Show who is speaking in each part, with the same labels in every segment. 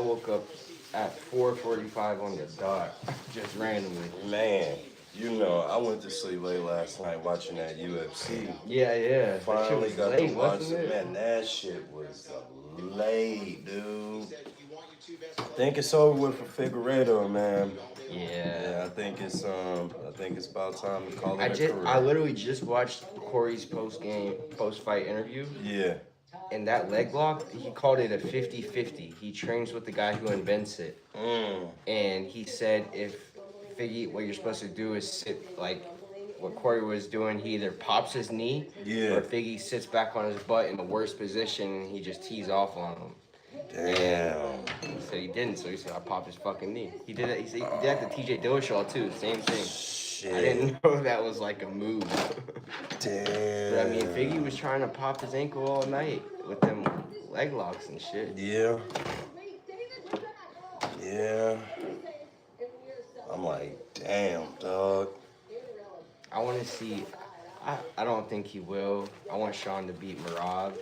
Speaker 1: woke up at 4:45 on the dot, just randomly.
Speaker 2: Man, you know, I went to sleep late last night watching that UFC.
Speaker 1: Yeah. That shit
Speaker 2: Finally
Speaker 1: was
Speaker 2: got to
Speaker 1: late,
Speaker 2: watch
Speaker 1: wasn't
Speaker 2: it.
Speaker 1: it?
Speaker 2: Man, that shit was late, dude. I think it's over with for Figueredo, man.
Speaker 1: Yeah.
Speaker 2: Yeah, I think it's about time to call
Speaker 1: I
Speaker 2: it a
Speaker 1: just, I
Speaker 2: career.
Speaker 1: literally just watched Corey's post fight interview,
Speaker 2: Yeah.
Speaker 1: and that leg lock, he called it a 50-50. He trains with the guy who invents it,
Speaker 2: Mm.
Speaker 1: and he said if Figgy, what you're supposed to do is sit like what Corey was doing. He either pops his knee,
Speaker 2: Yeah.
Speaker 1: or Figgy sits back on his butt in the worst position, and he just tees off on him. And
Speaker 2: Damn.
Speaker 1: he said he didn't, so he said I popped his fucking knee. He did it. He said he did that to TJ Dillashaw too. Same thing. I
Speaker 2: Shit.
Speaker 1: didn't know that was like a move.
Speaker 2: Damn.
Speaker 1: But I mean, Figgy was trying to pop his ankle all night with them leg locks and shit.
Speaker 2: Yeah. Yeah. I'm like, damn, dog.
Speaker 1: I want to see. I don't think he will. I want Sean to beat Marab.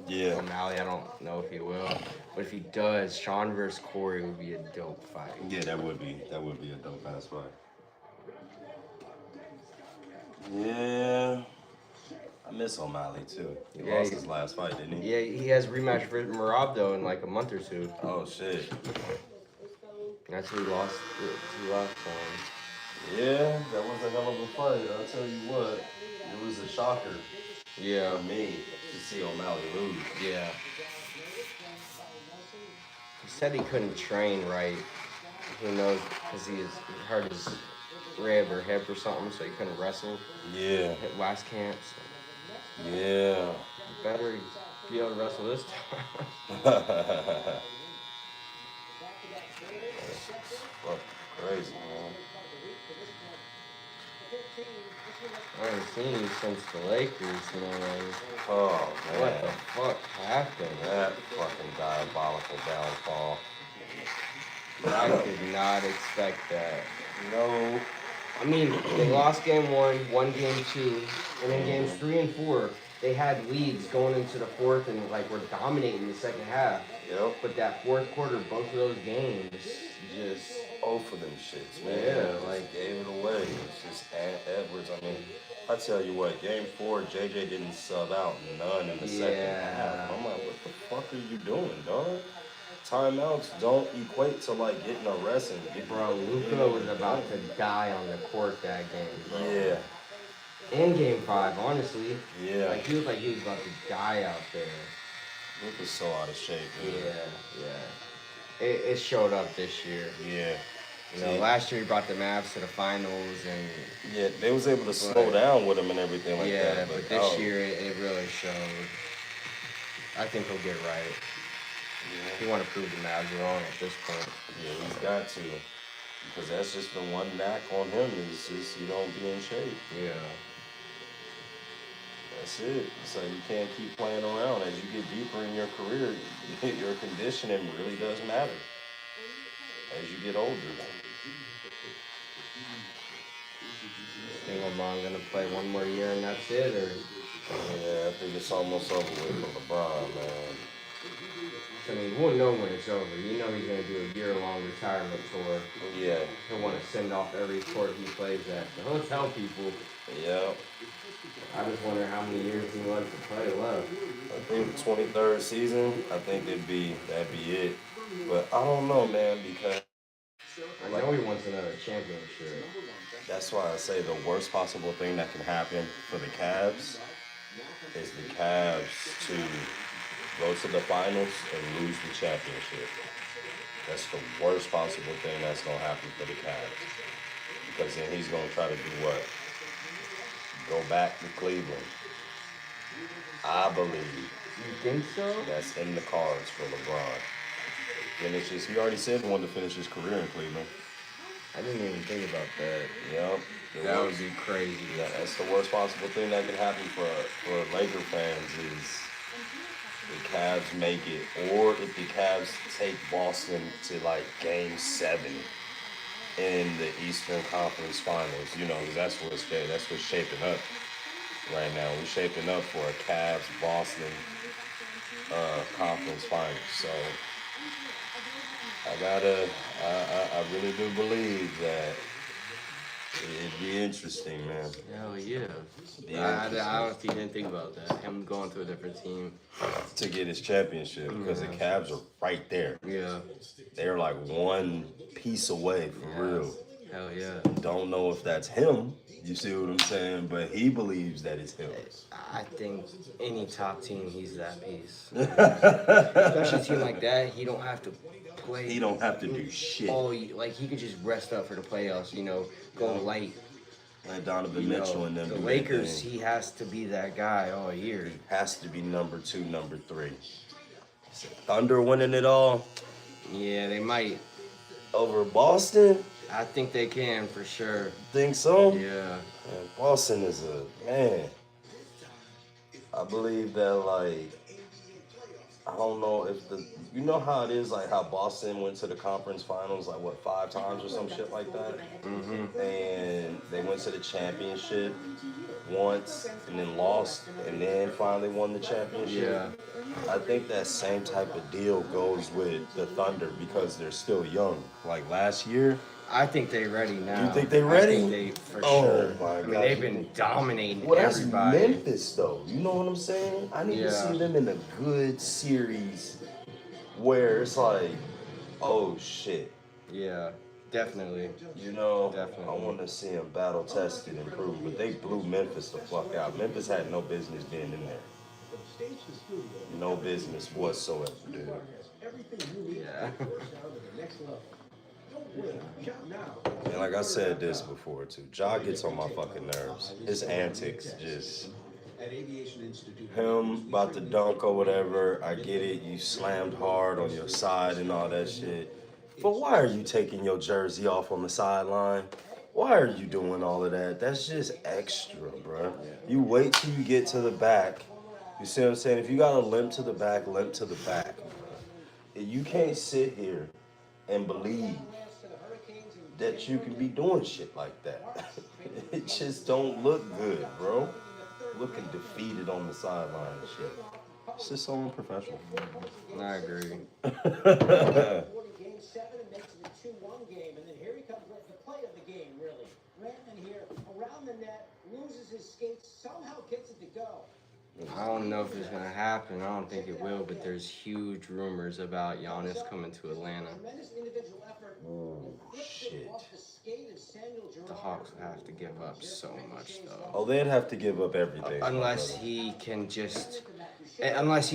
Speaker 2: Yeah.
Speaker 1: O'Malley, I don't know if he will. But if he does, Sean versus Corey would be a dope fight.
Speaker 2: Yeah, that would be a dope ass fight. Yeah. I miss O'Malley too. He lost his last fight, didn't he?
Speaker 1: Yeah, he has a rematch for Marab though in like a month or two.
Speaker 2: Oh shit.
Speaker 1: That's who he lost. He lost on.
Speaker 2: Yeah, that was a hell of a fight. I'll tell you what, it was a shocker
Speaker 1: Yeah.
Speaker 2: for me to see O'Malley lose.
Speaker 1: Yeah. He said he couldn't train right. Who knows? Because he hurt his rib or hip or something, so he couldn't wrestle.
Speaker 2: Yeah.
Speaker 1: Hit last camp. So
Speaker 2: Yeah.
Speaker 1: better be able to wrestle this time.
Speaker 2: Fucking crazy, man.
Speaker 1: I haven't seen you since the Lakers, man.
Speaker 2: Oh man.
Speaker 1: What the fuck happened?
Speaker 2: That fucking diabolical downfall.
Speaker 1: I did not expect that.
Speaker 2: No.
Speaker 1: I mean, they lost game one, won game two, and then games 3 and 4, they had leads going into the fourth and like were dominating the second half.
Speaker 2: Yep.
Speaker 1: But that fourth quarter, both of those games, just
Speaker 2: Both of them shits, man.
Speaker 1: Yeah,
Speaker 2: Just
Speaker 1: like-
Speaker 2: gave it away. It's just Edwards. I mean, I tell you what, game 4, JJ didn't sub out none in the second half. I'm like, what the fuck are you doing, dog? Timeouts don't equate to like getting a rest and getting.
Speaker 1: bro, Luka was about to die on the court that game, bro.
Speaker 2: Yeah.
Speaker 1: In game 5, honestly.
Speaker 2: Yeah.
Speaker 1: Like he was about to die out there.
Speaker 2: Luka's so out of shape, dude.
Speaker 1: Yeah. It showed up this year.
Speaker 2: Yeah.
Speaker 1: You know, last year he brought the Mavs to the finals, and
Speaker 2: Yeah, they was able to slow down with him and everything like
Speaker 1: yeah,
Speaker 2: that.
Speaker 1: but this year it really showed. I think he'll get right.
Speaker 2: Yeah.
Speaker 1: He want to prove the Mavs wrong at this point.
Speaker 2: Yeah, he's got to. Because that's just the one knack on him is just he don't be in shape.
Speaker 1: Yeah.
Speaker 2: That's it. So you can't keep playing around. As you get deeper in your career, your conditioning really does matter. As you get older.
Speaker 1: Think LeBron gonna play one more year and that's it, or?
Speaker 2: Yeah, I think it's almost over with for LeBron, man.
Speaker 1: I mean, we'll know when it's over. You know he's gonna do a year-long retirement tour.
Speaker 2: Yeah.
Speaker 1: He'll want to send off every court he plays at. So he'll tell people.
Speaker 2: Yeah.
Speaker 1: I just wonder how many years he wants to play left.
Speaker 2: I think the 23rd season, I think that'd be it. But I don't know, man, because
Speaker 1: I know he wants another championship.
Speaker 2: that's why I say the worst possible thing that can happen for the Cavs is the Cavs to go to the finals and lose the championship. That's the worst possible thing that's going to happen for the Cavs. Because then he's going to try to do what? Go back to Cleveland. I believe
Speaker 1: You think so?
Speaker 2: that's in the cards for LeBron. Finishes. He already said he wanted to finish his career in Cleveland.
Speaker 1: I didn't even think about that.
Speaker 2: Yep.
Speaker 1: That would be crazy.
Speaker 2: Yeah, that's the worst possible thing that can happen for Laker fans is the Cavs make it, or if the Cavs take Boston to like Game 7 in the Eastern Conference Finals. You know, 'cause that's what's shaping up right now. We're shaping up for a Cavs Boston conference finals. So I really do believe that it'd be interesting, man.
Speaker 3: Hell yeah.
Speaker 2: Be
Speaker 3: I
Speaker 2: interesting
Speaker 3: honestly didn't think about that. Him going to a different team.
Speaker 2: to get his championship because the Cavs are right there.
Speaker 3: Yeah.
Speaker 2: They're like one piece away for real.
Speaker 3: Hell yeah.
Speaker 2: Don't know if that's him. You see what I'm saying? But he believes that it's him.
Speaker 3: I think any top team, he's that piece. Especially a team like that, he don't have to play.
Speaker 2: He don't have to do shit.
Speaker 3: Like he could just rest up for the playoffs. Go light.
Speaker 2: Like Donovan Mitchell and them.
Speaker 3: The Lakers, he has to be that guy all year.
Speaker 2: Has to be number 2, number 3. Thunder winning it all.
Speaker 3: Yeah, they might.
Speaker 2: Over Boston?
Speaker 3: I think they can for sure.
Speaker 2: Think so?
Speaker 3: Yeah.
Speaker 2: Man, Boston is man. I believe that, like, I don't know if you know how it is, like how Boston went to the conference finals, like what, 5 times or some shit like that? Mm-hmm. And they went to the championship once and then lost and then finally won the championship.
Speaker 3: Yeah.
Speaker 2: I think that same type of deal goes with the Thunder because they're still young. Like last year.
Speaker 3: I think they're ready now.
Speaker 2: You think they ready?
Speaker 3: I think they for sure.
Speaker 2: My God.
Speaker 3: They've been dominating
Speaker 2: that's
Speaker 3: everybody.
Speaker 2: Memphis, though. You know what I'm saying? I need to see them in a good series where it's like, oh shit.
Speaker 3: Yeah, definitely.
Speaker 2: Definitely. I want to see them battle tested and prove, but they blew Memphis the fuck out. Memphis had no business being in there. No business whatsoever, dude.
Speaker 3: Yeah.
Speaker 2: And like I said this before too, Ja gets on my fucking nerves. His antics just him about to dunk or whatever. I get it, you slammed hard on your side and all that shit. But why are you taking your jersey off on the sideline? Why are you doing all of that? That's just extra, bro. You wait till you get to the back. You see what I'm saying? If you got to limp to the back, limp to the back. You can't sit here and believe that you can be doing shit like that. It just don't look good, bro. Looking defeated on the sideline and shit. It's just so unprofessional.
Speaker 3: I agree.
Speaker 4: Game 7 and makes it a 2-1 game, and then here he comes with the play of the game, really. Randman here, around the net, loses his skates, somehow gets it to go.
Speaker 3: I don't know if it's going to happen. I don't think it will, but there's huge rumors about Giannis coming to Atlanta.
Speaker 2: Oh, shit.
Speaker 3: The Hawks would have to give up so much, though.
Speaker 2: Oh, they'd have to give up everything.
Speaker 3: Unless he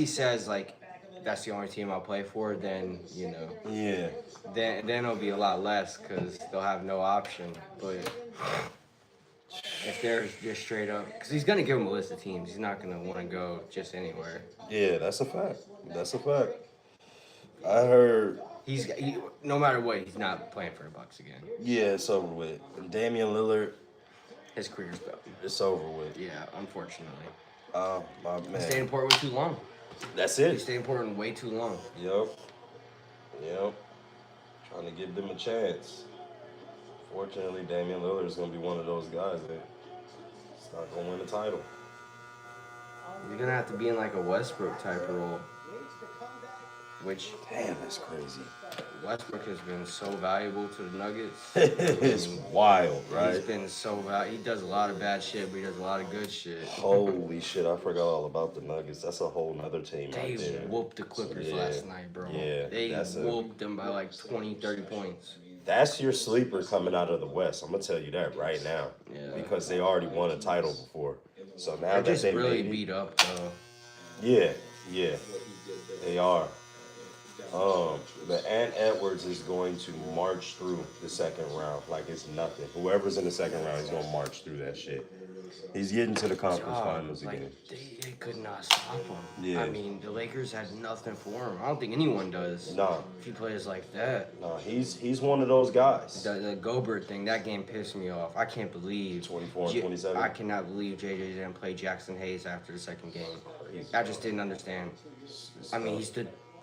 Speaker 3: says, like, that's the only team I'll play for, then,
Speaker 2: Yeah.
Speaker 3: Then it'll be a lot less because they'll have no option. But if they're just straight up, because he's going to give him a list of teams. He's not going to want to go just anywhere.
Speaker 2: Yeah, that's a fact. That's a fact. I heard...
Speaker 3: No matter what, he's not playing for the Bucks again.
Speaker 2: Yeah, it's over with. Damian Lillard...
Speaker 3: His career's done.
Speaker 2: It's over with.
Speaker 3: Yeah, unfortunately.
Speaker 2: Oh, my man.
Speaker 3: He stayed in Portland way too long.
Speaker 2: That's it.
Speaker 3: He stayed in Portland way too long.
Speaker 2: Yep. Trying to give them a chance. Fortunately, Damian Lillard is going to be one of those guys that's not going to win a title.
Speaker 3: You're going to have to be in like a Westbrook type role. Which,
Speaker 2: damn, that's crazy.
Speaker 3: Westbrook has been so valuable to the Nuggets.
Speaker 2: It's wild, right?
Speaker 3: He's been so valuable. He does a lot of bad shit, but he does a lot of good shit.
Speaker 2: Holy shit, I forgot all about the Nuggets. That's a whole nother team
Speaker 3: They
Speaker 2: out there.
Speaker 3: whooped the Clippers last night, bro.
Speaker 2: Yeah,
Speaker 3: They whooped them by like 20, 30 points.
Speaker 2: That's your sleeper coming out of the West. I'm going to tell you that right now.
Speaker 3: Yeah.
Speaker 2: Because they already won a title before. So now
Speaker 3: They're
Speaker 2: that
Speaker 3: just
Speaker 2: they
Speaker 3: really
Speaker 2: made it,
Speaker 3: beat up, though.
Speaker 2: Yeah. They are. But Ant Edwards is going to march through the second round like it's nothing. Whoever's in the second round is going to march through that shit. He's getting to the conference finals again.
Speaker 3: They could not stop him.
Speaker 2: Yeah.
Speaker 3: I mean, the Lakers had nothing for him. I don't think anyone does.
Speaker 2: Nah.
Speaker 3: If he plays like that.
Speaker 2: Nah, he's one of those guys.
Speaker 3: The Gobert thing, that game pissed me off. I can't believe
Speaker 2: 24 and 27.
Speaker 3: I cannot believe JJ didn't play Jackson Hayes after the second game. I just didn't understand. I mean,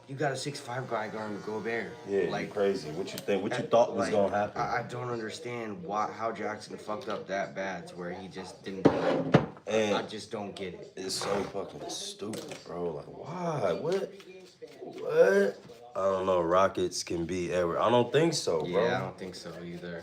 Speaker 3: you got a 6'5" guy guarding Gobert.
Speaker 2: Yeah, like crazy. What you think? What you thought was gonna happen?
Speaker 3: I don't understand how Jackson fucked up that bad to where he just didn't.
Speaker 2: And
Speaker 3: I just don't get it.
Speaker 2: It's so fucking stupid, bro. Like, why? What? I don't know. Rockets can beat Edwards. I don't think so, bro.
Speaker 3: Yeah, I don't think so either.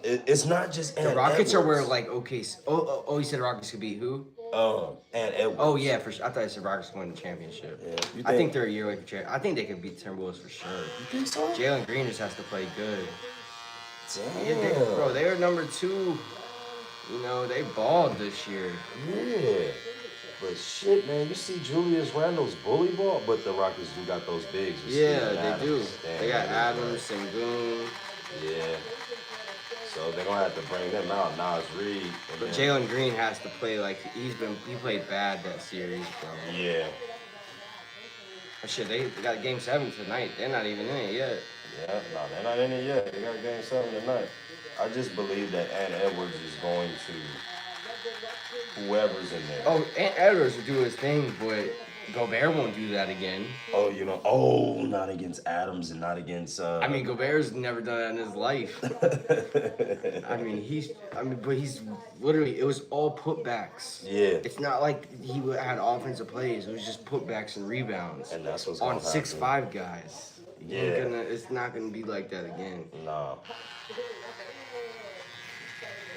Speaker 2: It's not just
Speaker 3: The Rockets are where like okay. You said Rockets could beat who?
Speaker 2: And Edwards.
Speaker 3: Oh yeah, for sure. I thought you said Rockets won the championship.
Speaker 2: Yeah,
Speaker 3: I think they're a year away from champ. I think they could beat Timberwolves for sure.
Speaker 2: You think so?
Speaker 3: Jalen Green just has to play good.
Speaker 2: Damn.
Speaker 3: Yeah, they are number 2. You know, they balled this year.
Speaker 2: Yeah. But shit, man, you see Julius Randle's bully ball, but the Rockets do got those bigs.
Speaker 3: Yeah, they do.
Speaker 2: Damn,
Speaker 3: They got Adams, Sengun.
Speaker 2: Yeah. So they're gonna have to bring them out. Nas Reed.
Speaker 3: But Jalen Green has to play like he played bad that series, bro.
Speaker 2: Yeah.
Speaker 3: But shit, they got Game 7 tonight. They're not even in it yet.
Speaker 2: Yeah, no, they're not in it yet. They got Game 7 tonight. I just believe that Ant Edwards is going to whoever's in there.
Speaker 3: Oh, Ant Edwards will do his thing, but Gobert won't do that again.
Speaker 2: Oh, not against Adams and not against.
Speaker 3: I mean, Gobert's never done that in his life. But he's literally, it was all putbacks.
Speaker 2: Yeah.
Speaker 3: It's not like he had offensive plays. It was just putbacks and rebounds.
Speaker 2: And that's what's
Speaker 3: on
Speaker 2: going to
Speaker 3: 6'5" guys. It's not gonna be like that again.
Speaker 2: No.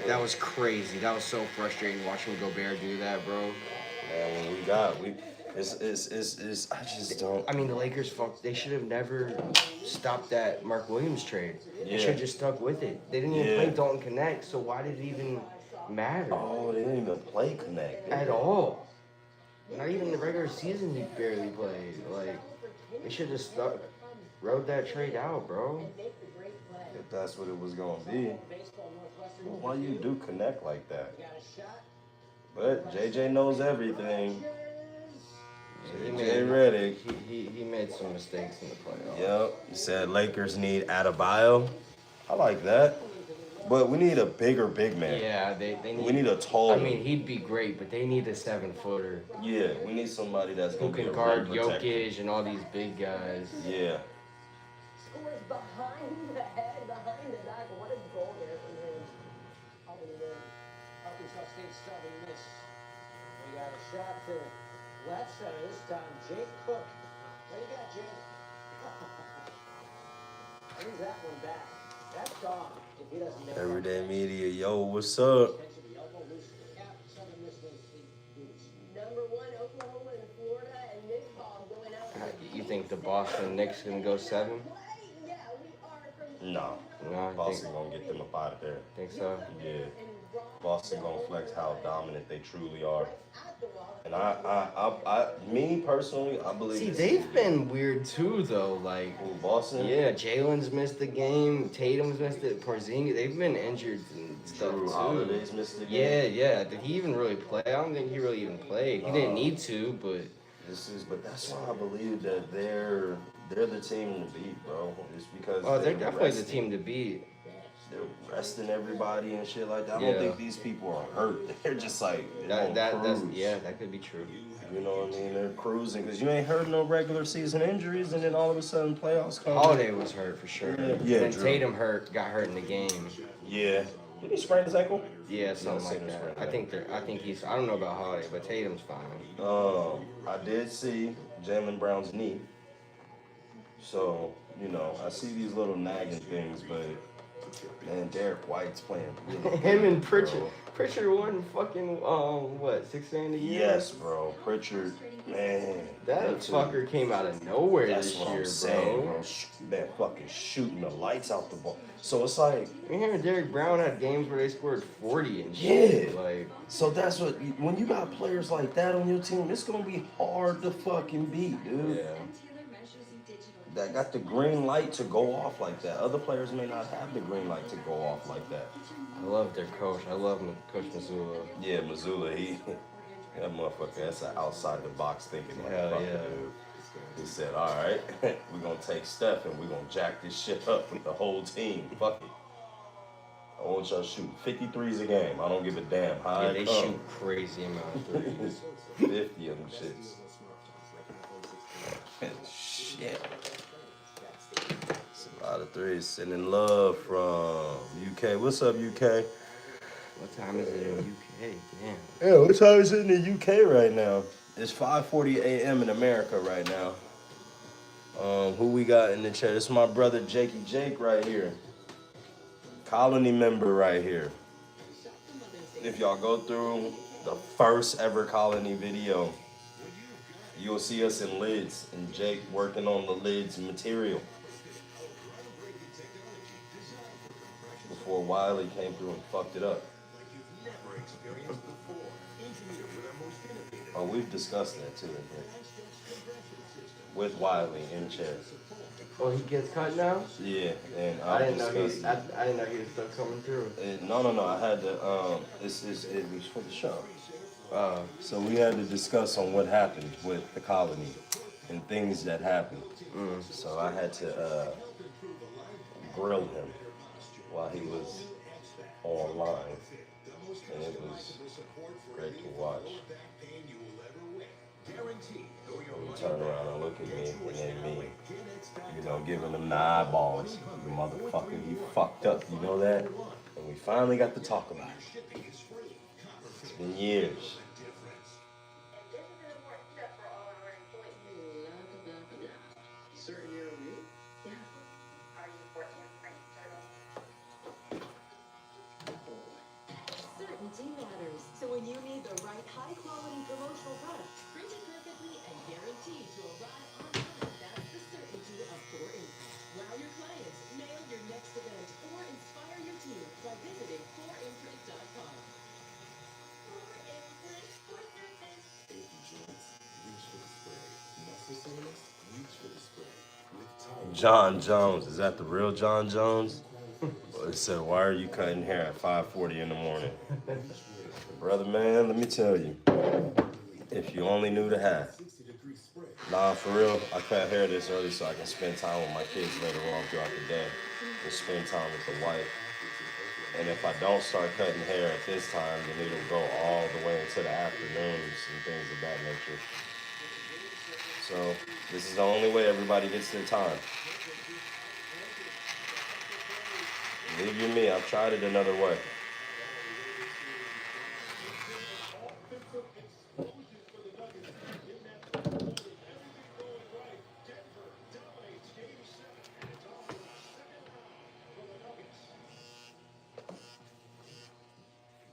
Speaker 3: That was crazy. That was so frustrating watching Gobert do that, bro.
Speaker 2: Man, I just don't.
Speaker 3: I mean, the Lakers they should have never stopped that Mark Williams trade. They should have just stuck with it. They didn't even play Dalton Connect, so why did it even matter?
Speaker 2: Oh, they didn't even play Connect.
Speaker 3: At all. Not even the regular season he barely played. Like, they should have just rode that trade out, bro.
Speaker 2: If that's what it was going to be. Well, why you do Connect like that? But JJ knows everything. JJ Redick.
Speaker 3: He made some mistakes in the playoffs.
Speaker 2: Yep. He said Lakers need Adebayo. I like that. But we need a bigger big man.
Speaker 3: Yeah, they need.
Speaker 2: We need a tall.
Speaker 3: I mean, he'd be great, but they need a 7-footer.
Speaker 2: Yeah, we need somebody that's
Speaker 3: Who
Speaker 2: going to be
Speaker 3: can
Speaker 2: a
Speaker 3: guard
Speaker 2: rim protector.
Speaker 3: Jokic and all these big guys.
Speaker 2: Yeah.
Speaker 5: Scores behind the head, behind the back. What a goal there from him.
Speaker 4: Arkansas State starting miss. We got a shot to left center this time. Jake Cook. What do you got, Jake? Brings that one back. That's gone. If he doesn't make
Speaker 2: Everyday Media, yo, what's up?
Speaker 5: Number 1, Oklahoma and Florida, and Nick Hall going out.
Speaker 3: You think the Boston Knicks gonna go 7?
Speaker 5: Yeah, we are from
Speaker 2: No.
Speaker 3: No,
Speaker 2: Boston going to get them up out of there.
Speaker 3: think so.
Speaker 2: Yeah. Boston going to flex how dominant they truly are. And me personally, I believe.
Speaker 3: See, they've been weird too, though. Like,
Speaker 2: Ooh, Boston.
Speaker 3: yeah, Jalen's missed the game. Tatum's missed it. Porzingis, they've been injured and stuff
Speaker 2: Drew
Speaker 3: too.
Speaker 2: Holiday's missed the game.
Speaker 3: Yeah. Did he even really play? I don't think he really even played. He didn't need to, but
Speaker 2: But that's why I believe that they're the team to beat, bro. It's because
Speaker 3: they're definitely the
Speaker 2: resting-
Speaker 3: team to beat.
Speaker 2: They're resting everybody and shit like that. I
Speaker 3: Yeah.
Speaker 2: don't think these people are hurt. They're just like
Speaker 3: That's
Speaker 2: cruise.
Speaker 3: that could be true.
Speaker 2: You know what I mean? They're cruising because you ain't heard no regular season injuries, and then all of a sudden playoffs come.
Speaker 3: Holiday was hurt for sure.
Speaker 2: Yeah,
Speaker 3: And
Speaker 2: Drew.
Speaker 3: Tatum got hurt in the game.
Speaker 2: Yeah. Did he sprain his ankle?
Speaker 3: Yeah, something
Speaker 2: Yeah,
Speaker 3: like
Speaker 2: Tatum's
Speaker 3: that.
Speaker 2: sprained
Speaker 3: I think he's. I don't know about Holiday, but Tatum's fine.
Speaker 2: I did see Jaylen Brown's knee. So, I see these little nagging things, but man, Derek White's playing really
Speaker 3: Him
Speaker 2: good,
Speaker 3: and Pritchard.
Speaker 2: bro.
Speaker 3: Pritchard won fucking $6 grand a year.
Speaker 2: Yes, bro. Pritchard, man.
Speaker 3: That
Speaker 2: them two-
Speaker 3: fucker came out of nowhere
Speaker 2: That's
Speaker 3: this
Speaker 2: what
Speaker 3: year,
Speaker 2: I'm saying,
Speaker 3: bro.
Speaker 2: bro. Man, fucking shooting the lights out the ball. So it's like,
Speaker 3: Me and Derek Brown had games where they scored 40 and
Speaker 2: Yeah.
Speaker 3: shit. Like,
Speaker 2: so that's what, when you got players like that on your team, it's going to be hard to fucking beat, dude.
Speaker 3: yeah.
Speaker 2: That got the green light to go off like that. Other players may not have the green light to go off like that.
Speaker 3: I love their coach. I love Coach Missoula.
Speaker 2: Yeah, Missoula, that motherfucker, that's an outside the box thinking
Speaker 3: Hell
Speaker 2: motherfucker,
Speaker 3: yeah.
Speaker 2: dude. He said, all right, we're going to take Steph and we're going to jack this shit up with the whole team. Fuck it. I want y'all to shoot 53s a game. I don't give a damn how
Speaker 3: Yeah,
Speaker 2: it
Speaker 3: they
Speaker 2: come.
Speaker 3: shoot crazy amount of threes.
Speaker 2: 50 of them shits. Shit. It's a lot of threes. Sending love from UK. What's up, UK?
Speaker 3: What time is it in UK? Damn.
Speaker 2: Yeah, what time is it in the UK right now? It's 5:40 a.m. in America right now. Who we got in the chat? This is my brother Jakey Jake right here. Colony member right here. If y'all go through the first ever Colony video, you'll see us in lids and Jake working on the lids material. Before Wiley came through and fucked it up. Oh, we've discussed that too in here. With Wiley in chair.
Speaker 3: Oh, he gets cut now?
Speaker 2: Yeah, and
Speaker 3: I didn't know
Speaker 2: discussed
Speaker 3: he. I didn't know he was still coming through.
Speaker 2: No. I had to. It was for the show. So we had to discuss on what happened with the colony and things that happened. So I had to grill him while he was online, and it was great to watch. And he turned around and looked at me, and then me, giving him the eyeballs. You motherfucker, you fucked up, you know that? And we finally got to talk about it. It's been years.
Speaker 5: Certainty matters. So when you need the right high-quality promotional product, printed perfectly and guaranteed to arrive on time, that's the certainty of 4ink. Wow your clients, nail your next event, or inspire your team by visiting 4imprint.com. 4imprint for certain.
Speaker 6: Aching joints, reach for the spray. Muscle soreness, reach for the spray. With time.
Speaker 2: John Jones, is that the real John Jones? It said, why are you cutting hair at 5:40 in the morning? Brother, man, let me tell you. If you only knew the half. Nah, for real, I cut hair this early so I can spend time with my kids later on throughout the day and spend time with the wife. And if I don't start cutting hair at this time, then it'll go all the way into the afternoons and things of that nature. So this is the only way everybody gets their time. Believe you me, I've tried it another way.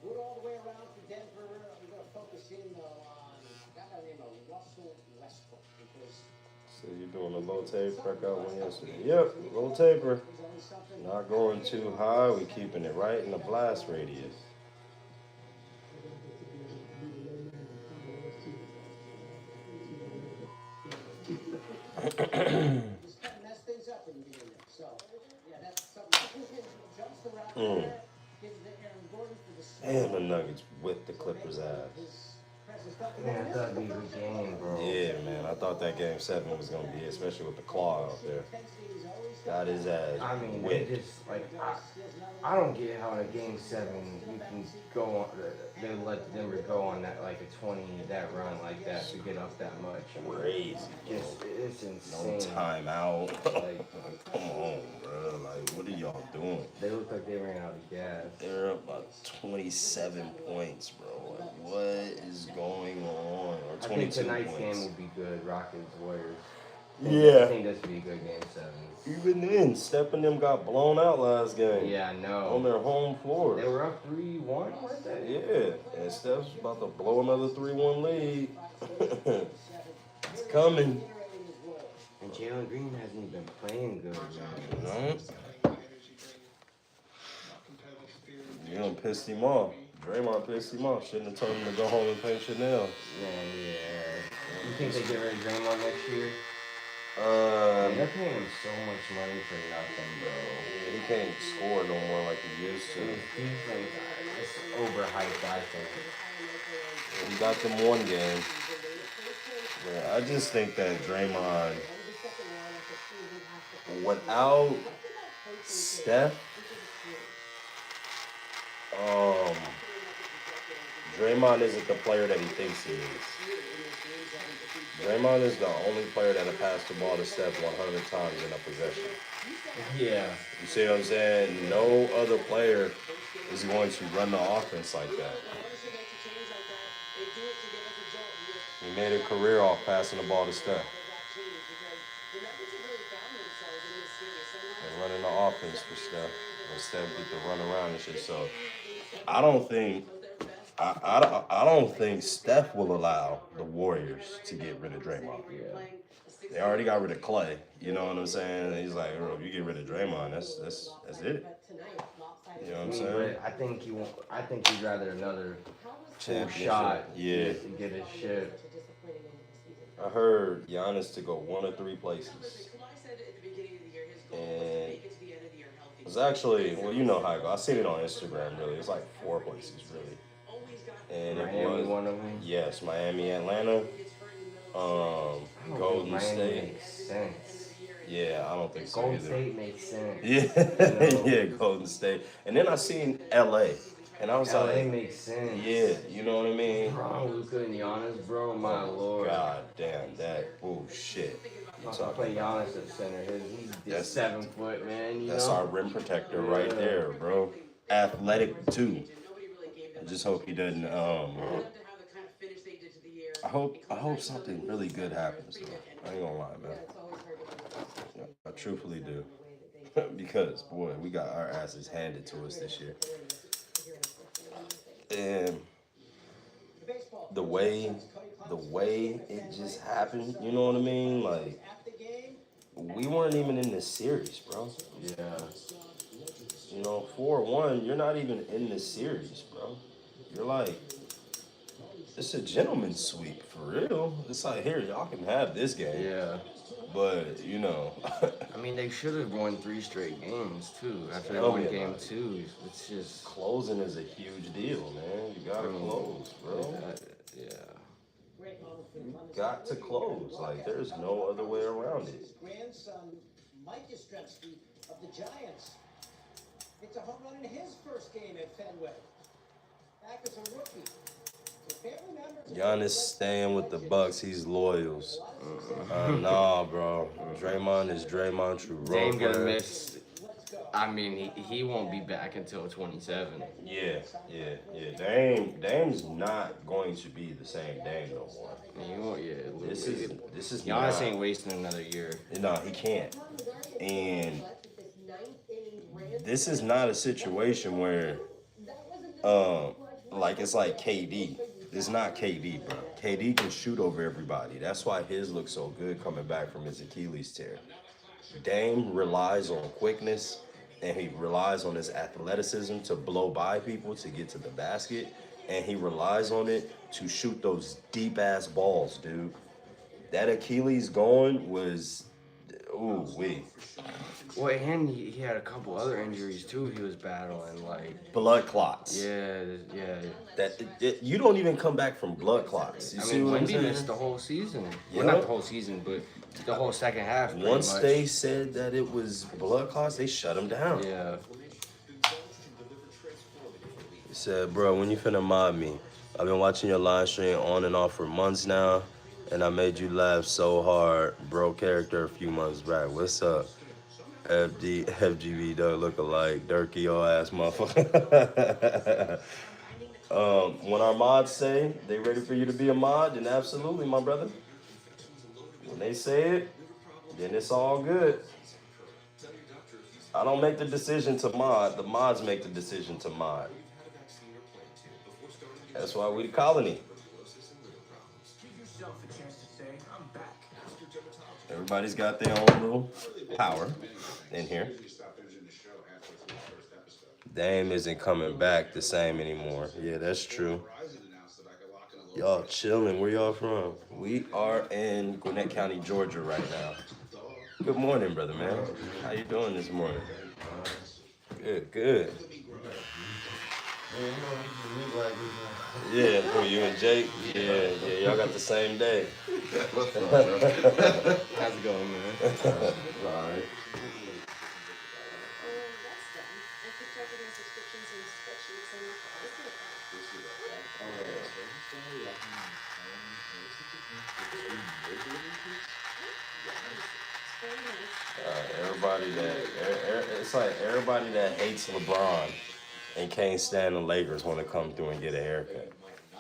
Speaker 4: Good all the way around for Denver. We're going to focus in on a guy by the name of Russell Westbrook because
Speaker 2: So you're doing a low tape workout one yesterday. Yep, low taper. Not going too high. We're keeping it right in the blast radius.
Speaker 4: just kind of mess things up when you get in there. So, yeah, that's something. Jumps around there, gives the Aaron Gordon for the
Speaker 2: And the Nuggets with the Clippers ass.
Speaker 3: Man, I thought it'd be a good game, bro.
Speaker 2: Yeah, man. I thought that game 7 was going to be, especially with the claw out there. Got his ass
Speaker 3: I mean, they
Speaker 2: whipped.
Speaker 3: just like I don't get how in a game 7 you can go on. They let Denver go on that like a 20 that run like that to get up that much.
Speaker 2: Crazy.
Speaker 3: It's
Speaker 2: No
Speaker 3: insane.
Speaker 2: timeout.
Speaker 3: Like,
Speaker 2: Come on, bro. Like, what are y'all doing?
Speaker 3: they look like they ran out of gas.
Speaker 2: They're up about 27 points, bro. Like, what is going on? Or
Speaker 3: I
Speaker 2: 22
Speaker 3: think tonight's
Speaker 2: points.
Speaker 3: game will be good. Rockets Warriors. I
Speaker 2: Yeah.
Speaker 3: think this will be a good game 7.
Speaker 2: Even then, Steph and them got blown out last game.
Speaker 3: Yeah, I know.
Speaker 2: On their home floor.
Speaker 3: They were up 3-1, weren't they?
Speaker 2: Yeah. And Steph's about to blow another 3-1 lead. It's coming.
Speaker 3: And Jalen Green hasn't been playing good, man.
Speaker 2: No? You done pissed him off. Draymond pissed him off. Shouldn't have told him to go home and paint Chanel.
Speaker 3: Man, yeah. You think they get rid of Draymond next year? They're paying him so much money for nothing, bro.
Speaker 2: He can't score no more like he used to.
Speaker 3: His defense is overhyped, I think.
Speaker 2: He got them one game. Yeah, I just think that Draymond, without Steph, Draymond isn't the player that he thinks he is. Draymond is the only player that'll pass the ball to Steph 100 times in a possession.
Speaker 3: Yeah.
Speaker 2: You see what I'm saying? No other player is going to run the offense like that. He made a career off passing the ball to Steph. offense for Steph. When Steph get to run around and shit. So I don't think I don't think Steph will allow the Warriors to get rid of Draymond.
Speaker 3: Yeah.
Speaker 2: They already got rid of Clay. You know what I'm saying? And he's like, bro, if you get rid of Draymond, that's it. You know what I'm saying?
Speaker 3: But I think I think he'd rather another full
Speaker 2: Championship.
Speaker 3: shot
Speaker 2: Yeah.
Speaker 3: to get his shit.
Speaker 2: I heard Giannis to go 1 of 3 places. And it was actually, well, you know how I go. I seen it on Instagram, really. It's like 4 places, really. And it
Speaker 3: Miami,
Speaker 2: was,
Speaker 3: one of them.
Speaker 2: yes, Miami, Atlanta, Golden
Speaker 3: Miami
Speaker 2: State.
Speaker 3: makes sense.
Speaker 2: Yeah, I don't think so
Speaker 3: Golden
Speaker 2: either.
Speaker 3: State makes sense.
Speaker 2: Yeah,
Speaker 3: You know?
Speaker 2: yeah, Golden State. And then I seen LA. And I was
Speaker 3: LA
Speaker 2: like,
Speaker 3: makes sense.
Speaker 2: yeah, you know what I mean?
Speaker 3: Bro, Luka and Giannis, bro, my lord.
Speaker 2: God damn, that, oh shit. You
Speaker 3: I
Speaker 2: talking
Speaker 3: play
Speaker 2: about-
Speaker 3: Giannis at center. He's
Speaker 2: That's-
Speaker 3: 7 foot, man. You
Speaker 2: That's
Speaker 3: know?
Speaker 2: our rim protector right
Speaker 3: Yeah.
Speaker 2: there, bro. Athletic too. I just hope he doesn't. I hope something really good happens. Though. I ain't gonna lie, man. I truthfully do. Because boy, we got our asses handed to us this year. And the way it just happened, you know what I mean? Like we weren't even in this series, bro.
Speaker 3: Yeah.
Speaker 2: You know, 4-1, you're not even in this series, bro. You're like, it's a gentleman's sweep, for real. It's like, here, y'all can have this game.
Speaker 3: Yeah.
Speaker 2: But, you know.
Speaker 3: I mean, they should have won 3 straight games, too. After they
Speaker 2: Tell
Speaker 3: won
Speaker 2: me
Speaker 3: game
Speaker 2: about it.
Speaker 3: 2, it's just...
Speaker 2: Closing is a huge deal, man. You gotta close, bro.
Speaker 3: Yeah.
Speaker 2: You got to close. Like, there's no other way around it.
Speaker 4: Grandson, Mike Yastrzemski of the Giants. It's a home run in his first game at Fenway. Back as a rookie. So family members-
Speaker 2: Giannis staying with the Bucks. He's loyals. Nah, bro. Draymond is Draymond True.
Speaker 3: Dame gonna miss... I mean, he won't be back until 27.
Speaker 2: Yeah. Dame's not going to be the same Dame no more.
Speaker 3: He won't, yeah.
Speaker 2: This is
Speaker 3: Giannis
Speaker 2: not.
Speaker 3: ain't wasting another year.
Speaker 2: No, he can't. And this is not a situation where, like it's like KD. It's not KD, bro. KD can shoot over everybody. That's why his looks so good coming back from his Achilles tear. Dame relies on quickness and he relies on his athleticism to blow by people to get to the basket. And he relies on it to shoot those deep ass balls, dude. That Achilles going was, ooh wee.
Speaker 3: Well, and he had a couple other injuries too. He was battling, like
Speaker 2: Blood clots.
Speaker 3: yeah.
Speaker 2: You don't even come back from blood clots. You
Speaker 3: I
Speaker 2: see
Speaker 3: mean,
Speaker 2: what I'm
Speaker 3: Wemby
Speaker 2: saying?
Speaker 3: missed the whole season.
Speaker 2: Yeah.
Speaker 3: Well, not the whole season, but the whole second half. pretty
Speaker 2: Once
Speaker 3: much.
Speaker 2: they said that it was blood clots, they shut him down.
Speaker 3: Yeah.
Speaker 2: He said, bro, when you finna mob me? I've been watching your live stream on and off for months now, and I made you laugh so hard. Bro character a few months back. What's up? FGB Doug look alike. Dirky your ass motherfucker. When our mods say they ready for you to be a mod, then absolutely, my brother. When they say it, then it's all good. I don't make the decision to mod. The mods make the decision to mod. That's why we the colony. Everybody's got their own little power in here. Dame isn't coming back the same anymore. Yeah, that's true. Y'all chilling. Where y'all from? We are in Gwinnett County, Georgia right now. Good morning, brother, man. How you doing this morning? Good. Yeah, who, you and Jake? Yeah, y'all got the same day.
Speaker 3: How's it going, man?
Speaker 2: Alright. It's like everybody that hates LeBron and can't stand the Lakers want to come through and get a haircut.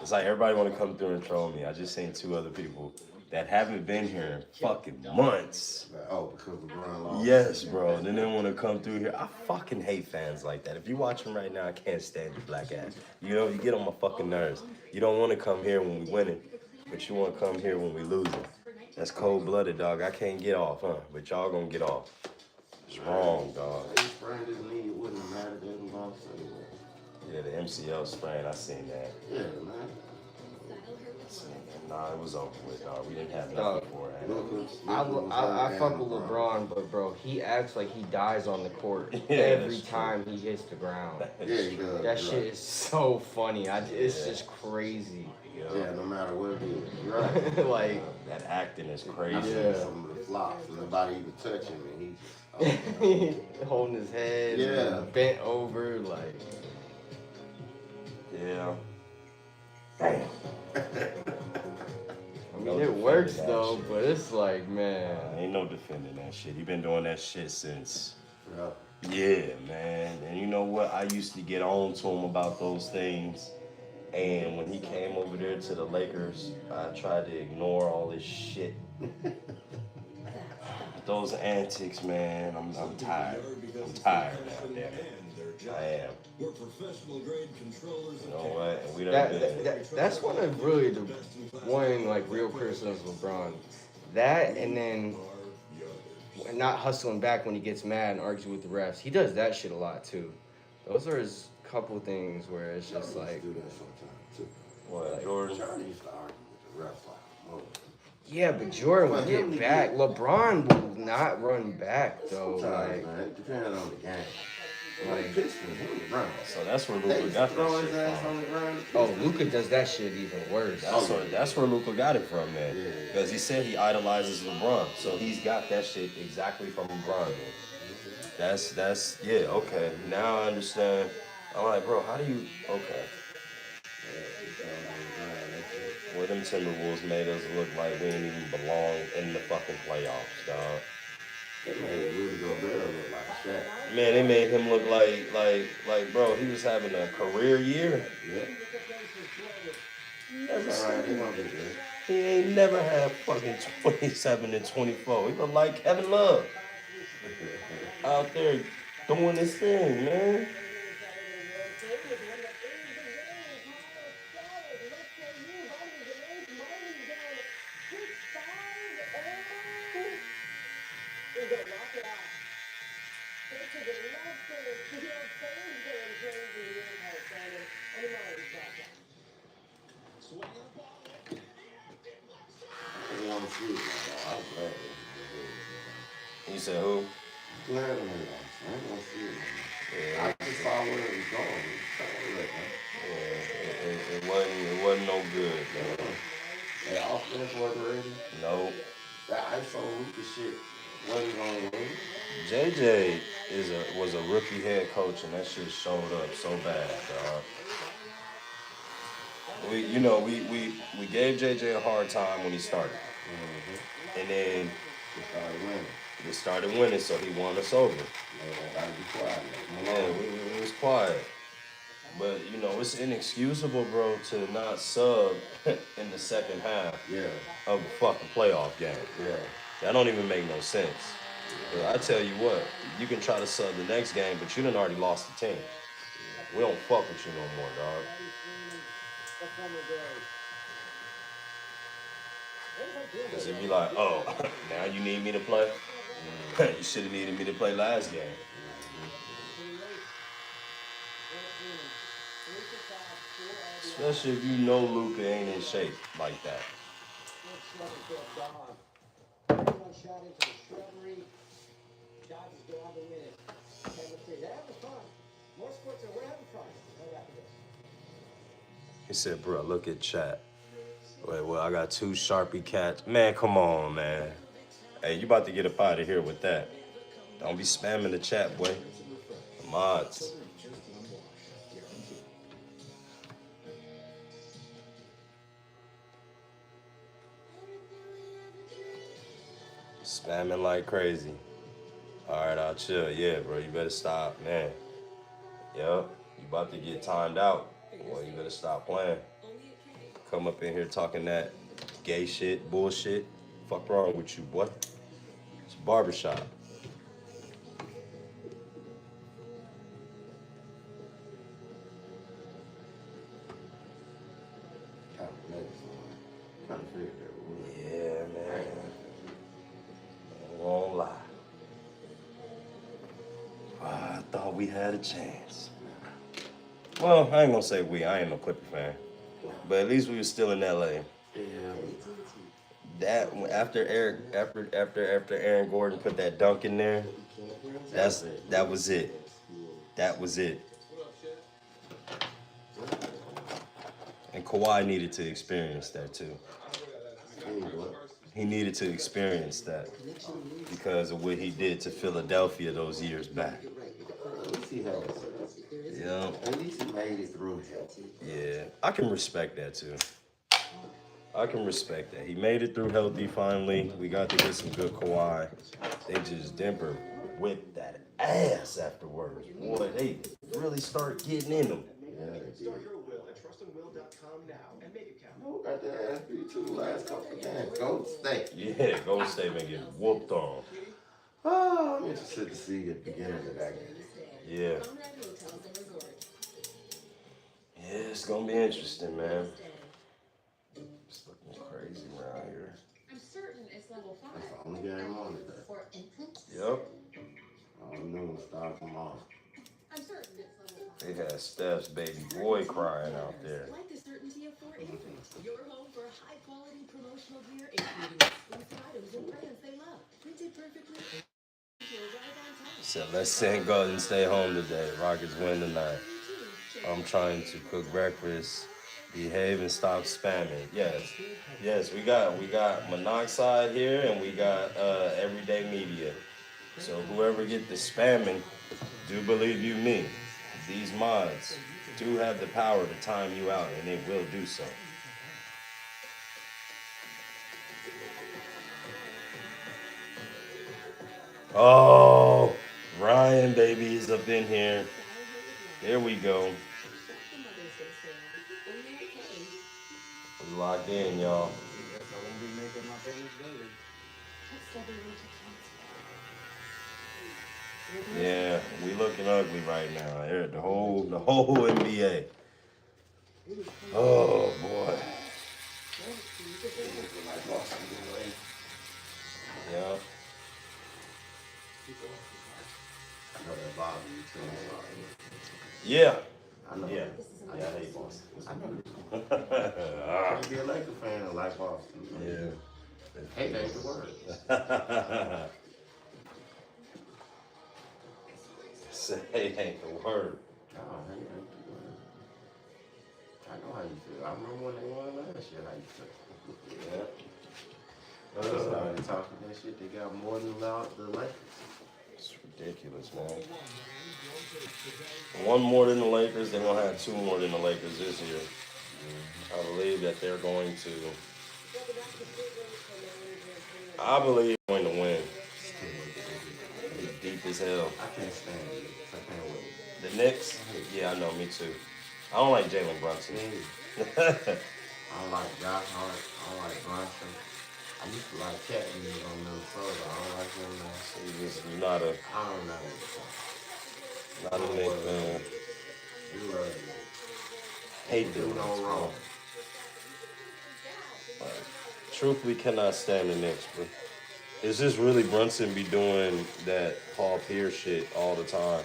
Speaker 2: It's like everybody want to come through and troll me. I just seen 2 other people that haven't been here in fucking months.
Speaker 7: Like, oh, because LeBron lost.
Speaker 2: Yes, bro. Then they want to come through here. I fucking hate fans like that. If you're watching right now, I can't stand your black ass. You know, you get on my fucking nerves. You don't want to come here when we winning, but you want to come here when we losing. That's cold-blooded, dog. I can't get off, huh? But y'all gonna get off. It's wrong, dog.
Speaker 7: He sprained his knee. It wouldn't have mattered. They was lost anyway.
Speaker 2: Yeah, the MCL sprain. I seen that.
Speaker 7: Yeah, man.
Speaker 2: Nah, it was over with, dog. We didn't have nothing
Speaker 1: Dog.
Speaker 2: beforehand.
Speaker 1: I fuck with LeBron, but bro, he acts like he dies on the court
Speaker 2: Yeah,
Speaker 1: every
Speaker 2: that's
Speaker 1: time he hits the ground.
Speaker 7: Yeah, he does.
Speaker 1: That
Speaker 7: you're
Speaker 1: shit
Speaker 7: right.
Speaker 1: is so funny. It's
Speaker 2: Yeah.
Speaker 1: just crazy.
Speaker 7: Yeah, no matter what it is. You're right.
Speaker 1: Like,
Speaker 2: That acting is
Speaker 7: I
Speaker 2: crazy.
Speaker 7: seen some of the flops and nobody even touch him, and he just.
Speaker 1: holding his head,
Speaker 7: Yeah.
Speaker 1: bent over, like.
Speaker 2: Yeah.
Speaker 1: I mean, it works though, but it's like, man.
Speaker 2: Ain't no defending that shit. He been doing that shit since.
Speaker 7: Yeah.
Speaker 2: Yeah, man. And you know what? I used to get on to him about those things. And when he came over there to the Lakers, I tried to ignore all this shit. Those antics, man. I'm tired. I'm tired now, damn it. I am.
Speaker 6: We're professional grade controllers.
Speaker 2: You know what? And we done been.
Speaker 1: That's one of really the one like real criticisms of LeBron. That and then not hustling back when he gets mad and argues with the refs. He does that shit a lot too. Those are his couple things where it's just like,
Speaker 7: do that sometimes too.
Speaker 2: What, Jordan?
Speaker 7: Jordan used to argue with the refs like, whoa.
Speaker 1: yeah, but Jordan would
Speaker 7: Well, him,
Speaker 1: get
Speaker 7: he
Speaker 1: back.
Speaker 7: did.
Speaker 1: LeBron will not run back though.
Speaker 7: Sometimes,
Speaker 1: Like,
Speaker 7: man, depending on the game. Like Pistons, he was running.
Speaker 2: So that's where
Speaker 7: They
Speaker 2: Luka
Speaker 7: used to
Speaker 2: got
Speaker 7: throw
Speaker 2: that
Speaker 7: his ass
Speaker 2: shit
Speaker 7: on
Speaker 2: from.
Speaker 7: the ground.
Speaker 1: oh, Luka does that shit even worse.
Speaker 2: That's where Luka got it from, man.
Speaker 7: Yeah.
Speaker 2: Because he said he idolizes LeBron, so he's got that shit exactly from LeBron. Man. That's yeah, okay. Now I understand. I'm like, bro, how do you? Okay. Well, them Timberwolves made us look like we didn't even belong in the fucking playoffs, dog.
Speaker 7: They made Rudy Gobert look like Shaq.
Speaker 2: Man, they made him look like, bro, he was having a career year.
Speaker 7: Yeah.
Speaker 2: Never
Speaker 7: That's all right.
Speaker 2: seen
Speaker 7: They
Speaker 2: him.
Speaker 7: gonna be good.
Speaker 2: He ain't never had fucking 27 and 24. He look like Kevin Love out there doing his thing, man.
Speaker 7: I didn't want to see it. I was glad.
Speaker 2: You said who?
Speaker 7: Glad of it. I didn't want to see it.
Speaker 2: Yeah,
Speaker 7: I just saw where it was going.
Speaker 2: it wasn't no good, man.
Speaker 7: That offense wasn't ready.
Speaker 2: Nope.
Speaker 7: That ISO Luka shit wasn't going to win.
Speaker 2: JJ was a rookie head coach, and that shit showed up so bad, dog. We gave JJ a hard time when he started, and then
Speaker 7: They started winning.
Speaker 2: we started winning, so he won us over.
Speaker 7: I gotta be quiet.
Speaker 2: Yeah, we was quiet. But, it's inexcusable, bro, to not sub in the second half
Speaker 7: Yeah.
Speaker 2: of a fucking playoff game.
Speaker 7: Yeah.
Speaker 2: That don't even make no sense. But I tell you what, you can try to sub the next game, but you done already lost the team. We don't fuck with you no more, dog. Because if you like, oh, now you need me to play? You should have needed me to play last game. Especially if you know Luka ain't in shape like that.
Speaker 4: Everyone shot into the shrubbery. Dodgers go on to win it. 10-3. They're having fun. More sports, and we're having fun. Right after this.
Speaker 2: He said, bro, look at chat. Wait, well, I got 2 Sharpie cats. Man, come on, man. Hey, you about to get up out of here with that. Don't be spamming the chat, boy. The mods. Spamming like crazy. All right, I'll chill. Yeah, bro, you better stop, man. Yup, you about to get timed out. Well, you better stop playing. Come up in here talking that gay shit, bullshit. Fuck wrong with you, boy? It's Barbershop.
Speaker 7: Kind of figured that would.
Speaker 2: Yeah, man. I won't lie. I thought we had a chance. Well, I ain't gonna say we. I ain't no Clipper fan. But at least we was still in LA.
Speaker 7: Yeah.
Speaker 2: That after Aaron Gordon put that dunk in there, that was it. That was it. And Kawhi needed to experience that too. He needed to experience that because of what he did to Philadelphia those years back.
Speaker 7: At least he had it.
Speaker 2: Yeah.
Speaker 7: At least he made it through.
Speaker 2: Yeah, I can respect that too. I can respect that. He made it through healthy finally. We got to get some good Kawhi. They just Denver whipped that ass afterwards. Boy, they really start getting in them.
Speaker 7: Yeah, they did. Who got the SB2 last couple of games? Golden State.
Speaker 2: Yeah, Golden State been getting whooped on.
Speaker 7: Oh, I'm interested to see at the beginning of that game.
Speaker 2: Yeah. Yeah, it's gonna be interesting, man. It's looking crazy around here.
Speaker 5: I'm certain it's level 5.
Speaker 7: That's the only game on today.
Speaker 5: For infants?
Speaker 2: Yep.
Speaker 7: All noon starts tomorrow.
Speaker 5: I'm certain it's level 5.
Speaker 2: They had Steph's baby boy crying out there.
Speaker 5: Like the certainty of 4 infants. Your home for high quality promotional gear, including exclusive items and brands they love. Printed perfectly. You'll arrive on time.
Speaker 2: Said, let's send Golden stay home today. Rockets win tonight. I'm trying to cook breakfast. Behave and stop spamming. Yes, we got monoxide here and we got everyday media. So whoever get the spamming, do believe you me. These mods do have the power to time you out and they will do so. Oh, Ryan baby is up in here. There we go. We locked in, y'all. Yeah, we looking ugly right now. Here, the whole NBA. Oh boy. Yeah.
Speaker 7: I know that Bobby too.
Speaker 2: Yeah.
Speaker 7: I know.
Speaker 2: Yeah. Yeah, I hate Boston.
Speaker 7: I know. Can't be a Laker fan and like Boston.
Speaker 2: Yeah.
Speaker 7: Hate ain't the word.
Speaker 2: Say ain't the word.
Speaker 7: No, hate ain't the word. I know how you feel. I remember when they won last year, how you feel.
Speaker 2: Yeah.
Speaker 7: They started talking that shit. They got more than the Lakers.
Speaker 2: It's ridiculous, man. One more than the Lakers, they're gonna have 2 more than the Lakers this year. I believe that they're going to. I believe they're going to win. It's deep as hell.
Speaker 7: I can't stand it. I can't wait.
Speaker 2: The Knicks? Yeah, I know, me too. I don't like Jalen Brunson.
Speaker 7: I don't like Josh Hart. I don't like Brunson. I used to like Cat music on Minnesota. I don't like him now.
Speaker 2: You're not a
Speaker 7: I don't know.
Speaker 2: Knicks fan.
Speaker 7: You love it.
Speaker 2: Hate the
Speaker 7: Do
Speaker 2: Knicks.
Speaker 7: no wrong.
Speaker 2: Truthfully, cannot stand the Knicks, but is this really Brunson be doing that Paul Pierce shit all the time?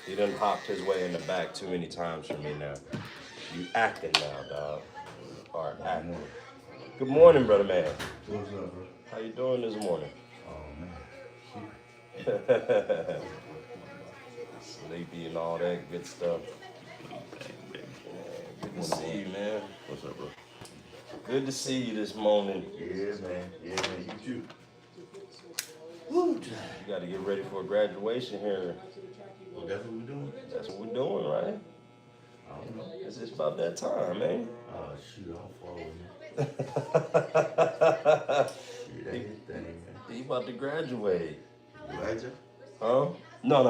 Speaker 2: He done hopped his way in the back too many times for me now. You acting now, dog. Or acting. Good morning, brother man.
Speaker 7: What's up, bro?
Speaker 2: How you doing this morning?
Speaker 7: Oh, man.
Speaker 2: Sleepy and all that good stuff. Good to see you, man.
Speaker 7: What's up, bro?
Speaker 2: Good to see you this morning.
Speaker 7: Yeah, man. Yeah, man. You too.
Speaker 2: You got to get ready for graduation here.
Speaker 7: Well, that's what we're doing?
Speaker 2: That's what we're doing, right?
Speaker 7: I don't know.
Speaker 2: It's just about that time, man.
Speaker 7: Oh, shoot. I'm following you. Shoot, that his thing, man.
Speaker 2: He about to graduate.
Speaker 7: Elijah?
Speaker 2: Huh? No.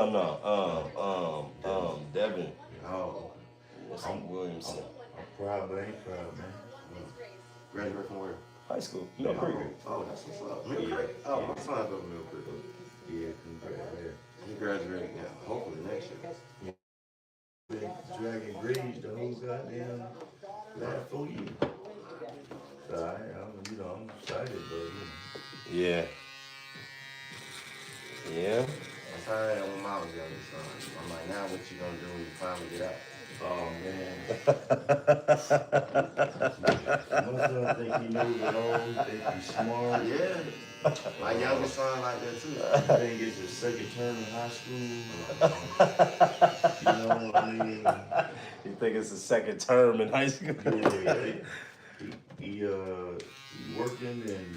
Speaker 2: Devin.
Speaker 7: Oh,
Speaker 2: Wilson Williamson.
Speaker 7: I'm proud, but I ain't proud, man. Graduate from where?
Speaker 2: High school. Mill Creek.
Speaker 7: Oh, that's what's up. Mill Creek. Oh, my son go to Mill Creek.
Speaker 6: Yeah, congrats.
Speaker 7: He graduated now. Hopefully next year.
Speaker 6: Been dragging grades the whole goddamn last 4 years. So I'm excited, but
Speaker 2: Yeah. Yeah.
Speaker 7: That's how I am when I was younger son. I'm like, now what you gonna do when you finally get out?
Speaker 6: oh man. My son think he knows it all, he think he's smart.
Speaker 7: Yeah. My youngest son like that too.
Speaker 6: He think it's his second term in high school. You know what I mean?
Speaker 2: You think it's the second term in high school?
Speaker 6: Yeah, he working and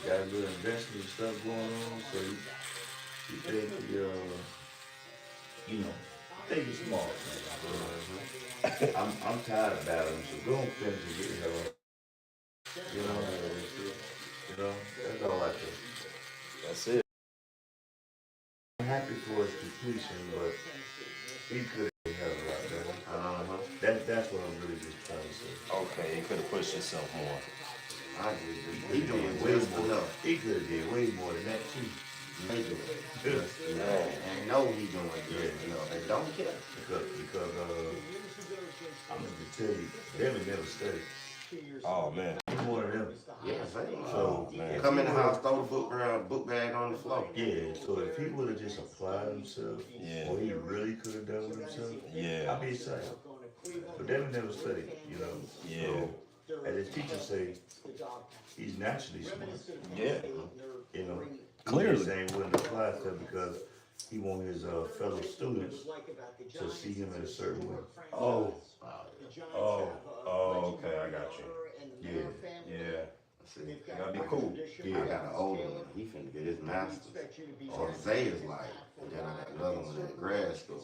Speaker 6: got a little investment stuff going on, so he think think he's smart. I'm tired of battling, so go and finish and get the hell out. That's all I think.
Speaker 2: That's it.
Speaker 6: I'm happy for his completion, but he could have had a lot better. That's what I'm really just trying to say.
Speaker 2: Okay, you could have pushed yourself more.
Speaker 7: I agree. He doing
Speaker 6: way
Speaker 7: just
Speaker 6: more.
Speaker 7: enough.
Speaker 6: He could have did way more than that too.
Speaker 7: They doing just enough. And know he doing good enough. They don't care.
Speaker 6: Because I'm gonna just tell you, them never study.
Speaker 2: Oh man.
Speaker 6: He's more than them.
Speaker 7: Yeah, same.
Speaker 6: So
Speaker 2: man.
Speaker 7: Come in the house, throw the book bag on the floor.
Speaker 6: yeah, so if he would have just applied himself,
Speaker 2: Yeah.
Speaker 6: what he really could have done with himself,
Speaker 2: Yeah.
Speaker 6: I'd be excited. But them never studied,
Speaker 2: Yeah.
Speaker 6: So, as his teacher say, he's naturally smart.
Speaker 2: Yeah.
Speaker 6: Clearly. He's saying wouldn't apply to because he want his fellow students to see him in a certain way.
Speaker 2: Oh, okay, I got you. Yeah.
Speaker 7: See,
Speaker 2: That'd be cool.
Speaker 7: I got an older one. He finna get his master's. So Zay is like, and then I got another one at grad school.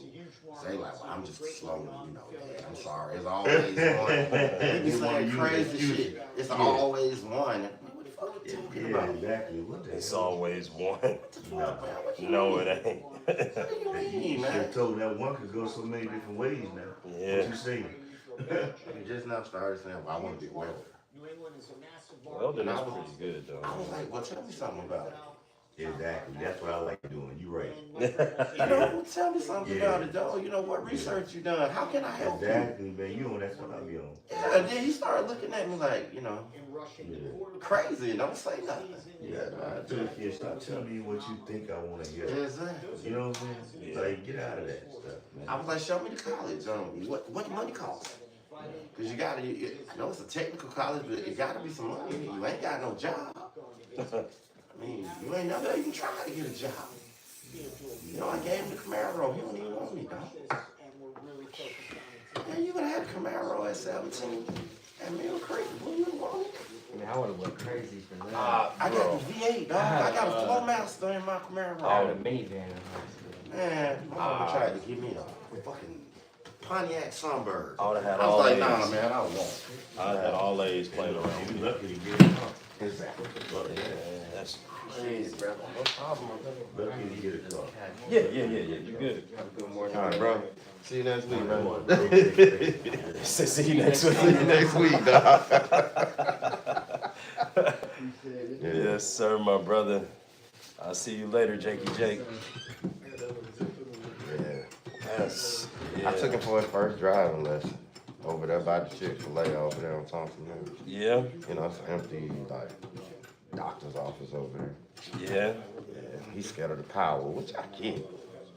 Speaker 7: Zay like, well, I'm just slow, Dad, I'm sorry. It's always one. He be saying crazy shit. It's always one. What the fuck you talking about?
Speaker 6: Exactly. What the
Speaker 2: It's
Speaker 6: hell?
Speaker 2: always one.
Speaker 7: What the fuck, man? What you
Speaker 2: No,
Speaker 7: mean?
Speaker 2: it ain't.
Speaker 7: What do you
Speaker 6: You
Speaker 7: mean,
Speaker 6: should
Speaker 7: man?
Speaker 6: have told him that one could go so many different ways now.
Speaker 2: Yeah.
Speaker 6: What you saying?
Speaker 7: You just now started saying, well, I want to be welder.
Speaker 2: Well, then that's pretty good,
Speaker 7: I
Speaker 2: though.
Speaker 7: was like, well, tell me something about it.
Speaker 6: Exactly. That's what I like doing. You right.
Speaker 7: Tell me something about it, though. What research you done? How can I help you?
Speaker 6: Exactly, man. You on that's what I be on.
Speaker 7: Yeah, and then he started looking at me like, crazy, and don't say nothing.
Speaker 6: Yeah, I tell the kids, stop telling me what you think I want to hear.
Speaker 7: Exactly.
Speaker 6: You know what I'm saying?
Speaker 2: Yeah.
Speaker 6: Like, get out of that stuff, man.
Speaker 7: I was like, show me the college. What money costs? Because you gotta, I know it's a technical college, but it gotta be some money. You ain't got no job. I mean, you ain't never even tried to get a job. I gave him the Camaro. He don't even want me, dog. Man, you would have had a Camaro at 17 at Mill Creek. Wouldn't you want it?
Speaker 3: I mean, I would have went crazy for that.
Speaker 7: I got the V8, dog. I got a Flowmaster in my Camaro.
Speaker 3: I had a minivan in high school.
Speaker 7: Man, my mama tried to give me a fucking Pontiac Sunbird.
Speaker 2: I would've had
Speaker 7: I was
Speaker 2: all
Speaker 7: like,
Speaker 2: A's.
Speaker 7: nah, man, I don't want it.
Speaker 2: I had all A's playing around with
Speaker 6: You
Speaker 2: me.
Speaker 6: lucky to get it up.
Speaker 7: Exactly.
Speaker 2: That's crazy, bro.
Speaker 7: No problem.
Speaker 6: Lucky to get it up.
Speaker 2: Yeah. You good?
Speaker 3: Have a good morning.
Speaker 1: All right, bro. See you next week, bro.
Speaker 2: See you next week.
Speaker 1: See you next week, dog.
Speaker 2: Yes, sir, my brother. I'll see you later, Jakey Jake.
Speaker 1: Yeah.
Speaker 2: Yes.
Speaker 1: I took him for his first driving lesson over there by the Chick-fil-A over there on Thompson Hill.
Speaker 2: Yeah.
Speaker 1: It's an empty, doctor's office over there.
Speaker 2: Yeah.
Speaker 1: Yeah, he's scared of the power, which I get.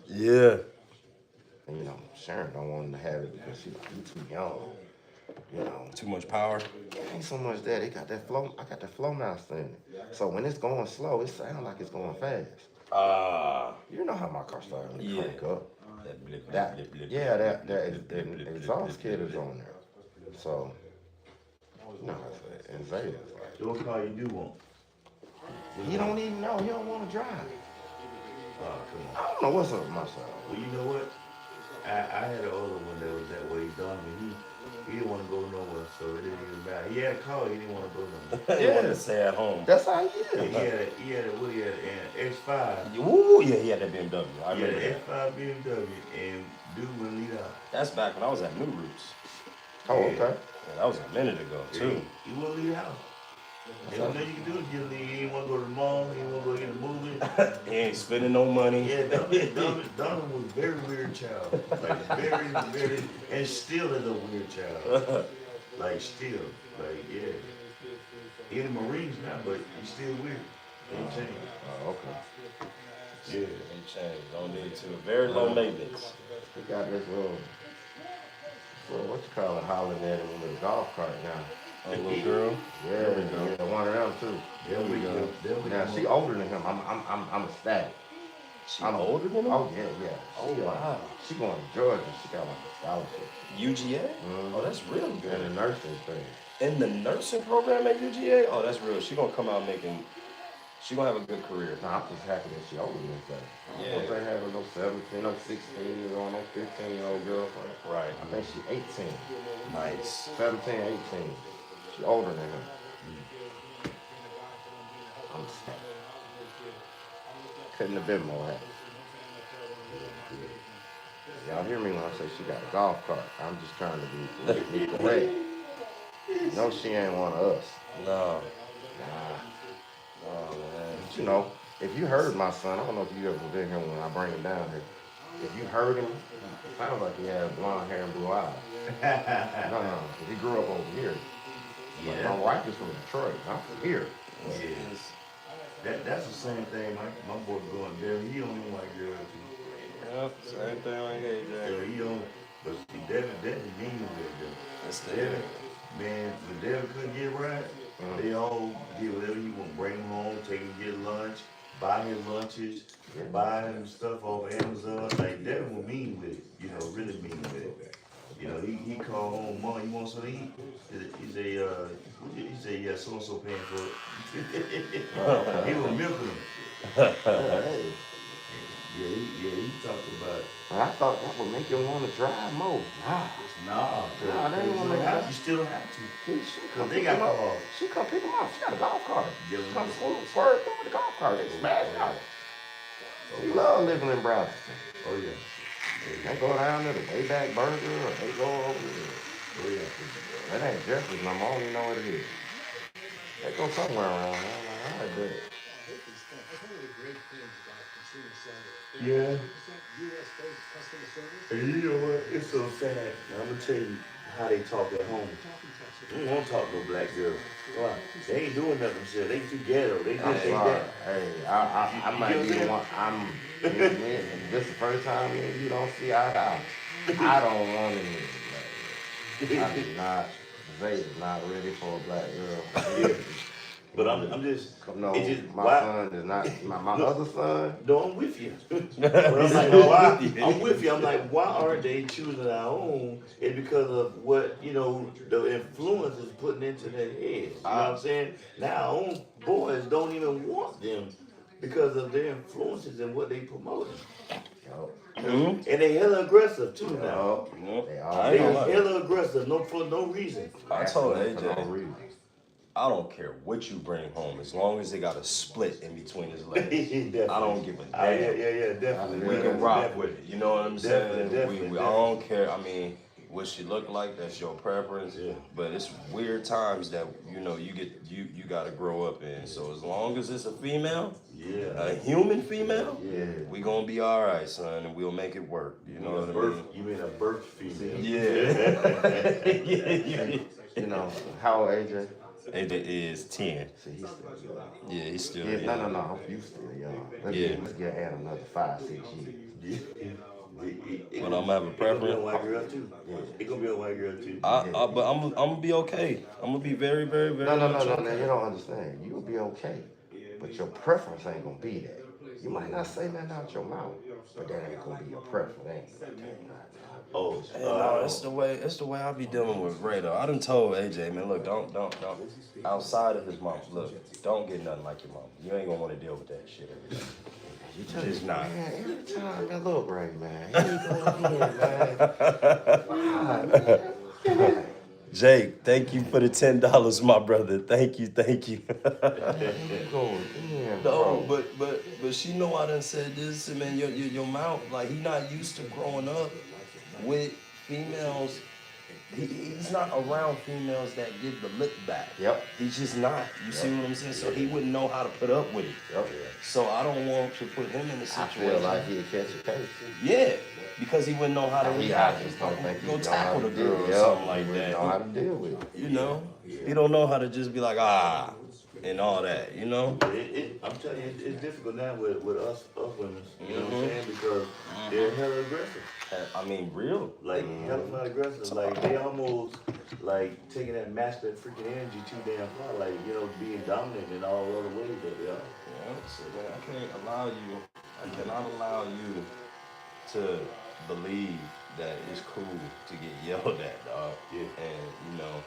Speaker 2: Yeah.
Speaker 1: And, Sharon don't want him to have it because she's like, you too young.
Speaker 2: Too much power.
Speaker 1: It ain't so much that. I got that flow master in it. So when it's going slow, it sounds like it's going fast. You know how my car started when it crank up. That exhaust kit is on there. So, and Zay is like,
Speaker 6: What car you do want?
Speaker 1: he don't even know. He don't want to drive.
Speaker 6: Oh, come on.
Speaker 1: I don't know what's up with my son.
Speaker 6: Well, you know what? I had an older one that was that way, done, but he didn't want to go nowhere, so it didn't even matter. He had a car, he didn't want to go nowhere.
Speaker 2: He wanted to stay at home.
Speaker 1: That's how he
Speaker 6: He
Speaker 1: is.
Speaker 6: had an X5.
Speaker 2: Ooh, yeah, he had that BMW. I
Speaker 6: He had
Speaker 2: remember
Speaker 6: an
Speaker 2: that.
Speaker 6: X5 BMW, and dude wouldn't lead out.
Speaker 2: That's back when I was at New Roots.
Speaker 1: Oh, okay.
Speaker 2: Yeah, that was a minute ago, too.
Speaker 6: He wouldn't lead out. The only thing you can do is get a nigga. He ain't want to go to the mall. He ain't want to go get a movie.
Speaker 2: He ain't spending no money.
Speaker 6: Yeah, Donovan was a very weird child. Like, very, very, and still is a weird child. Like, still. Like, yeah. He in the Marines now, but he's still weird. He ain't changed.
Speaker 1: Oh, okay.
Speaker 6: Yeah.
Speaker 2: He changed. Don't need to. Very low maintenance.
Speaker 1: He got this little what you call it, hollering at him with a golf cart now.
Speaker 2: A little girl.
Speaker 1: Yeah, yeah, one of them too.
Speaker 6: There we go.
Speaker 1: Now she older than him. I'm ecstatic.
Speaker 2: I'm older than him?
Speaker 1: Oh yeah, yeah.
Speaker 2: Oh, wow.
Speaker 1: She going to Georgia. She got like a scholarship.
Speaker 2: UGA?
Speaker 1: Mhm.
Speaker 2: Oh, that's really
Speaker 1: And
Speaker 2: good.
Speaker 1: the nursing thing.
Speaker 2: In the nursing program at UGA? Oh, that's real. She gonna come out making. She gonna have a good career.
Speaker 1: No, I'm just happy that she older than that.
Speaker 2: Yeah.
Speaker 1: I don't think having no 17 or 16 year old, no 15-year-old girlfriend.
Speaker 2: Right.
Speaker 1: I think she's 18.
Speaker 2: Nice.
Speaker 1: 17, 18. She older than him. I'm sad. Couldn't have been more happy. Y'all hear me when I say she got a golf cart. I'm just trying to be correct. No, she ain't one of us.
Speaker 2: No.
Speaker 1: Nah.
Speaker 2: Oh man.
Speaker 1: But you know, if you heard my son, I don't know if you ever been here when I bring him down here. If you heard him, it sounds like he had blonde hair and blue eyes. No, 'cause he grew up over here. But
Speaker 6: Yeah.
Speaker 1: my wife is from Detroit. I'm from here.
Speaker 2: Yes.
Speaker 6: That's the same thing. My boy going there. He don't even like girls.
Speaker 2: Yep. Same thing right here,
Speaker 6: Yeah,
Speaker 2: Jay.
Speaker 6: he don't. But see, Devin mean with them.
Speaker 2: That's the
Speaker 6: Devin, man, when Devin couldn't get right, they all get whatever you want. Bring him home, take him get lunch, buy him lunches, buy him stuff off Amazon. Like Devin was mean with it. You know, really mean with it. You know, he called home, Mom, you want something to eat? He say, yeah, so-and-so paying for it. He was milking him.
Speaker 1: Hey,
Speaker 6: Yeah, he talked about it.
Speaker 1: and I thought that would make him want to drive more. Nah.
Speaker 6: Nah,
Speaker 1: Nah, they ain't gonna make that.
Speaker 6: you still don't have to.
Speaker 1: She come
Speaker 6: They
Speaker 1: pick
Speaker 6: got
Speaker 1: him up.
Speaker 6: calls.
Speaker 1: She come pick him up. She got a golf cart.
Speaker 6: Yeah.
Speaker 1: She come swerve through with the golf cart. They smash out. She love living in Brownston.
Speaker 6: Oh yeah.
Speaker 1: They go down there to Wayback Burger or they go over there.
Speaker 6: Oh yeah.
Speaker 1: That ain't Jeffrey's no more. I don't even know what it is. They go somewhere around there. I'm like, all right, but
Speaker 6: Yeah. And you know what? It's so sad. Now, I'm gonna tell you how they talk at home. They don't want to talk to no black girl. Why? They ain't doing nothing themselves. They too ghetto. They
Speaker 1: I'm
Speaker 6: just ain't
Speaker 1: sorry.
Speaker 6: that.
Speaker 1: Hey, I might be the one. This the first time me and you don't see eye to eye. I don't want it. Like, I do not. Zay is not ready for a black girl.
Speaker 6: But I'm just.
Speaker 1: No,
Speaker 6: It just
Speaker 1: my
Speaker 6: why?
Speaker 1: son is not. My other son.
Speaker 6: No, I'm with you. But I'm like, why? I'm with you. I'm like, why aren't they choosing our own? It's because of what, you know, the influence is putting into their heads. You know what I'm saying? Now, our own boys don't even want them because of their influences and what they promoting.
Speaker 1: Yo,
Speaker 2: Mm-hmm.
Speaker 6: And they hella aggressive too now.
Speaker 1: yo, they all.
Speaker 2: I
Speaker 6: They
Speaker 2: ain't gonna lie.
Speaker 6: hella aggressive, for no reason.
Speaker 2: I told
Speaker 1: for no
Speaker 2: AJ,
Speaker 1: reason.
Speaker 2: I don't care what you bring home, as long as it got a split in between his legs.
Speaker 6: Definitely.
Speaker 2: I don't give a
Speaker 6: Oh, yeah,
Speaker 2: damn.
Speaker 6: definitely.
Speaker 2: We can rock with it. You know what I'm saying?
Speaker 6: Definitely.
Speaker 2: I don't care. I mean, what she look like, that's your preference.
Speaker 6: Yeah.
Speaker 2: But it's weird times that you know you gotta grow up in. So as long as it's a female,
Speaker 6: Yeah.
Speaker 2: a human female,
Speaker 6: Yeah.
Speaker 2: we gonna be all right, son, and we'll make it work. You know what I mean?
Speaker 6: You mean a birth female?
Speaker 2: Yeah.
Speaker 1: You know how old AJ?
Speaker 2: AJ is 10.
Speaker 1: See, he's still young.
Speaker 2: Yeah, he's still
Speaker 1: Yeah,
Speaker 2: young.
Speaker 1: no. You still young. Let's
Speaker 2: Yeah.
Speaker 1: get add another 5-6 years.
Speaker 2: But I'm gonna have a
Speaker 6: It's gonna be
Speaker 2: preference.
Speaker 6: a white girl too. It's gonna be a white girl too.
Speaker 2: But I'm gonna be okay. I'm gonna be very, very, very
Speaker 1: No.
Speaker 2: much okay.
Speaker 1: You don't understand. You'll be okay, but your preference ain't gonna be that. You might not say nothing out your mouth, but that ain't gonna be your preference. That ain't gonna tell you nothing.
Speaker 6: Oh,
Speaker 2: Hey, no, it's the way I be dealing with Ray though. I done told AJ, man, look, don't. Outside of his mom, look, don't get nothing like your mom. You ain't gonna want to deal with that shit every day.
Speaker 1: You tell
Speaker 2: Just
Speaker 1: me,
Speaker 2: not.
Speaker 1: man, every time that look right, man. Here you go again, man. Why, man?
Speaker 2: Jake, thank you for the $10, my brother. Thank you.
Speaker 1: You going in,
Speaker 2: No,
Speaker 1: bro.
Speaker 2: but she know I done said this, and man, your mouth, like he not used to growing up with females He's not around females that give the look back.
Speaker 7: Yep.
Speaker 2: He's just not. You see what I'm saying? So he wouldn't know how to put up with it.
Speaker 7: Yep.
Speaker 2: So I don't want to put him in a
Speaker 7: I
Speaker 2: situation.
Speaker 7: feel like he'd catch a case.
Speaker 2: Yeah, because he wouldn't know how to
Speaker 7: I
Speaker 2: react.
Speaker 7: just don't think
Speaker 2: Go
Speaker 7: he know how
Speaker 2: tackle
Speaker 7: to
Speaker 2: the
Speaker 7: deal.
Speaker 2: girl or
Speaker 7: Yep.
Speaker 2: something like
Speaker 7: He wouldn't know how
Speaker 2: that.
Speaker 7: to deal with it.
Speaker 2: You know, he don't know how to just be like and all that. You know.
Speaker 6: I'm telling you, it's difficult now with us women. You know what I'm saying? Because they're hella aggressive.
Speaker 2: I mean, real.
Speaker 6: Like hella aggressive. Like they almost like taking that masculine freaking energy too damn far. Like, you know, being dominant in all other ways that they are.
Speaker 2: Yeah, so man, I cannot allow you to believe that it's cool to get yelled at, dog.
Speaker 6: Yeah.
Speaker 2: And, you know,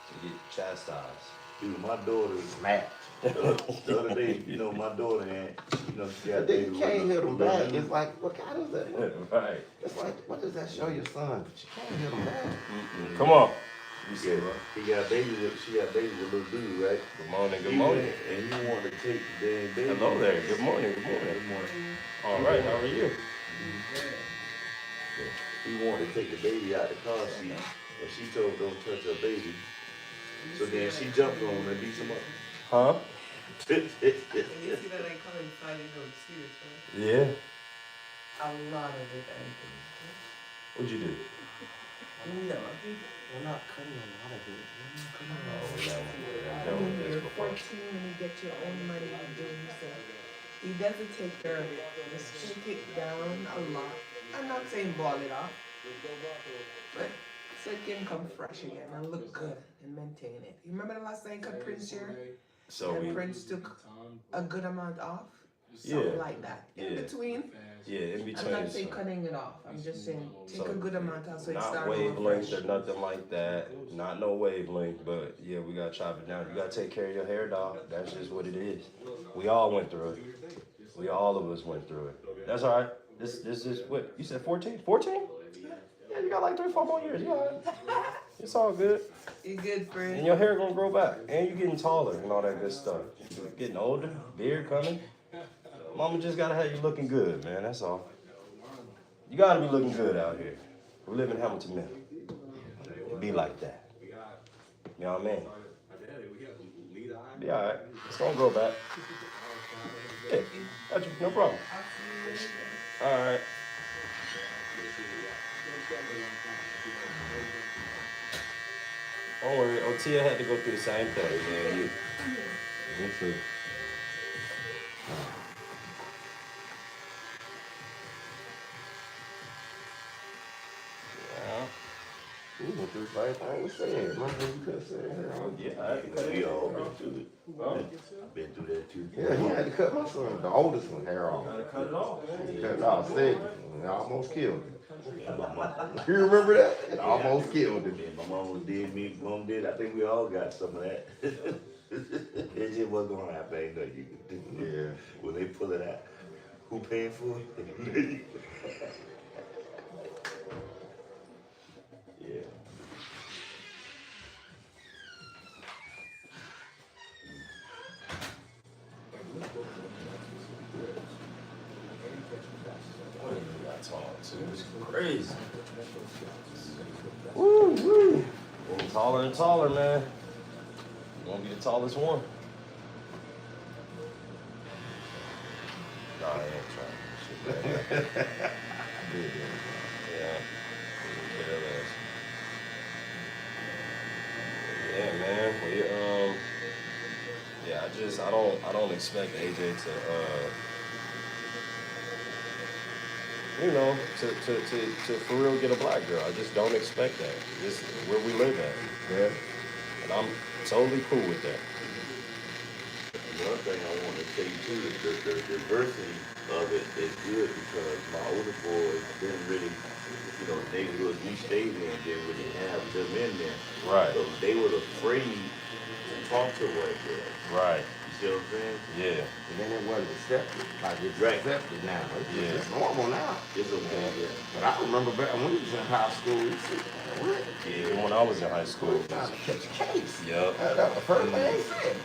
Speaker 2: to get chastised.
Speaker 6: Dude, my daughter,
Speaker 7: Smack.
Speaker 6: the other day, you know, my daughter, and you know, she got
Speaker 7: But then you
Speaker 6: baby
Speaker 7: can't
Speaker 6: with
Speaker 7: hit them
Speaker 6: little
Speaker 7: back.
Speaker 6: dude.
Speaker 7: It's like, what kind is that?
Speaker 2: Right.
Speaker 7: It's like, what does that show your son? But you can't hit them back.
Speaker 2: Come on. You
Speaker 6: Yeah,
Speaker 2: see, right?
Speaker 6: she got baby with little dude, right?
Speaker 2: Good morning, good
Speaker 6: He
Speaker 2: morning.
Speaker 6: went and he wanted to take the damn baby.
Speaker 2: Hello there. Good morning, good
Speaker 6: Yeah,
Speaker 2: morning.
Speaker 6: good morning.
Speaker 2: All right, how are you?
Speaker 6: He wanted to take the baby out the car seat, and she told him don't touch her baby. So then she jumped on him and beat him up.
Speaker 2: Huh?
Speaker 8: You see that I call it finding no excuse, right?
Speaker 2: Yeah.
Speaker 8: A lot of it, I think.
Speaker 2: What'd you do?
Speaker 8: No.
Speaker 7: We're not cutting a lot of it.
Speaker 2: Oh, we got
Speaker 8: I
Speaker 2: one.
Speaker 8: mean, you're 14 when you get your own money and doing so. He doesn't take care of it. Just take it down a lot. I'm not saying ball it off, but so it can come fresh again and look good and maintain it. You remember the last time you cut Prince here?
Speaker 2: So
Speaker 8: And
Speaker 2: we,
Speaker 8: Prince took a good amount off? Something
Speaker 2: Yeah.
Speaker 8: like that. In
Speaker 2: Yeah.
Speaker 8: between.
Speaker 2: yeah, in
Speaker 8: I'm
Speaker 2: between.
Speaker 8: not saying
Speaker 2: so
Speaker 8: cutting it off. I'm just saying take
Speaker 2: So,
Speaker 8: a good amount off so it's
Speaker 2: not
Speaker 8: starting over
Speaker 2: wavelength
Speaker 8: fresh.
Speaker 2: or nothing like that. Not no wavelength, but yeah, we gotta chop it down. You gotta take care of your hair, dog. That's just what it is. We all went through it. All of us went through it. That's all right. This is what you said. 14? 14? Yeah, you got like 3-4 more years. You all right. It's all good.
Speaker 8: You good,
Speaker 2: And
Speaker 8: friend?
Speaker 2: your hair gonna grow back, and you getting taller and all that good stuff. You're getting older, beard coming. Mama just gotta have you looking good, man. That's all. You gotta be looking good out here. We live in Hamilton, man. It be like that. You know what I mean? Be all right. It's gonna grow back. Yeah, got you. No problem. All right. Don't worry. Otia had to go through the same thing. Yeah, you.
Speaker 7: Me too.
Speaker 2: Yeah.
Speaker 7: We went through the same thing we said. Remember you could have said hair on?
Speaker 2: Yeah, I had to cut
Speaker 6: We
Speaker 2: it.
Speaker 6: all been through it.
Speaker 2: Huh?
Speaker 6: Been through that too.
Speaker 7: Yeah, he had to cut my son, the oldest one, hair off.
Speaker 2: Gotta cut it off.
Speaker 7: He cut it off, said it almost killed him.
Speaker 6: And my mom,
Speaker 7: You remember that? It almost killed him.
Speaker 6: my mom did, me, mom did. I think we all got some of that. It just wasn't gonna happen. Ain't nothing you can do.
Speaker 7: Yeah.
Speaker 6: When they pull it out, who paying for it? Yeah.
Speaker 2: Got tall too. It's crazy.
Speaker 7: Woo, woo.
Speaker 2: Getting taller and taller, man. You wanna be the tallest one? Nah, I ain't trying. Yeah. Yeah, man. Yeah, I don't expect AJ to to for real get a black girl. I just don't expect that. This is where we live at.
Speaker 7: Yeah.
Speaker 2: And I'm totally cool with that.
Speaker 6: Another thing I want to tell you too is the diversity of it is good because my older boys didn't really, you know, neighborhoods we stayed in didn't really have them in there.
Speaker 2: Right.
Speaker 6: So they were afraid to talk to white girls.
Speaker 2: Right.
Speaker 6: You see what I'm saying?
Speaker 2: Yeah.
Speaker 7: And then it wasn't accepted. Like it's
Speaker 6: Right.
Speaker 7: accepted now.
Speaker 2: Yeah.
Speaker 7: It's normal now.
Speaker 6: It's okay. Yeah.
Speaker 7: But I remember back when we was in high school, we said, what?
Speaker 2: Even when I was in high school.
Speaker 7: You gotta catch a case.
Speaker 2: Yup.
Speaker 7: That's the first thing they said.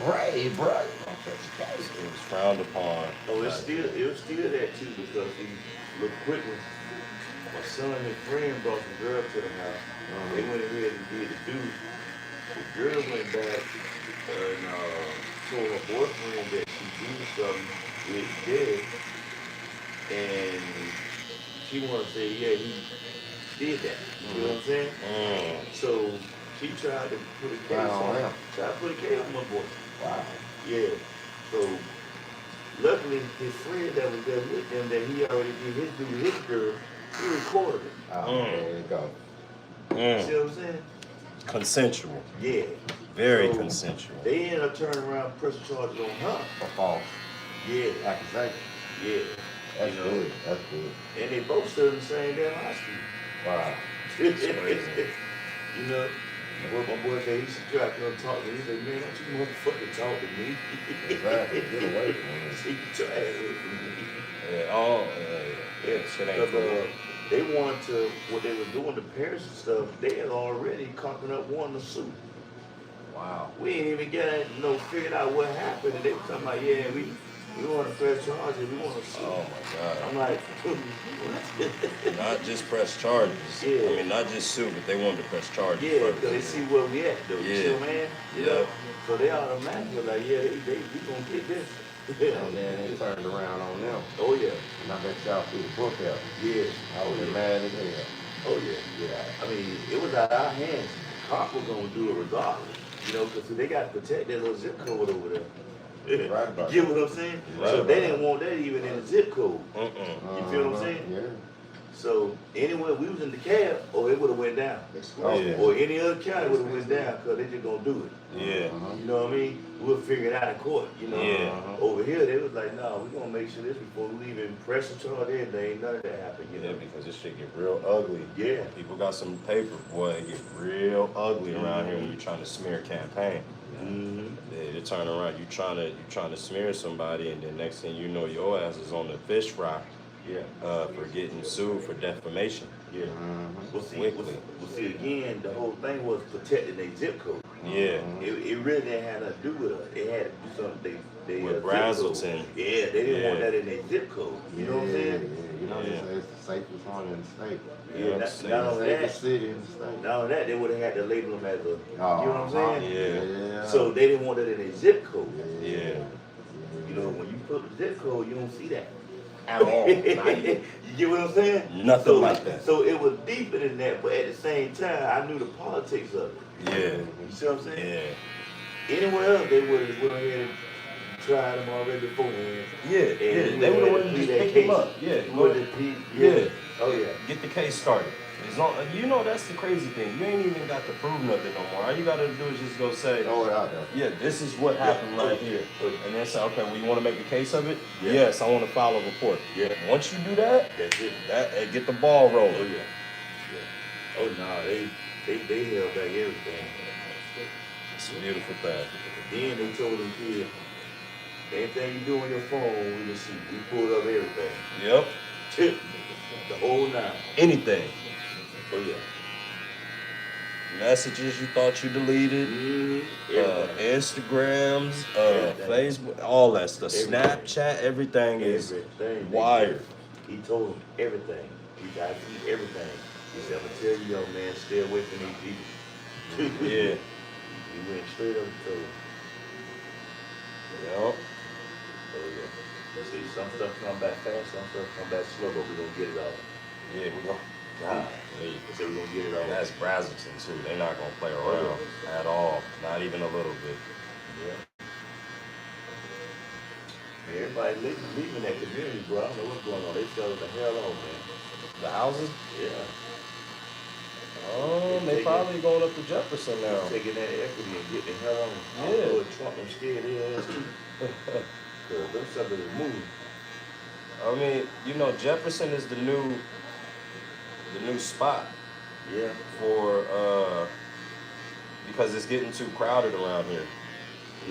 Speaker 7: Brave, bro. You gonna catch a case.
Speaker 2: It was frowned upon.
Speaker 6: Oh, it was still that too because these little quick ones, my son and his friend brought some girl to the house. They went ahead and did the do. The girl went back and told her boyfriend that she did something with dead, and she wanna say, yeah, he did that. You know what I'm saying? So she tried to put a case on him. Tried to put a case on my boy.
Speaker 1: Wow.
Speaker 6: Yeah. So luckily his friend that was there with them that he already did his do with his girl, he recorded it.
Speaker 1: There you go.
Speaker 6: See what I'm saying?
Speaker 2: Consensual.
Speaker 6: Yeah.
Speaker 2: Very
Speaker 6: So,
Speaker 2: consensual.
Speaker 6: They ended up turning around and pressing charges on her.
Speaker 1: For false
Speaker 6: Yeah.
Speaker 1: accusation.
Speaker 6: Yeah.
Speaker 1: That's
Speaker 6: You know?
Speaker 1: good. That's good.
Speaker 6: And they both stood in the same damn high school.
Speaker 1: Wow.
Speaker 6: You know, what my boy said, he should try to come talk to me. He said, man, don't you motherfucking talk to me.
Speaker 1: Exactly. Get away from me.
Speaker 6: She tried with me.
Speaker 2: Yeah,
Speaker 6: Yeah,
Speaker 2: shit ain't cool.
Speaker 6: because they wanted to, what they were doing, the parents and stuff, they had already cocking up wanting to sue.
Speaker 2: Wow.
Speaker 6: We ain't even figured out what happened. And they were talking about, yeah, we want to press charges, we want to sue.
Speaker 2: Oh my God.
Speaker 6: I'm like, what?
Speaker 2: Not just press charges.
Speaker 6: Yeah.
Speaker 2: I mean, not just sue, but they wanted to press charges.
Speaker 6: Yeah,
Speaker 2: first.
Speaker 6: because they see where we at, though. You
Speaker 2: Yeah.
Speaker 6: see what I'm saying? You
Speaker 2: Yeah.
Speaker 6: know? So they automatically like, yeah, we gonna get this.
Speaker 1: And then they turned around on them.
Speaker 6: Oh, yeah.
Speaker 1: And I bet y'all threw the book out.
Speaker 6: Yeah.
Speaker 1: I was mad as hell.
Speaker 6: Oh, yeah. Yeah. I mean, it was out of our hands. Cop was gonna do it regardless. You know, because they got to protect that little zip code over there.
Speaker 1: Right about
Speaker 6: You get what I'm saying?
Speaker 2: Right
Speaker 6: So
Speaker 2: about
Speaker 6: they didn't want that even in the zip code.
Speaker 2: Mm-mm.
Speaker 6: You feel what I'm saying?
Speaker 1: Yeah.
Speaker 6: So anyway, we was in the cab, or it would have went down.
Speaker 1: Oh,
Speaker 2: Yeah.
Speaker 6: Or any other county would have went down because they just gonna do it.
Speaker 2: Yeah.
Speaker 6: You know what I mean? We'll figure it out in court. You know.
Speaker 2: Yeah.
Speaker 6: Over here, they was like, no, we gonna make sure this before we even press the charge. Anything, none of that happened. You
Speaker 2: Yeah,
Speaker 6: know.
Speaker 2: because this shit get real ugly.
Speaker 6: Yeah.
Speaker 2: People got some paper, boy, it get real ugly around here when you're trying to smear a campaign.
Speaker 6: Mm-hmm.
Speaker 2: Yeah, you turn around, you trying to smear somebody, and then next thing you know, your ass is on the fish fry.
Speaker 6: Yeah.
Speaker 2: For getting sued for defamation.
Speaker 6: Yeah.
Speaker 1: Mm-hmm.
Speaker 6: Well, see, again, the whole thing was protecting their zip code.
Speaker 2: Yeah.
Speaker 6: It really didn't have nothing to do with us. It had to do something they
Speaker 2: With
Speaker 6: zip
Speaker 2: Brazelton.
Speaker 6: code. Yeah, they didn't want
Speaker 2: Yeah.
Speaker 6: that in their zip code. You know what I'm saying?
Speaker 1: Yeah. You know,
Speaker 2: Yeah.
Speaker 1: they say it's the safest one in the state.
Speaker 6: Yeah, not only
Speaker 1: Safest
Speaker 6: that,
Speaker 1: city in the state.
Speaker 6: not only that, they would have had to label them as a, you know what I'm saying?
Speaker 2: Yeah.
Speaker 6: So they didn't want that in their zip code.
Speaker 2: Yeah.
Speaker 6: You know, when you put the zip code, you don't see that.
Speaker 2: At all.
Speaker 6: You get what I'm saying?
Speaker 2: Nothing
Speaker 6: So,
Speaker 2: like that.
Speaker 6: So it was deeper than that, but at the same time, I knew the politics of it.
Speaker 2: Yeah.
Speaker 6: You see what I'm saying?
Speaker 2: Yeah.
Speaker 6: Anywhere else, they would have went ahead and tried them already beforehand.
Speaker 2: Yeah.
Speaker 6: And
Speaker 2: They
Speaker 6: we
Speaker 2: would have
Speaker 6: had
Speaker 2: went
Speaker 6: to
Speaker 2: and
Speaker 6: plead
Speaker 2: just
Speaker 6: that
Speaker 2: pick them
Speaker 6: case.
Speaker 2: up. Yeah.
Speaker 6: We
Speaker 2: Go
Speaker 6: would
Speaker 2: ahead.
Speaker 6: have plead-
Speaker 2: Yeah.
Speaker 6: Oh yeah.
Speaker 2: Get the case started. As long, you know that's the crazy thing. You ain't even got to prove nothing no more. All you gotta do is just go say,
Speaker 1: Throw it out there.
Speaker 2: yeah, this is what happened right here. And then say, okay, well, you want to make a case of it?
Speaker 6: Yeah.
Speaker 2: Yes, I want to file a report.
Speaker 6: Yeah.
Speaker 2: Once you do that,
Speaker 6: That's it.
Speaker 2: get the ball
Speaker 6: Oh
Speaker 2: rolling.
Speaker 6: yeah. Yeah. Oh no, they held back everything.
Speaker 2: It's a beautiful thing.
Speaker 6: Then they told them kids, anything you do on your phone, we can see. We pulled up everything.
Speaker 2: Yep.
Speaker 6: The whole nine.
Speaker 2: Anything.
Speaker 6: Oh yeah.
Speaker 2: Messages you thought you deleted,
Speaker 6: Everything.
Speaker 2: Instagrams,
Speaker 6: Everything.
Speaker 2: Facebook, all that stuff.
Speaker 6: Everything.
Speaker 2: Snapchat, everything is
Speaker 6: Everything.
Speaker 2: wired.
Speaker 6: He told them everything. You gotta see everything. He said, I'm gonna tell you, young man, stay away from these people.
Speaker 2: Yeah.
Speaker 6: He went straight up and told him.
Speaker 2: Yep.
Speaker 6: Oh yeah. See, some stuff come back fast, some stuff come back slow, but we're gonna get it all.
Speaker 2: Yeah, we go.
Speaker 6: God. They say we're gonna get it all.
Speaker 2: That's Brazelton too. They're not gonna play around at all. Not even a little bit.
Speaker 6: Yeah. Everybody leaving that community, bro. I don't know what's going on. They fell the hell on, man.
Speaker 2: The houses?
Speaker 6: Yeah.
Speaker 2: Oh, they probably going up to Jefferson now.
Speaker 6: Taking that equity and getting the hell on.
Speaker 2: Yeah.
Speaker 6: I don't know if Trump and scared their ass too. Cause them suckers is moving.
Speaker 2: I mean, you know, Jefferson is the new spot
Speaker 6: Yeah.
Speaker 2: for because it's getting too crowded around here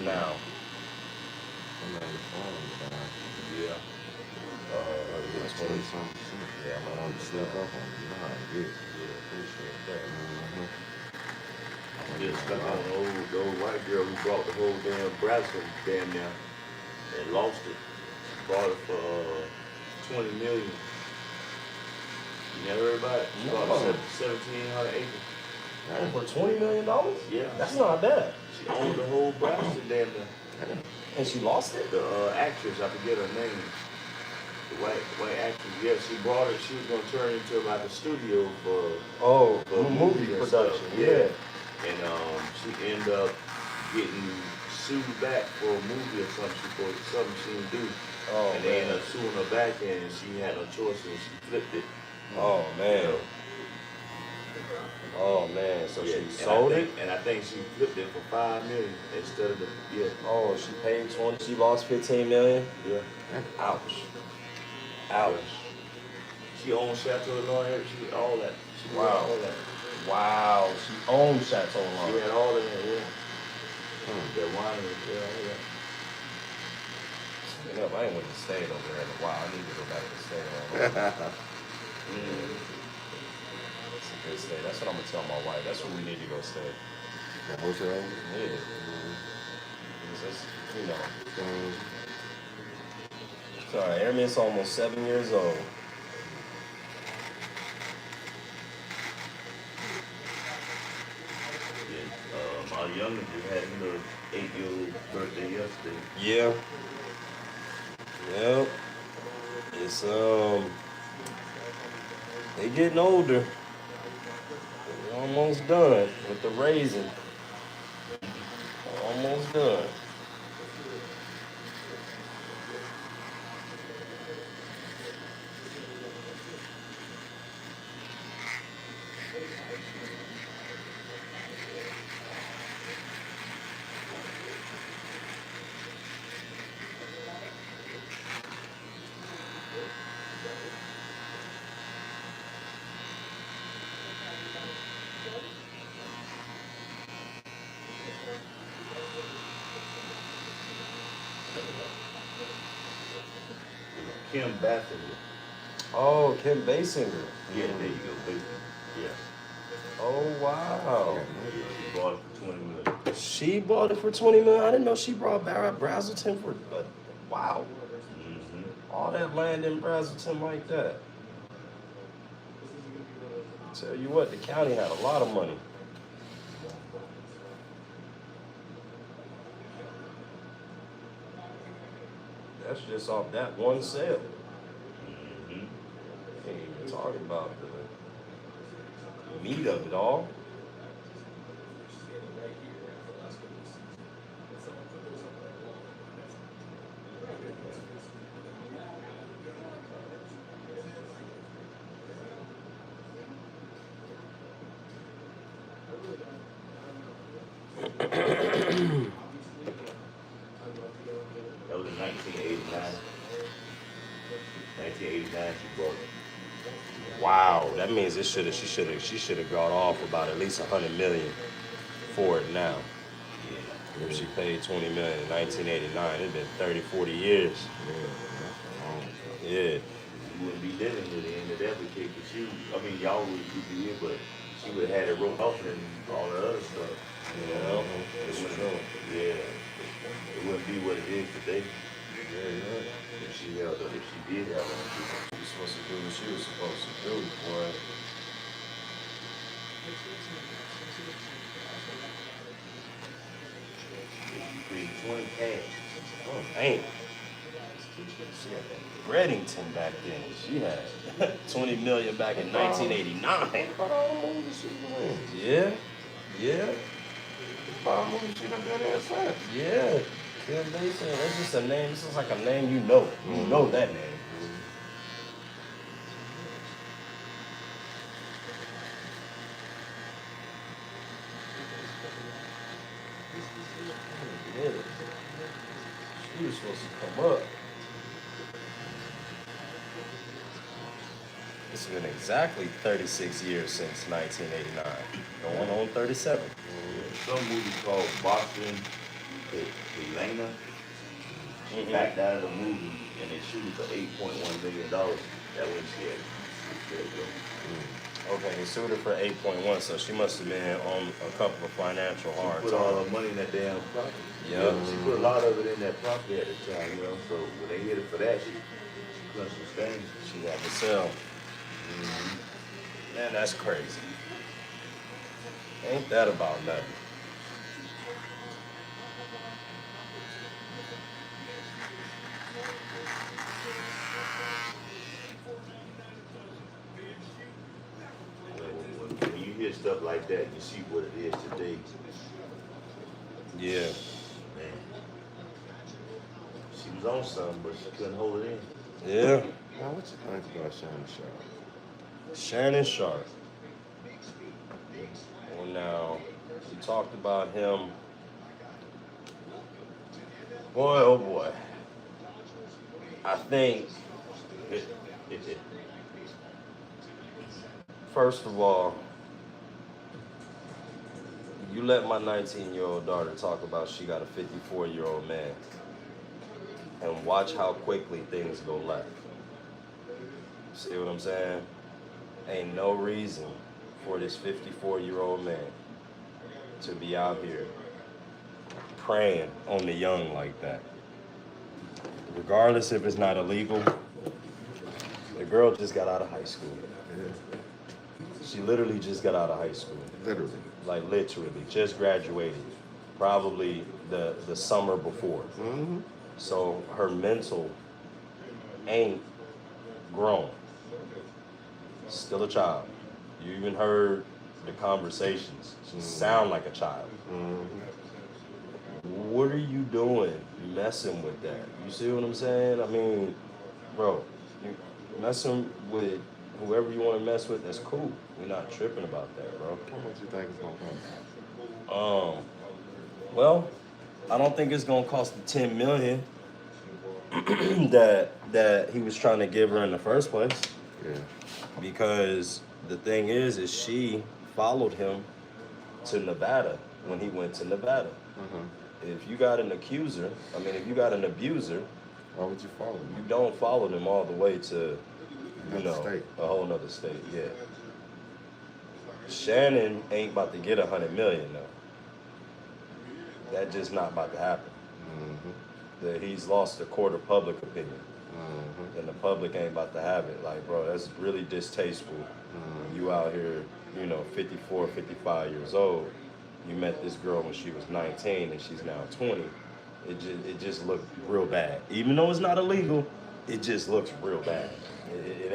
Speaker 2: now.
Speaker 6: Yeah.
Speaker 2: That's what it's- yeah, I'm
Speaker 1: I
Speaker 2: on
Speaker 1: want to slip up on you. You know how to get it.
Speaker 2: Yeah, appreciate that.
Speaker 6: Still stuck on the old white girl who brought the whole damn Bradford damn now and lost it. Bought it for 20 million. You never heard about it? It's
Speaker 2: No.
Speaker 6: about 1,700 acres.
Speaker 2: Damn, for $20 million?
Speaker 6: Yeah.
Speaker 2: That's not bad.
Speaker 6: She owned the whole Braxton damn near.
Speaker 2: And she lost it?
Speaker 6: The actress, I forget her name. The white actress. Yeah, she brought it. She was gonna turn it into like a studio for
Speaker 2: movie
Speaker 6: and
Speaker 2: production.
Speaker 6: stuff.
Speaker 2: Yeah.
Speaker 6: And she ended up getting sued back for a movie or something for something she didn't do.
Speaker 2: Oh,
Speaker 6: and they ended up suing her back, and she had no choice, and she flipped it.
Speaker 2: Oh man.
Speaker 6: You know?
Speaker 2: Oh man. So
Speaker 6: Yeah,
Speaker 2: she sold it?
Speaker 6: and I think she flipped it for $5 million instead of
Speaker 2: Oh, she paid 20. She lost 15 million.
Speaker 6: Yeah.
Speaker 2: Ouch. Ouch.
Speaker 6: She owns Chateau Lawrence. She all that. She
Speaker 2: Wow.
Speaker 6: all that.
Speaker 2: Wow. She owns Chateau
Speaker 6: She
Speaker 2: Lawrence.
Speaker 6: had all that. Yeah. That winery. Yeah, all that.
Speaker 2: You know, I ain't went to stay over there in a while. I need to go back to stay. It's a good stay. That's what I'm gonna tell my wife. That's where we need to go stay.
Speaker 1: The hotel.
Speaker 2: Yeah. Because that's, you know. Sorry, Airman's almost 7 years old.
Speaker 6: Yeah. My youngest just had a little 8-year-old birthday yesterday.
Speaker 2: Yeah. Yep. It's they getting older. They're almost done with the raising. Almost done.
Speaker 6: Kim Basinger.
Speaker 2: Oh, Kim Basinger.
Speaker 6: Yeah, there you go, Basinger. Yeah.
Speaker 2: Oh wow.
Speaker 6: Yeah, she bought it for $20 million.
Speaker 2: She bought it for 20 million. I didn't know she brought Brazelton for wow. All that land in Brazelton like that. Tell you what, the county had a lot of money. That's just off that one sale. Can't even talk about the meat of it all.
Speaker 6: That was in 1989. 1989 she bought it.
Speaker 2: Wow, that means she should have got off about at least 100 million for it now. If she paid 20 million in 1989, it'd been 30, 40 years. Yeah.
Speaker 6: You wouldn't be living here at the end of that because y'all would be here, but she would have had it roped off and all the other stuff.
Speaker 2: Yeah, it's true.
Speaker 6: Yeah. It wouldn't be what it is today. If she did have it.
Speaker 2: She was supposed to do what she was supposed to do, boy.
Speaker 6: Big 20 cash.
Speaker 2: Oh, dang. She had that Reddington back then. She had 20 million back in 1989. Yeah. Yeah. Yeah. Kim Basinger. That's just a name. This is like a name you know. You know that name. Yeah. She was supposed to come up. It's been exactly 36 years since 1989. Going on 37.
Speaker 6: Some movie called Boston, Elena. She backed out of the movie and they sued for $8.1 million. That when she had. There you go.
Speaker 2: Okay, they sued her for 8.1, so she must have been on a couple of financial hard
Speaker 6: Put all
Speaker 2: times.
Speaker 6: her money in that damn property.
Speaker 2: Yeah.
Speaker 6: She put a lot of it in that property at the time, so when they hit her for that, she couldn't sustain.
Speaker 2: She had to sell.
Speaker 6: Mm-hmm.
Speaker 2: Man, that's crazy. Ain't that about nothing?
Speaker 6: When you hear stuff like that, you see what it is today.
Speaker 2: Yeah.
Speaker 6: Man, she was on something, but she couldn't hold it in.
Speaker 2: Yeah.
Speaker 1: Now, what you think about Shannon Sharpe?
Speaker 2: Shannon Sharpe. Well, now, we talked about him. Boy, oh boy. I think, first of all, you let my 19-year-old daughter talk about she got a 54-year-old man, and watch how quickly things go left. See what I'm saying? Ain't no reason for this 54-year-old man to be out here preying on the young like that. Regardless if it's not illegal, the girl just got out of high school. She literally just got out of high school.
Speaker 1: Literally.
Speaker 2: Like literally, just graduated. Probably the summer before.
Speaker 1: Mm-hmm.
Speaker 2: So her mental ain't grown. Still a child. You even heard the conversations. She sound like a child.
Speaker 1: Mm-hmm.
Speaker 2: What are you doing messing with that? You see what I'm saying? I mean, bro, you messing with whoever you want to mess with, that's cool. We're not tripping about that, bro.
Speaker 1: How much you think it's gonna cost?
Speaker 2: Well, I don't think it's gonna cost the $10 million that he was trying to give her in the first place.
Speaker 1: Yeah.
Speaker 2: Because the thing is she followed him to Nevada when he went to Nevada.
Speaker 1: Mm-hmm.
Speaker 2: If you got an accuser, if you got an abuser,
Speaker 1: Why would you follow me?
Speaker 2: you don't follow them all the way to,
Speaker 1: Another state.
Speaker 2: a whole nother state. Yeah. Shannon ain't about to get $100 million though. That just not about to happen.
Speaker 1: Mm-hmm.
Speaker 2: That he's lost a court of public opinion.
Speaker 1: Mm-hmm.
Speaker 2: And the public ain't about to have it. Like, bro, that's really distasteful.
Speaker 1: Mm-hmm.
Speaker 2: You out here, 54, 55 years old. You met this girl when she was 19 and she's now 20. It just looked real bad. Even though it's not illegal, it just looks real bad. It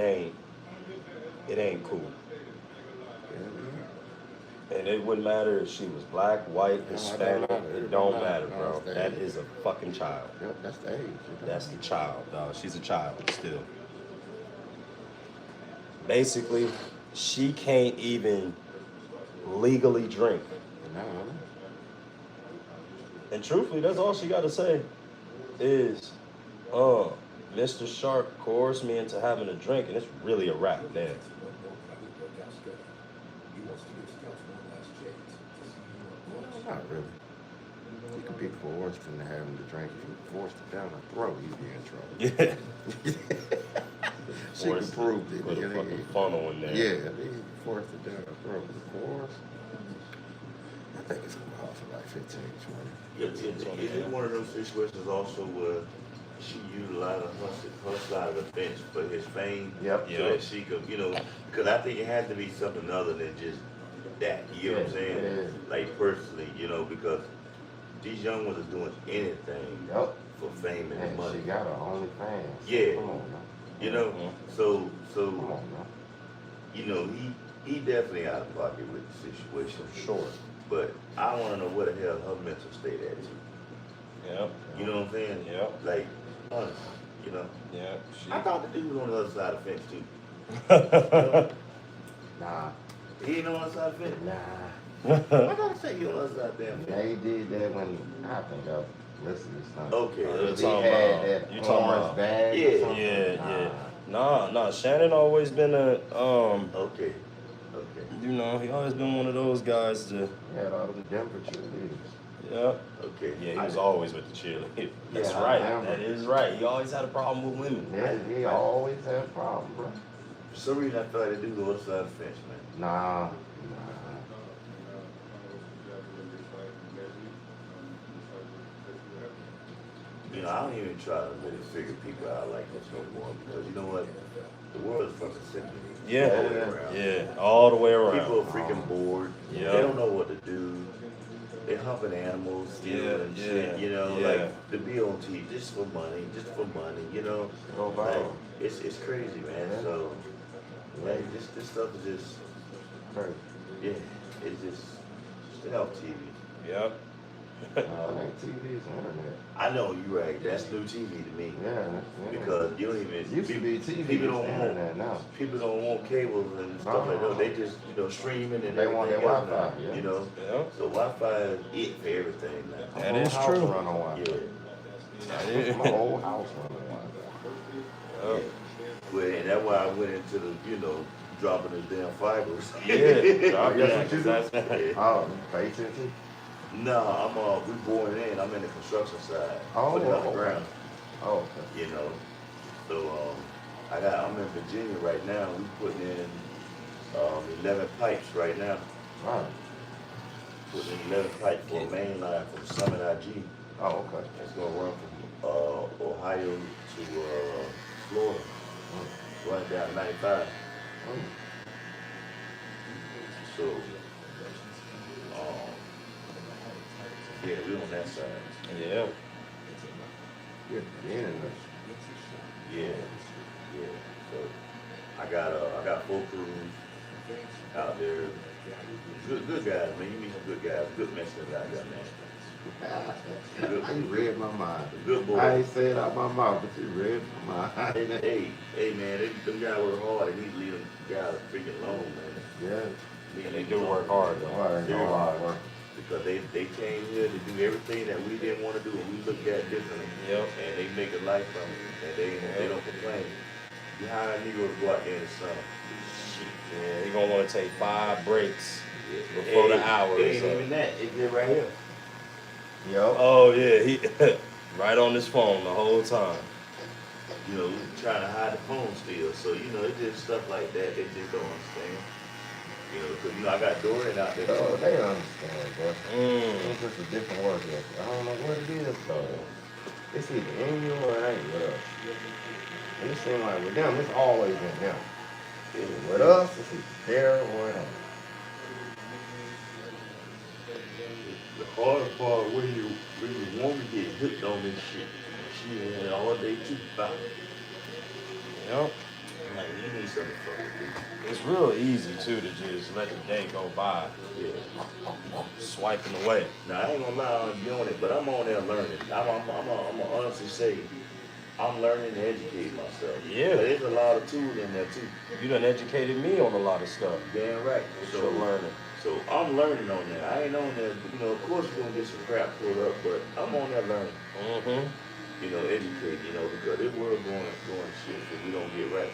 Speaker 2: ain't cool. And it wouldn't matter if she was black, white, Hispanic. It don't matter, bro. That is a fucking child.
Speaker 1: Yep, that's the age.
Speaker 2: That's the child, dog. She's a child still. Basically, she can't even legally drink.
Speaker 1: No.
Speaker 2: And truthfully, that's all she got to say is, Mr. Sharpe coerced me into having a drink, and it's really a wrap, man.
Speaker 1: Not really. You could be coerced into having the drink. If you forced it down her throat, you'd be in trouble.
Speaker 2: Yeah.
Speaker 1: She could prove it.
Speaker 2: Put a fucking funnel in there.
Speaker 1: Yeah, they forced it down her throat. Coerced. I think it's gonna cost like 15, 20.
Speaker 6: It's one of those situations also where she utilized her side of the fence for his fame.
Speaker 1: Yep.
Speaker 6: So that she could, because I think it has to be something other than just that. You know what I'm saying?
Speaker 1: Yeah.
Speaker 6: Like personally, because these young ones are doing anything
Speaker 1: Yep.
Speaker 6: for fame and
Speaker 1: And
Speaker 6: money.
Speaker 1: she got her OnlyFans.
Speaker 6: Yeah.
Speaker 1: Come on now.
Speaker 6: So
Speaker 1: Come on now.
Speaker 6: he definitely out of pocket with the situation.
Speaker 2: Sure.
Speaker 6: But I want to know where the hell her mental state at too.
Speaker 2: Yeah.
Speaker 6: You know what I'm saying?
Speaker 2: Yeah.
Speaker 6: Like, honestly,
Speaker 2: Yeah.
Speaker 6: I thought the dude was on the other side of the fence too.
Speaker 1: Nah.
Speaker 6: He ain't on the other side of the fence.
Speaker 1: Nah.
Speaker 6: I gotta say he on the other side of the damn fence.
Speaker 1: They did that when I think I listened to something.
Speaker 6: Okay.
Speaker 2: You talking about-
Speaker 1: bag.
Speaker 6: Yeah,
Speaker 1: or something?
Speaker 2: Yeah. Nah. Shannon always been
Speaker 6: Okay.
Speaker 2: he always been one of those guys to,
Speaker 1: He had all the Denver cheerleaders.
Speaker 2: yeah.
Speaker 6: Okay.
Speaker 2: Yeah, he was always with the cheerleader. That's
Speaker 1: Yeah, I
Speaker 2: right.
Speaker 1: remember.
Speaker 2: That is right. He always had a problem with women.
Speaker 1: Yeah, he always had a problem, bro.
Speaker 6: For some reason I feel like the dude on the other side of the fence, man.
Speaker 1: Nah.
Speaker 6: I don't even try to really figure people out like this no more because you know what? The world is fucking sick.
Speaker 2: Yeah.
Speaker 6: All the way around.
Speaker 2: Yeah. All the way around.
Speaker 6: People are freaking bored.
Speaker 2: Yeah.
Speaker 6: They don't know what to do. They're humping animals, stealing and shit, you know, like to be on TV just for money, you know.
Speaker 7: Oh, wow.
Speaker 6: Like, it's crazy, man. So, like, this stuff is just, yeah, it's just stealth TV.
Speaker 2: Yep.
Speaker 7: Like TV's internet.
Speaker 6: I know you're right. That's new TV to me.
Speaker 7: Yeah.
Speaker 6: Because you don't even.
Speaker 7: It used to be TV.
Speaker 6: People
Speaker 7: It's
Speaker 6: don't
Speaker 7: internet
Speaker 6: want.
Speaker 7: now.
Speaker 6: People don't want cables and stuff like that. They just streaming and
Speaker 7: They want their
Speaker 6: everything else
Speaker 7: Wi-Fi.
Speaker 6: now,
Speaker 7: Yeah.
Speaker 6: You know.
Speaker 2: Yeah.
Speaker 6: So Wi-Fi is it for everything now.
Speaker 2: That
Speaker 7: My
Speaker 2: is
Speaker 7: whole house
Speaker 2: true.
Speaker 7: Run on Wi-Fi.
Speaker 6: Yeah.
Speaker 7: My whole house run on Wi-Fi.
Speaker 2: Yep.
Speaker 6: Well, and that's why I went into the, dropping the damn fibers.
Speaker 2: Yeah. Drop
Speaker 7: That's
Speaker 2: that,
Speaker 7: what you
Speaker 2: 'cause
Speaker 7: do?
Speaker 2: that's-
Speaker 7: Oh, AT&T.
Speaker 6: No, we boring in. I'm in the construction side.
Speaker 7: Oh,
Speaker 6: Putting it on the
Speaker 7: okay.
Speaker 6: ground.
Speaker 7: Oh, okay.
Speaker 6: You know. So I'm in Virginia right now. We putting in 11 pipes right now.
Speaker 7: Wow.
Speaker 6: Putting in 11 pipes for a main line from Summit IG.
Speaker 7: Oh, okay.
Speaker 6: It's gonna run from Ohio to Florida. Running down 95. So yeah, we on that side.
Speaker 2: Yeah.
Speaker 7: Good. Yeah.
Speaker 6: Yeah. So I got 4 crews out there. Good guys, man. You meet some good guys, good Mexican guys out there.
Speaker 7: You read my mind.
Speaker 6: Good boys.
Speaker 7: I ain't say it out my mouth, but you read my mind.
Speaker 6: Hey, man, them guys work hard. They need to leave them guys freaking alone, man.
Speaker 7: Yeah.
Speaker 2: They do work hard though.
Speaker 7: Why ain't no hard work?
Speaker 6: Because they came here to do everything that we didn't want to do and we looked at differently.
Speaker 2: Yep.
Speaker 6: And they make a life from it. And they don't complain. You hire a Negro to go out there in the summer.
Speaker 2: Yeah, they're gonna want to take 5 breaks
Speaker 6: Yeah.
Speaker 2: before the hour.
Speaker 6: It
Speaker 2: is
Speaker 6: ain't
Speaker 2: up.
Speaker 6: even that. It's just right here.
Speaker 7: Yo.
Speaker 2: Oh yeah, he right on his phone the whole time.
Speaker 6: You know, trying to hide the phone still. So, it's just stuff like that. They just don't understand. Because, I got Dorian out there.
Speaker 7: Oh, they understand, bro.
Speaker 2: Mm.
Speaker 7: It's just a different work ethic. I don't know what it is, though. It's either in you or it ain't with us. And it seems like with them, it's always in them. With us, it's either there or it ain't.
Speaker 6: The hardest part when you want to get hooked on this shit. She had all day too about it.
Speaker 2: Yep.
Speaker 6: I'm like, you need something to fucking do.
Speaker 2: It's real easy too to just let the day go by,
Speaker 6: Yeah.
Speaker 2: swiping away.
Speaker 6: Now I ain't gonna lie on you on it, but I'm on there learning. I'm gonna honestly say I'm learning to educate myself.
Speaker 2: Yeah.
Speaker 6: But there's a lot of tools in there too.
Speaker 2: You done educated me on a lot of stuff.
Speaker 6: Damn right.
Speaker 2: So learning.
Speaker 6: So I'm learning on there. I ain't on there, of course you're gonna get some crap pulled up, but I'm on there learning.
Speaker 2: Mm-hmm.
Speaker 6: Educate, because this world going shit if we don't get right.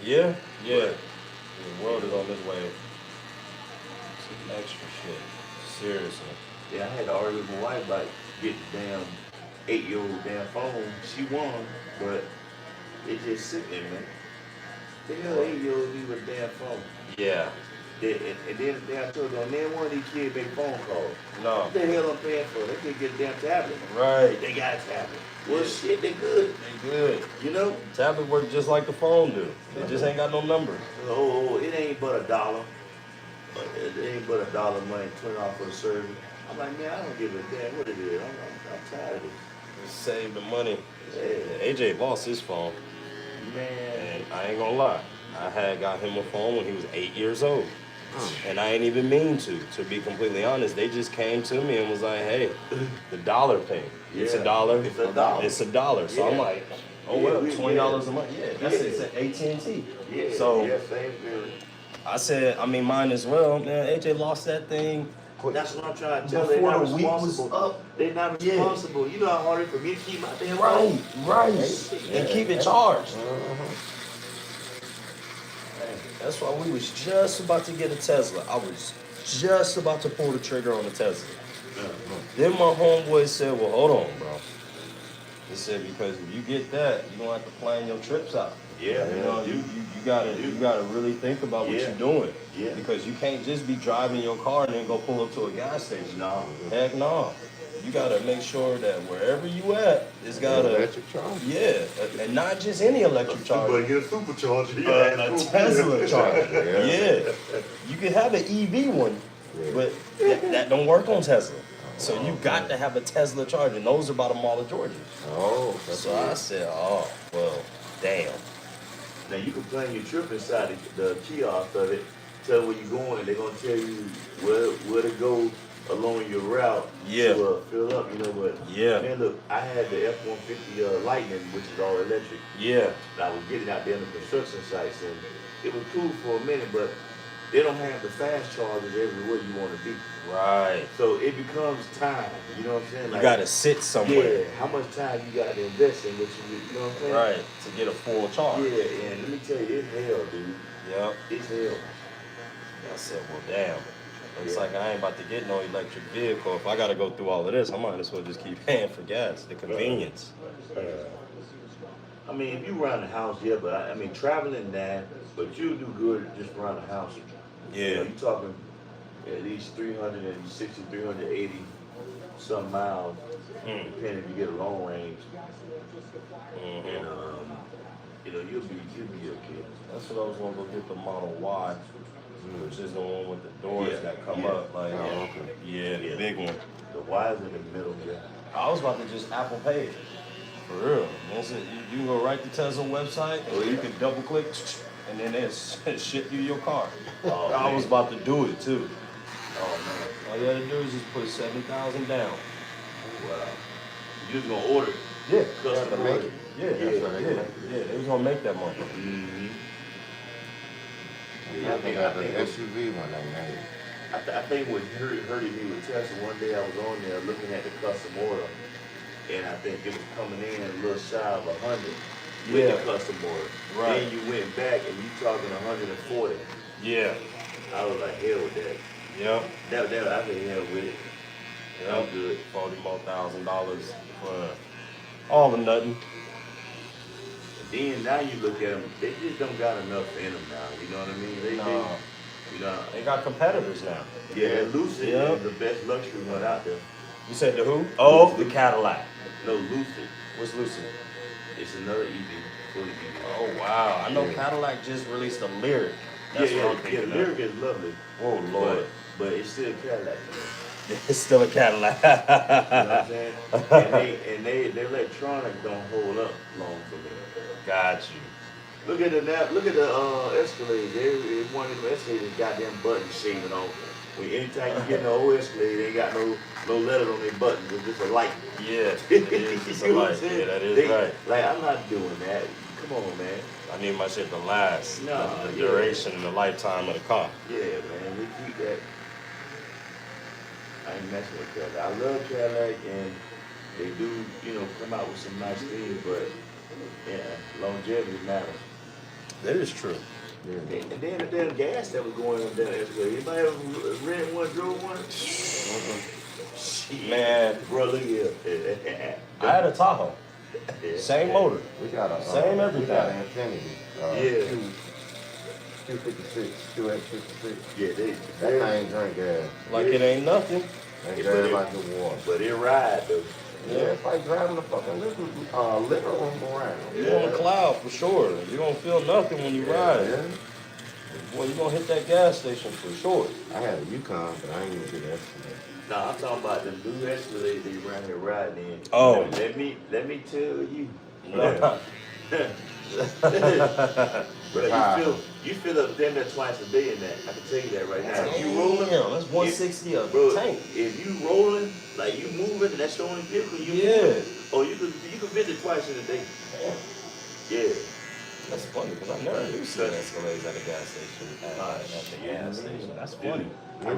Speaker 2: Yeah.
Speaker 6: But-
Speaker 2: The world is on this way. Some extra shit. Seriously.
Speaker 6: Yeah, I had to argue with my wife about get the damn 8-year-old damn phone. She won, but it's just sickening, man. The hell 8-year-old need with a damn phone.
Speaker 2: Yeah.
Speaker 6: And then I told them, man, one of these kids make phone calls.
Speaker 2: No.
Speaker 6: What the hell I'm paying for? They can't get a damn tablet.
Speaker 2: Right.
Speaker 6: They got a tablet. Well, shit, they good.
Speaker 2: They good. Tablet work just like the phone do. They just ain't got no numbers.
Speaker 6: Oh, it ain't but $1. It ain't but $1 money, $20 for the service. I'm like, man, I don't give a damn what it is. I'm tired of it.
Speaker 2: Just save the money.
Speaker 6: Yeah.
Speaker 2: AJ lost his phone.
Speaker 6: Man.
Speaker 2: And I ain't gonna lie. I had got him a phone when he was 8 years old. And I ain't even mean to be completely honest. They just came to me and was like, hey, the dollar thing. It's
Speaker 6: Yeah.
Speaker 2: $1.
Speaker 6: It's $1.
Speaker 2: It's $1. So I'm
Speaker 6: Yeah.
Speaker 2: like, oh
Speaker 6: Yeah,
Speaker 2: well,
Speaker 6: we-
Speaker 2: $20 a month. Yeah, that's
Speaker 6: Yeah.
Speaker 2: it. It's at AT&T.
Speaker 6: Yeah,
Speaker 2: So
Speaker 6: yeah, same feeling.
Speaker 2: I said, mine as well. Man, AJ lost that thing.
Speaker 6: That's what I'm trying to tell you. They're
Speaker 2: Before
Speaker 6: not
Speaker 2: the week was
Speaker 6: responsible.
Speaker 2: up.
Speaker 6: They're not
Speaker 2: Yeah.
Speaker 6: responsible. You know how hard it is for me to keep my damn
Speaker 2: Right,
Speaker 6: phone?
Speaker 2: right. And keep it charged.
Speaker 7: Uh-huh.
Speaker 2: That's why we was just about to get a Tesla. I was just about to pull the trigger on the Tesla. Then my homeboy said, well, hold on, bro. He said, because if you get that, you're gonna have to plan your trips out.
Speaker 6: Yeah,
Speaker 2: You know, you gotta really think about what
Speaker 6: Yeah.
Speaker 2: you're doing.
Speaker 6: Yeah.
Speaker 2: Because you can't just be driving your car and then go pull up to a gas station.
Speaker 6: No.
Speaker 2: Heck no. you gotta make sure that wherever you at, it's got a
Speaker 7: Electric charger.
Speaker 2: yeah, and not just any electric
Speaker 6: But
Speaker 2: charger,
Speaker 6: get a supercharger.
Speaker 2: a Tesla charger. Yeah, you can have an EV one, but that don't work on Tesla. So you got to have a Tesla charger, and those are by the Mall of Georgia.
Speaker 7: Oh,
Speaker 2: So I said, oh well, damn.
Speaker 6: Now you can plan your trip inside the kiosk of it. Tell where you're going. They're gonna tell you where to go along your route
Speaker 2: Yeah.
Speaker 6: to fill up. You know what?
Speaker 2: Yeah.
Speaker 6: Man, look, I had the F-150 Lightning, which is all electric.
Speaker 2: Yeah.
Speaker 6: And I was getting out there in the construction sites, and it was cool for a minute, but they don't have the fast chargers everywhere you want to be.
Speaker 2: Right.
Speaker 6: So it becomes time. You know what I'm saying?
Speaker 2: You
Speaker 6: Like,
Speaker 2: gotta sit somewhere.
Speaker 6: yeah. How much time you got to invest in what you know what I'm saying?
Speaker 2: Right. To get a full charge.
Speaker 6: Yeah, and let me tell you, it's hell, dude.
Speaker 2: Yep.
Speaker 6: It's hell.
Speaker 2: I said, well, damn. Looks like I ain't about to get no electric vehicle. If I gotta go through all of this, I might as well just keep paying for gas. The convenience.
Speaker 6: I mean, if you around the house, yeah, but I mean, traveling that, but you do good just around the house. You know,
Speaker 2: Yeah.
Speaker 6: you talking at least 360, 380 some miles, depending if you get a long range. And, you know, you'll be okay.
Speaker 2: That's what I was gonna go get the Model Y, which is the one with the doors that come up. Like, yeah, the big one.
Speaker 6: The wires in the middle, yeah.
Speaker 2: I was about to just Apple Pay it. For real. Once you can go right to Tesla website, or you can double click, and then they'll ship you your car. I was about to do it too.
Speaker 6: Oh, man.
Speaker 2: All you gotta do is just put 7,000 down.
Speaker 6: Wow. You just gonna order it.
Speaker 2: Yeah,
Speaker 6: Custom
Speaker 7: make
Speaker 6: order.
Speaker 7: it.
Speaker 2: yeah, yeah. They was gonna make that money.
Speaker 6: Mm-hmm.
Speaker 7: I think I had an SUV one they made.
Speaker 6: I think what hurted me with Tesla, one day I was on there looking at the custom order, and I think it was coming in a little shy of 100 with
Speaker 2: Yeah.
Speaker 6: the custom order.
Speaker 2: Right.
Speaker 6: Then you went back and you talking 140.
Speaker 2: Yeah.
Speaker 6: I was like, hell with that.
Speaker 2: Yep.
Speaker 6: That I said hell with it. I'm
Speaker 2: Yep.
Speaker 6: good.
Speaker 2: $40 more $1,000 for all the nothing.
Speaker 6: Then now you look at them, they just don't got enough in them now. You know what I mean? They you know.
Speaker 2: They got competitors now.
Speaker 6: Yeah, Lucid
Speaker 2: Yeah.
Speaker 6: is the best luxury one out there.
Speaker 2: You said the who? Oh, the Cadillac.
Speaker 6: No, Lucid.
Speaker 2: What's Lucid?
Speaker 6: It's another EV, fully EV.
Speaker 2: Oh wow, I know Cadillac just released a Lyric. That's what I'm thinking
Speaker 6: the Lyric is lovely.
Speaker 2: Oh Lord,
Speaker 6: But it's still Cadillac.
Speaker 2: it's still a Cadillac.
Speaker 6: You know what I'm saying? and their electronic don't hold up long for me.
Speaker 2: Got you.
Speaker 6: Look at the Escalade. One of them Escalades goddamn buttons shaving on. Anytime you get an old Escalade, they ain't got no letters on their buttons. It's just a light.
Speaker 2: Yeah, it is. It's a
Speaker 6: You know what
Speaker 2: light.
Speaker 6: I'm saying?
Speaker 2: Yeah, that is right.
Speaker 6: Like, I'm not doing that. Come on, man.
Speaker 2: I need my shit to last.
Speaker 6: Nah,
Speaker 2: the
Speaker 6: yeah.
Speaker 2: duration and the lifetime of the car.
Speaker 6: Yeah, man. We keep that. I ain't messing with Cadillac. I love Cadillac, and they do, come out with some nice things, but yeah, longevity matters.
Speaker 2: That is true.
Speaker 6: And then the damn gas that was going on down there. Anybody ever ran one, drove one?
Speaker 2: Man,
Speaker 6: Bro, look here.
Speaker 2: I had a Tahoe. Same motor.
Speaker 7: We got a
Speaker 2: Same
Speaker 7: We
Speaker 2: everything.
Speaker 7: got an Infinity.
Speaker 6: Yeah.
Speaker 7: 256, 256.
Speaker 6: Yeah,
Speaker 7: That thing drink gas.
Speaker 2: Like it ain't nothing.
Speaker 7: Ain't
Speaker 6: Yeah,
Speaker 7: gas
Speaker 6: but
Speaker 7: like the water.
Speaker 6: But it ride though.
Speaker 7: Yeah, it's like driving a fucking liquor room around.
Speaker 2: You're on a cloud for sure. You don't feel nothing when you ride.
Speaker 7: Yeah.
Speaker 2: Boy, you gonna hit that gas station for sure.
Speaker 7: I had a Yukon, but I ain't even get that.
Speaker 6: Nah, I'm talking about the new Escalade they around here riding in.
Speaker 2: Oh.
Speaker 6: Let me tell you.
Speaker 2: Yeah.
Speaker 6: Bro, you fill up damn near twice a day in that. I can tell you that right now. If you rolling,
Speaker 2: Damn, that's 160 a
Speaker 6: bro,
Speaker 2: tank.
Speaker 6: if you rolling, like you moving, and that's the only vehicle you
Speaker 2: Yeah.
Speaker 6: moving. Oh, you can visit twice in a day. Yeah.
Speaker 2: That's funny because I never knew see Escalades at a gas station. At the gas station. That's funny.
Speaker 6: I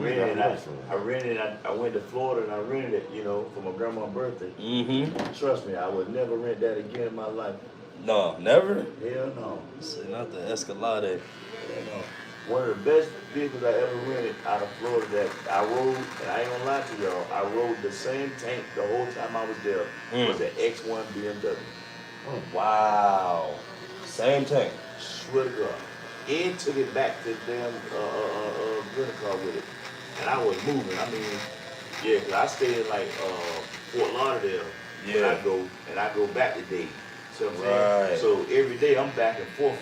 Speaker 6: rented it. I went to Florida and I rented it, for my grandma's birthday.
Speaker 2: Mm-hmm.
Speaker 6: Trust me, I would never rent that again in my life.
Speaker 2: No, never.
Speaker 6: Hell no.
Speaker 2: See, not the Escalade.
Speaker 6: One of the best vehicles I ever rented out of Florida that I rode, and I ain't gonna lie to y'all, I rode the same tank the whole time I was there, was an X1 BMW.
Speaker 2: Wow. Same tank.
Speaker 6: Swear to God. And took it back to the damn rental car with it. And I was moving. I mean, Yeah, cause I stay in like Fort Lauderdale.
Speaker 2: Yeah.
Speaker 6: And I go back to Dayton. See what I'm
Speaker 2: Right.
Speaker 6: saying? So every day I'm back and forth.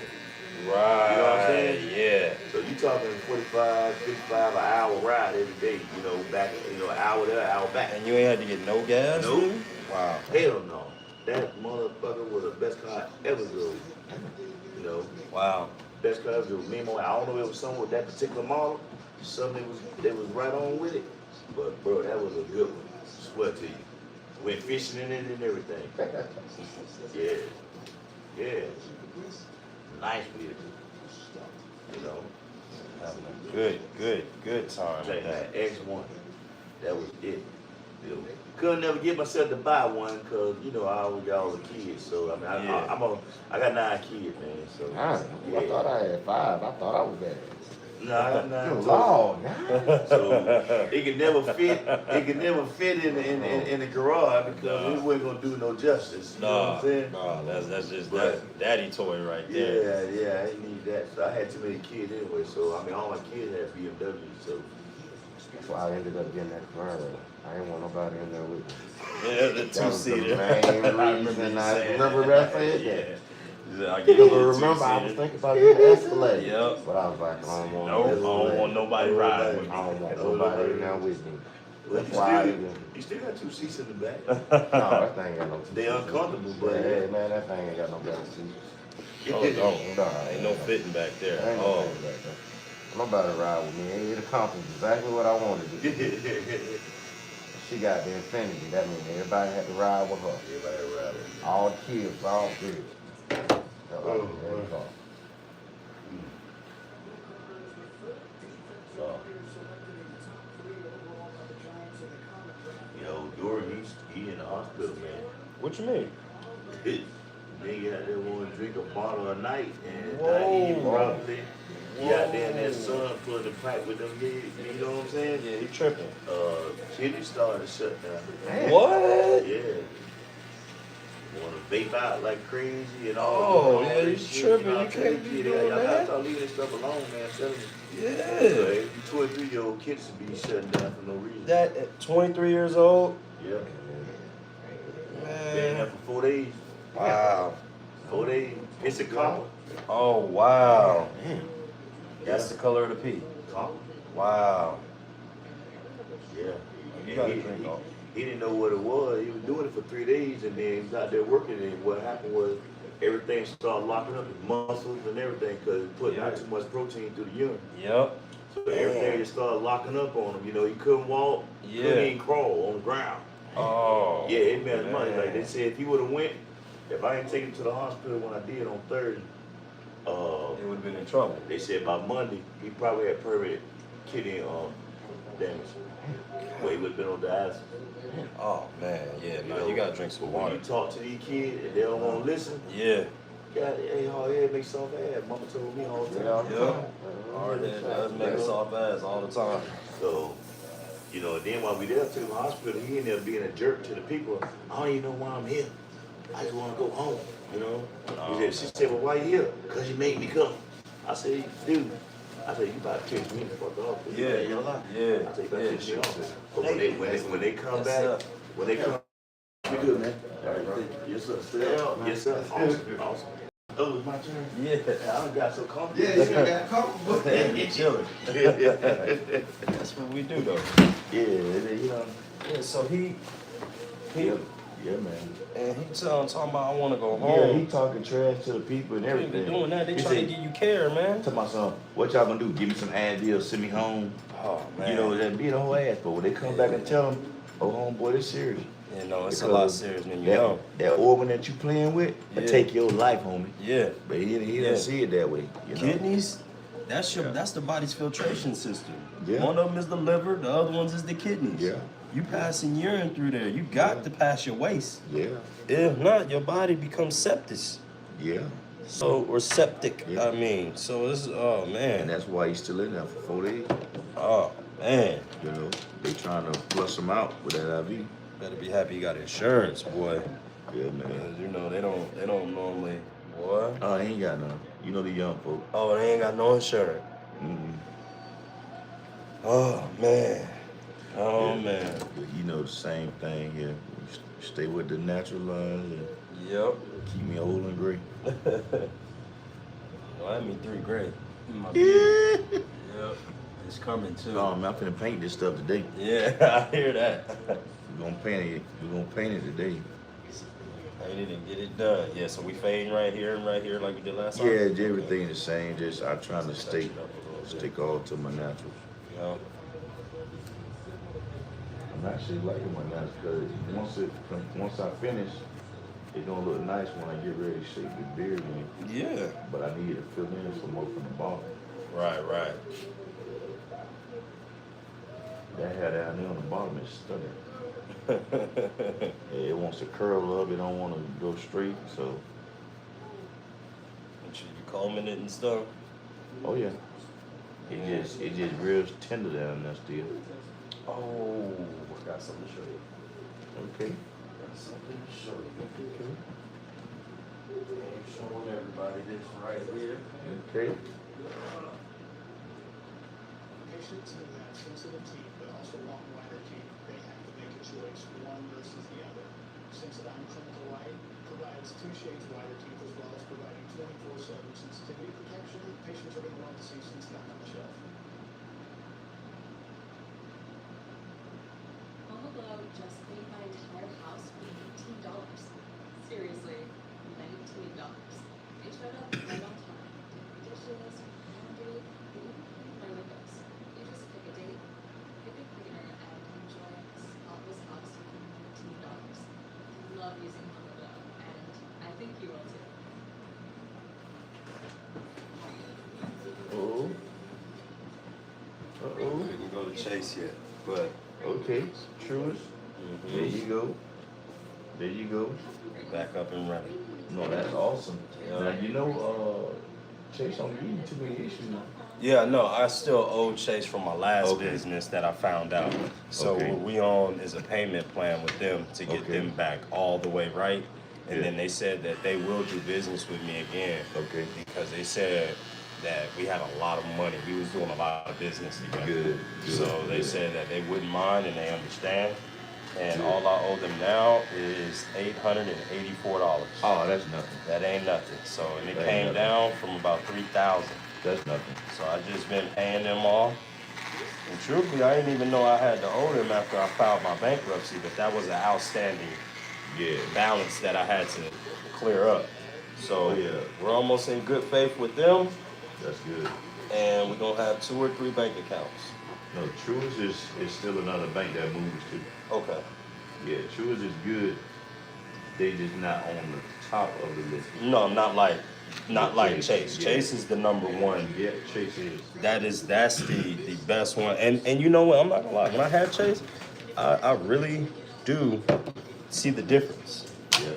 Speaker 2: Right.
Speaker 6: You know what I'm saying?
Speaker 2: Yeah.
Speaker 6: So you talking 45, 55, an hour ride every day. You know, back, an hour there, an hour back.
Speaker 2: And you ain't had to get no gas?
Speaker 6: Nope.
Speaker 2: Dude? Wow.
Speaker 6: Hell no. That motherfucker was the best car I ever drove. You know,
Speaker 2: Wow.
Speaker 6: best car I ever drove. Me and my, I don't know if it was something with that particular model. Something they was right on with it. But bro, that was a good one. Swear to you. Went fishing in it and everything. Yeah. Yeah. Nice vehicle. You know.
Speaker 2: Having a good time.
Speaker 6: Check that X1. That was it. You know, couldn't never get myself to buy one because I always got all the kids. So I mean,
Speaker 2: Yeah.
Speaker 6: I got 9 kids, man. So
Speaker 1: Nine. I thought I had 5. I thought I was bad.
Speaker 6: no, I got 9.
Speaker 1: Good Lord, 9.
Speaker 6: So it could never fit. It could never fit in the garage because it wasn't gonna do no justice. You know what I'm saying?
Speaker 2: No, that's just that daddy toy right there.
Speaker 6: Yeah, I didn't need that. So I had too many kids anyway. So I mean, all my kids had BMWs. So
Speaker 1: That's why I ended up getting that Camaro. I didn't want nobody in there with me.
Speaker 2: Yeah, the
Speaker 1: That was the
Speaker 2: two-seater.
Speaker 1: main reason. I remember that said that.
Speaker 2: Yeah. I
Speaker 1: You
Speaker 2: get you
Speaker 1: know,
Speaker 2: a
Speaker 1: remember, I was
Speaker 2: two-seater.
Speaker 1: thinking about getting an Escalade.
Speaker 2: Yep.
Speaker 1: But I was like, I don't want
Speaker 2: No, I
Speaker 1: no
Speaker 2: don't want nobody riding with me.
Speaker 1: I don't want nobody in there with me.
Speaker 6: well,
Speaker 1: That's why I
Speaker 6: you still got 2 seats in the back.
Speaker 1: No, that thing ain't got no seats.
Speaker 6: They uncomfortable, but
Speaker 1: Yeah, man, that thing ain't got no better seats.
Speaker 2: Oh, no.
Speaker 1: Nah,
Speaker 2: Ain't no fitting back there.
Speaker 1: Ain't no
Speaker 2: Oh,
Speaker 1: thing back there. Nobody ride with me. It accomplished exactly what I wanted to do. She got the Infinity. That means everybody had to ride with her.
Speaker 6: Everybody ride it.
Speaker 1: All the kids, all good. That was very cool.
Speaker 6: So, Dory, he in the hospital, man.
Speaker 2: what you mean?
Speaker 6: Nigga out there want to drink a bottle a night and
Speaker 2: Whoa.
Speaker 6: not eat properly. He out there in that sun pulling the pipe with them niggas, you know what I'm saying?
Speaker 2: Yeah, he tripping.
Speaker 6: Kidney started to shut down.
Speaker 2: What?
Speaker 6: Yeah. Want to vape out like crazy and all.
Speaker 2: Oh,
Speaker 6: all
Speaker 2: yeah,
Speaker 6: this
Speaker 2: you
Speaker 6: shit,
Speaker 2: tripping.
Speaker 6: know, I
Speaker 2: You
Speaker 6: tell
Speaker 2: can't be
Speaker 6: kid,
Speaker 2: doing
Speaker 6: y'all gotta
Speaker 2: that.
Speaker 6: start leaving this stuff alone, man. I'm telling you.
Speaker 2: Yeah.
Speaker 6: Every 23-year-old kids to be shutting down for no reason.
Speaker 2: That at 23 years old?
Speaker 6: Yeah. Been
Speaker 2: Man.
Speaker 6: there for 4 days.
Speaker 2: Wow.
Speaker 6: 4 days. It's a copper.
Speaker 2: Oh, wow. That's
Speaker 6: Yeah.
Speaker 2: the color of the pea.
Speaker 6: Copper.
Speaker 2: Wow.
Speaker 6: Yeah.
Speaker 2: You gotta drink off.
Speaker 6: He didn't know what it was. He was doing it for 3 days, and then he was out there working. And what happened was everything started locking up, his muscles and everything, because he put not too much protein through the urine.
Speaker 2: Yep.
Speaker 6: So everything just started locking up on him. You know, he couldn't walk,
Speaker 2: Yeah.
Speaker 6: couldn't even crawl on the ground.
Speaker 2: Oh.
Speaker 6: Yeah, it made money.
Speaker 2: man.
Speaker 6: Like they said, if he would have went, if I didn't take him to the hospital when I did on Thursday,
Speaker 2: It would have been in trouble.
Speaker 6: they said by Monday he probably had permanent kidney damage. Well, he would have been on dialysis.
Speaker 2: Oh, man. Yeah, no, you gotta drink some
Speaker 6: When
Speaker 2: water.
Speaker 6: you talk to these kids and they don't want to listen,
Speaker 2: Yeah.
Speaker 6: God, hey, hard head makes soft ass. Mama told me all the time.
Speaker 2: Yeah. Hard head does make us soft ass all the time.
Speaker 6: So, then while we there to the hospital, he ended up being a jerk to the people. I don't even know why I'm here. I just want to go home, She said, well, why you here? Because you made me come. I said, dude, you about to piss me the fuck off.
Speaker 2: Yeah.
Speaker 6: I said, you about to piss me off. But when they come back, we good, man. All right, bro. Yes, sir. Stay out. Yes, sir. Awesome. Oh, it's my turn?
Speaker 2: Yeah.
Speaker 6: I done got so comfortable.
Speaker 1: Yeah, you got comfortable.
Speaker 2: Yeah, chilling. That's what we do, though.
Speaker 6: Yeah,
Speaker 2: Yeah, so he
Speaker 6: Yeah, man.
Speaker 2: and he talking about I want to go
Speaker 6: Yeah, he
Speaker 2: home.
Speaker 6: talking trash to the people and
Speaker 2: They be
Speaker 6: everything.
Speaker 2: doing that. They
Speaker 6: He
Speaker 2: trying to
Speaker 6: said-
Speaker 2: get you care, man.
Speaker 6: Tell my son, what y'all gonna do? Give me some Advil, send me home.
Speaker 2: Oh man.
Speaker 6: You know, that be the whole ass. But when they come back and tell them, oh, homeboy, this serious.
Speaker 2: Yeah, no, it's a
Speaker 6: Because
Speaker 2: lot serious than you
Speaker 6: that,
Speaker 2: know.
Speaker 6: that organ that you playing with, will
Speaker 2: Yeah.
Speaker 6: take your life, homie.
Speaker 2: Yeah.
Speaker 6: But he
Speaker 2: Yeah.
Speaker 6: didn't see it that way. You know?
Speaker 2: Kidneys, that's the body's filtration system.
Speaker 6: Yeah.
Speaker 2: One of them is the liver, the other ones is the kidneys.
Speaker 6: Yeah.
Speaker 2: You passing urine through there. You got to pass your waste.
Speaker 6: Yeah,
Speaker 2: If not, your body becomes septic.
Speaker 6: yeah.
Speaker 2: Or septic,
Speaker 6: Yeah.
Speaker 2: I mean. So it's, oh
Speaker 6: And
Speaker 2: man.
Speaker 6: that's why he's still in there for 4 days.
Speaker 2: Oh man.
Speaker 6: You know, they trying to flush him out with that IV.
Speaker 2: Better be happy you got insurance, boy.
Speaker 6: Yeah, man.
Speaker 2: Because they don't normally, boy.
Speaker 6: Oh, he ain't got none. You know the young folk.
Speaker 2: Oh, they ain't got no insurance.
Speaker 6: Mm-hmm.
Speaker 2: Oh man. Oh,
Speaker 6: Yeah.
Speaker 2: man.
Speaker 6: But you know the same thing here. Stay with the natural lines and
Speaker 2: Yep.
Speaker 6: keep me old and gray.
Speaker 2: Well, I mean 3 great. In my
Speaker 6: Yeah.
Speaker 2: beard. Yep. It's coming too.
Speaker 6: Oh man, I'm finna paint this stuff today.
Speaker 2: Yeah, I hear that.
Speaker 6: We're gonna paint it. We're gonna paint it today.
Speaker 2: Paint it and get it done. Yeah, so we fading right here and right here like we did last time?
Speaker 6: Yeah, everything the same. Just I'm trying to stick all to my naturals.
Speaker 2: Yeah.
Speaker 6: I'm actually liking my naturals because once I finish, it's gonna look nice when I get ready to shape the beard in.
Speaker 2: Yeah.
Speaker 6: But I need to fill in some more from the bottom.
Speaker 2: Right, right.
Speaker 6: That hair down there on the bottom is stunning. Yeah, it wants to curl up. It don't want to go straight. So,
Speaker 2: Make sure you combing it and stuff.
Speaker 6: oh yeah, it just real tender down there still.
Speaker 2: Oh, I got something to show you.
Speaker 6: Okay.
Speaker 2: Got something to show you. I'm showing everybody this right here.
Speaker 6: Okay.
Speaker 9: Patients in that sensitive teeth, but also long wider teeth, they have to make a choice, one versus the other. Sensodyne Clinical Light provides 2 shades wider teeth as well as providing 24/7 sensitivity protection. Patients are going to want to see Sensodyne on the shelf.
Speaker 5: Mama Glow just made my entire house for $19. Seriously, $19. They showed up right on time. Dishes, laundry, they even cleaned my windows. You just pick a date, pick a cleaner, and enjoy a spotless house for $19. Love using Mama Glow, and I think you will too.
Speaker 6: Oh.
Speaker 2: We didn't go to Chase yet, but
Speaker 6: Okay. Truest. There you go. There you go.
Speaker 2: we're back up and running.
Speaker 6: No, that's awesome.
Speaker 2: Yeah.
Speaker 6: Now you know, Chase don't give you too many issues now.
Speaker 2: Yeah, no, I still owe Chase from my last
Speaker 6: Okay.
Speaker 2: business that I found out. So
Speaker 6: Okay.
Speaker 2: what we on is a payment plan with them to get
Speaker 6: Okay.
Speaker 2: them back all the way right. And
Speaker 6: Yeah.
Speaker 2: then they said that they will do business with me again.
Speaker 6: Okay.
Speaker 2: Because they said that we had a lot of money. We was doing a lot of business together.
Speaker 6: Good.
Speaker 2: So they
Speaker 6: good.
Speaker 2: said that they wouldn't mind and they understand. And all I owe them now is $884.
Speaker 6: Oh, that's nothing.
Speaker 2: That ain't nothing. So and it
Speaker 6: That ain't
Speaker 2: came
Speaker 6: nothing.
Speaker 2: down from about 3,000.
Speaker 6: That's nothing.
Speaker 2: So I just been paying them off. And truthfully, I didn't even know I had to owe them after I filed my bankruptcy, but that was an outstanding
Speaker 6: Yeah.
Speaker 2: balance that I had to clear up. So
Speaker 6: Oh, yeah.
Speaker 2: we're almost in good faith with them,
Speaker 6: That's good.
Speaker 2: and we're gonna have 2 or 3 bank accounts.
Speaker 6: No, Truist is still another bank that moves too.
Speaker 2: Okay.
Speaker 6: Yeah, Truist is good. They just not on the top of the list.
Speaker 2: No, not like
Speaker 6: Chase,
Speaker 2: Chase.
Speaker 6: yeah.
Speaker 2: Chase is the number one.
Speaker 6: Yeah, Chase is.
Speaker 2: That's the best one. And you know what? I'm not gonna lie. When I had Chase, I really do see the difference.
Speaker 6: Yeah.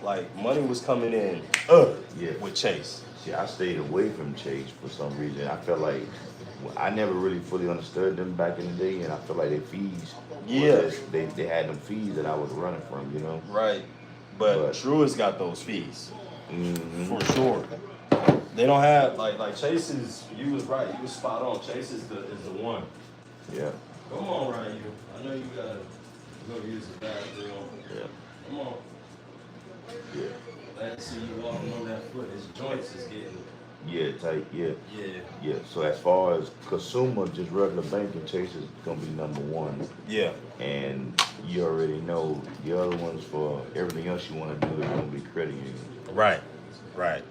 Speaker 2: Like money was coming in
Speaker 6: Yeah.
Speaker 2: with Chase.
Speaker 6: See, I stayed away from Chase for some reason. I felt like I never really fully understood them back in the day, and I felt like their fees.
Speaker 2: Yeah.
Speaker 6: They had them fees that I was running from, you know.
Speaker 2: Right. But
Speaker 6: But-
Speaker 2: Truist got those fees.
Speaker 6: Mm-hmm.
Speaker 2: For sure. They don't have like Chase is. You was right. You was spot on. Chase is the one.
Speaker 6: Yeah.
Speaker 2: Come on, Ryan. I know you gotta go use the bathroom.
Speaker 6: Yeah.
Speaker 2: Come on.
Speaker 6: Yeah.
Speaker 2: Glad to see you walking on that foot. His joints is getting.
Speaker 6: Yeah, tight. Yeah.
Speaker 2: Yeah.
Speaker 6: Yeah. So as far as consumer, just regular banking, Chase is gonna be number one.
Speaker 2: Yeah.
Speaker 6: And you already know the other ones for everything else you want to do is gonna be credit union.
Speaker 2: Right. Right.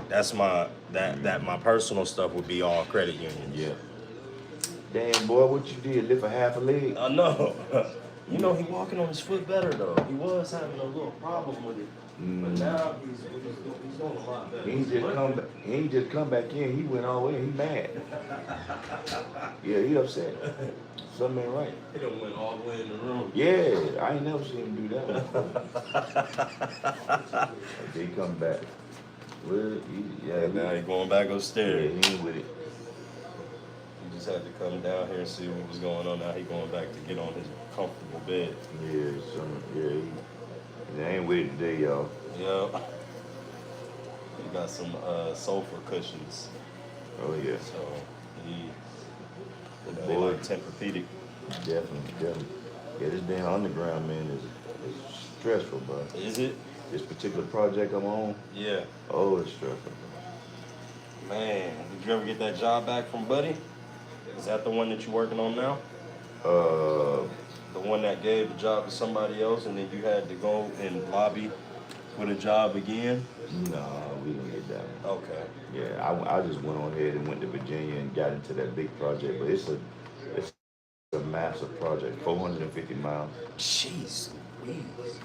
Speaker 2: That's my my personal stuff would be all credit union.
Speaker 6: Yeah. Damn boy, what you did? Lift a half a leg?
Speaker 2: I know. You know he walking on his foot better though. He was having a little problem with it, but now he's doing a lot better.
Speaker 6: He ain't just come back. He ain't just come back in. He went all the way. He mad. Yeah, he upset. Something ain't right.
Speaker 2: He done went all the way in the room.
Speaker 6: Yeah, I ain't never seen him do that before. He come back. Well,
Speaker 2: Now he going back
Speaker 6: yeah,
Speaker 2: upstairs.
Speaker 6: he ain't with it.
Speaker 2: He just had to come down here and see what was going on. Now he going back to get on his comfortable bed.
Speaker 6: Yeah, he ain't with it today, y'all.
Speaker 2: Yeah. He got some sofa cushions.
Speaker 6: Oh yeah.
Speaker 2: So he
Speaker 6: The
Speaker 2: they
Speaker 6: boy.
Speaker 2: like Tempur-Pedic.
Speaker 6: Definitely. Yeah, this damn underground, man, is stressful, bro.
Speaker 2: Is it?
Speaker 6: This particular project I'm on,
Speaker 2: Yeah.
Speaker 6: oh, it's stressful.
Speaker 2: Man, did you ever get that job back from Buddy? Is that the one that you're working on now? The one that gave the job to somebody else and then you had to go and lobby for the job again?
Speaker 6: Nah, we didn't get that one.
Speaker 2: Okay.
Speaker 6: Yeah, I just went on ahead and went to Virginia and got into that big project, but it's a massive project, 450 miles.
Speaker 2: Jeez Louise.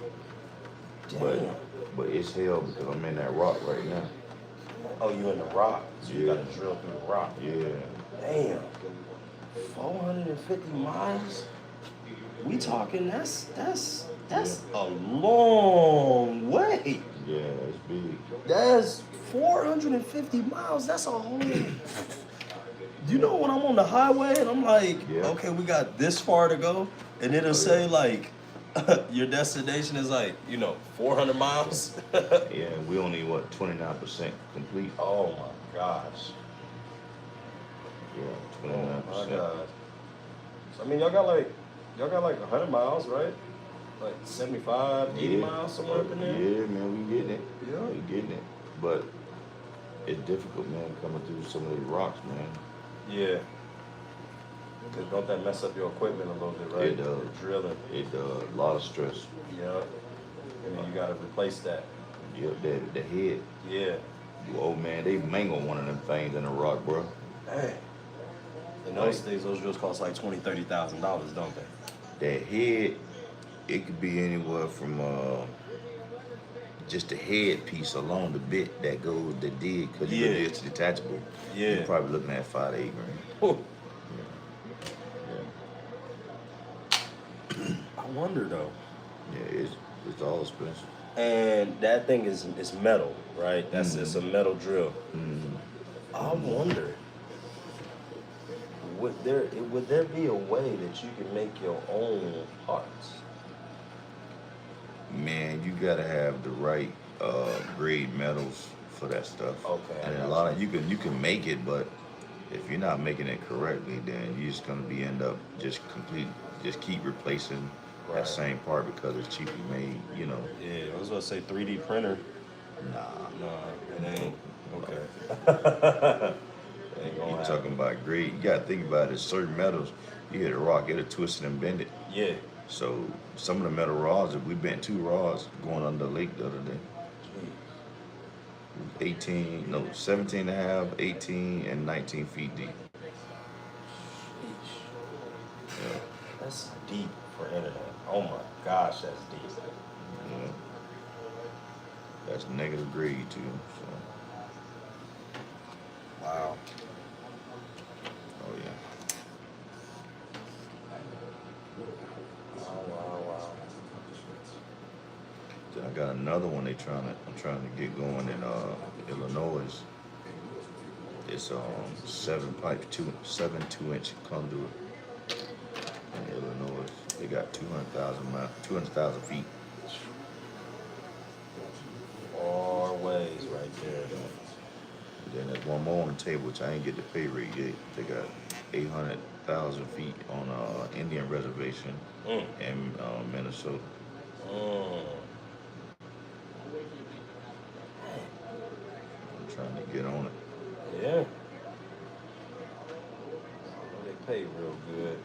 Speaker 6: But
Speaker 2: Damn.
Speaker 6: but it's hell because I'm in that rock right now.
Speaker 2: Oh, you in the rock. So you
Speaker 6: Yeah.
Speaker 2: got to drill through the rock.
Speaker 6: Yeah.
Speaker 2: Damn. 450 miles? We talking, that's a long way.
Speaker 6: Yeah, it's big.
Speaker 2: That's 450 miles. That's a whole. You know when I'm on the highway and I'm like,
Speaker 6: Yeah.
Speaker 2: okay, we got this far to go, and it'll say like, your destination is like, 400 miles.
Speaker 6: Yeah, we only 29% complete.
Speaker 2: Oh my gosh.
Speaker 6: Yeah,
Speaker 2: Oh
Speaker 6: 29%.
Speaker 2: my gosh. So, I mean, y'all got like 100 miles, right? Like 75, 80 miles, somewhere up in there?
Speaker 6: Yeah, man, we getting it.
Speaker 2: Yeah.
Speaker 6: We getting it. But it's difficult, man, coming through some of these rocks, man.
Speaker 2: Yeah. Because don't that mess up your equipment a little bit, right?
Speaker 6: It does.
Speaker 2: The drilling.
Speaker 6: It does. A lot of stress.
Speaker 2: Yeah. And then you got to replace that.
Speaker 6: Yeah, the head.
Speaker 2: Yeah.
Speaker 6: Oh, man, they mangle one of them things in the rock, bro.
Speaker 2: Dang. In those days, those drills cost like $20,000, $30,000, don't they?
Speaker 6: That head, it could be anywhere from just the head piece alone, the bit that goes, that did, because it's detachable.
Speaker 2: Yeah.
Speaker 6: You're probably looking at 5 to 8 grand.
Speaker 2: Whew. I wonder though.
Speaker 6: Yeah, it's all expensive.
Speaker 2: And that thing is metal, right? That's it's a metal drill.
Speaker 6: Mm-hmm.
Speaker 2: I wonder, would there be a way that you can make your own parts?
Speaker 6: Man, you gotta have the right grade metals for that stuff.
Speaker 2: Okay.
Speaker 6: And a lot of you can make it, but if you're not making it correctly, then you're just gonna just keep replacing
Speaker 2: Right.
Speaker 6: that same part because it's cheaply made.
Speaker 2: Yeah, I was gonna say 3D printer.
Speaker 6: Nah.
Speaker 2: No, it ain't. Okay. Ain't gonna
Speaker 6: You're
Speaker 2: happen.
Speaker 6: talking about grade. You gotta think about it. Certain metals, you hit a rock, it'll twist it and bend it.
Speaker 2: Yeah.
Speaker 6: So some of the metal rods, we bent 2 rods going under the lake the other day. 17 and a half, 18 and 19 feet deep. Yeah.
Speaker 2: That's deep for internet. Oh my gosh, that's deep.
Speaker 6: Yeah. That's negative grade too. So.
Speaker 2: Wow.
Speaker 6: Oh yeah.
Speaker 2: Wow.
Speaker 6: Then I got another one I'm trying to get going in Illinois. It's 7 pipe, 7 2-inch conduit in Illinois. They got 200,000 feet.
Speaker 2: Far ways right there.
Speaker 6: Then there's one more on the table, which I ain't get the pay rate yet. They got 800,000 feet on Indian reservation in Minnesota. I'm trying to get on it.
Speaker 2: Yeah. They pay real good.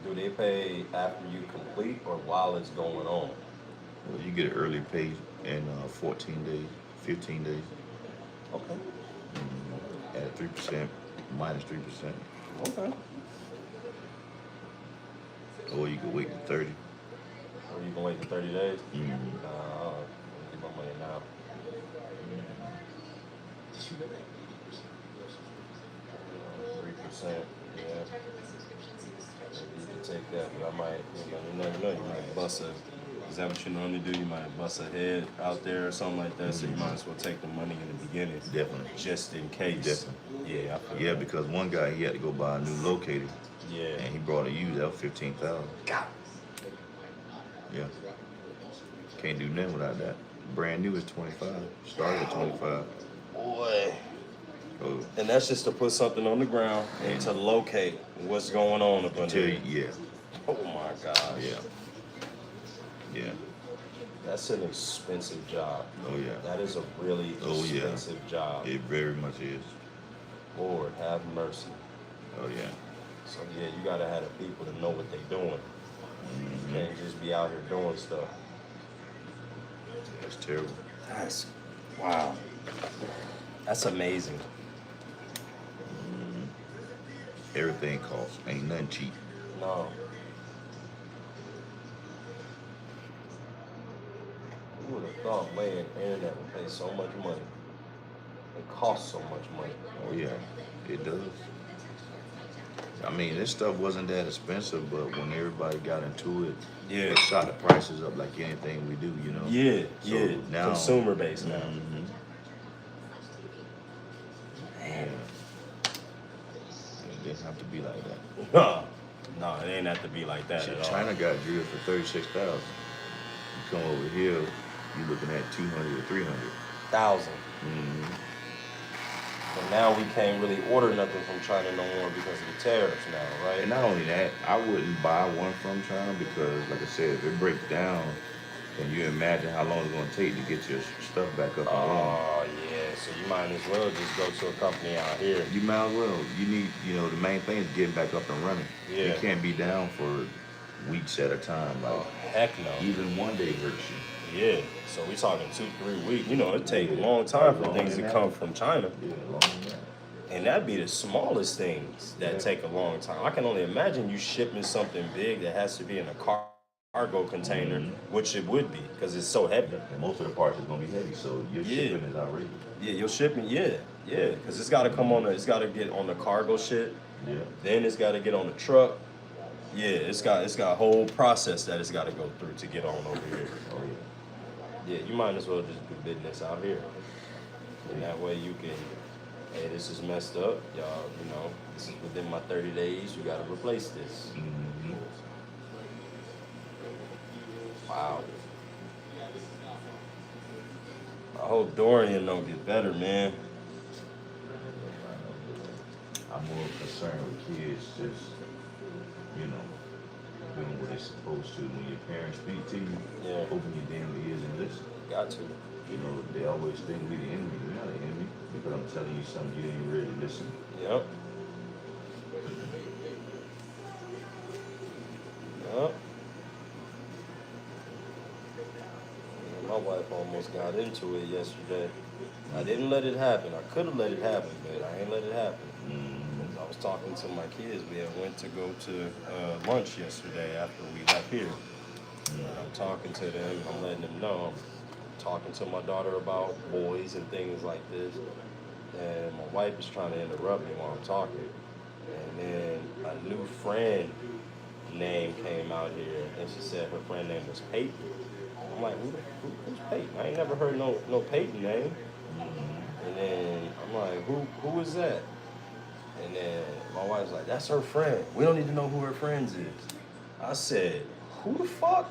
Speaker 2: Do they pay after you complete or while it's going on?
Speaker 6: Well, you get early pay in 14 days, 15 days.
Speaker 2: Okay.
Speaker 6: At 3%, minus 3%.
Speaker 2: Okay.
Speaker 6: Or you can wait to 30.
Speaker 2: Or you can wait for 30 days?
Speaker 6: Mm-hmm.
Speaker 2: I'll get my money now. 3%, yeah. You can take that, but I might, you never know, you might bust a, is that what you normally do? You might bust a head out there or something like that, so you might as well take the money in the beginning.
Speaker 6: Definitely.
Speaker 2: Just in case.
Speaker 6: Definitely.
Speaker 2: Yeah, I feel
Speaker 6: Yeah,
Speaker 2: that.
Speaker 6: because one guy, he had to go buy a new locator.
Speaker 2: Yeah.
Speaker 6: And he brought a used that was 15,000.
Speaker 2: God.
Speaker 6: Yeah. Can't do nothing without that. Brand new is 25. Started at 25.
Speaker 2: Boy.
Speaker 6: Oh,
Speaker 2: And that's just to put something on the ground and to locate what's going on up under
Speaker 6: tell
Speaker 2: there.
Speaker 6: you, yeah,
Speaker 2: Oh my gosh.
Speaker 6: yeah, yeah.
Speaker 2: That's an expensive job.
Speaker 6: Oh yeah.
Speaker 2: That is a really
Speaker 6: Oh, yeah.
Speaker 2: expensive job.
Speaker 6: It very much is.
Speaker 2: Lord have mercy.
Speaker 6: Oh yeah.
Speaker 2: So yeah, you gotta have the people to know what they're doing. You can't just be out here doing stuff.
Speaker 6: That's terrible.
Speaker 2: That's wow. That's amazing.
Speaker 6: Everything costs. Ain't nothing cheap.
Speaker 2: No. Who would have thought laying internet would pay so much money? It costs so much money.
Speaker 6: Oh yeah, it does. I mean, this stuff wasn't that expensive, but when everybody got into it,
Speaker 2: Yeah.
Speaker 6: it shot the prices up like anything we do, you know.
Speaker 2: Yeah,
Speaker 6: So
Speaker 2: yeah.
Speaker 6: now,
Speaker 2: Consumer based now.
Speaker 6: Mhm. Yeah. It didn't have to be like that.
Speaker 2: No, it ain't have to be like that
Speaker 6: Shit,
Speaker 2: at all.
Speaker 6: China got drilled for 36,000. You come over here, you looking at 200 or 300.
Speaker 2: 1,000.
Speaker 6: Mm-hmm.
Speaker 2: And now we can't really order nothing from China no more because of the tariffs now, right?
Speaker 6: And not only that, I wouldn't buy one from China because, like I said, if it breaks down, can you imagine how long it's going to take to get your stuff back up and running?
Speaker 2: Oh, yeah. So you might as well just go to a company out here.
Speaker 6: You might as well. You need, the main thing is getting back up and running.
Speaker 2: Yeah.
Speaker 6: You can't be down for weeks at a time. Like,
Speaker 2: Oh, heck no.
Speaker 6: even one day hurts you.
Speaker 2: Yeah. So we talking 2-3 weeks. It take a long time for
Speaker 6: Longer
Speaker 2: things to
Speaker 6: than
Speaker 2: come
Speaker 6: that.
Speaker 2: from China.
Speaker 6: Yeah, long as that.
Speaker 2: And that'd be the smallest things that
Speaker 6: Yeah.
Speaker 2: take a long time. I can only imagine you shipping something big that has to be in a cargo container, which it would be because it's so heavy.
Speaker 6: And most of the parts is going to be heavy, so your
Speaker 2: Yeah.
Speaker 6: shipping is outrageous.
Speaker 2: Yeah, your shipping, yeah, because it's got to it's got to get on the cargo shit.
Speaker 6: Yeah.
Speaker 2: Then it's got to get on the truck. Yeah, it's got a whole process that it's got to go through to get on over here.
Speaker 6: Oh, yeah.
Speaker 2: Yeah, you might as well just do business out here. And that way you can, hey, this is messed up. Y'all, this is within my 30 days. You got to replace this.
Speaker 6: Mm-hmm.
Speaker 2: Wow. I hope Dorian don't get better, man.
Speaker 6: I'm more concerned with kids just, doing what they're supposed to. When your parents speak to you,
Speaker 2: Yeah.
Speaker 6: open your damn ears and listen.
Speaker 2: Got to.
Speaker 6: They always think we the enemy. We're not the enemy because I'm telling you something you ain't ready to listen.
Speaker 2: Yep. Yep. My wife almost got into it yesterday. I didn't let it happen. I could have let it happen, but I ain't let it happen. I was talking to my kids. We had went to go to lunch yesterday after we left here. And I'm talking to them. I'm letting them know. I'm talking to my daughter about boys and things like this. And my wife is trying to interrupt me while I'm talking. And then a new friend name came out here, and she said her friend name was Peyton. I'm like, who's Peyton? I ain't never heard no Peyton name. And then I'm like, who is that? And then my wife's like, that's her friend. We don't need to know who her friends is. I said, who the fuck?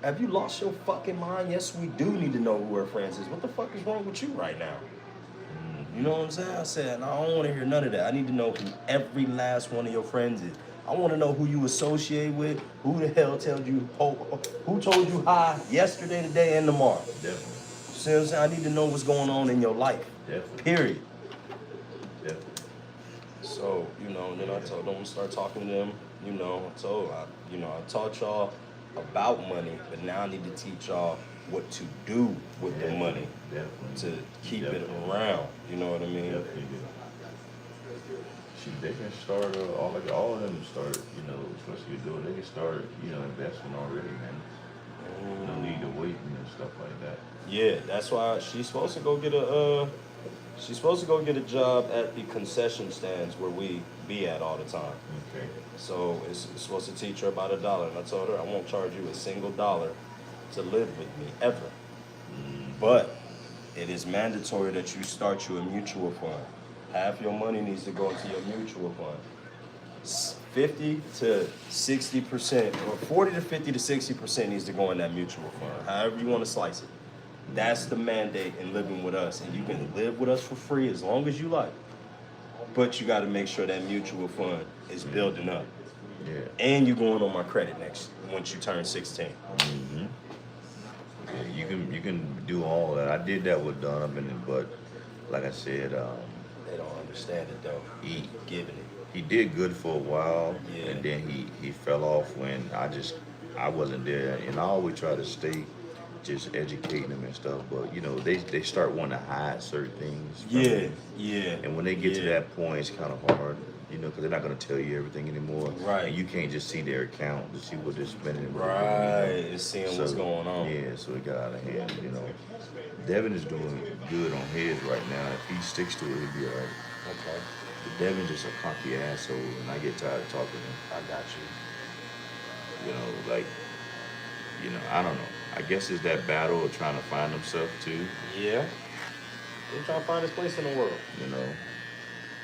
Speaker 2: Have you lost your fucking mind? Yes, we do need to know who her friends is. What the fuck is wrong with you right now? You know what I'm saying? I said, I don't want to hear none of that. I need to know who every last one of your friends is. I want to know who you associate with, who the hell told you, who told you hi yesterday, today, and tomorrow.
Speaker 6: Definitely.
Speaker 2: See what I'm saying? I need to know what's going on in your life.
Speaker 6: Definitely.
Speaker 2: Period.
Speaker 6: Definitely.
Speaker 2: So, then I told them to start talking to them. I taught y'all about money, but now I need to teach y'all what to do with the money
Speaker 6: Definitely.
Speaker 2: to keep it around. You know what I mean?
Speaker 6: Definitely do. Shoot, they can start, all of them start, especially your daughter, they can start, investing already, man. No need to wait and stuff like that.
Speaker 2: Yeah, that's why she's supposed to go get a job at the concession stands where we be at all the time.
Speaker 6: Okay.
Speaker 2: So it's supposed to teach her about $1. And I told her I won't charge you a single dollar to live with me ever. But it is mandatory that you start you a mutual fund. Half your money needs to go into your mutual fund. 50 to 60%, or 40 to 50 to 60% needs to go in that mutual fund. However you want to slice it. That's the mandate in living with us. And you can live with us for free as long as you like. But you got to make sure that mutual fund is building up.
Speaker 6: Yeah.
Speaker 2: And you're going on my credit once you turn 16.
Speaker 6: Mm-hmm. Yeah, you can do all that. I did that with Donovan, but like I said,
Speaker 2: They don't understand it though.
Speaker 6: he
Speaker 2: Giving it.
Speaker 6: he did good for a while,
Speaker 2: Yeah.
Speaker 6: and then he fell off when I wasn't there, and I always try to stay just educating them and stuff. But you know, they start wanting to hide certain things. From
Speaker 2: Yeah,
Speaker 6: me.
Speaker 2: yeah.
Speaker 6: And when they get to that point, it's kind of hard, you know, because they're not going to tell you everything anymore.
Speaker 2: Right.
Speaker 6: And you can't just see their account to see what they're spending. and what they're
Speaker 2: Right.
Speaker 6: doing, you know.
Speaker 2: It's seeing what's going on.
Speaker 6: Yeah, so it got out of hand, you know. Devin is doing good on his right now. If he sticks to it, he'll be all right.
Speaker 2: Okay.
Speaker 6: But Devin's just a cocky asshole, and I get tired of talking to him.
Speaker 2: I got you.
Speaker 6: You know, like, you know, I don't know. I guess it's that battle of trying to find himself too,
Speaker 2: Yeah. He's trying to find his place in the world.
Speaker 6: you know.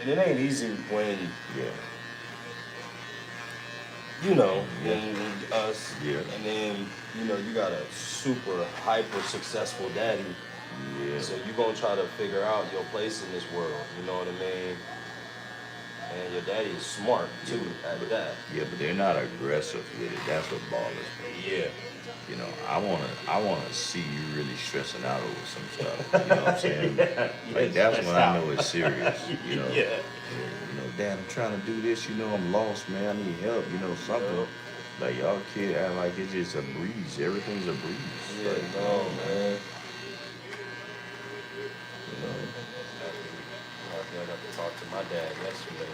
Speaker 2: And it ain't easy when,
Speaker 6: Yeah.
Speaker 2: you know,
Speaker 6: Yeah.
Speaker 2: when us,
Speaker 6: Yeah.
Speaker 2: and then, you know, you got a super hyper successful daddy.
Speaker 6: Yeah.
Speaker 2: So you're going to try to figure out your place in this world. You know what I mean? And your daddy is smart, too, at that.
Speaker 6: Yeah, but they're not aggressive with it. That's what bothers me.
Speaker 2: Yeah.
Speaker 6: You know, I wanna see you really stressing out over some stuff. You know what I'm saying? Like that's when I know it's serious. You know.
Speaker 2: Yeah.
Speaker 6: You know, Dad, I'm trying to do this. You know, I'm lost, man. I need help. You know, something. Like y'all kid act like it's just a breeze. Everything's a breeze.
Speaker 2: Yeah,
Speaker 6: Like,
Speaker 2: no, man.
Speaker 6: You know.
Speaker 2: I got to talk to my dad yesterday.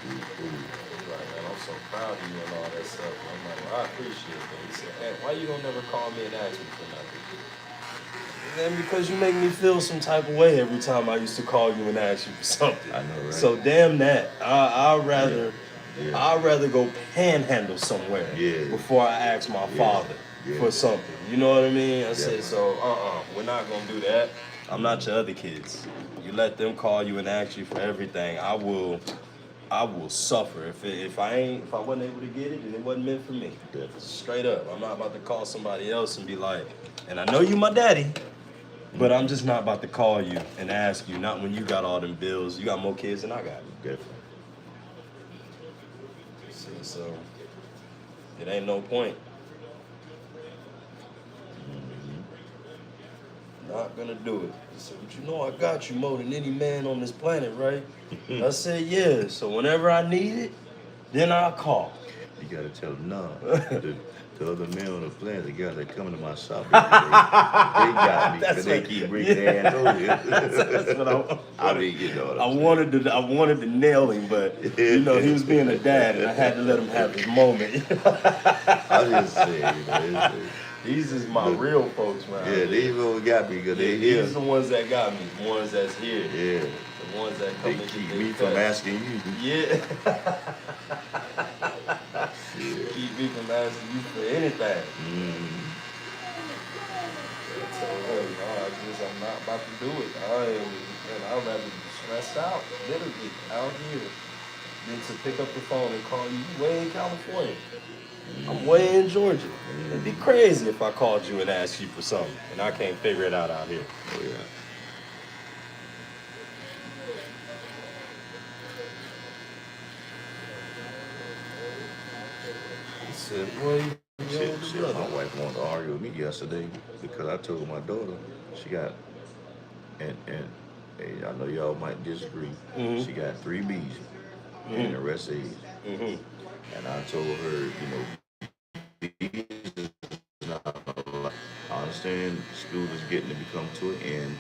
Speaker 2: He's like, man, I'm so proud of you and all that stuff. And I'm like, well, I appreciate that. He said, hey, why you don't never call me and ask me for nothing? Then because you make me feel some type of way every time I used to call you and ask you for something.
Speaker 6: I know, right?
Speaker 2: So damn that. I'd rather
Speaker 6: Yeah.
Speaker 2: I'd rather go panhandle somewhere before I ask my father for something. You know what I mean? I said, so we're not gonna do that. I'm not your other kids. You let them call you and ask you for everything. I will suffer if I wasn't able to get it and it wasn't meant for me. Straight up, I'm not about to call somebody else and be like, and I know you my daddy, but I'm just not about to call you and ask you. Not when you got all them bills. You got more kids than I got.
Speaker 6: Definitely.
Speaker 2: See, so it ain't no point. Not gonna do it. He said, but you know I got you more than any man on this planet, right? I said, yeah. So whenever I need it, then I'll call.
Speaker 6: You gotta tell them no. The other men on the planet, the guys that come to my shop, they got me because they keep bringing their ass over here.
Speaker 2: That's what
Speaker 6: I mean, you know what
Speaker 2: I wanted to nail him, but you know he was being a dad, and I had to let him have his moment.
Speaker 6: I just saying, you know,
Speaker 2: these is my real folks, man.
Speaker 6: Yeah, these folks got me because they here.
Speaker 2: These the ones that got me, the ones that's here.
Speaker 6: Yeah.
Speaker 2: The ones that come
Speaker 6: They
Speaker 2: and
Speaker 6: keep
Speaker 2: get
Speaker 6: me
Speaker 2: their
Speaker 6: from
Speaker 2: cut.
Speaker 6: asking you.
Speaker 2: Yeah. Keep me from asking you for anything. So, hey, no, I'm not about to do it. I'd rather be stressed out, literally, out here, than to pick up the phone and call you way in California. I'm way in Georgia. It'd be crazy if I called you and asked you for something, and I can't figure it out here.
Speaker 6: Oh, yeah.
Speaker 2: He said, boy,
Speaker 6: Shit, my wife wanted to argue with me yesterday because I told my daughter she got, and hey, I know y'all might disagree, she got 3 B's and the rest A's. And I told her, you know, B's is not a lot. I understand school is getting to become to an end.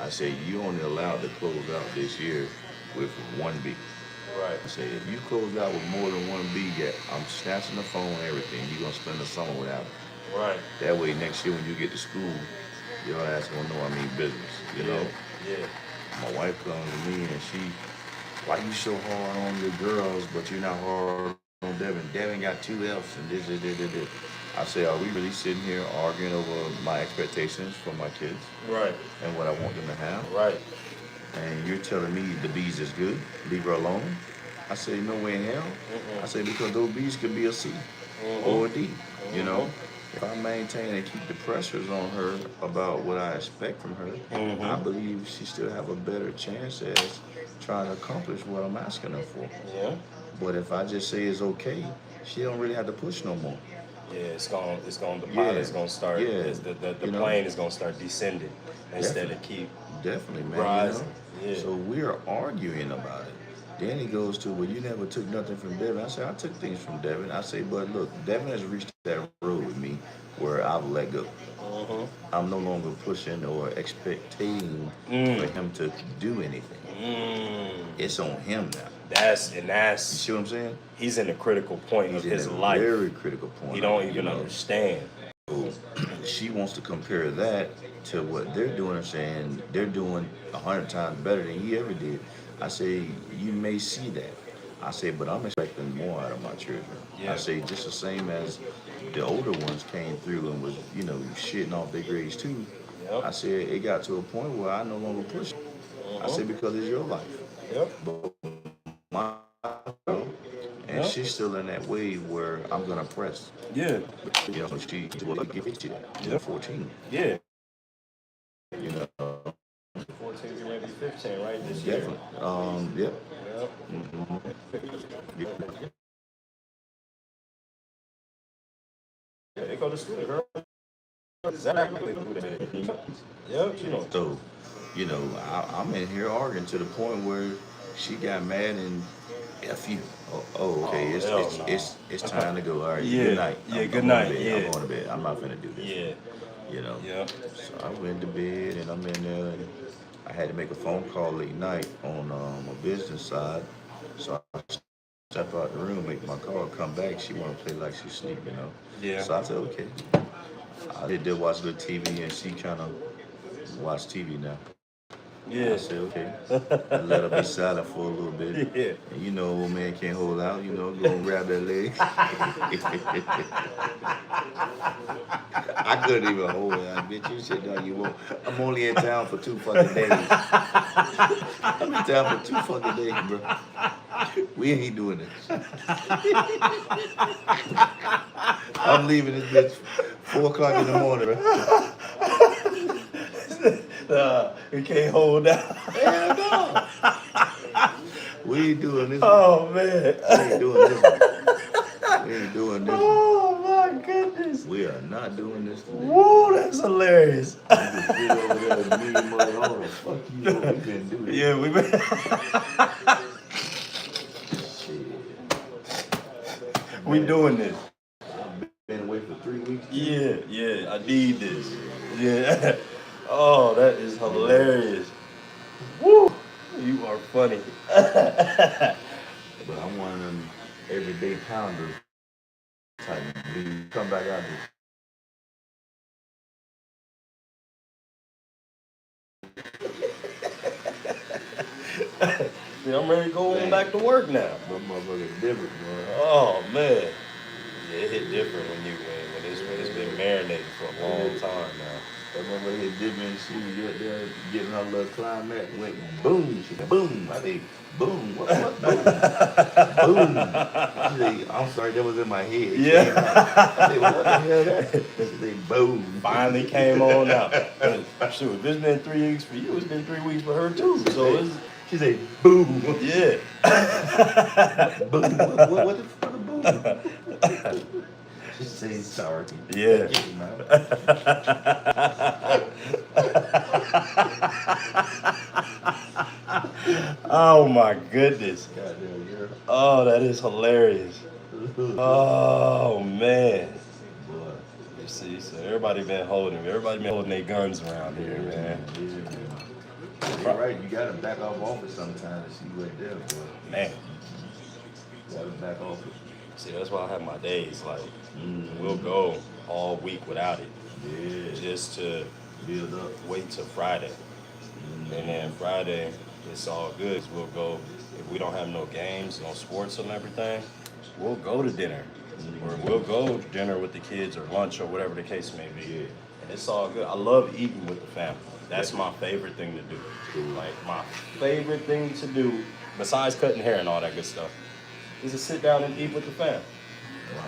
Speaker 6: I said, you only allowed to close out this year with 1 B.
Speaker 2: Right.
Speaker 6: I said, if you close out with more than 1 B, I'm snatching the phone and everything. You're going to spend the summer without it.
Speaker 2: Right.
Speaker 6: That way, next year when you get to school, your ass going to know I mean business, you know?
Speaker 2: Yeah.
Speaker 6: My wife comes to me and why you so hard on your girls, but you're not hard on Devin? Devin got 2 F's and this. I say, are we really sitting here arguing over my expectations for my kids?
Speaker 2: Right.
Speaker 6: And what I want them to have?
Speaker 2: Right.
Speaker 6: And you're telling me the B's is good, leave her alone? I say, no way in hell. I say, because those B's could be a C or a D, you know? if I maintain and keep the pressures on her about what I expect from her, I believe she still have a better chance as trying to accomplish what I'm asking her for.
Speaker 2: Yeah.
Speaker 6: But if I just say it's okay, she don't really have to push no more.
Speaker 2: Yeah, the pilot's gonna start, the plane is gonna start descending instead of keep
Speaker 6: Definitely, man.
Speaker 2: rising.
Speaker 6: You know?
Speaker 2: Yeah.
Speaker 6: So we're arguing about it. Then he goes to, well, you never took nothing from Devin. I say, I took things from Devin. I say, but look, Devin has reached that road with me where I've let go. I'm no longer pushing or expecting for him to do anything. It's on him now.
Speaker 2: That's
Speaker 6: You see what I'm saying?
Speaker 2: he's in a critical point of his
Speaker 6: in a
Speaker 2: life.
Speaker 6: very critical point.
Speaker 2: He don't even understand.
Speaker 6: So she wants to compare that to what they're doing and saying they're doing 100 times better than he ever did. I say, you may see that. I say, but I'm expecting more out of my children.
Speaker 2: Yeah.
Speaker 6: I say, just the same as the older ones came through and was, shitting off their grades too.
Speaker 2: Yep.
Speaker 6: I said, it got to a point where I no longer push. I said, because it's your life.
Speaker 2: Yep.
Speaker 6: But my and she's still in that wave where I'm gonna press.
Speaker 2: Yeah.
Speaker 6: She will get you that. 14.
Speaker 2: Yeah.
Speaker 6: 14,
Speaker 2: 14, maybe 15, right? This year.
Speaker 6: Definitely. Yep.
Speaker 2: Yep. Yeah, they go to school, girl. Exactly. Yep.
Speaker 6: So, I'm in here arguing to the point where she got mad and F you. Okay. It's time to go. All right.
Speaker 2: Yeah.
Speaker 6: Good night.
Speaker 2: Yeah.
Speaker 6: I'm
Speaker 2: Good
Speaker 6: going
Speaker 2: night.
Speaker 6: to bed.
Speaker 2: Yeah.
Speaker 6: I'm going to bed. I'm not finna do this.
Speaker 2: Yeah.
Speaker 6: Yeah. So I went to bed and I'm in there and I had to make a phone call late night on a business side. So I step out the room, make my call, come back. She want to play like she's asleep,
Speaker 2: Yeah.
Speaker 6: So I said, okay. I did watch a little TV and she kind of watch TV now.
Speaker 2: Yeah.
Speaker 6: I said, okay. I let her be silent for a little bit.
Speaker 2: Yeah.
Speaker 6: And old man can't hold out, go and grab that leg. I couldn't even hold it. Bitch, you shit done you won't. I'm only in town for 2 fucking days. I'm in town for 2 fucking days, bro. We ain't doing this. I'm leaving this bitch 4 o'clock in the morning, bro.
Speaker 2: You can't hold out.
Speaker 6: Hell no. We ain't doing this.
Speaker 2: Oh, man.
Speaker 6: We ain't doing this. We ain't doing this.
Speaker 2: Oh, my goodness.
Speaker 6: We are not doing this today.
Speaker 2: Whoa, that's hilarious.
Speaker 6: You can sit over there with me and mother on. Fuck you, we been do this.
Speaker 2: Yeah, we been.
Speaker 6: Shit.
Speaker 2: We doing this.
Speaker 6: I've been away for 3 weeks.
Speaker 2: Yeah, I need this. Yeah. Oh, that is hilarious. Woo! You are funny.
Speaker 6: But I'm one of them everyday pounders type of dude. Come back out
Speaker 2: here. Yeah, I'm ready to go on back to work now.
Speaker 6: But motherfucker's different, bro.
Speaker 2: Oh, man. Yeah, it hit different when it's been marinated for a long time now.
Speaker 6: That motherfucker hit different. She was up there getting her little climax. Went boom. She said, boom. I said, boom. What boom? Boom. She said, I'm sorry, that was in my head.
Speaker 2: Yeah.
Speaker 6: I said, what the hell that? She said, boom.
Speaker 2: Finally came on out. Shoot, if it's been 3 weeks for you, it's been 3 weeks for her too. So it's.
Speaker 6: She said, boom.
Speaker 2: Yeah.
Speaker 6: Boom. What the fuck a boom? She said, sorry.
Speaker 2: Yeah. Oh my goodness. Oh, that is hilarious. Oh man. You see, so everybody been holding their guns around here, man.
Speaker 6: You're right, you gotta back off office sometimes to see what they're for.
Speaker 2: Man.
Speaker 6: You gotta back off it.
Speaker 2: See, that's why I have my days. Like, we'll go all week without it.
Speaker 6: Yeah.
Speaker 2: Just to
Speaker 6: Build up.
Speaker 2: wait till Friday. And then Friday, it's all good. We'll go, if we don't have no games, no sports and everything, we'll go to dinner. Or we'll go to dinner with the kids or lunch or whatever the case may be.
Speaker 6: Yeah.
Speaker 2: And it's all good. I love eating with the family. That's my favorite thing to do. Like, my favorite thing to do, besides cutting hair and all that good stuff, is to sit down and eat with the family.
Speaker 6: Wow.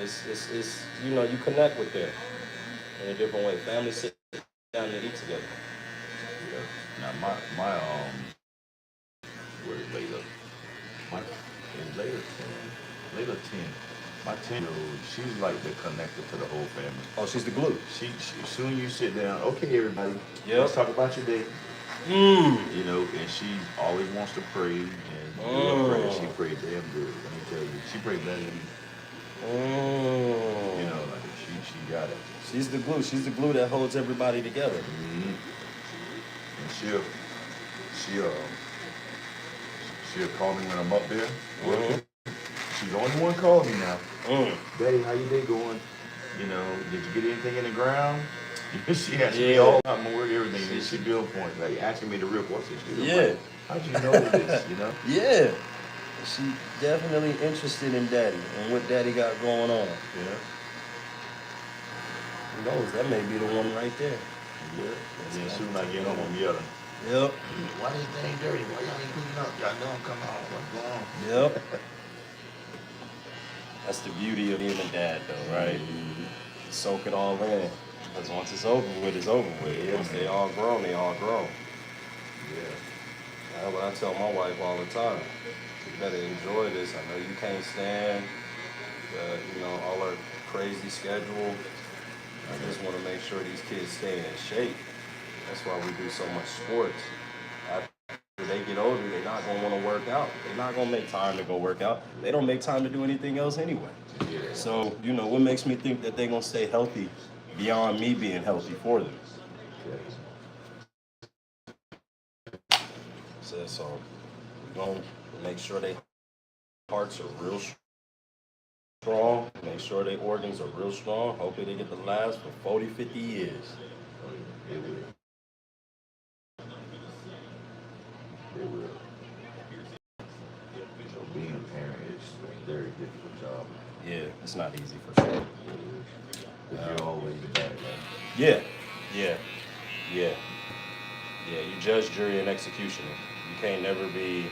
Speaker 2: It's you know, you connect with them in a different way. Families sit down and eat together.
Speaker 6: Now where is Layla? Is Layla 10? My 10-year-old, she's like the connector to the whole family.
Speaker 2: Oh, she's the glue.
Speaker 6: She soon you sit down, okay, everybody,
Speaker 2: Yep.
Speaker 6: let's talk about your day. You know, and she always wants to pray and do a prayer. She prays damn good. Let me tell you, she prays better than me. You know, like she got it.
Speaker 2: She's the glue. She's the glue that holds everybody together.
Speaker 6: And she'll call me when I'm up there. She's the only one calling me now. Daddy, how your day going? You know, did you get anything in the ground? She asks me all about my work, everything. And she build points, like asking me the real questions. Like, how'd you know this? You know?
Speaker 2: Yeah. She definitely interested in Daddy and what Daddy got going on.
Speaker 6: Yeah.
Speaker 2: Who knows? That may be the one right there.
Speaker 6: Yeah. And then soon I get home, I'm yelling.
Speaker 2: Yep.
Speaker 6: Why this thing dirty? Why y'all ain't cleaning up? Y'all know I'm coming home. What's going on?
Speaker 2: Yep. That's the beauty of being a dad, though, right? Soak it all in. Because once it's over with, it's over with.
Speaker 6: Yeah,
Speaker 2: once they all grown, they all grown.
Speaker 6: Yeah.
Speaker 2: That's what I tell my wife all the time. You better enjoy this. I know you can't stand, you know, all our crazy schedule. I just want to make sure these kids stay in shape. That's why we do so much sports. After they get older, they're not going to want to work out. They're not going to make time to go work out. They don't make time to do anything else anyway.
Speaker 6: Yeah.
Speaker 2: So, you know, what makes me think that they're going to stay healthy beyond me being healthy for them? So we're going to make sure their hearts are real strong, make sure their organs are real strong. Hopefully they get to last for 40, 50 years.
Speaker 6: They will. They will. So being a parent is a very difficult job.
Speaker 2: Yeah, it's not easy for sure.
Speaker 6: But you're always the bad guy.
Speaker 2: Yeah. You judge, jury, and executioner. You can't never be.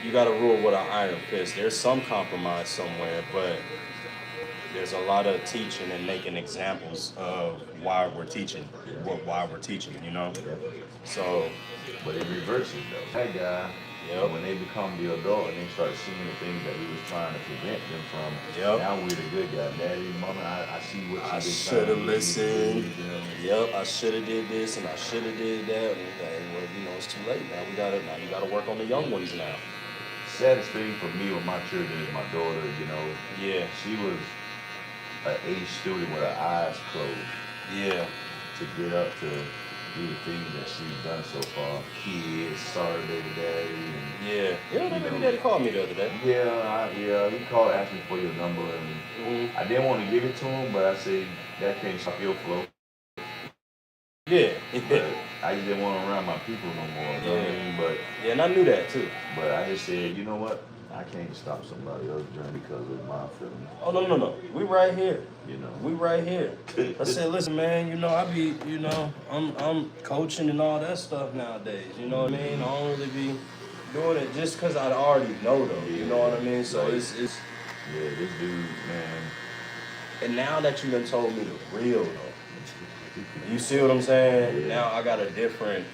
Speaker 2: You got to rule with an iron fist. There's some compromise somewhere, but there's a lot of teaching and making examples of why we're teaching, why we're teaching. You know. So.
Speaker 6: But it reverses though. That guy. When they become the adult and they start seeing the things that we was trying to prevent them from, now we're the good guy. Daddy, mama, I see what you did.
Speaker 2: I should have listened. I should have did this and I should have did that. And well, you know, it's too late now. You gotta work on the young ones now.
Speaker 6: Saddest thing for me with my children is my daughter, you know. Yeah. She was an A student with her eyes closed. Yeah. To get up to do the things that she's done so far. Kids, sorry baby daddy. And,
Speaker 2: baby daddy called me the other day.
Speaker 6: He called asking for your number and I didn't want to give it to him, but I said, that can't stop your flow. But I just didn't want to around my people no more, you know what I mean? But,
Speaker 2: and I knew that too.
Speaker 6: But I just said, you know what? I can't stop somebody else's journey because of my feelings.
Speaker 2: Oh, no. We right here.
Speaker 6: You know.
Speaker 2: We right here. I said, listen, man, you know, I'm coaching and all that stuff nowadays. You know what I mean? I don't really be doing it just because I already know them. You know what I mean? So it's
Speaker 6: this dude, man.
Speaker 2: And now that you done told me the real, though, you see what I'm saying? Now I got a different.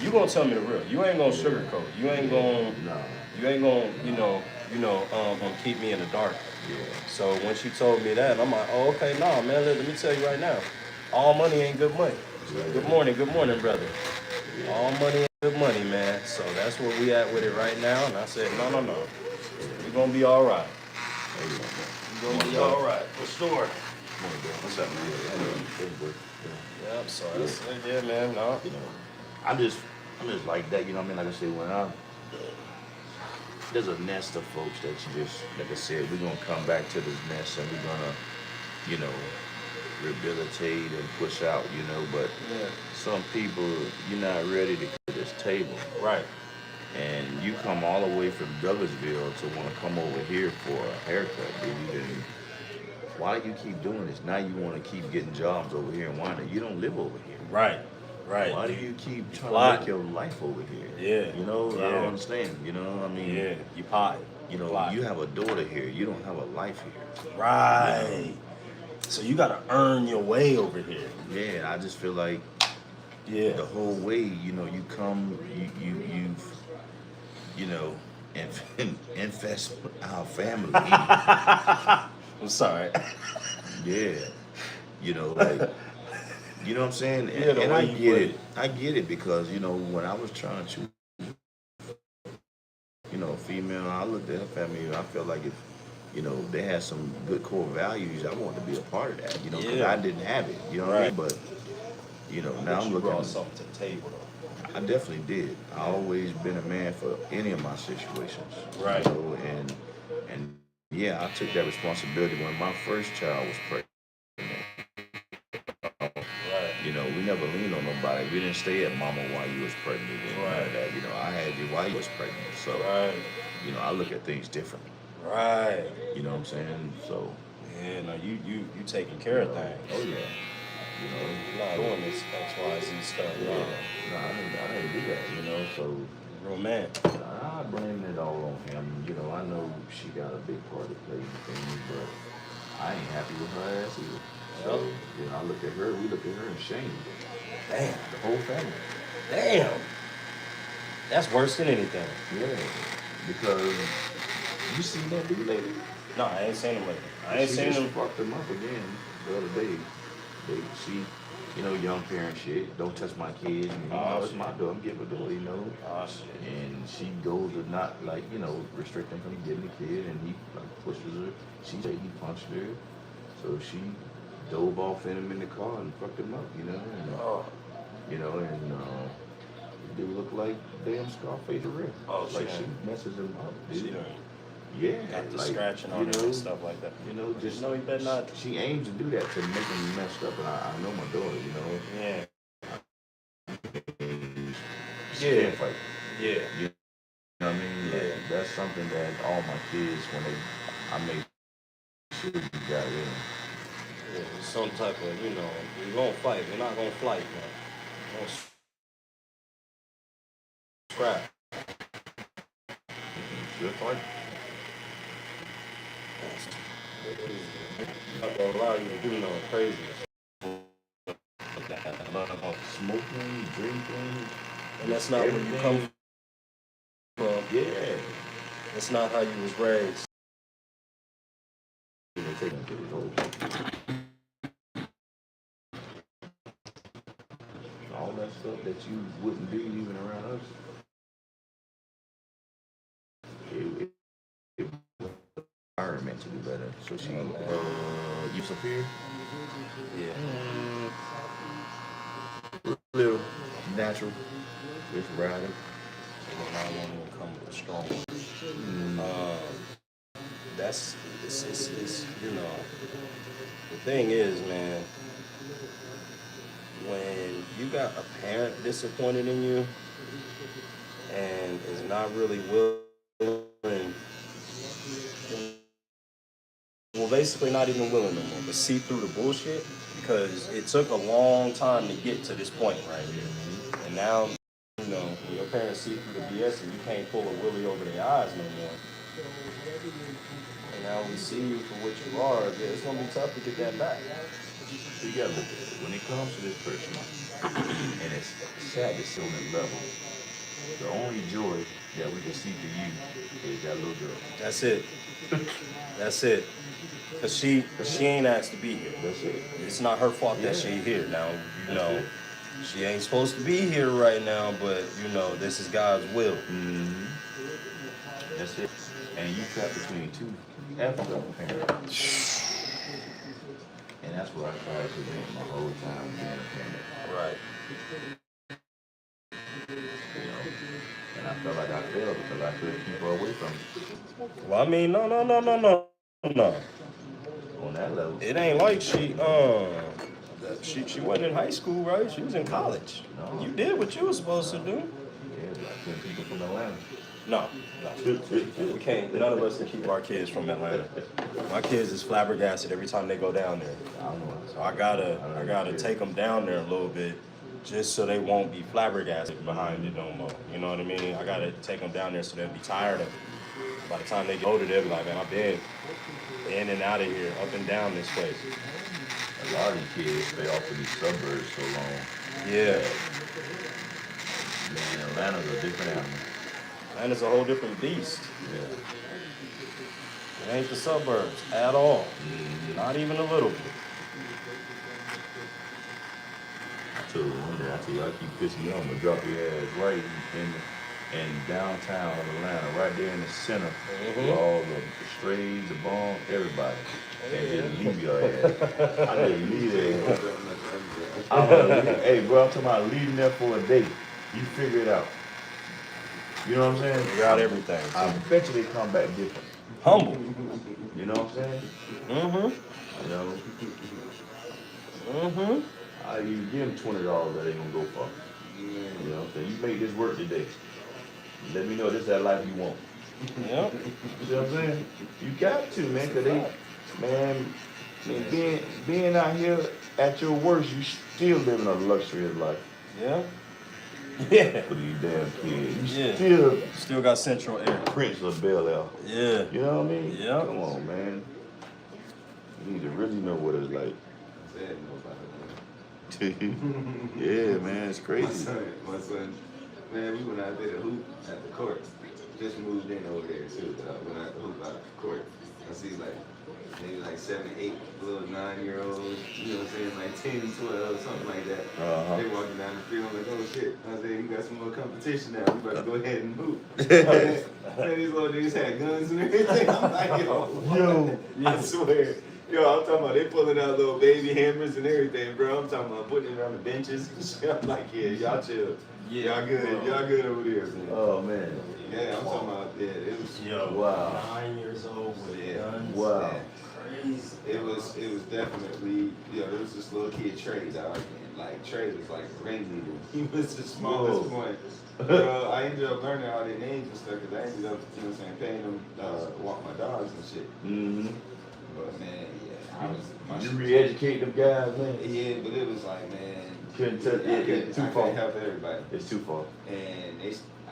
Speaker 2: You gonna tell me the real. You ain't gonna sugarcoat. You ain't gonna. No. You ain't gonna, keep me in the dark. So when she told me that, I'm like, oh, okay, nah, man, let me tell you right now, all money ain't good money. Good morning, brother. All money ain't good money, man. So that's where we at with it right now. And I said, no. You're gonna be all right. You're gonna be all right. For sure.
Speaker 6: What's up, man?
Speaker 2: Yep, so that's it, man. No.
Speaker 6: I'm just like that, you know what I mean? Like I said, when there's a nest of folks that you just, like I said, we're going to come back to this nest and we're going to, rehabilitate and push out, but some people, you're not ready to go to this table.
Speaker 2: Right.
Speaker 6: And you come all the way from Douglasville to want to come over here for a haircut, dude. And why do you keep doing this? Now you want to keep getting jobs over here in Wyandotte. You don't live over here.
Speaker 2: Right.
Speaker 6: Why do you keep trying to make your life over here?
Speaker 2: Yeah.
Speaker 6: I don't understand.
Speaker 2: Yeah, you potting.
Speaker 6: You know,
Speaker 2: Right.
Speaker 6: you have a daughter here. You don't have a life here.
Speaker 2: Right. So you gotta earn your way over here.
Speaker 6: Yeah, I just feel like
Speaker 2: Yeah.
Speaker 6: the whole way, you know, you come, you've, you know, infest our family.
Speaker 2: I'm sorry.
Speaker 6: Yeah, you know, like, you know what I'm saying?
Speaker 2: Yeah, the
Speaker 6: And
Speaker 2: way
Speaker 6: I
Speaker 2: you
Speaker 6: get
Speaker 2: put
Speaker 6: it.
Speaker 2: it.
Speaker 6: I get it because, you know, when I was trying to, you know, female, I looked at her family and I felt like if, you know, they had some good core values, I wanted to be a part of that, you know, because
Speaker 2: Yeah.
Speaker 6: I didn't have it, you know what I mean? But, you know, now
Speaker 2: But
Speaker 6: I'm
Speaker 2: you brought
Speaker 6: looking,
Speaker 2: something to the table, though.
Speaker 6: I definitely did. I always been a man for any of my situations.
Speaker 2: Right.
Speaker 6: You know, and yeah, I took that responsibility when my first child was pregnant.
Speaker 2: Right.
Speaker 6: You know, we never leaned on nobody. We didn't stay at mama while you was pregnant and none of
Speaker 2: Right.
Speaker 6: that. You know, I had you while you was pregnant. So,
Speaker 2: Right.
Speaker 6: you know, I look at things differently.
Speaker 2: Right.
Speaker 6: You know what I'm saying? So,
Speaker 2: Yeah, no, you taking care of things.
Speaker 6: oh yeah. You know,
Speaker 2: You're not doing this XYZ stuff.
Speaker 6: yeah.
Speaker 2: No.
Speaker 6: No, I didn't do that, you know, so
Speaker 2: Real man.
Speaker 6: I blame it all on him. You know, I know she got a big part to play in things, but I ain't happy with her ass either. So, you know, I look at her, we look at her in shame.
Speaker 2: Damn.
Speaker 6: The whole family.
Speaker 2: Damn. That's worse than anything.
Speaker 6: Yeah. Because you seen that dude lately?
Speaker 2: No, I ain't seen him lately. I ain't
Speaker 6: She
Speaker 2: seen
Speaker 6: just
Speaker 2: him.
Speaker 6: fucked him up again the other day. She, you know, young parent shit. Don't touch my kid. And, you know, it's my door. I'm giving a door, you know.
Speaker 2: Oh, shit.
Speaker 6: And she goes to not, like, you know, restrict him from getting the kid, and he like pushes her. She said he punched her, so she dove off in him in the car and fucked him up, you know. And,
Speaker 2: Oh.
Speaker 6: you know, and the dude looked like damn Scarface for real.
Speaker 2: Oh,
Speaker 6: Like
Speaker 2: she
Speaker 6: she messes him up, dude.
Speaker 2: She done
Speaker 6: Yeah,
Speaker 2: got the
Speaker 6: like,
Speaker 2: scratching on
Speaker 6: you
Speaker 2: him
Speaker 6: know,
Speaker 2: and stuff like that.
Speaker 6: You know, just
Speaker 2: No, he better not.
Speaker 6: She aims to do that to make him messed up, and I know my daughter, you know.
Speaker 2: Yeah.
Speaker 6: She
Speaker 2: Yeah.
Speaker 6: can't fight.
Speaker 2: Yeah.
Speaker 6: You know what I mean? Like,
Speaker 2: Yeah.
Speaker 6: that's something that all my kids, when I make sure you got in.
Speaker 2: Yeah, some type of, you know, we're gonna fight. We're not gonna fight, man. We're gonna scrap.
Speaker 6: Good fight.
Speaker 2: Not gonna allow you to do no craziness.
Speaker 6: Smoking, drinking,
Speaker 2: And that's not where you come from.
Speaker 6: yeah.
Speaker 2: That's not how you was raised.
Speaker 6: They take them to the road. All that stuff that you wouldn't do even around us. It environment to do better. So she used up here.
Speaker 2: Yeah.
Speaker 6: Little natural. Just riding.
Speaker 2: And I won't even come with a strong one. It's, you know, the thing is, man, when you got a parent disappointed in you and is not really willing, well, basically not even willing no more, but see through the bullshit, because it took a long time to get to this point right here. And now, you know, when your parents see through the BS and you can't pull a willy over their eyes no more. And now we see you for what you are, yeah, it's gonna be tough to get that back.
Speaker 6: You gotta look at it. When it comes to this person, and it's sad to see on that level, the only joy that we can see for you is that little girl.
Speaker 2: That's it. That's it. Cause she ain't asked to be here.
Speaker 6: That's it.
Speaker 2: It's not her fault that she here. Now, you know, she ain't supposed to be here right now, but you know, this is God's will.
Speaker 6: Mm-hmm. That's it. And you trapped between two effed up parents. And that's what I tried to prevent my whole time being a parent.
Speaker 2: Right.
Speaker 6: You know? And I felt like I failed because I couldn't keep her away from me.
Speaker 2: Well, I mean, no.
Speaker 6: On that level.
Speaker 2: It ain't like she wasn't in high school, right? She was in college.
Speaker 6: No.
Speaker 2: You did what you were supposed to do.
Speaker 6: Yeah, but I couldn't keep her from Atlanta.
Speaker 2: No. We can't. None of us can keep our kids from Atlanta. My kids is flabbergasted every time they go down there.
Speaker 6: I don't know.
Speaker 2: So I gotta take them down there a little bit, just so they won't be flabbergasted behind it no more. You know what I mean? I gotta take them down there so they'll be tired of it. By the time they get older, they'll be like, man, I've been in and out of here, up and down this place.
Speaker 6: A lot of these kids stay off of these suburbs so long.
Speaker 2: Yeah.
Speaker 6: Man, Atlanta's a different animal.
Speaker 2: Atlanta's a whole different beast.
Speaker 6: Yeah.
Speaker 2: It ain't the suburbs at all. Not even a little bit.
Speaker 6: I told you one day, I keep pissing you off. I'm gonna drop your ass right in downtown of Atlanta, right there in the center, with all the strays, the bomb, everybody. And just leave your ass. I just leave there. Hey, bro, I'm talking about leaving there for a day. You figure it out. You know what I'm saying?
Speaker 2: Figure out everything.
Speaker 6: I bet you they come back different.
Speaker 2: Humble.
Speaker 6: You know what I'm saying? You know? You give them $20 that they gonna go for. You know what I'm saying? You make this work today. Let me know this is that life you want.
Speaker 2: Yep.
Speaker 6: You know what I'm saying? You got to, man, cause they, man, being out here at your worst, you still living a luxurious life.
Speaker 2: Yeah. Yeah.
Speaker 6: For these damn kids. You
Speaker 2: still got Central Air.
Speaker 6: Prince of Bel Air.
Speaker 2: Yeah.
Speaker 6: You know what I mean?
Speaker 2: Yeah.
Speaker 6: Come on, man. You need to really know what it's like. Yeah, man, it's crazy.
Speaker 10: My son, man, we went out there to hoop at the court. Just moved in over there too. But I went out to hoop out at the court. I see like maybe like 7, 8 little 9-year-olds, you know what I'm saying, like 10, 12, something like that. They walking down the field, I'm like, oh shit. I said, you got some more competition now. We about to go ahead and hoop. Man, these little niggas had guns and everything. I'm like, yo, I swear. Yo, I'm talking about they pulling out little baby hammers and everything, bro. I'm talking about putting it on the benches and shit. I'm like, yeah, y'all chill. Yeah. Y'all good. Y'all good over there, man.
Speaker 6: Oh, man.
Speaker 10: Yeah, I'm talking about, yeah, it was.
Speaker 2: Yo,
Speaker 6: wow.
Speaker 2: 9 years old with guns.
Speaker 6: Wow.
Speaker 10: Yeah. Crazy. It was definitely, there was this little kid, Trey, dog. And like, Trey was like a ringleader. He was the smallest one. Bro, I ended up learning all their names and stuff because I ended up, you know what I'm saying, paying them to walk my dogs and shit. But man, yeah, I was.
Speaker 6: You re-educate them guys, man.
Speaker 10: Yeah, but it was like, man,
Speaker 6: couldn't touch it. It's too far.
Speaker 10: I couldn't help everybody.
Speaker 6: It's too far.
Speaker 10: And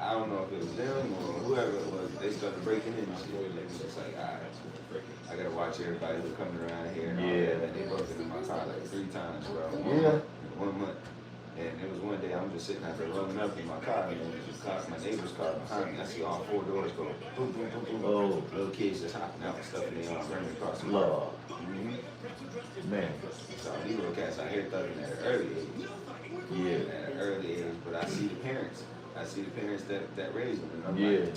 Speaker 10: I don't know if it was them or whoever it was. They started breaking in and shit. They was just like, all right, I gotta watch everybody who coming around here. And all that. And they broke into my car like 3 times, bro. In 1 month. And it was one day I'm just sitting out there rolling up in my car, and then my neighbor's car behind me. I see all 4 doors go boom, boom, boom, boom. Oh, little kids just hopping out and stuff, and they all running across the car.
Speaker 6: Man.
Speaker 10: So these little cats out here thugging at an early age. Yeah, at an early age. But I see the parents. I see the parents that raise them. And I'm like,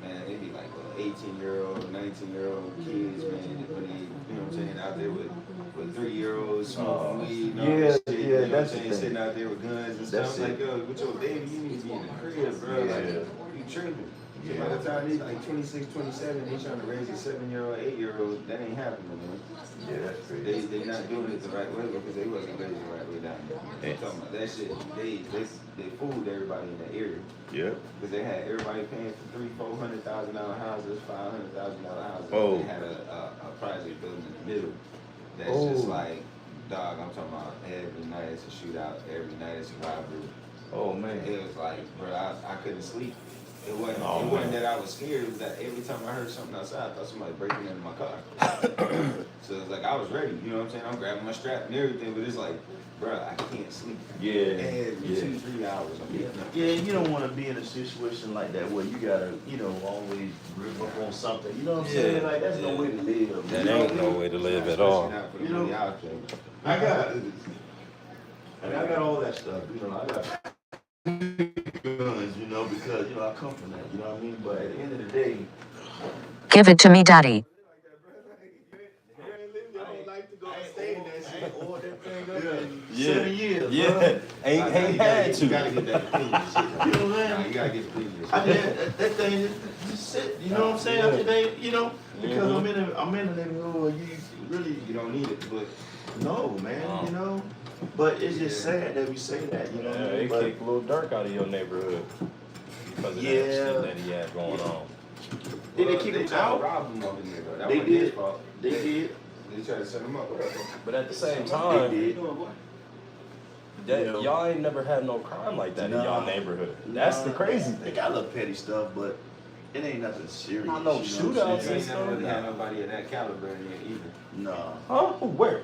Speaker 10: man, they be like 18-year-old, 19-year-old kids, man, when they, you know what I'm saying, out there with 3-year-olds smoking weed and all that shit, you know what I'm saying, sitting out there with guns and stuff. I'm like, yo, with your baby, you need to be in the crib, bro. Like, you tripping. By the time they like 26, 27, they trying to raise a 7-year-old, 8-year-old, that ain't happening, man.
Speaker 6: Yeah, that's crazy.
Speaker 10: They not doing it the right way because they wasn't raised the right way down there. I'm talking about that shit. They fooled everybody in that area.
Speaker 6: Yeah.
Speaker 10: Because they had everybody paying for $300,000-$400,000 houses, $500,000 houses.
Speaker 6: Oh.
Speaker 10: They had a project building in the middle. That's just like, dog, I'm talking about every night it's a shootout, every night it's a rivalry. Oh man. It was like, bro, I couldn't sleep. It wasn't that I was scared, it was that every time I heard something outside, I thought somebody breaking into my car. So it's like I was ready, you know what I'm saying? I'm grabbing my strap and everything, but it's like, bro, I can't sleep. Every 2-3 hours I'm getting up.
Speaker 6: Yeah, you don't want to be in a situation like that where you gotta, always grip up on something. You know what I'm saying? Like that's no way to live.
Speaker 2: That ain't no way to live at all.
Speaker 6: You know, I got all that stuff. I got guns, because I come from that. You know what I mean? But at the end of the day,
Speaker 11: give it to me, Daddy.
Speaker 6: Yeah. 7 years.
Speaker 2: Yeah.
Speaker 6: Bro.
Speaker 2: Ain't had to.
Speaker 10: You gotta get that opinion shit.
Speaker 6: You know what I'm saying?
Speaker 10: You gotta get the opinion shit.
Speaker 6: That thing just sit. You know what I'm saying? I think because I'm in a neighborhood where you
Speaker 10: don't need it, but
Speaker 6: no, man. But it's just sad that we say that. You know what I mean?
Speaker 2: It kicked Lil Durk out of your neighborhood because of that shit that he had going on.
Speaker 6: Did they kick him out?
Speaker 10: Robbed him over there, though. That
Speaker 6: They
Speaker 10: wasn't his
Speaker 6: did.
Speaker 10: fault.
Speaker 6: They did.
Speaker 10: They tried to set him up.
Speaker 2: But at the same time,
Speaker 6: They did.
Speaker 2: y'all ain't never had no crime like that in y'all neighborhood. That's the crazy
Speaker 6: They
Speaker 2: thing.
Speaker 6: got a little petty stuff, but It ain't nothing serious.
Speaker 2: I know
Speaker 6: you know what I'm
Speaker 2: shootouts
Speaker 6: saying?
Speaker 10: You ain't never really had nobody of that caliber in there either.
Speaker 6: Nah.
Speaker 2: Huh? Where?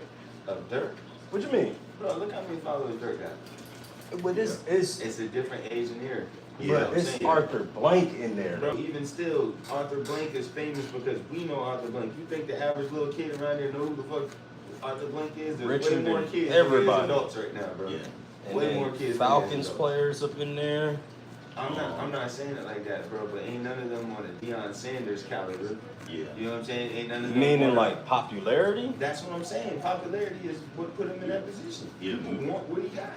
Speaker 10: Dirk?
Speaker 2: What you mean?
Speaker 10: Bro, look how many followers Dirk got.
Speaker 2: But it's
Speaker 10: It's a different age in here.
Speaker 2: but it's Arthur Blank in there.
Speaker 10: Bro, even still, Arthur Blank is famous because we know Arthur Blank. You think the average little kid around there know who the fuck Arthur Blank is? There's
Speaker 2: Richard
Speaker 10: way more
Speaker 2: and
Speaker 10: kids than
Speaker 2: everybody.
Speaker 10: there's adults right now, bro.
Speaker 6: Yeah.
Speaker 2: And
Speaker 10: Way
Speaker 2: then
Speaker 10: more kids.
Speaker 2: Falcons
Speaker 10: than
Speaker 2: players up in there.
Speaker 10: I'm not saying it like that, bro, but ain't none of them on a Deion Sanders caliber.
Speaker 6: Yeah.
Speaker 10: You know what I'm saying? Ain't none of them.
Speaker 2: Meaning
Speaker 10: on-
Speaker 2: like popularity?
Speaker 10: That's what I'm saying. Popularity is what put him in that position.
Speaker 6: Yeah.
Speaker 10: People want what he got.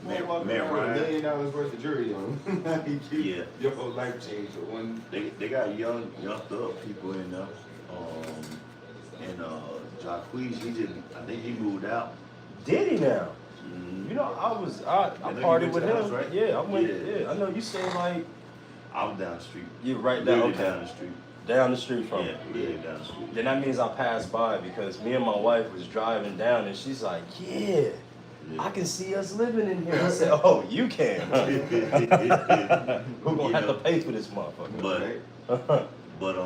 Speaker 6: Matt
Speaker 10: Walking around with $1
Speaker 6: Ryan.
Speaker 10: million worth of jewelry on him. Like,
Speaker 6: Yeah.
Speaker 10: Your whole life changed for one.
Speaker 6: They got young thug people in there. And Jacquees, I think he moved out.
Speaker 2: Did he now?
Speaker 6: Mhm.
Speaker 2: You know, I
Speaker 6: I know you
Speaker 2: partied
Speaker 6: went
Speaker 2: with
Speaker 6: to the
Speaker 2: him.
Speaker 6: house, right?
Speaker 2: Yeah, I went.
Speaker 6: Yeah.
Speaker 2: Yeah, I know you stayed like
Speaker 6: I was down the street.
Speaker 2: you right down.
Speaker 6: Literally
Speaker 2: Okay,
Speaker 6: down the street.
Speaker 2: down the street from.
Speaker 6: Yeah,
Speaker 2: him.
Speaker 6: literally down the street.
Speaker 2: Then that means I passed by because me and my wife was driving down and she's like, yeah, I can see us living in here. I said, oh, you can. Huh? Who gonna
Speaker 6: You
Speaker 2: have
Speaker 6: know,
Speaker 2: to pay for this motherfucker?
Speaker 6: But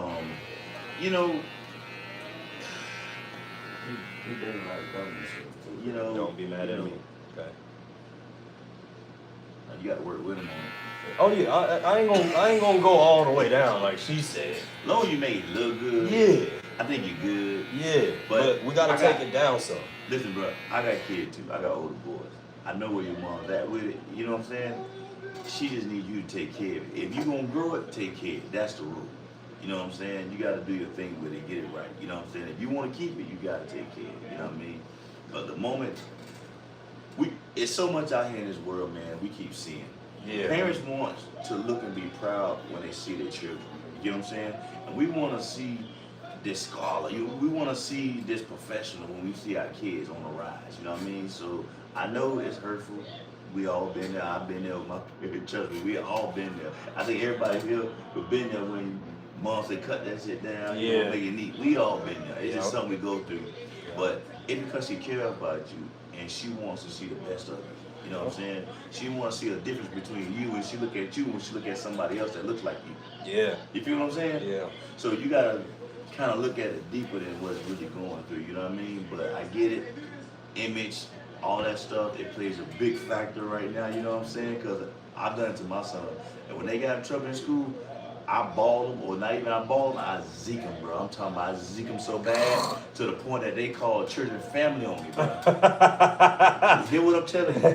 Speaker 6: you know,
Speaker 10: He done a lot of dumb shit too.
Speaker 6: you know,
Speaker 2: Don't be mad
Speaker 6: you
Speaker 2: at
Speaker 6: know,
Speaker 2: me. Okay.
Speaker 6: You got to work with him on it.
Speaker 2: Oh yeah, I ain't gonna go all the way down like she said.
Speaker 6: As long as you make it look good,
Speaker 2: Yeah,
Speaker 6: I think you're good.
Speaker 2: yeah, but we gotta take it down some.
Speaker 6: Listen, bro, I got kids too. I got older boys. I know where your mom's at with it. You know what I'm saying? She just needs you to take care of it. If you gonna grow it, take care of it. That's the rule. You know what I'm saying? You gotta do your thing with it, get it right. You know what I'm saying? If you wanna keep it, you gotta take care of it. You know what I mean? But the moment it's so much out here in this world, man, we keep seeing.
Speaker 2: Yeah.
Speaker 6: Parents want to look and be proud when they see their children. You know what I'm saying? And we want to see this scholar. We want to see this professional when we see our kids on the rise. You know what I mean? So I know it's hurtful. We all been there. I've been there with my trust me. We all been there. I think everybody here have been there when mom said cut that shit down. You
Speaker 2: Yeah.
Speaker 6: know, make it neat. We all been there. It's just
Speaker 2: Yeah.
Speaker 6: something we go through. But it's because she cares about you and she wants to see the best of you. You know what I'm saying? She wants to see a difference between you and she look at you when she look at somebody else that looks like you.
Speaker 2: Yeah,
Speaker 6: You feel what I'm saying?
Speaker 2: yeah.
Speaker 6: So you gotta kind of look at it deeper than what's really going through. You know what I mean? But I get it. Image, all that stuff, it plays a big factor right now. You know what I'm saying? Because I've done it to my son. And when they got in trouble in school, I balled them, or not even I balled them, I zeke them, bro. I'm talking about I zeke them so bad to the point that they call church and family on me, bro. You hear what I'm telling you?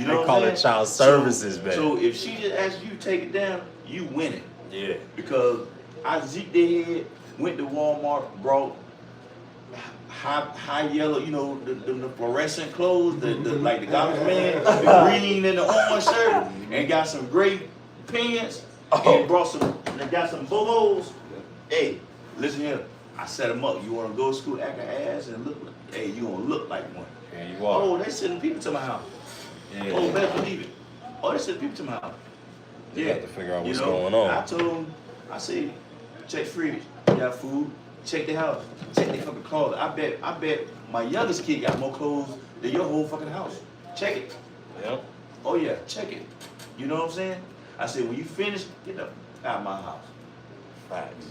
Speaker 6: You know
Speaker 2: They
Speaker 6: what
Speaker 2: call
Speaker 6: I'm
Speaker 2: it
Speaker 6: saying?
Speaker 2: child services, man.
Speaker 6: So if she just asks you to take it down, you win it.
Speaker 2: Yeah.
Speaker 6: Because I zeked their head, went to Walmart, brought high yellow, you know, the fluorescent clothes, the like the garbage man, the green and the orange shirt, and got some gray pants, and brought they got some bobos. Hey, listen here, I set them up. You want to go to school, act an ass, and look, hey, you gonna look like one.
Speaker 2: Here you are.
Speaker 6: Oh, they sending people to my house.
Speaker 2: Yeah.
Speaker 6: Oh, better believe it. Oh, they sending people to my house.
Speaker 2: You
Speaker 6: Yeah.
Speaker 2: have to figure out what's
Speaker 6: You know,
Speaker 2: going on.
Speaker 6: I told them, I said, check fridge, got food, check the house, check their fucking clothes. I bet my youngest kid got more clothes than your whole fucking house. Check it.
Speaker 2: Yep.
Speaker 6: Oh yeah, check it. You know what I'm saying? I said, when you finish, get up out of my house.
Speaker 2: Facts.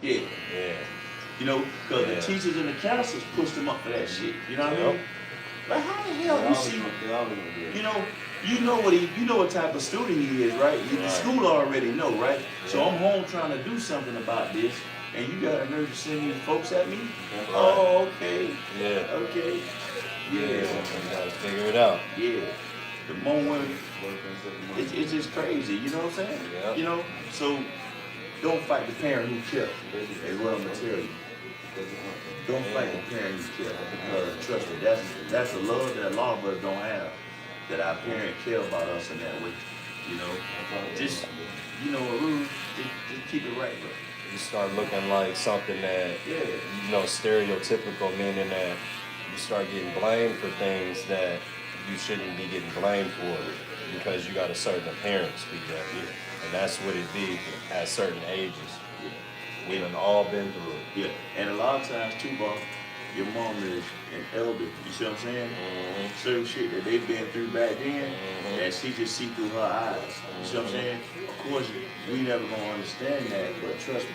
Speaker 6: Yeah.
Speaker 2: Yeah.
Speaker 6: You know, because
Speaker 2: Yeah.
Speaker 6: the teachers and the counselors pushed them up for that shit. You know what I
Speaker 2: Yep.
Speaker 6: mean? Like how the hell you see? You know what type of student he is, right? The
Speaker 2: Right.
Speaker 6: school already know, right? So
Speaker 2: Yeah.
Speaker 6: I'm home trying to do something about this, and you got a nerve to send these folks at me?
Speaker 2: Right.
Speaker 6: Oh, okay,
Speaker 2: Yeah.
Speaker 6: okay,
Speaker 2: Yeah.
Speaker 6: yeah,
Speaker 2: You gotta figure it out.
Speaker 6: yeah. The moment it's just crazy, you know what I'm saying?
Speaker 2: Yeah.
Speaker 6: You know, so don't fight the parent who killed. Is what I'm gonna tell you. Don't fight the parent who killed, because trust me, that's a love that a lot of us don't have. That our parents care about us in that way. You know, just Aru, just keep it right, bro.
Speaker 2: You start looking like something that, you know, stereotypical, meaning that you start getting blamed for things that you shouldn't be getting blamed for because you got a certain appearance, BJ. And that's what it be at certain ages. We done all been through it.
Speaker 6: Yeah, and a lot of times too, bro, your mom is an elder. You see what I'm saying? Certain shit that they've been through back then, that she just see through her eyes. You see what I'm saying? Of course, we never gonna understand that, but trust me,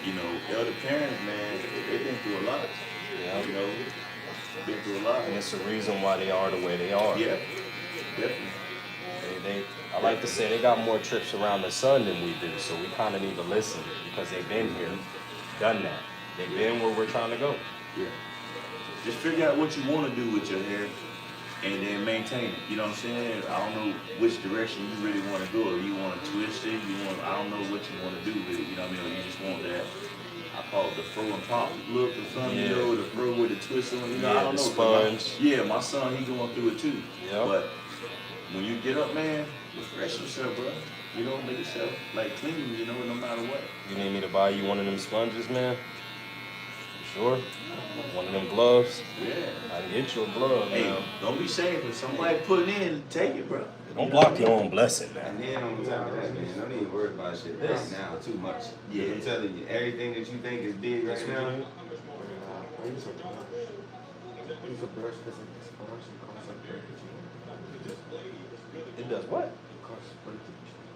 Speaker 6: you know, elder parents, man, they've been through a lot.
Speaker 2: Yeah.
Speaker 6: You know, been through a lot.
Speaker 2: And it's the reason why they are the way they are.
Speaker 6: Yeah, definitely.
Speaker 2: I like to say they got more trips around the sun than we do, so we kind of need to listen because they've been here, done that. They've been where we're trying to go.
Speaker 6: Yeah. Just figure out what you want to do with your hair and then maintain it. You know what I'm saying? I don't know which direction you really want to go. If you want to twist it, I don't know what you want to do with it. You know what I mean? Or you just want that, I call it the fro and pop look or something, you know, the fro with the twist on it. You know, I don't know.
Speaker 2: Sponge.
Speaker 6: My son, he going through it too.
Speaker 2: Yep.
Speaker 6: But when you get up, man, refresh yourself, bro. You know, make yourself like clean, you know, no matter what.
Speaker 2: You need me to buy you one of them sponges, man? You sure? One of them gloves?
Speaker 6: Yeah.
Speaker 2: I can get you a glove,
Speaker 6: Hey,
Speaker 2: man.
Speaker 6: don't be saying if somebody put it in, take it, bro.
Speaker 2: Don't block your own blessing, man.
Speaker 10: And then on top of that, man, don't even worry about shit right now too much.
Speaker 6: Yeah.
Speaker 10: I'm telling you, everything that you think is big right now,
Speaker 1: I use a brush because it's sponge and costs like $30.
Speaker 2: It does what?
Speaker 1: It costs $30.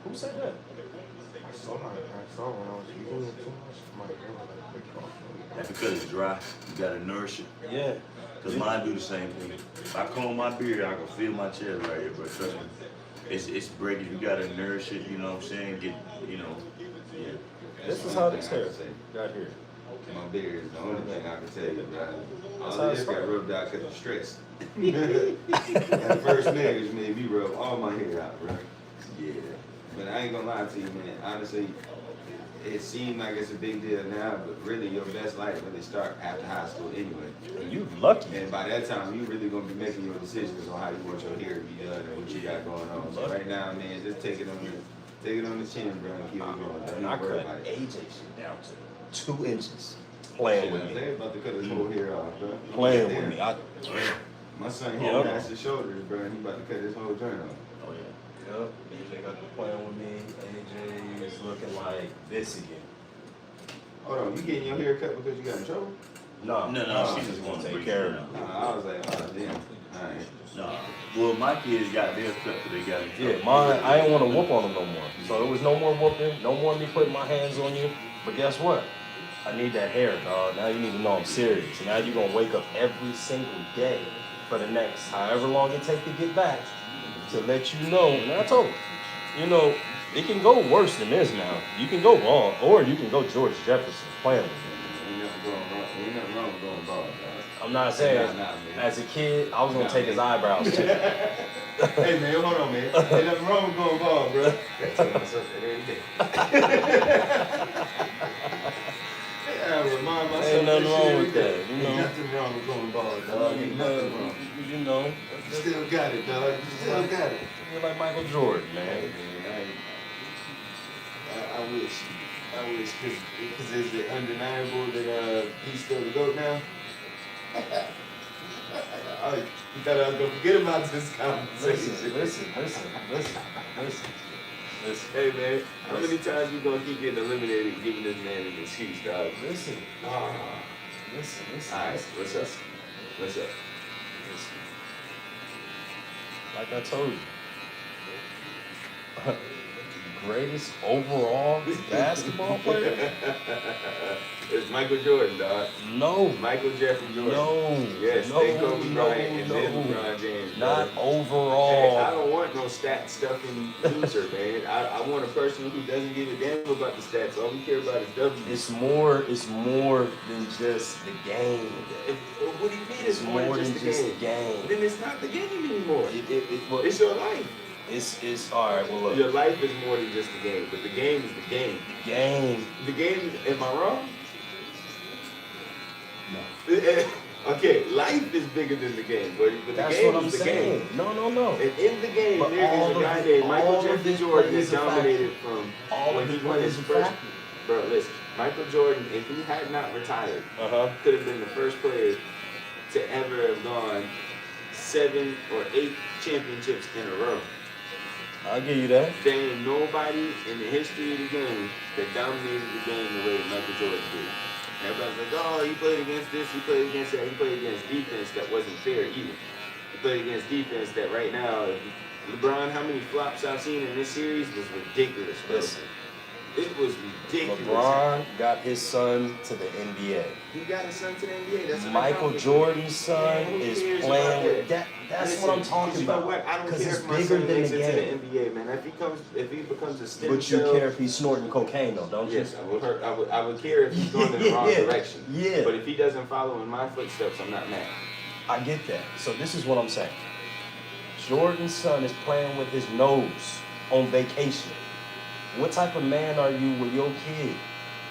Speaker 2: Who said that?
Speaker 1: I saw when I was using it too much, my hair was like breaking off.
Speaker 6: That's because it's dry. You gotta nourish it.
Speaker 2: Yeah.
Speaker 6: Cause mine do the same thing. If I comb my beard, I can feel my chest right here, but trust me, it's breaking. You gotta nourish it. You know what I'm saying? Get, you know, yeah.
Speaker 2: This is how this hair got here.
Speaker 10: my beard is the only thing I can tell you, bro.
Speaker 2: That's
Speaker 10: All
Speaker 2: how
Speaker 10: of this
Speaker 2: it's
Speaker 10: got rubbed out because of stress. That first marriage made me rub all my hair out, bro. Yeah. But I ain't gonna lie to you, man. Honestly, it seems like it's a big deal now, but really your best life really start after high school anyway.
Speaker 2: You lucky.
Speaker 10: And by that time, you really gonna be making your decisions on how you want your hair to be done and what you got going on. So right now, man, just take it on the chin, bro, and keep it going.
Speaker 2: I cut AJ shit down to 2 inches. Playing with me.
Speaker 10: They about to cut his whole hair off, bro.
Speaker 2: Playing with me.
Speaker 10: My son here has his shoulders, bro, and he about to cut his whole joint off.
Speaker 2: Oh yeah. Yep. AJ got to playing with me. AJ is looking like this again.
Speaker 10: Hold on, you getting your hair cut because you got in trouble?
Speaker 6: No, she just wants to take care of it.
Speaker 10: I was like, oh damn. Alright.
Speaker 6: No. Well, my kids got theirs cut, but they got in trouble.
Speaker 2: Yeah, mine, I ain't want to whoop on them no more. So there was no more whooping, no more me putting my hands on you. But guess what? I need that hair, dog. Now you need to know I'm serious. Now you're going to wake up every single day for the next however long it takes to get back to let you know. And I told you, know, it can go worse than this now. You can go wrong, or you can go George Jefferson playing with me.
Speaker 10: Ain't nothing wrong with going bald, dog.
Speaker 2: I'm not saying, as a kid, I was going to take his eyebrows too.
Speaker 10: Hey man, hold on, man. Ain't nothing wrong with going bald, bro. I tell myself that every day. I remind myself
Speaker 2: Ain't nothing wrong
Speaker 10: every
Speaker 2: with
Speaker 10: day.
Speaker 2: that, you know.
Speaker 10: Ain't nothing wrong with going bald, dog. Ain't nothing wrong.
Speaker 2: You know.
Speaker 10: You still got it, dog. You still got it.
Speaker 2: You're like Michael Jordan, man.
Speaker 10: I wish, because is it undeniable that he's still the GOAT now? You thought I was going to forget about this conversation.
Speaker 2: Listen.
Speaker 10: Hey, man, how many times you going to keep getting eliminated and giving this man an excuse, dog?
Speaker 2: Listen.
Speaker 10: All right, what's up?
Speaker 2: Listen. Like I told you. Greatest overall basketball player?
Speaker 10: It's Michael Jordan, dog.
Speaker 2: No.
Speaker 10: Michael Jeffrey Jordan.
Speaker 2: No.
Speaker 10: Yes, then Kobe Bryant and then LeBron James.
Speaker 2: Not
Speaker 10: Hey,
Speaker 2: overall.
Speaker 10: I don't want no stat stuffing loser, man. I want a person who doesn't give a damn about the stats. All we care about is W.
Speaker 2: It's more than just the game.
Speaker 10: What do you mean it's more than just the game? Then it's not the game anymore. It's your life.
Speaker 2: It's all right. Well, look.
Speaker 10: Your life is more than just the game, but the game is the game. The game is, am I wrong? No. Okay, life is bigger than the game, but the
Speaker 2: That's
Speaker 10: game
Speaker 2: what I'm
Speaker 10: is the
Speaker 2: saying.
Speaker 10: game.
Speaker 2: No.
Speaker 10: And in the game,
Speaker 2: But
Speaker 10: there is a guy named Michael Jeffrey Jordan that dominated from when he won his first. Bro, listen, Michael Jordan, if he had not retired, could have been the first player to ever have gone 7 or 8 championships in a row.
Speaker 2: I'll give you that.
Speaker 10: There ain't nobody in the history of the game that dominated the game the way Michael Jordan did. And everybody's like, oh, he played against this, he played against that, he played against defense that wasn't fair either. He played against defense that right now, LeBron, how many flops I've seen in this series was ridiculous, bro.
Speaker 2: Listen,
Speaker 10: It was ridiculous.
Speaker 2: LeBron got his son to the NBA.
Speaker 10: He got his son to the NBA. That's
Speaker 2: Michael Jordan's son is playing with that. That's what I'm talking
Speaker 10: you know
Speaker 2: about.
Speaker 10: what? I don't care
Speaker 2: Because it's
Speaker 10: if my
Speaker 2: bigger
Speaker 10: son
Speaker 2: than
Speaker 10: makes
Speaker 2: the
Speaker 10: it to
Speaker 2: game.
Speaker 10: the NBA, man. If he becomes a stem
Speaker 2: But you
Speaker 10: cell,
Speaker 2: care if he's snorting cocaine, though, don't you?
Speaker 10: yes, I would care if he's going in the wrong direction.
Speaker 2: Yeah.
Speaker 10: But if he doesn't follow in my footsteps, I'm not mad.
Speaker 2: I get that. So this is what I'm saying. Jordan's son is playing with his nose on vacation. What type of man are you with your kid?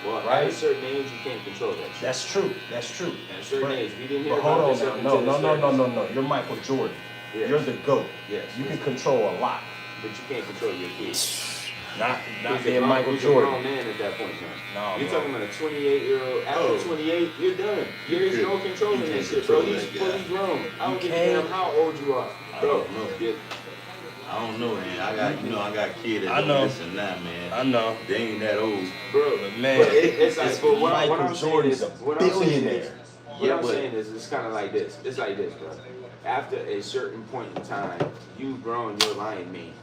Speaker 10: Well, at
Speaker 2: Right?
Speaker 10: a certain age, you can't control that shit.
Speaker 2: That's true. That's true.
Speaker 10: At a certain
Speaker 2: But-
Speaker 10: age, we didn't hear
Speaker 2: But
Speaker 10: about
Speaker 2: hold
Speaker 10: this
Speaker 2: on
Speaker 10: up
Speaker 2: now.
Speaker 10: until
Speaker 2: No. You're Michael Jordan.
Speaker 10: Yes.
Speaker 2: You're the GOAT.
Speaker 10: Yes.
Speaker 2: You can control a lot.
Speaker 10: But you can't control your kids.
Speaker 2: Not
Speaker 10: He's
Speaker 2: being
Speaker 10: a grown-
Speaker 2: Michael
Speaker 10: he's a grown
Speaker 2: Jordan.
Speaker 10: man at that point, man.
Speaker 2: No,
Speaker 10: You're
Speaker 2: bro.
Speaker 10: talking about a 28-year-old. After
Speaker 6: Oh.
Speaker 10: 28, you're done. There's no controlling
Speaker 6: You
Speaker 10: that
Speaker 6: can't
Speaker 10: shit, bro.
Speaker 6: control
Speaker 10: He's
Speaker 6: that guy.
Speaker 10: fully grown. I don't
Speaker 2: You
Speaker 10: give a damn
Speaker 2: can't.
Speaker 10: how old you are, bro.
Speaker 6: don't know.
Speaker 10: Yeah.
Speaker 6: I don't know, man. I got kids that
Speaker 2: I
Speaker 6: don't
Speaker 2: know.
Speaker 6: listen now, man.
Speaker 2: I know.
Speaker 6: They ain't that old.
Speaker 10: Bro,
Speaker 2: But man,
Speaker 10: but it's like, but what
Speaker 2: Michael
Speaker 10: I'm saying
Speaker 2: Jordan's
Speaker 10: is,
Speaker 2: a
Speaker 10: what I'm saying
Speaker 2: billionaire.
Speaker 10: is,
Speaker 6: Yeah,
Speaker 10: what I'm
Speaker 6: but-
Speaker 10: saying is, it's kind of like this. It's like this, bro. After a certain point in time, you've grown your line mate.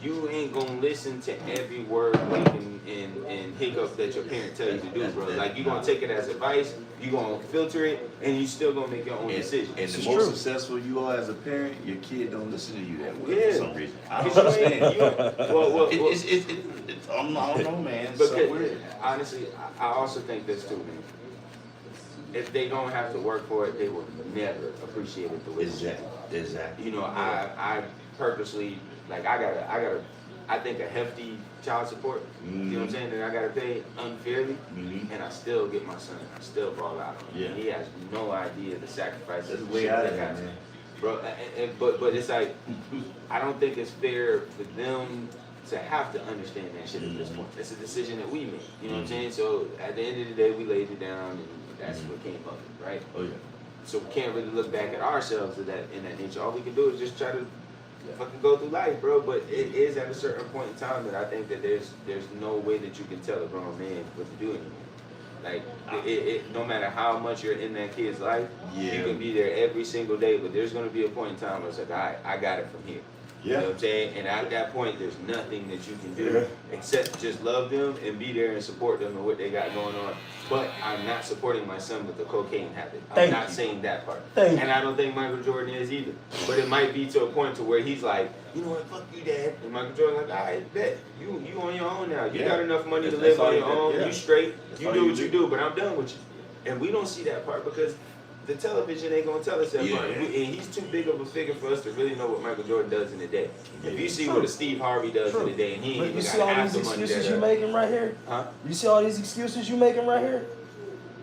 Speaker 10: You ain't gonna listen to every word, wink, and hiccup that your parent tell you to do, bro. Like, you gonna take it as advice, you gonna filter it, and you still gonna make your own decision.
Speaker 6: And the
Speaker 2: is
Speaker 6: more
Speaker 2: true.
Speaker 6: successful you are as a parent, your kid don't listen to you that well
Speaker 10: Yeah.
Speaker 6: for some reason. I don't
Speaker 10: Because you ain't-
Speaker 6: understand.
Speaker 10: well,
Speaker 6: I don't know, man. It's
Speaker 10: because
Speaker 6: so weird.
Speaker 10: honestly, I also think this too, man. If they don't have to work for it, they will never appreciate it the way they should.
Speaker 6: Exactly.
Speaker 10: You know, I purposely, like, I think a hefty child support, you know what I'm saying, that I gotta pay unfairly,
Speaker 6: Mhm.
Speaker 10: and I still get my son, I still ball out.
Speaker 6: Yeah.
Speaker 10: And he has no idea the sacrifices.
Speaker 6: That's
Speaker 10: and
Speaker 6: way
Speaker 10: shit
Speaker 6: out
Speaker 10: that
Speaker 6: of there,
Speaker 10: happens.
Speaker 6: man.
Speaker 10: Bro, but it's like, I don't think it's fair for them to have to understand that shit at this point. It's a decision that we made, you know what I'm saying? So at the end of the day, we laid it down, and that's what came of it, right?
Speaker 6: Oh yeah.
Speaker 10: So we can't really look back at ourselves in that nature. All we can do is just try to fucking go through life, bro. But it is at a certain point in time that I think that there's no way that you can tell a grown man what to do anymore. Like, no matter how much you're in that kid's life,
Speaker 6: Yeah.
Speaker 10: you can be there every single day, but there's gonna be a point in time where it's like, all right, I got it from here. You know what I'm saying? And at that point, there's nothing that you can do except just love them and be there and support them and what they got going on. But I'm not supporting my son with the cocaine habit. I'm not saying that part. And I don't think Michael Jordan is either. But it might be to a point to where he's like, you know what, fuck you, Dad. And Michael Jordan like, all right, bet. You on your own now. You got enough money to live on your own. You straight. You do what you do, but I'm done with you. And we don't see that part because the television ain't gonna tell us that part. And he's too big of a figure for us to really know what Michael Jordan does in a day. If you see what a Steve Harvey does in a day, and he ain't even got half the money
Speaker 2: excuses
Speaker 10: that
Speaker 2: you making right here?
Speaker 10: Huh?
Speaker 2: You see all these excuses you making right here?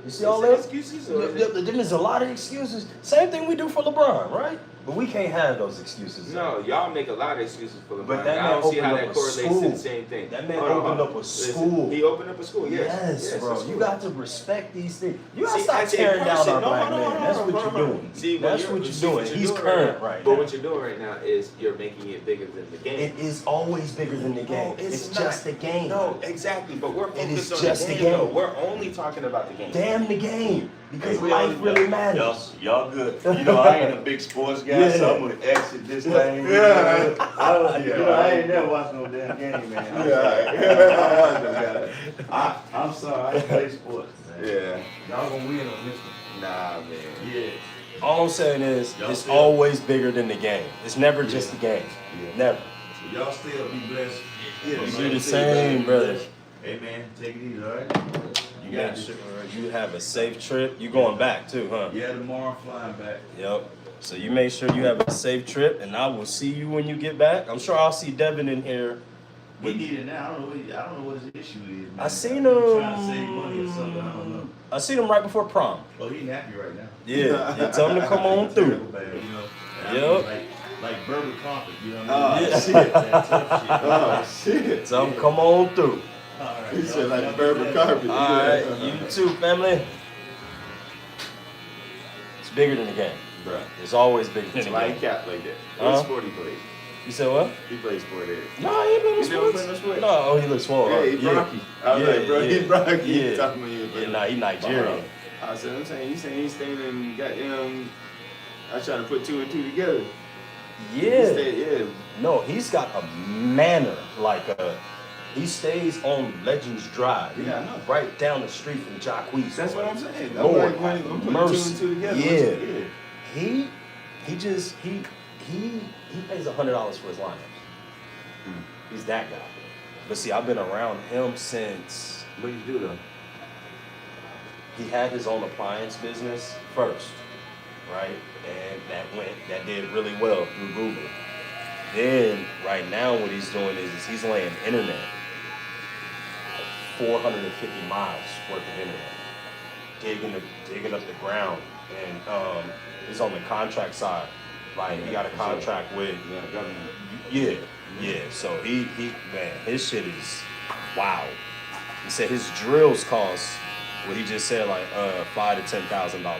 Speaker 2: You see all
Speaker 10: Is it
Speaker 2: that?
Speaker 10: excuses or is it-
Speaker 2: There's a lot of excuses. Same thing we do for LeBron, right? But we can't have those excuses.
Speaker 10: No, y'all make a lot of excuses for LeBron.
Speaker 2: But that
Speaker 10: I
Speaker 2: man
Speaker 10: don't see how
Speaker 2: opened
Speaker 10: that
Speaker 2: up a
Speaker 10: correlates to
Speaker 2: school.
Speaker 10: the same thing.
Speaker 2: That man
Speaker 10: Hold on,
Speaker 2: opened
Speaker 10: hold
Speaker 2: up
Speaker 10: on.
Speaker 2: a
Speaker 10: Listen,
Speaker 2: school.
Speaker 10: he opened up a school, yes.
Speaker 2: Yes, bro.
Speaker 10: a school.
Speaker 2: You got to respect these things. You gotta
Speaker 10: See,
Speaker 2: stop
Speaker 10: as a
Speaker 2: tearing down
Speaker 10: person-
Speaker 2: our
Speaker 10: no,
Speaker 2: black
Speaker 10: hold on,
Speaker 2: man. That's
Speaker 10: hold
Speaker 2: what
Speaker 10: on,
Speaker 2: you're
Speaker 10: hold on.
Speaker 2: doing.
Speaker 10: See,
Speaker 2: That's what you're doing. He's current right
Speaker 10: But
Speaker 2: now.
Speaker 10: what you're doing right now is you're making it bigger than the game.
Speaker 2: It is always bigger than the game. It's
Speaker 10: not.
Speaker 2: just the game.
Speaker 10: No, exactly. But we're
Speaker 2: is
Speaker 10: focused on
Speaker 2: just
Speaker 10: the
Speaker 2: the
Speaker 10: game.
Speaker 2: game.
Speaker 10: though. We're only talking about the game.
Speaker 2: Damn the game. Because
Speaker 6: Hey,
Speaker 2: life really matters.
Speaker 6: Y'all good. You know, I ain't a big sports guy, so I'm gonna exit this thing. I ain't never watched no damn game, man. I'm sorry, I ain't play sports, man.
Speaker 10: Yeah.
Speaker 6: Y'all gonna win on this one.
Speaker 10: Nah, man.
Speaker 6: Yeah.
Speaker 2: All I'm saying is,
Speaker 6: Y'all
Speaker 2: it's
Speaker 6: still-
Speaker 2: always bigger than the game. It's never just the game.
Speaker 6: Yeah.
Speaker 2: Never.
Speaker 6: So y'all still be blessed.
Speaker 2: You do the same, brother.
Speaker 6: Hey man, take it easy, alright? You
Speaker 2: You
Speaker 6: got
Speaker 2: make
Speaker 6: this.
Speaker 2: sure you have a safe trip. You going back too, huh?
Speaker 6: Yeah, tomorrow I'm flying back.
Speaker 2: Yep. So you make sure you have a safe trip, and I will see you when you get back. I'm sure I'll see Devin in here.
Speaker 6: We need it now. I don't know what his issue is, man.
Speaker 2: I seen
Speaker 6: He
Speaker 2: him.
Speaker 6: trying to save money or something. I don't know.
Speaker 2: I seen him right before prom.
Speaker 6: Oh, he happy right now.
Speaker 2: Yeah. Yeah, tell him to come on through.
Speaker 6: Terrible bad, you know. And I
Speaker 2: Yep.
Speaker 6: mean, like Burger Carpet, you know what
Speaker 2: Oh,
Speaker 6: I mean?
Speaker 2: shit.
Speaker 6: That tough shit.
Speaker 2: Shit. Tell him to come on through.
Speaker 6: All right.
Speaker 10: He said like Berber carpet.
Speaker 2: All right, you too, family. It's bigger than the game.
Speaker 10: Bruh.
Speaker 2: It's always bigger than the
Speaker 10: Why he
Speaker 2: game.
Speaker 10: cap like that?
Speaker 2: Huh?
Speaker 10: What sport he plays?
Speaker 2: You said what?
Speaker 10: He plays sport there.
Speaker 2: No, he ain't playing no
Speaker 10: He never
Speaker 2: sports.
Speaker 10: played no sport?
Speaker 2: No, oh, he looks swole.
Speaker 10: Yeah, he Rocky. I was like, bro, he Rocky. He talking about you.
Speaker 2: Yeah, nah, he Nigerian.
Speaker 10: I said, I'm saying, you saying he's staying in goddamn. I trying to put 2 and 2 together.
Speaker 2: Yeah. No, he's got a manner like a. He stays on Legends Drive.
Speaker 10: Yeah, I know.
Speaker 2: Right down the street from Jacquees.
Speaker 10: That's what I'm saying.
Speaker 2: Lord,
Speaker 10: I'm like, I'm putting
Speaker 2: mercy.
Speaker 10: 2 and 2 together.
Speaker 2: Yeah. He pays $100 for his lineup. He's that guy. But see, I've been around him since.
Speaker 10: What do you do though?
Speaker 2: He had his own appliance business first, right? And that did really well through Google. Then right now what he's doing is he's laying internet. 450 miles worth of internet. Digging up the ground. And he's on the contract side. Like he got a contract with
Speaker 10: government.
Speaker 2: Yeah. So he man, his shit is wow. He said his drills cost what he just said, like $5,000 to $10,000.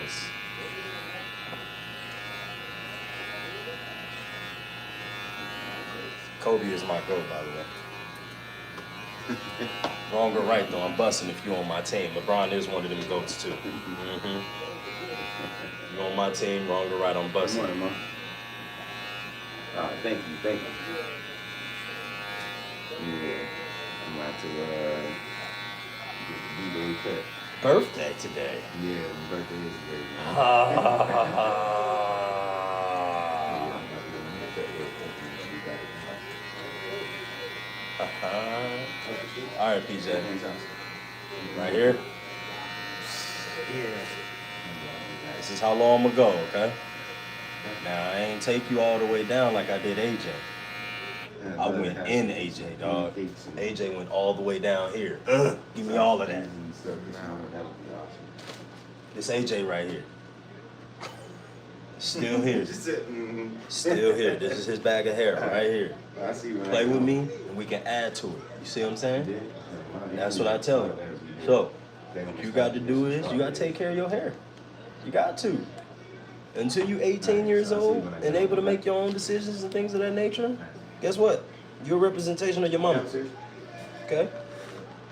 Speaker 2: Kobe is my GOAT, by the way. Wrong or right though, I'm busting if you on my team. LeBron is one of them GOATs too. You on my team, wrong or right, I'm busting.
Speaker 10: Good morning, man. Oh, thank you. Yeah, I'm about to get the B-Day cut.
Speaker 2: Birthday today.
Speaker 10: Yeah, my birthday is today, man.
Speaker 2: All right, PJ. Right here.
Speaker 1: Yeah.
Speaker 2: This is how long I'm gonna go, okay? Now I ain't take you all the way down like I did AJ. I went in AJ, dog. AJ went all the way down here. Give me all of that. This AJ right here. Still here. Still here. This is his bag of hair right here. Play with me and we can add to it. You see what I'm saying? That's what I tell him. So, what you got to do is you got to take care of your hair. You got to. Until you 18 years old and able to make your own decisions and things of that nature, guess what? You're a representation of your mama. Okay?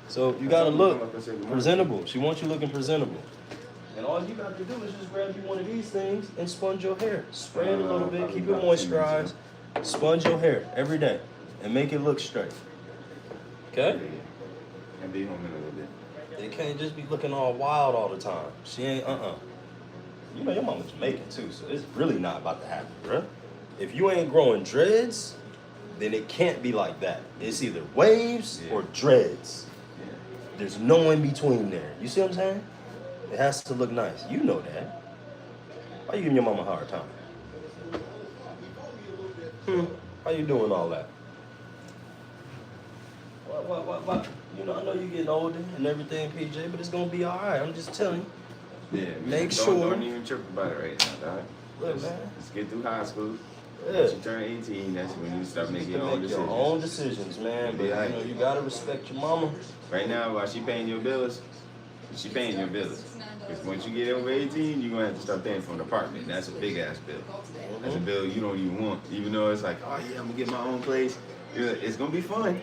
Speaker 2: So you gotta look presentable. She wants you looking presentable. And all you got to do is just grab you one of these things and sponge your hair. Spray it a little bit, keep it moisturized. Sponge your hair every day and make it look straight. Okay?
Speaker 10: And be home in a little bit.
Speaker 2: It can't just be looking all wild all the time. She ain't, You know, your mama's Jamaican too, so it's really not about to happen, bruh. If you ain't growing dreads, then it can't be like that. It's either waves or dreads. There's no in between there. You see what I'm saying? It has to look nice. You know that. Why you giving your mama a hard time? How you doing all that? What? You know, I know you're getting older and everything, PJ, but it's gonna be all right. I'm just telling you.
Speaker 10: Yeah,
Speaker 2: Make sure.
Speaker 10: Don't even trip about it right now, dog.
Speaker 2: Look, man.
Speaker 10: Let's get through high school.
Speaker 2: Yeah.
Speaker 10: Once you turn 18, that's when you start making your own
Speaker 2: Make
Speaker 10: decisions.
Speaker 2: your own decisions, man. But you know, you gotta respect your mama.
Speaker 10: Right now, while she paying your bills, she paying your bills. Because once you get over 18, you're gonna have to start paying for an apartment. That's a big ass bill. That's a bill you don't even want. Even though it's like, oh yeah, I'm gonna get my own place. It's gonna be fun.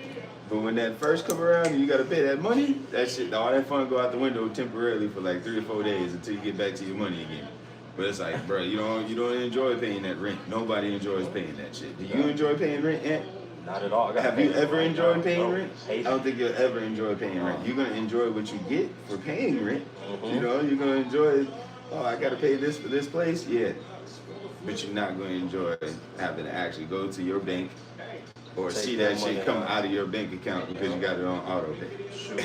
Speaker 10: But when that first come around and you gotta pay that money, that shit, all that fun go out the window temporarily for like 3 or 4 days until you get back to your money again. But it's like, bro, you don't enjoy paying that rent. Nobody enjoys paying that shit. Do you enjoy paying rent, Ant?
Speaker 2: Not at all.
Speaker 10: Have you ever enjoyed paying rent? I don't think you'll ever enjoy paying rent. You're gonna enjoy what you get for paying rent. You know, you're gonna enjoy, oh, I gotta pay this for this place, yeah. But you're not gonna enjoy having to actually go to your bank or see that shit come out of your bank account because you got it on auto pay.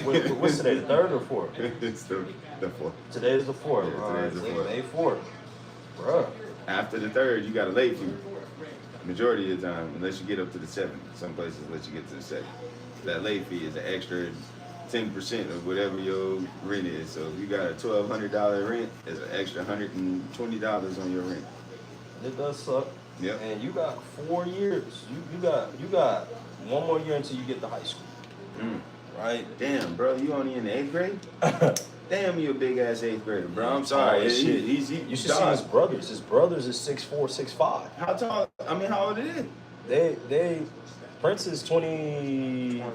Speaker 2: What's today, the 3rd or 4th?
Speaker 10: It's the 4th.
Speaker 2: Today is the 4th.
Speaker 10: Yeah, today's the 4th.
Speaker 2: May 4th. Bruh.
Speaker 10: After the 3rd, you got a late fee. Majority of the time, unless you get up to the 7th. Some places let you get to the 2nd. That late fee is an extra 10% of whatever your rent is. So if you got a $1,200 rent, it's an extra $120 on your rent.
Speaker 2: It does suck.
Speaker 10: Yep.
Speaker 2: And you got 4 years. You got 1 more year until you get to high school. Right?
Speaker 10: Damn, bro, you only in the 8th grade? Damn, you a big ass 8th grader, bro. I'm sorry.
Speaker 2: You should see his brothers. His brothers is 6'4", 6'5".
Speaker 10: How tall? I mean, how old it is?
Speaker 2: Prince is 20.
Speaker 10: Damn.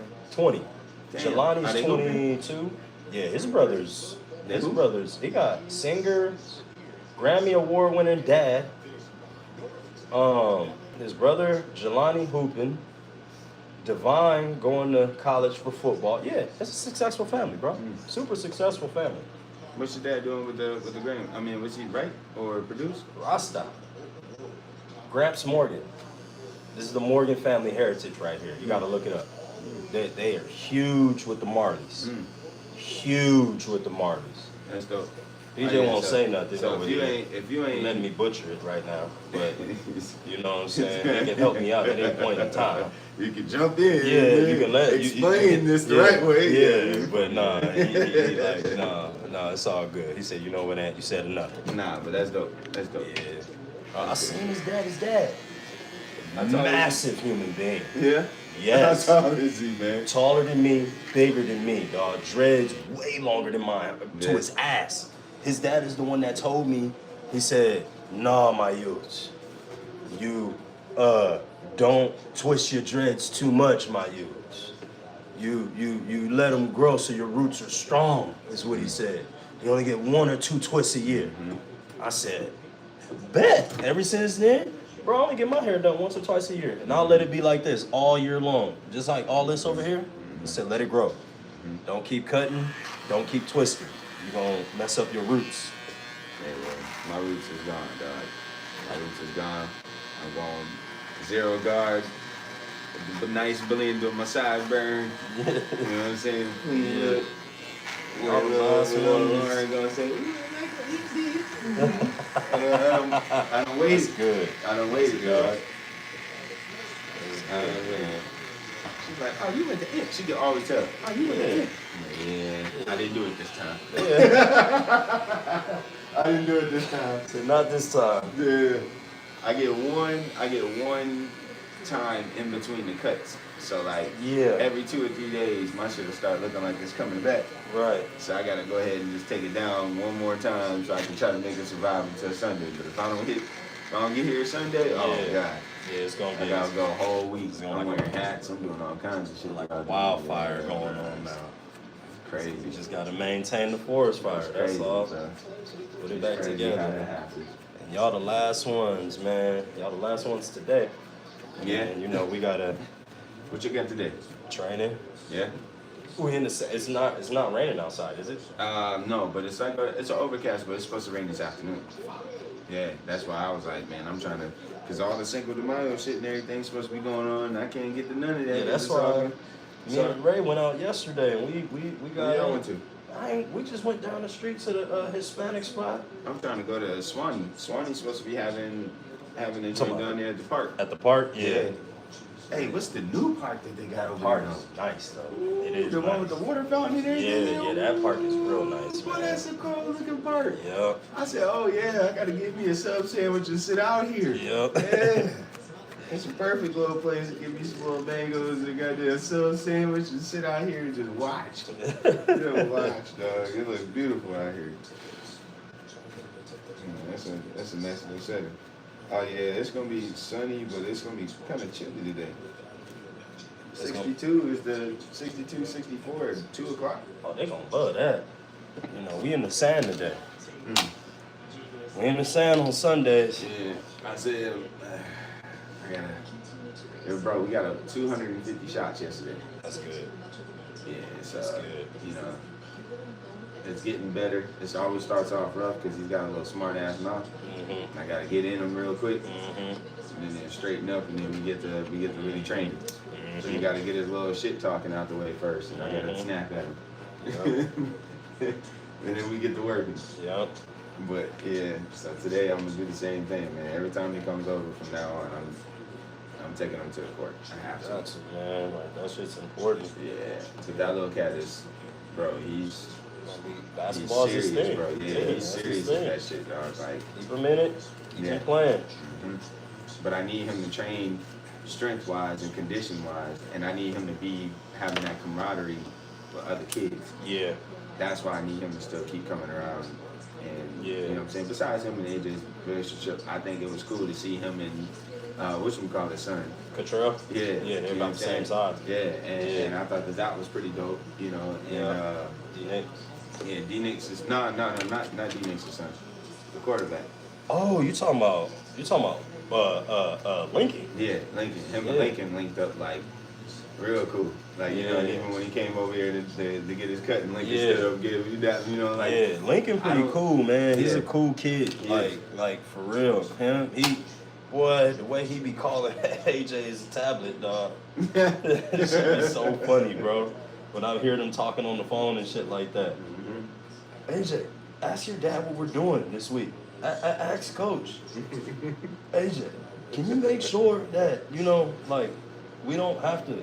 Speaker 2: Jelani's
Speaker 10: Are they hooping?
Speaker 2: 22. Yeah, his brothers. He got singer, Grammy Award winning dad. His brother Jelani hooping. Divine going to college for football. Yeah, it's a successful family, bro. Super successful family.
Speaker 10: What's your dad doing with the Grammy? I mean, was he write or produce?
Speaker 2: Rasta. Gramps Morgan. This is the Morgan family heritage right here. You got to look it up. They are huge with the Marleys. Huge with the Marleys.
Speaker 10: That's dope.
Speaker 2: PJ won't say nothing.
Speaker 10: So if you ain't
Speaker 2: letting me butcher it right now, but you know what I'm saying. He can help me out at any point in time.
Speaker 10: You can jump in.
Speaker 2: Yeah, you can let
Speaker 10: explain this the right way.
Speaker 2: Yeah, but nah, he like nah, it's all good. He said, you know what, Ant, you said enough.
Speaker 10: Nah, but that's dope. That's dope.
Speaker 2: Yeah. I seen his dad. Massive human being.
Speaker 10: Yeah.
Speaker 2: Yes.
Speaker 10: How tall is he, man?
Speaker 2: Taller than me, bigger than me, dog. Dreads way longer than mine to his ass. His dad is the one that told me, he said, nah, my youths, you don't twist your dreads too much, my youths. You let them grow so your roots are strong, is what he said. You only get 1 or 2 twists a year. I said, bet. Ever since then, bro, I only get my hair done 1 or 2 a year. And I'll let it be like this all year long. Just like all this over here. I said, let it grow. Don't keep cutting. Don't keep twisting. You're going to mess up your roots.
Speaker 10: Yeah, well, my roots is gone, dog. My roots is gone. I'm going 0 guard. The nice blend of my sideburn. You know what I'm saying? Clean up. Lauren gonna say, I don't wait.
Speaker 2: That's good.
Speaker 10: I don't wait, dog. She's like, oh, you went to Imp. She can always tell. Oh, you went to Imp. Yeah, I didn't do it this time. I didn't do it this time.
Speaker 2: So not this time.
Speaker 10: Yeah. I get one time in between the cuts. So like every 2 or 3 days, my shit will start looking like it's coming back.
Speaker 2: Right.
Speaker 10: So I gotta go ahead and just take it down one more time so I can try to make it survive until Sunday. But if I don't get here Sunday, oh god.
Speaker 2: Yeah, it's gonna be.
Speaker 10: I gotta go a whole week. I'm wearing hats. I'm doing all kinds of shit.
Speaker 2: Like a wildfire going on now.
Speaker 10: Crazy.
Speaker 2: You just gotta maintain the forest fire. That's all.
Speaker 10: So.
Speaker 2: Put it back together. And y'all the last ones, man. Y'all the last ones today.
Speaker 10: Yeah.
Speaker 2: And you know we gotta.
Speaker 10: What you got today?
Speaker 2: Training.
Speaker 10: Yeah.
Speaker 2: We in the. It's not raining outside, is it?
Speaker 10: No, but it's like it's an overcast, but it's supposed to rain this afternoon. Yeah, that's why I was like, man, I'm trying to, cause all the Cinco de Mayo shit and everything's supposed to be going on, and I can't get to none of that.
Speaker 2: Yeah, that's why. Me and Ray went out yesterday, and we got.
Speaker 10: Where y'all went to?
Speaker 2: We just went down the street to the Hispanic spot.
Speaker 10: I'm trying to go to Swanee. Swanee's supposed to be having a joint down there at the park.
Speaker 2: At the park, yeah.
Speaker 10: Hey, what's the new park that they got over
Speaker 2: Park
Speaker 10: there?
Speaker 2: is nice though. It is
Speaker 10: the
Speaker 2: nice.
Speaker 10: one with the water fountain and everything.
Speaker 2: Yeah, that park is real nice.
Speaker 10: Boy, that's a cool looking park.
Speaker 2: Yep.
Speaker 10: I said, oh yeah, I gotta get me a sub sandwich and sit out here.
Speaker 2: Yep.
Speaker 10: Yeah. It's a perfect little place to give me some little mangoes and a goddamn sub sandwich and sit out here and just watch. Just watch, dog. It looks beautiful out here. That's a nice little setting. Oh yeah, it's gonna be sunny, but it's gonna be kind of chilly today. 62 is the 62, 64 at 2 o'clock.
Speaker 2: Oh, they gonna love that. You know, we in the sand today. We in the sand on Sundays.
Speaker 10: Yeah, I said, bro, we got a 250 shots yesterday.
Speaker 2: That's good.
Speaker 10: Yeah, it's
Speaker 2: That's good.
Speaker 10: You know, it's getting better. It always starts off rough because he's got a little smart ass mouth. I gotta get in him real quick, and then straighten up, and then we get to really train. So you gotta get his little shit talking out the way first, and I gotta snap at him. Yep. And then we get to working.
Speaker 2: Yep.
Speaker 10: But yeah, so today I'm gonna do the same thing, man. Every time he comes over from now on, I'm taking him to the court. I have to.
Speaker 2: That's it, man. Like that shit's important.
Speaker 10: Yeah. But that little cat is, bro. He's
Speaker 2: basketball's his
Speaker 10: serious,
Speaker 2: thing.
Speaker 10: bro. Yeah, he's serious with that shit, dog. Like
Speaker 2: keep him in it. Keep him playing.
Speaker 10: But I need him to train strength-wise and condition-wise, and I need him to be having that camaraderie with other kids.
Speaker 2: Yeah.
Speaker 10: That's why I need him to still keep coming around. And you know what I'm saying? Besides him and AJ's relationship, I think it was cool to see him and whatchamacallit son.
Speaker 2: Cottrell?
Speaker 10: Yeah.
Speaker 2: Yeah,
Speaker 10: you
Speaker 2: they're
Speaker 10: know
Speaker 2: about
Speaker 10: what I'm
Speaker 2: the same
Speaker 10: saying?
Speaker 2: size.
Speaker 10: Yeah, and I thought that was pretty dope, you know. And
Speaker 2: D-Nix.
Speaker 10: yeah, D-Nix is not D-Nix's son. The quarterback.
Speaker 2: Oh, you talking about Lincoln?
Speaker 10: Yeah, Lincoln. Him and
Speaker 2: Yeah.
Speaker 10: Lincoln linked up like real cool. Like, you know, and even when he came over here to get his cut, and Lincoln stood up, give him that, you know, like.
Speaker 2: Yeah, Lincoln pretty cool, man. He's
Speaker 10: Yeah.
Speaker 2: a cool kid.
Speaker 10: Yeah.
Speaker 2: Like for real. Boy, the way he be calling AJ's tablet, dog. This shit is so funny, bro. When I hear them talking on the phone and shit like that. AJ, ask your dad what we're doing this week. Ask coach. AJ, can you make sure that, you know, like, we don't have to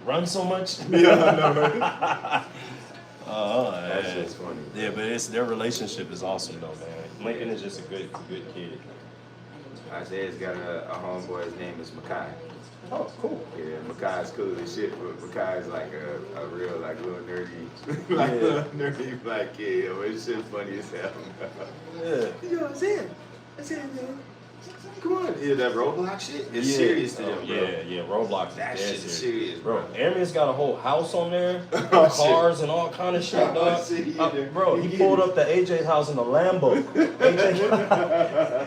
Speaker 2: run so much?
Speaker 10: Yeah,
Speaker 2: That's
Speaker 10: just funny.
Speaker 2: Yeah, but their relationship is awesome though, man. Lincoln is just a good kid.
Speaker 10: Isaiah's got a homeboy, his name is Makai.
Speaker 2: Oh, cool.
Speaker 10: Yeah, Makai's cool as shit, but Makai's like a real, like, little nerdy, nerdy black kid. Yo, it's shit funny as hell.
Speaker 2: Yeah.
Speaker 10: Yo, Isaiah, man. Come on. Yeah, that Roblox shit is serious to them, bro.
Speaker 2: Yeah, Roblox is
Speaker 10: That
Speaker 2: dead
Speaker 10: shit is serious,
Speaker 2: bro.
Speaker 10: bro.
Speaker 2: Aaron's got a whole house on there,
Speaker 10: Oh,
Speaker 2: cars
Speaker 10: shit.
Speaker 2: and all kind of shit,
Speaker 10: Oh,
Speaker 2: dog.
Speaker 10: shit, yeah.
Speaker 2: Bro, he pulled up to AJ's house in a Lambo.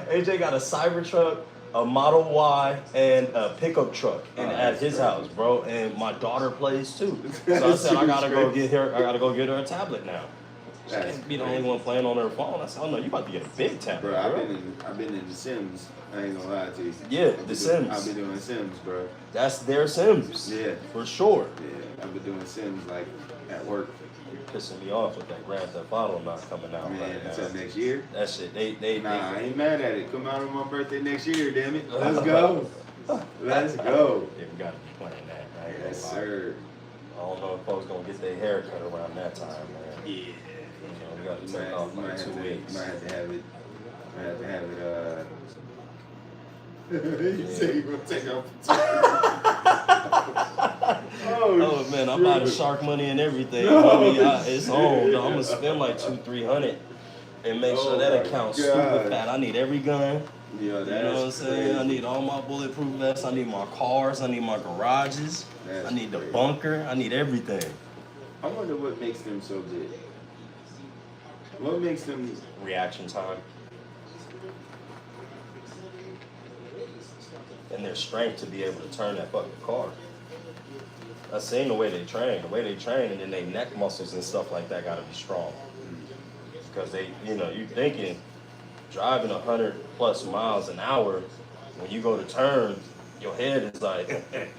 Speaker 2: AJ got a Cybertruck, a Model Y, and a pickup truck, and at his house, bro. And my daughter plays too. So I said, I gotta go get her a tablet now. She can't be the only one playing on her phone. I said, oh no, you about to get a big tablet,
Speaker 10: Bro,
Speaker 2: bro.
Speaker 10: I've been in The Sims. I ain't gonna lie to you.
Speaker 2: Yeah, The Sims.
Speaker 10: I've been doing Sims, bro.
Speaker 2: That's their Sims.
Speaker 10: Yeah.
Speaker 2: For sure.
Speaker 10: Yeah, I've been doing Sims like at work.
Speaker 2: You're pissing me off with that Grand Theft Auto not coming out
Speaker 10: Man,
Speaker 2: right now.
Speaker 10: until next year.
Speaker 2: That shit, they
Speaker 10: Nah, I ain't mad at it. Come out on my birthday next year, damn it. Let's go. Let's go.
Speaker 2: Yeah, we gotta be playing that. I ain't
Speaker 10: Yes,
Speaker 2: gonna lie.
Speaker 10: sir.
Speaker 2: I don't know if folks gonna get their hair cut around that time, man.
Speaker 10: Yeah.
Speaker 2: You know, we gotta
Speaker 10: You
Speaker 2: take off like 2 weeks.
Speaker 10: Might have to have it. You say you gonna take off
Speaker 2: Oh man, I'm out of shark money and everything. It's on. I'm gonna spend like $200-300 and make sure that account's super fat. I need every gun.
Speaker 10: Yeah,
Speaker 2: You know what I'm saying? I need all my bulletproof vests. I need my cars. I need my garages.
Speaker 10: That's
Speaker 2: I need the
Speaker 10: crazy.
Speaker 2: bunker. I need everything.
Speaker 10: I wonder what makes them so good. What makes them
Speaker 2: Reaction time. And their strength to be able to turn that fucking car. I seen the way they train. The way they train, and then their neck muscles and stuff like that gotta be strong. Because they, you know, you thinking driving 100+ miles an hour, when you go to turn, your head is like,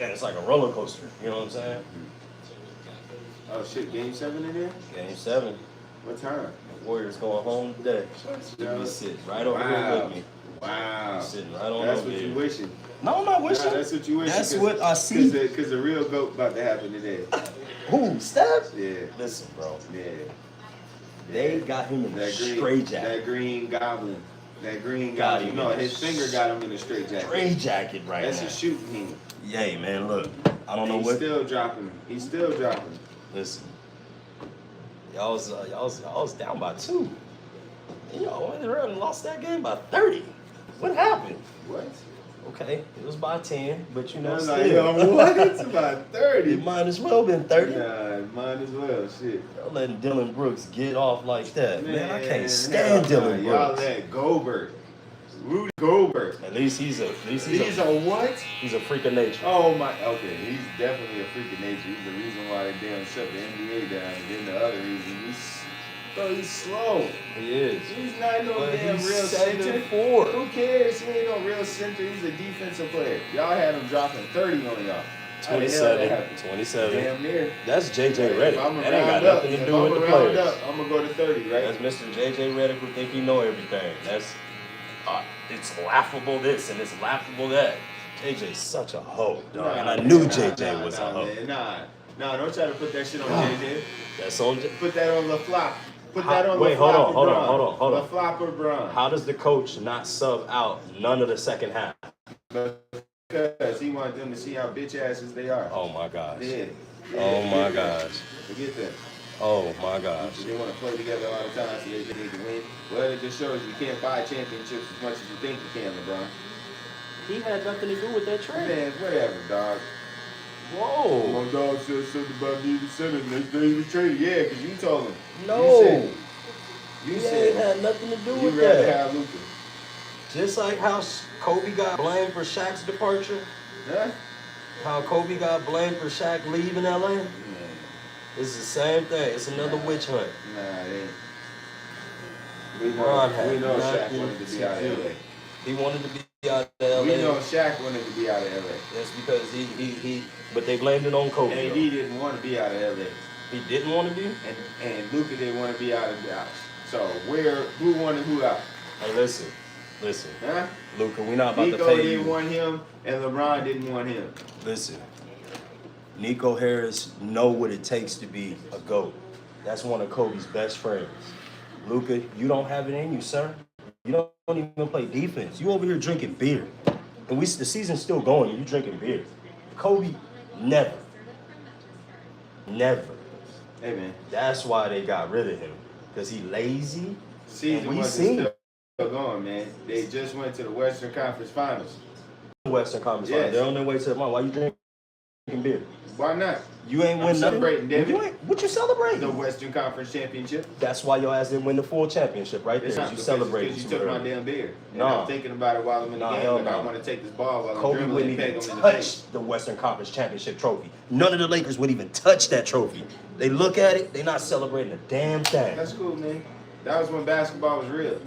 Speaker 2: it's like a roller coaster. You know what I'm saying?
Speaker 10: Oh shit, game 7 in there?
Speaker 2: Game 7.
Speaker 10: What time?
Speaker 2: The Warriors going home today. You be sitting right over here with me.
Speaker 10: Wow.
Speaker 2: Sitting right on
Speaker 10: That's
Speaker 2: over
Speaker 10: what
Speaker 2: here.
Speaker 10: you wishing.
Speaker 2: No, I'm not wishing.
Speaker 10: Nah, that's what you wishing.
Speaker 2: That's what I see.
Speaker 10: Because the real GOAT about to happen today.
Speaker 2: Who? Steph?
Speaker 10: Yeah.
Speaker 2: Listen, bro.
Speaker 10: Yeah.
Speaker 2: They got him in a straitjacket.
Speaker 10: That green goblin. That green
Speaker 2: Got
Speaker 10: goblin.
Speaker 2: him
Speaker 10: No,
Speaker 2: in a
Speaker 10: his finger got him in a straitjacket.
Speaker 2: Straitjacket right
Speaker 10: That's
Speaker 2: now.
Speaker 10: a shooting him.
Speaker 2: Yay, man, look. I don't know
Speaker 10: He's
Speaker 2: what.
Speaker 10: still dropping. He's still dropping.
Speaker 2: Listen. Y'all was down by 2. And y'all went around and lost that game by 30. What happened?
Speaker 10: What?
Speaker 2: Okay, it was by 10, but you know,
Speaker 10: I was
Speaker 2: still.
Speaker 10: like, yo, what? It's about 30.
Speaker 2: It might as well been 30.
Speaker 10: Yeah, might as well. Shit.
Speaker 2: Y'all letting Dylan Brooks get off like that. Man, I can't
Speaker 10: hell
Speaker 2: stand
Speaker 10: nah.
Speaker 2: Dylan
Speaker 10: Y'all
Speaker 2: Brooks.
Speaker 10: let Gobert. Rudy Gobert.
Speaker 2: At least he's a
Speaker 10: He's a what?
Speaker 2: He's a freak of nature.
Speaker 10: Oh my, okay, he's definitely a freak of nature. He's the reason why they damn shut the NBA down. And then the other reason, he's slow.
Speaker 2: He is.
Speaker 10: He's not no
Speaker 2: But
Speaker 10: damn
Speaker 2: he's
Speaker 10: real center.
Speaker 2: 7'4".
Speaker 10: Who cares? He ain't no real center. He's a defensive player. Y'all had him dropping 30 on y'all. How the hell that happened?
Speaker 2: 27.
Speaker 10: Damn near.
Speaker 2: That's JJ
Speaker 10: If
Speaker 2: Redick.
Speaker 10: I'ma
Speaker 2: That ain't got
Speaker 10: round up,
Speaker 2: nothing to
Speaker 10: if
Speaker 2: do with
Speaker 10: I'ma
Speaker 2: the
Speaker 10: round
Speaker 2: players.
Speaker 10: up, I'm gonna go to 30, right?
Speaker 2: That's Mr. JJ Redick who think he know everything. That's it's laughable this and it's laughable that. JJ's such a hoe, dog. And I knew JJ was a hoe.
Speaker 10: Man, nah, don't try to put that shit on JJ.
Speaker 2: That's on.
Speaker 10: Put that on the flop. Put that on
Speaker 2: Wait,
Speaker 10: the
Speaker 2: hold
Speaker 10: flop.
Speaker 2: on.
Speaker 10: The flopper Bron.
Speaker 2: How does the coach not sub out none of the second half?
Speaker 10: Because he wanted them to see how bitch asses they are.
Speaker 2: Oh my gosh.
Speaker 10: Yeah.
Speaker 2: Oh my gosh.
Speaker 10: Forget that.
Speaker 2: Oh my gosh.
Speaker 10: They want to play together a lot of times so they can win. Well, it just shows you can't buy championships as much as you think you can, LeBron.
Speaker 2: He had nothing to do with that trade.
Speaker 10: Man, whatever, dog.
Speaker 2: Whoa.
Speaker 10: My dog said something about needing center. Next day he was traded. Yeah, because you told him.
Speaker 2: No.
Speaker 10: You
Speaker 2: He
Speaker 10: said
Speaker 2: ain't had nothing to do
Speaker 10: you
Speaker 2: with
Speaker 10: rather
Speaker 2: that.
Speaker 10: have Luka.
Speaker 2: Just like how Kobe got blamed for Shaq's departure.
Speaker 10: Huh?
Speaker 2: How Kobe got blamed for Shaq leaving LA.
Speaker 10: Man.
Speaker 2: It's the same thing. It's another witch hunt.
Speaker 10: Nah, it ain't.
Speaker 2: LeBron had
Speaker 10: We know Shaq
Speaker 2: nothing
Speaker 10: wanted to be out of LA.
Speaker 2: He wanted to be out of LA.
Speaker 10: We know Shaq wanted to be out of LA.
Speaker 2: That's because he but they blamed it on Kobe.
Speaker 10: AD didn't want to be out of LA.
Speaker 2: He didn't want to be?
Speaker 10: And Luka didn't want to be out of Dallas. So who wanted who out?
Speaker 2: Hey, listen.
Speaker 10: Huh?
Speaker 2: Luka, we not about
Speaker 10: Nico
Speaker 2: to pay
Speaker 10: didn't
Speaker 2: you.
Speaker 10: want him, and LeBron didn't want him.
Speaker 2: Listen. Nico Harris know what it takes to be a GOAT. That's one of Kobe's best friends. Luka, you don't have it in you, sir. You don't even play defense. You over here drinking beer. And the season's still going and you drinking beer. Kobe, never. Never.
Speaker 10: Hey, man.
Speaker 2: That's why they got rid of him. Because he lazy.
Speaker 10: Season
Speaker 2: we
Speaker 10: wasn't
Speaker 2: seen
Speaker 10: still going, man. They just went to the Western Conference Finals.
Speaker 2: Western Conference
Speaker 10: Yes.
Speaker 2: Finals. They're on their way to the final. Why you drinking beer?
Speaker 10: Why not?
Speaker 2: You ain't
Speaker 10: I'm
Speaker 2: win nothing.
Speaker 10: celebrating, David.
Speaker 2: What you celebrating?
Speaker 10: The Western Conference Championship.
Speaker 2: That's why your ass didn't win the full championship right
Speaker 10: It's
Speaker 2: there.
Speaker 10: not
Speaker 2: You
Speaker 10: because
Speaker 2: celebrated
Speaker 10: you
Speaker 2: too
Speaker 10: took my
Speaker 2: early.
Speaker 10: damn beer. And
Speaker 2: Nah.
Speaker 10: I'm thinking about it while I'm in the
Speaker 2: Nah,
Speaker 10: game.
Speaker 2: hell
Speaker 10: Like, I
Speaker 2: no.
Speaker 10: want to take this ball while I'm
Speaker 2: Kobe
Speaker 10: dribbling
Speaker 2: wouldn't
Speaker 10: and peg
Speaker 2: even
Speaker 10: him in the face.
Speaker 2: touch the Western Conference Championship trophy. None of the Lakers would even touch that trophy. They look at it, they not celebrating a damn thing.
Speaker 10: That's cool, man. That was when basketball was real.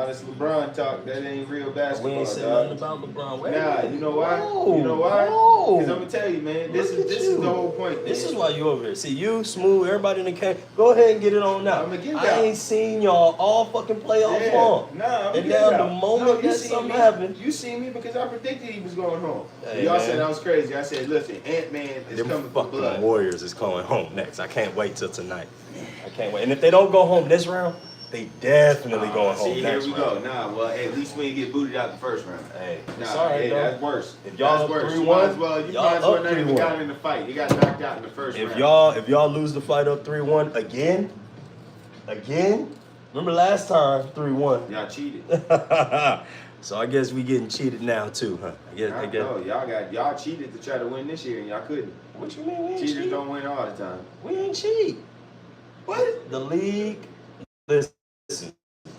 Speaker 10: This LeBron talk, that ain't real basketball,
Speaker 2: We ain't saying
Speaker 10: dog.
Speaker 2: nothing about LeBron. Wait a
Speaker 10: Nah,
Speaker 2: minute.
Speaker 10: you know why?
Speaker 2: Whoa,
Speaker 10: You know why?
Speaker 2: whoa.
Speaker 10: Because I'm gonna tell you, man. This
Speaker 2: Look at
Speaker 10: is
Speaker 2: you.
Speaker 10: the whole point.
Speaker 2: This
Speaker 10: man.
Speaker 2: is why you over here. See, you, Smooth, everybody in the camp. Go ahead and get it on now.
Speaker 10: I'ma get it
Speaker 2: I
Speaker 10: out.
Speaker 2: ain't seen y'all all fucking playoff
Speaker 10: Yeah.
Speaker 2: long.
Speaker 10: Nah, I'm
Speaker 2: And
Speaker 10: getting
Speaker 2: now the
Speaker 10: out.
Speaker 2: moment
Speaker 10: you
Speaker 2: that
Speaker 10: seen
Speaker 2: something
Speaker 10: me.
Speaker 2: happened.
Speaker 10: You seen me because I predicted he was going home.
Speaker 2: Hey,
Speaker 10: Y'all
Speaker 2: man.
Speaker 10: said I was crazy. I said, listen, Ant-Man is
Speaker 2: Them
Speaker 10: coming for
Speaker 2: fucking
Speaker 10: blood.
Speaker 2: Warriors is going home next. I can't wait till tonight. I can't wait. And if they don't go home this round, they definitely going home
Speaker 10: See,
Speaker 2: next
Speaker 10: here we
Speaker 2: round.
Speaker 10: go. Nah, well, hey, at least we didn't get booted out the first round.
Speaker 2: Hey, it's
Speaker 10: Nah,
Speaker 2: all right,
Speaker 10: hey,
Speaker 2: though.
Speaker 10: that's worse.
Speaker 2: If y'all
Speaker 10: That's
Speaker 2: up
Speaker 10: worse.
Speaker 2: 3-1,
Speaker 10: You might as well
Speaker 2: y'all up
Speaker 10: not even
Speaker 2: 3-1.
Speaker 10: got in the fight. You got knocked out in the first round.
Speaker 2: If y'all lose the fight up 3-1 again, remember last time 3-1.
Speaker 10: Y'all cheated.
Speaker 2: So I guess we getting cheated now too, huh? I guess.
Speaker 10: No, y'all cheated to try to win this year and y'all couldn't.
Speaker 2: What you mean we ain't
Speaker 10: Cheaters
Speaker 2: cheat?
Speaker 10: don't win all the time.
Speaker 2: We ain't cheat.
Speaker 10: What?
Speaker 2: The league, listen,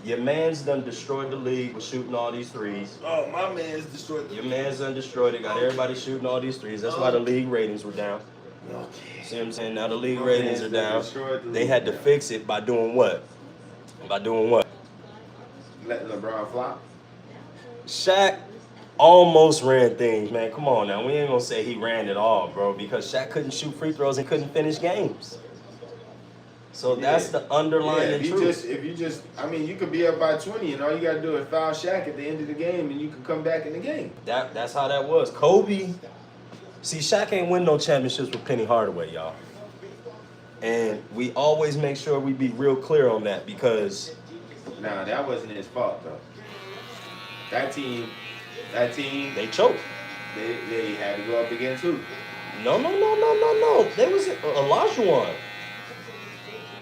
Speaker 2: your man's done destroyed the league with shooting all these threes.
Speaker 10: Oh, my man's destroyed.
Speaker 2: Your man's done destroyed it, got everybody shooting all these threes. That's why the league ratings were down.
Speaker 10: Okay.
Speaker 2: See what I'm saying? Now the league
Speaker 10: My
Speaker 2: ratings
Speaker 10: man's
Speaker 2: are
Speaker 10: done
Speaker 2: down.
Speaker 10: destroyed the
Speaker 2: They
Speaker 10: league
Speaker 2: had to
Speaker 10: now.
Speaker 2: fix it by doing what? By doing what?
Speaker 10: Let LeBron flop.
Speaker 2: Shaq almost ran things, man. Come on now. We ain't gonna say he ran it all, bro, because Shaq couldn't shoot free throws and couldn't finish games. So that's the underlying
Speaker 10: if
Speaker 2: truth.
Speaker 10: you just, I mean, you could be up by 20 and all you gotta do is foul Shaq at the end of the game and you can come back in the game.
Speaker 2: That's how that was. Kobe, see, Shaq ain't win no championships with Penny Hardaway, y'all. And we always make sure we be real clear on that because
Speaker 10: Nah, that wasn't his fault though. That team,
Speaker 2: they choked.
Speaker 10: they had to go up against who?
Speaker 2: No. They was Olajuwon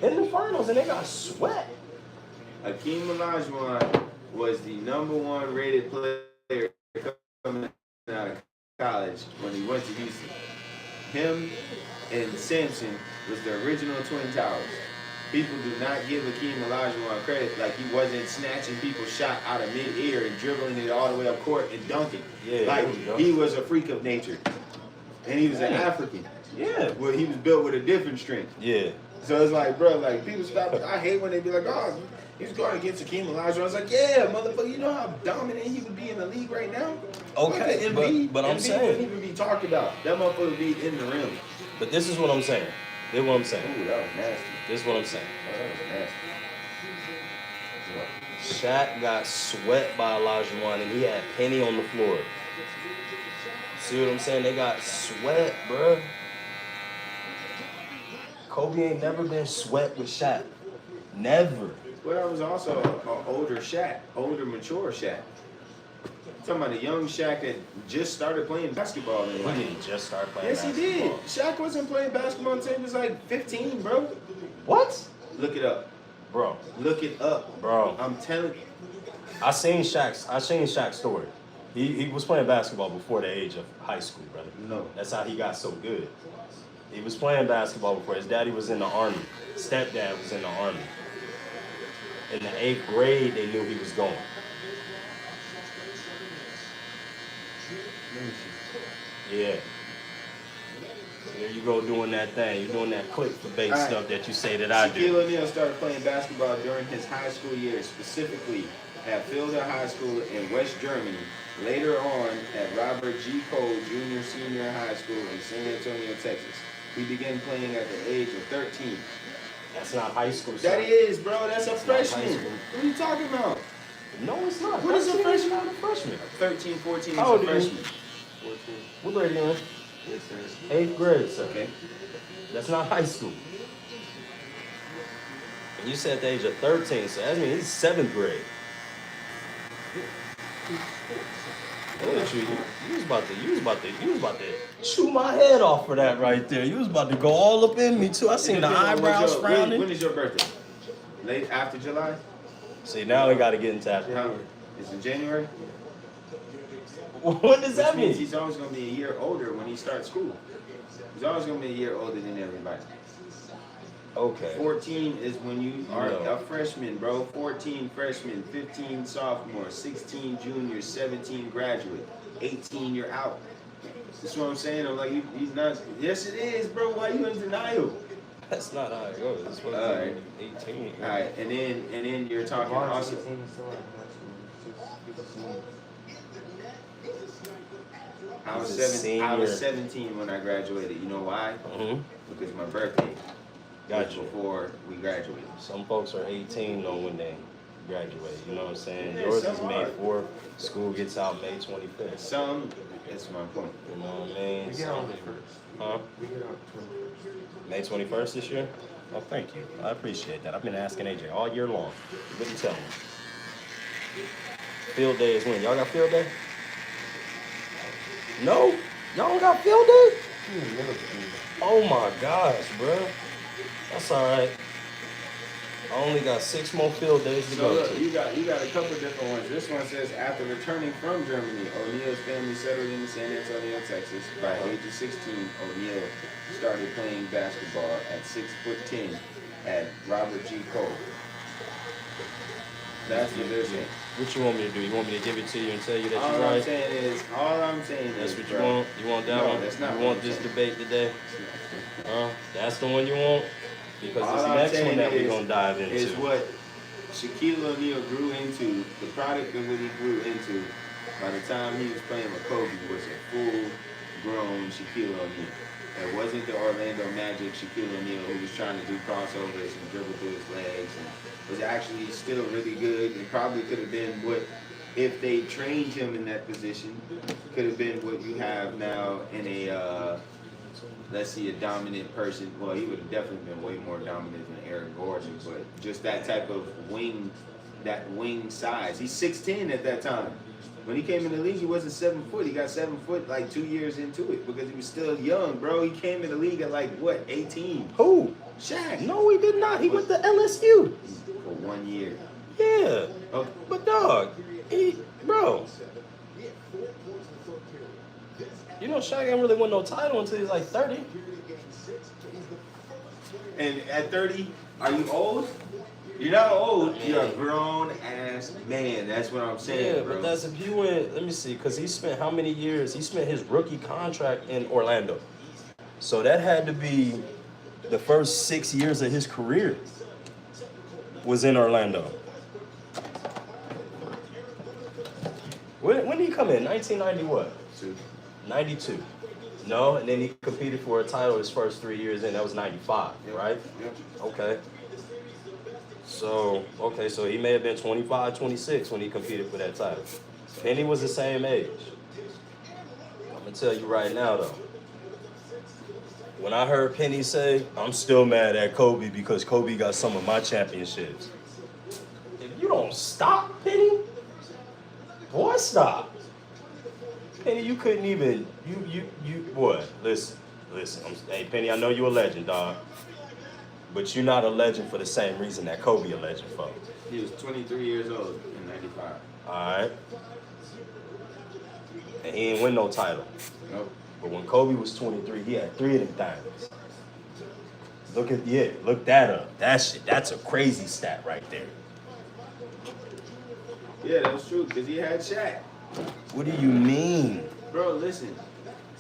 Speaker 2: in the finals and they got swept.
Speaker 10: Hakeem Olajuwon was the #1 rated player coming out of college when he went to Houston. Him and Sampson was the original Twin Towers. People do not give Hakeem Olajuwon credit like he wasn't snatching people's shot out of mid-air and dribbling it all the way up court and dunking.
Speaker 2: Yeah,
Speaker 10: like
Speaker 2: there we go.
Speaker 10: he was a freak of nature. And he was an African.
Speaker 2: Yeah.
Speaker 10: Well, he was built with a different strength.
Speaker 2: Yeah.
Speaker 10: So it's like, bro, like people stop. I hate when they be like, oh, he's going against Hakeem Olajuwon. I was like, yeah, motherfucker, you know how dominant he would be in the league right now?
Speaker 2: Okay,
Speaker 10: Embiid,
Speaker 2: but I'm
Speaker 10: Embiid
Speaker 2: saying.
Speaker 10: wouldn't even be talked about. That motherfucker would be in the rim.
Speaker 2: But this is what I'm saying. This is what I'm saying.
Speaker 10: Ooh, that was nasty.
Speaker 2: This is what I'm saying.
Speaker 10: Oh, that was nasty.
Speaker 2: Shaq got swept by Olajuwon and he had Penny on the floor. See what I'm saying? They got swept, bro. Kobe ain't never been swept with Shaq. Never.
Speaker 10: Well, that was also an older Shaq, older, mature Shaq. Talking about a young Shaq that just started playing basketball in
Speaker 2: He
Speaker 10: life.
Speaker 2: didn't just start playing
Speaker 10: Yes, he did.
Speaker 2: basketball.
Speaker 10: Shaq wasn't playing basketball until he was like 15, bro.
Speaker 2: What?
Speaker 10: Look it up.
Speaker 2: Bro.
Speaker 10: Look it up.
Speaker 2: Bro.
Speaker 10: I'm telling you.
Speaker 2: I seen Shaq's story. He was playing basketball before the age of high school, brother.
Speaker 10: No.
Speaker 2: That's how he got so good. He was playing basketball before. His daddy was in the Army. Stepdad was in the Army. In the 8th grade, they knew he was going. Yeah. There you go doing that thing. You're doing that click for bait stuff that you say that I do.
Speaker 10: Shaquille O'Neal started playing basketball during his high school years, specifically at Fielder High School in West Germany. Later on at Robert G. Cole Junior Senior High School in San Antonio, Texas. He began playing at the age of 13.
Speaker 2: That's not high school.
Speaker 10: That is, bro. That's a
Speaker 2: Not
Speaker 10: freshman.
Speaker 2: high school.
Speaker 10: What are you talking about?
Speaker 2: No, it's not.
Speaker 10: What is a freshman?
Speaker 2: Not a freshman.
Speaker 10: 13, 14 is
Speaker 2: How
Speaker 10: a
Speaker 2: old are you?
Speaker 10: freshman.
Speaker 8: 14.
Speaker 2: What grade are you in?
Speaker 8: Yes, sir.
Speaker 2: 8th grade, sir.
Speaker 10: Okay.
Speaker 2: That's not high school. And you said at the age of 13, so that means he's 7th grade. Look at you. You was about to chew my head off for that right there. You was about to go all up in me too. I seen the eyebrows frowning.
Speaker 10: When is your birthday? Late after July?
Speaker 2: See, now we got to get into that.
Speaker 10: How? It's in January?
Speaker 2: What does that
Speaker 10: Which means
Speaker 2: mean?
Speaker 10: he's always going to be a year older when he starts school. He's always going to be a year older than everybody.
Speaker 2: Okay.
Speaker 10: 14 is when you are
Speaker 2: No.
Speaker 10: a freshman, bro. 14 freshman, 15 sophomore, 16 junior, 17 graduate, 18 you're out. That's what I'm saying. I'm like, he's not. Yes, it is, bro. Why you in denial?
Speaker 2: That's not how it goes. That's what
Speaker 10: All right.
Speaker 2: 18.
Speaker 10: All right, and then you're talking also. I was
Speaker 2: He's a
Speaker 10: 17 when I graduated. You know why?
Speaker 2: Mm-hmm.
Speaker 10: Because my birthday
Speaker 2: Got
Speaker 10: was
Speaker 2: you.
Speaker 10: before we graduated.
Speaker 2: Some folks are 18 though when they graduate. You know what I'm saying?
Speaker 10: Yeah,
Speaker 2: Yours
Speaker 10: some
Speaker 2: is May
Speaker 10: are.
Speaker 2: 4th. School gets out May 25th.
Speaker 10: Some. That's my point.
Speaker 2: You know what I mean?
Speaker 8: We get on the first.
Speaker 2: Huh?
Speaker 8: We get on the 21st.
Speaker 2: May 21st this year? Oh, thank you. I appreciate that. I've been asking AJ all year long. You wouldn't tell me. Field day is when? Y'all got field day? No? Y'all don't got field day? Oh my gosh, bro. That's all right. I only got 6 more field days to
Speaker 10: So
Speaker 2: go
Speaker 10: look,
Speaker 2: to.
Speaker 10: you got a couple different ones. This one says after returning from Germany, O'Neal's family settled in San Antonio, Texas. By age of 16, O'Neal started playing basketball at 6'10" at Robert G. Cole. That's what they're saying.
Speaker 2: What you want me to do? You want me to give it to you and tell you that
Speaker 10: All
Speaker 2: you're
Speaker 10: I'm
Speaker 2: right?
Speaker 10: saying
Speaker 2: That's
Speaker 10: is,
Speaker 2: what you
Speaker 10: bro,
Speaker 2: want? You want that
Speaker 10: No,
Speaker 2: one?
Speaker 10: that's not
Speaker 2: You
Speaker 10: what
Speaker 2: want
Speaker 10: I'm
Speaker 2: this
Speaker 10: saying.
Speaker 2: debate today? That's the one you want? Because
Speaker 10: All
Speaker 2: this
Speaker 10: I'm
Speaker 2: next
Speaker 10: saying
Speaker 2: one that we're
Speaker 10: is-
Speaker 2: going to dive into.
Speaker 10: is what Shaquille O'Neal grew into, the product of what he grew into by the time he was playing with Kobe was a full-grown Shaquille O'Neal. It wasn't the Orlando Magic Shaquille O'Neal who was trying to do crossovers and dribble through his legs and was actually still really good and probably could have been what, if they trained him in that position, could have been what you have now in a, let's see, a dominant person. Well, he would have definitely been way more dominant than Eric Gordon, but just that type of wing size. He's 6'10" at that time. When he came in the league, he wasn't 7 foot. He got 7 foot like 2 years into it because he was still young, bro. He came in the league at like, what, 18?
Speaker 2: Who?
Speaker 10: Shaq.
Speaker 2: No, he did not. He went to LSU.
Speaker 10: For 1 year.
Speaker 2: Yeah.
Speaker 10: Okay.
Speaker 2: But dog, bro. You know, Shaq ain't really won no title until he's like 30.
Speaker 10: And at 30, are you old? You're not old. You're a grown-ass man. That's what I'm saying,
Speaker 2: Yeah,
Speaker 10: bro.
Speaker 2: but that's if you went, let me see, because he spent how many years? He spent his rookie contract in Orlando. So that had to be the first 6 years of his career was in Orlando. When did he come in? 1990 what? 92. No, and then he competed for a title his first 3 years in. That was 95, right?
Speaker 10: Yep.
Speaker 2: Okay. So he may have been 25, 26 when he competed for that title. Penny was the same age. I'm going to tell you right now, though. When I heard Penny say, I'm still mad at Kobe because Kobe got some of my championships. If you don't stop, Penny, boy, stop. Penny, you couldn't even, you what? Listen. Hey, Penny, I know you're a legend, dog. but you're not a legend for the same reason that Kobe a legend for.
Speaker 10: He was 23 years old in 95.
Speaker 2: All right. And he didn't win no title.
Speaker 10: Nope.
Speaker 2: But when Kobe was 23, he had 3 of them things. Look that up. That's a crazy stat right there.
Speaker 10: Yeah, that's true, because he had Shaq.
Speaker 2: What do you mean?
Speaker 10: Bro, listen.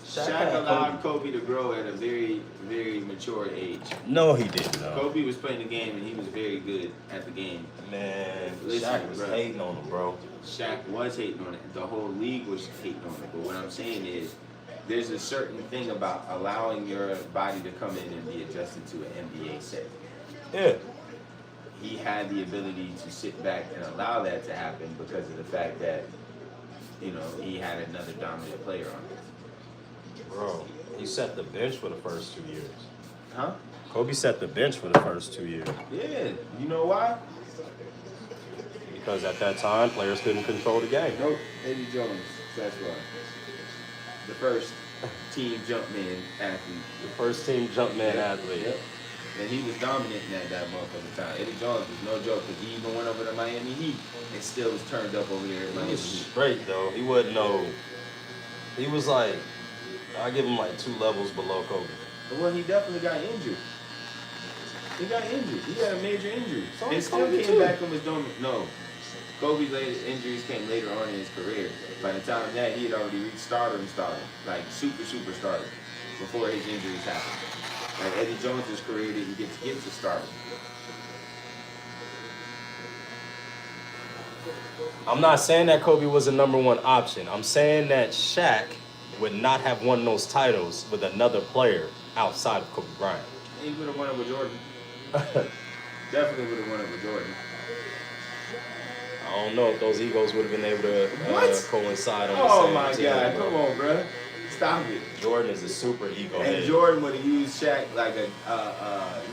Speaker 10: Shaq allowed Kobe to grow at a very, very mature age.
Speaker 2: No, he didn't. No.
Speaker 10: Kobe was playing the game, and he was very good at the game.
Speaker 2: Man,
Speaker 10: Listen,
Speaker 2: Shaq was
Speaker 10: bro.
Speaker 2: hating on him, bro.
Speaker 10: Shaq was hating on it. The whole league was hating on it. But what I'm saying is, there's a certain thing about allowing your body to come in and be adjusted to an NBA setting.
Speaker 2: Yeah.
Speaker 10: He had the ability to sit back and allow that to happen because of the fact that, you know, he had another dominant player on him.
Speaker 2: Bro, he set the bench for the first 2 years.
Speaker 10: Huh?
Speaker 2: Kobe set the bench for the first 2 years.
Speaker 10: Yeah. You know why?
Speaker 2: Because at that time, players couldn't control the game.
Speaker 10: Nope. Eddie Jones. That's why. The first team jumpman athlete.
Speaker 2: The first team jumpman athlete.
Speaker 10: Yep. And he was dominant at that motherfucking time. Eddie Jones was no joke because he even went over to Miami Heat and still was turned up over there at
Speaker 2: He
Speaker 10: Miami
Speaker 2: was
Speaker 10: Heat.
Speaker 2: straight, though. He wasn't no... He was like... I give him like 2 levels below Kobe.
Speaker 10: Well, he definitely got injured. He got injured. He had a major injury.
Speaker 2: So
Speaker 10: and
Speaker 2: did
Speaker 10: still
Speaker 2: Kobe,
Speaker 10: came
Speaker 2: too.
Speaker 10: back and was dominant. No. Kobe's injuries came later on in his career. By the time of that, he had already reached stardom. Like super stardom before his injuries happened. Like Eddie Jones' career didn't get to stardom.
Speaker 2: I'm not saying that Kobe was a #1 option. I'm saying that Shaq would not have won those titles with another player outside of Kobe Bryant.
Speaker 10: He would have won it with Jordan. Definitely would have won it with Jordan.
Speaker 2: I don't know if those egos would have been able to coincide on the
Speaker 10: Oh
Speaker 2: same
Speaker 10: my
Speaker 2: team,
Speaker 10: God,
Speaker 2: bro.
Speaker 10: come on, bro. Stop it.
Speaker 2: Jordan is a super ego
Speaker 10: And
Speaker 2: head.
Speaker 10: Jordan would have used Shaq like a,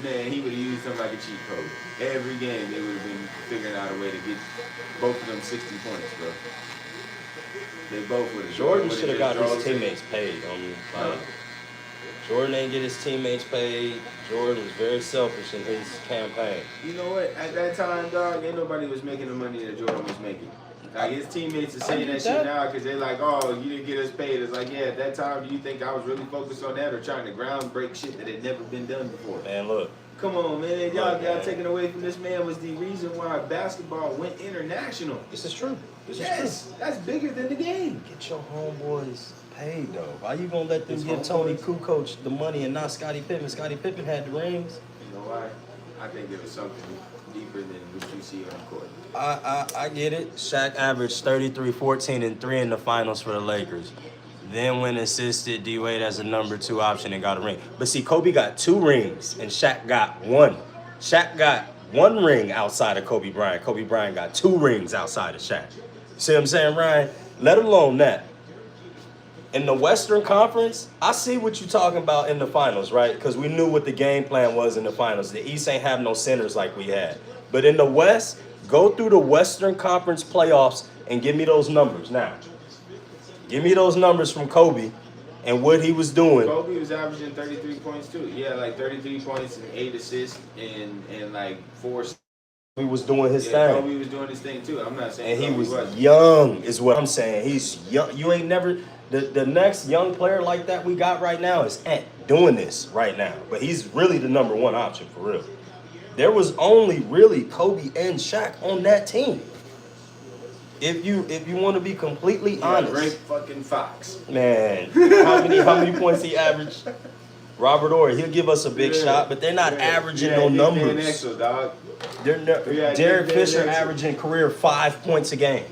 Speaker 10: man, he would have used him like a cheat code. Every game, they would have been figuring out a way to get both of them 60 points, bro. They both would have.
Speaker 2: Jordan should have got his
Speaker 10: teammates.
Speaker 2: teammates paid. Jordan ain't get his teammates paid. Jordan was very selfish in his campaign.
Speaker 10: You know what? At that time, dog, ain't nobody was making the money that Jordan was making. Like, his teammates are saying that shit now because they're like, oh, you didn't get us paid. It's like, yeah, at that time, do you think I was really focused on that or trying to ground break shit that had never been done before?
Speaker 2: Man, look.
Speaker 10: Come on, man. Y'all
Speaker 2: Look, man.
Speaker 10: taking away from this man was the reason why basketball went international.
Speaker 2: This is true. This is
Speaker 10: Yes, that's bigger than the game.
Speaker 2: true. Get your homeboys paid, though. Why you gonna let them
Speaker 10: His
Speaker 2: give Tony
Speaker 10: homeboys?
Speaker 2: Kukoc the money and not Scottie Pippen? Scottie Pippen had the rings.
Speaker 10: You know why? I think there was something deeper than what you see on the court.
Speaker 2: I get it. Shaq averaged 33, 14, and 3 in the finals for the Lakers. Then when assisted D-Wade as a #2 option and got a ring. But see, Kobe got 2 rings and Shaq got 1. Shaq got 1 ring outside of Kobe Bryant. Kobe Bryant got 2 rings outside of Shaq. See what I'm saying, Ryan? Let alone that. In the Western Conference, I see what you're talking about in the finals, right? Because we knew what the game plan was in the finals. The East ain't have no centers like we had. But in the West, go through the Western Conference playoffs and give me those numbers now. Give me those numbers from Kobe and what he was doing.
Speaker 10: Kobe was averaging 33 points too. He had like 33 points and 8 assists and like 4.
Speaker 2: He was doing his thing.
Speaker 10: Kobe was doing his thing too. I'm not saying
Speaker 2: And he
Speaker 10: Kobe
Speaker 2: was
Speaker 10: wasn't.
Speaker 2: young, is what I'm saying. He's young. You ain't never... The next young player like that we got right now is Ant doing this right now. But he's really the #1 option for real. There was only really Kobe and Shaq on that team. If you want to be completely honest.
Speaker 10: Great fucking Fox.
Speaker 2: Man, how many points he averaged? Robert Horry, he'll give us a big shot, but they're not averaging no numbers.
Speaker 10: Exo, dog.
Speaker 2: Derek Fisher averaging career 5 points a game.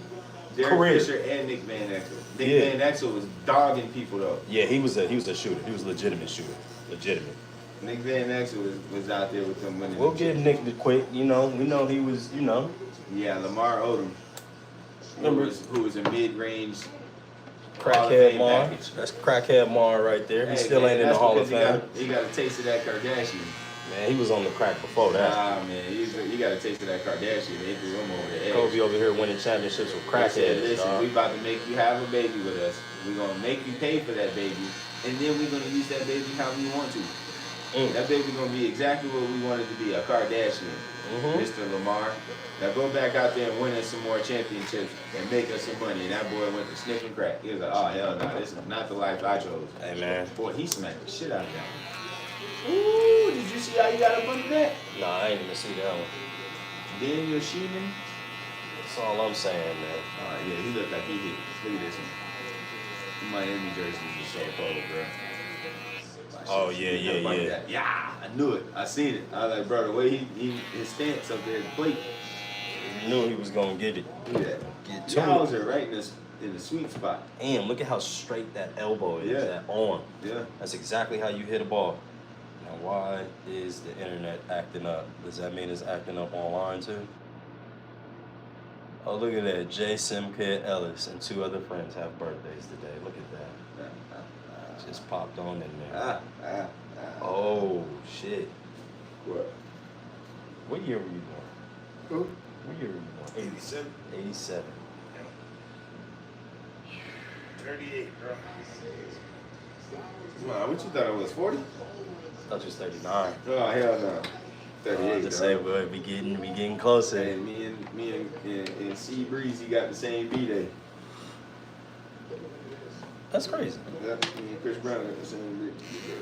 Speaker 10: Derek Fisher and Nick Van Exel. Nick Van Exel was dogging people though.
Speaker 2: Yeah, he was a shooter. He was a legitimate shooter. Legitimate.
Speaker 10: Nick Van Exel was out there with them winning.
Speaker 2: We'll give Nick the quick. You know, we know he was. You know.
Speaker 10: Yeah, Lamar Odom. Who was a mid-range
Speaker 2: crackhead Mar. That's crackhead Mar right there. He still ain't in the Hall of Fame.
Speaker 10: He got a taste of that Kardashian.
Speaker 2: Man, he was on the crack before that.
Speaker 10: Nah, man, he got a taste of that Kardashian. They threw him over the edge.
Speaker 2: Kobe over here winning championships with crackheads.
Speaker 10: Listen, we about to make you have a baby with us. We're gonna make you pay for that baby, and then we're gonna use that baby how we want to. That baby gonna be exactly what we wanted to be, a Kardashian. Mr. Lamar. Now go back out there and win us some more championships and make us some money. And that boy went to sniffing crack. He was like, oh, hell no, this is not the life I chose.
Speaker 2: Hey, man.
Speaker 10: Boy, he smacked the shit out of that one. Ooh, did you see how you got up under that?
Speaker 2: Nah, I ain't even see that one.
Speaker 10: Daniel Sheenan.
Speaker 2: That's all I'm saying, man.
Speaker 10: Yeah, he looked like he hit. Look at this one. The Miami jerseys is so cold, bro.
Speaker 2: Oh, yeah.
Speaker 10: That. Yeah, I knew it. I seen it. I was like, bro, the way his stance up there at the plate.
Speaker 2: You knew he was gonna get it.
Speaker 10: Look at that.
Speaker 2: Get to
Speaker 10: Y'all's
Speaker 2: it.
Speaker 10: are right in the sweet spot.
Speaker 2: Damn, look at how straight that elbow is, that arm.
Speaker 10: Yeah.
Speaker 2: That's exactly how you hit a ball. Now, why is the internet acting up? Does that mean it's acting up online too? Oh, look at that. J. Simkid Ellis and 2 other friends have birthdays today. Look at that. Just popped on in there. Oh, shit.
Speaker 10: What?
Speaker 2: What year were you born?
Speaker 10: Who?
Speaker 2: What year were you born?
Speaker 6: 87.
Speaker 2: 87.
Speaker 6: 38, bro.
Speaker 10: Wow, what you thought it was, 40?
Speaker 2: I thought you was 39.
Speaker 10: Oh, hell no. 38,
Speaker 2: Just say, boy, we getting closer.
Speaker 10: And me and C Breezy got the same B-Day.
Speaker 2: That's crazy.
Speaker 10: Yeah, me and Chris Brown got the same B-Day,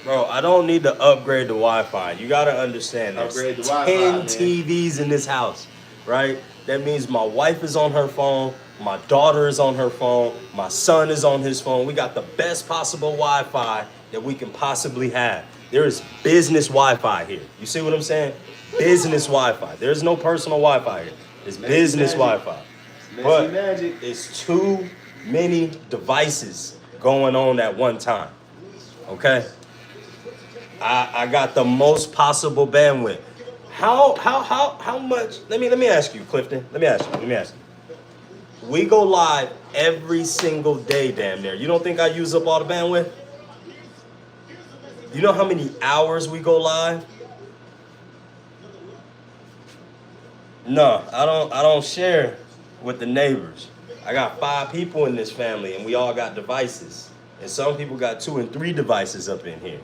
Speaker 2: Bro, I don't need to upgrade the Wi-Fi. You gotta understand there's
Speaker 10: Upgrade the
Speaker 2: 10
Speaker 10: Wi-Fi, man.
Speaker 2: TVs in this house, right? That means my wife is on her phone, my daughter is on her phone, my son is on his phone. We got the best possible Wi-Fi that we can possibly have. There is business Wi-Fi here. You see what I'm saying? Business Wi-Fi. There's no personal Wi-Fi here. It's
Speaker 10: Messy
Speaker 2: business
Speaker 10: magic.
Speaker 2: Wi-Fi.
Speaker 10: Messy
Speaker 2: But
Speaker 10: magic.
Speaker 2: it's too many devices going on at one time. Okay? I got the most possible bandwidth. How much? Let me ask you, Clifton. Let me ask you. We go live every single day, damn near. You don't think I use up all the bandwidth? You know how many hours we go live? No, I don't share with the neighbors. I got 5 people in this family and we all got devices. And some people got 2 and 3 devices up in here.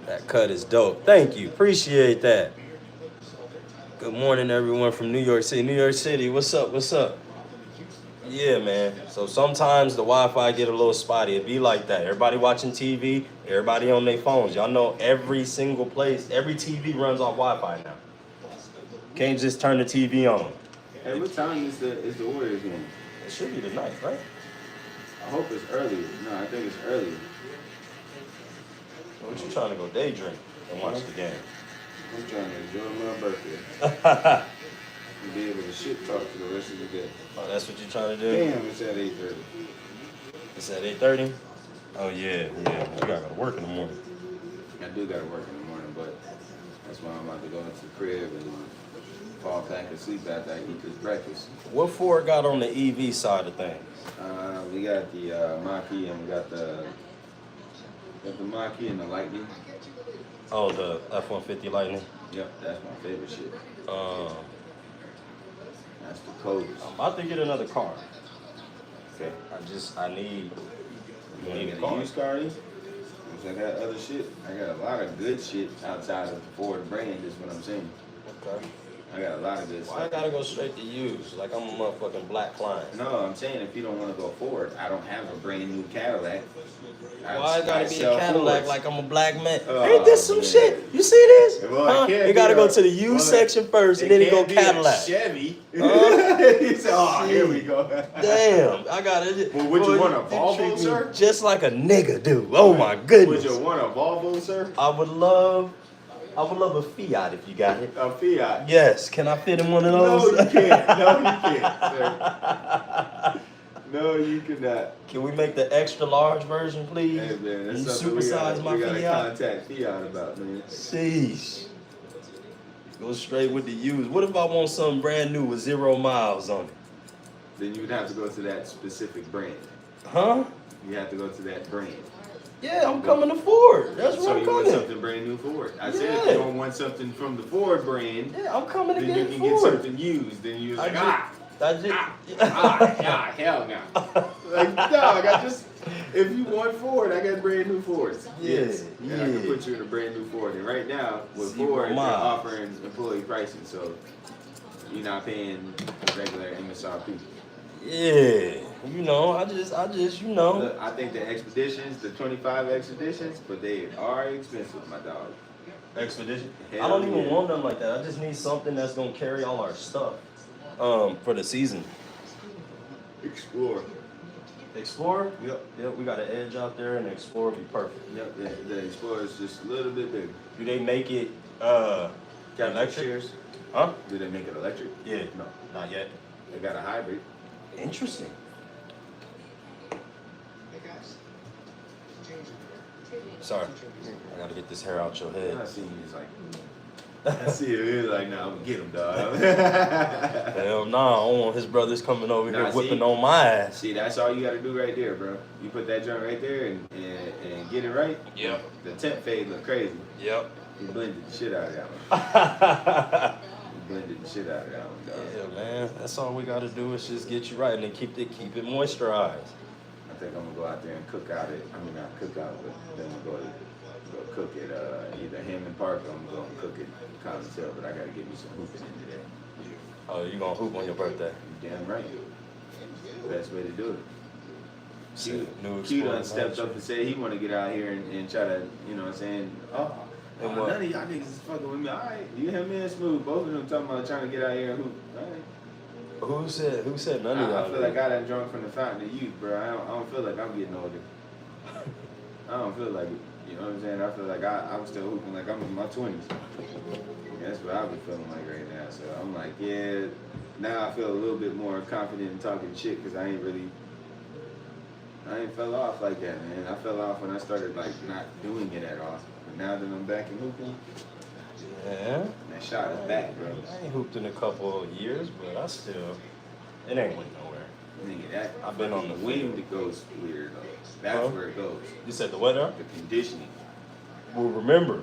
Speaker 2: That cut is dope. Thank you. Appreciate that. Good morning, everyone from New York City. New York City, what's up? What's up? Yeah, man. So sometimes the Wi-Fi get a little spotty. It be like that. Everybody watching TV, everybody on their phones. Y'all know every single place, every TV runs off Wi-Fi now. Can't just turn the TV on.
Speaker 10: Hey, what time is the Warriors game?
Speaker 2: It should be tonight, right?
Speaker 10: I hope it's earlier. No, I think it's earlier.
Speaker 2: What you trying to go day drink and watch the game?
Speaker 10: I'm trying to enjoy my birthday. And be able to shit talk for the rest of the day.
Speaker 2: Oh, that's what you're trying to do?
Speaker 10: Damn, it's at 8:30.
Speaker 2: It's at 8:30? Oh, yeah. You gotta go to work in the morning.
Speaker 10: I do gotta work in the morning, but that's why I'm about to go into the crib and fall back asleep after I eat this breakfast.
Speaker 2: What Ford got on the EV side of things?
Speaker 10: We got the Mach-E and we got the Mach-E and the Lightning.
Speaker 2: Oh, the F-150 Lightning?
Speaker 10: Yep, that's my favorite shit. That's the coldest.
Speaker 2: I'm about to get another car.
Speaker 10: Okay.
Speaker 2: I need
Speaker 10: You want to
Speaker 2: a
Speaker 10: get a
Speaker 2: car.
Speaker 10: used car? Because I got other shit. I got a lot of good shit outside of the Ford brand is what I'm saying.
Speaker 2: Okay.
Speaker 10: I got a lot of good
Speaker 2: Why I
Speaker 10: stuff.
Speaker 2: gotta go straight to used? Like I'm a motherfucking black client.
Speaker 10: No, I'm saying if you don't want to go Ford, I don't have a brand new Cadillac.
Speaker 2: Why I gotta be a
Speaker 10: sell
Speaker 2: Cadillac
Speaker 10: Fords.
Speaker 2: like I'm a black man?
Speaker 10: Oh,
Speaker 2: Ain't this some
Speaker 10: man.
Speaker 2: shit? You see this?
Speaker 10: Well, it
Speaker 2: Huh?
Speaker 10: can't
Speaker 2: You gotta
Speaker 10: be
Speaker 2: go
Speaker 10: a-
Speaker 2: to the used
Speaker 10: well,
Speaker 2: section first and
Speaker 10: It
Speaker 2: then you go
Speaker 10: can't be a
Speaker 2: Cadillac.
Speaker 10: Chevy.
Speaker 2: Huh?
Speaker 10: He said, oh, here we go.
Speaker 2: Damn, I gotta.
Speaker 10: Well, would you want a
Speaker 2: treat
Speaker 10: Volvo,
Speaker 2: me
Speaker 10: sir?
Speaker 2: Just like a nigga do. Oh my goodness.
Speaker 10: Would you want a Volvo, sir?
Speaker 2: I would love a Fiat if you got it.
Speaker 10: A Fiat?
Speaker 2: Yes. Can I fit in one of
Speaker 10: No,
Speaker 2: those?
Speaker 10: you can't. No, you can't, sir. No, you cannot.
Speaker 2: Can we make the extra large version, please?
Speaker 10: Hey, man, that's
Speaker 2: You
Speaker 10: something
Speaker 2: supersize my
Speaker 10: we gotta
Speaker 2: Fiat?
Speaker 10: contact Fiat about, man.
Speaker 2: Sheesh. Go straight with the used. What if I want something brand new with 0 miles on it?
Speaker 10: Then you would have to go to that specific brand.
Speaker 2: Huh?
Speaker 10: You have to go to that brand.
Speaker 2: Yeah, I'm coming to Ford. That's
Speaker 10: So
Speaker 2: where I'm
Speaker 10: you want
Speaker 2: coming.
Speaker 10: something brand new Ford. I said if
Speaker 2: Yeah.
Speaker 10: you don't want something from the Ford brand,
Speaker 2: Yeah, I'm coming to
Speaker 10: then
Speaker 2: get
Speaker 10: you
Speaker 2: it
Speaker 10: can get
Speaker 2: Ford.
Speaker 10: something used. Then you was like,
Speaker 2: hell no.
Speaker 10: yeah, hell no. Like, dog, if you want Ford, I got brand new Fords. Yes.
Speaker 2: Yeah.
Speaker 10: And I can put you in a brand new Ford. And right now, with Ford, they're offering employee pricing. So you're not paying regular MSRP.
Speaker 2: Yeah. You know, I just, you know.
Speaker 10: Look, I think the Expeditions, the 25 Expeditions, but they are expensive, my dog.
Speaker 2: Expedition?
Speaker 10: Hell
Speaker 2: I don't even
Speaker 10: yeah.
Speaker 2: want them like that. I just need something that's gonna carry all our stuff for the season.
Speaker 10: Explorer.
Speaker 2: Explorer?
Speaker 10: Yep.
Speaker 2: Yep, we got an Edge out there, and the Explorer be perfect.
Speaker 10: Yep, the Explorer is just a little bit bigger.
Speaker 2: Do they make it electric?
Speaker 10: Chairs?
Speaker 2: Huh?
Speaker 10: Do they make it electric?
Speaker 2: Yeah.
Speaker 10: No.
Speaker 2: Not yet.
Speaker 10: They got a hybrid.
Speaker 2: Interesting. Sorry. I gotta get this hair out your head.
Speaker 10: I see you, he's like, I see it, he's like, nah, I'm gonna get him, dog.
Speaker 2: Hell nah, I don't want his brothers coming over here whipping on my ass.
Speaker 10: See, that's all you gotta do right there, bro. You put that joint right there and get it right.
Speaker 2: Yep.
Speaker 10: The temp fade look crazy.
Speaker 2: Yep.
Speaker 10: He blended the shit out of that one. He blended the shit out of that one, dog.
Speaker 2: Yeah, man. That's all we gotta do is just get you right and then keep it moisturized.
Speaker 10: I think I'm gonna go out there and cook out it. I mean, not cook out, but then we'll go cook it either Hammond Park or I'm gonna cook it Cottontail, but I gotta get me some hooping in today.
Speaker 2: Oh, you gonna hoop on your birthday?
Speaker 10: You damn right. Best way to do it. Q done stepped up and said he wanna get out here and try to, you know what I'm saying? None of y'all niggas is fucking with me. Alright, you him and Smooth, both of them talking about trying to get out here and hoop. Alright.
Speaker 2: Who said none of y'all?
Speaker 10: I feel like I done drunk from the fountain of youth, bro. I don't feel like I'm getting older. I don't feel like it. You know what I'm saying? I feel like I'm still hooping like I'm in my 20s. That's what I be feeling like right now. So I'm like, yeah, now I feel a little bit more confident in talking shit because I ain't fell off like that, man. I fell off when I started like not doing it at all. But now that I'm back in hooping,
Speaker 2: yeah,
Speaker 10: that shot is back, bro.
Speaker 2: I ain't hooped in a couple of years, but it ain't went nowhere.
Speaker 10: Nigga,
Speaker 2: I've been on the
Speaker 10: wind that goes weird though. That's where it goes.
Speaker 2: You said the weather?
Speaker 10: The conditioning.
Speaker 2: Well, remember,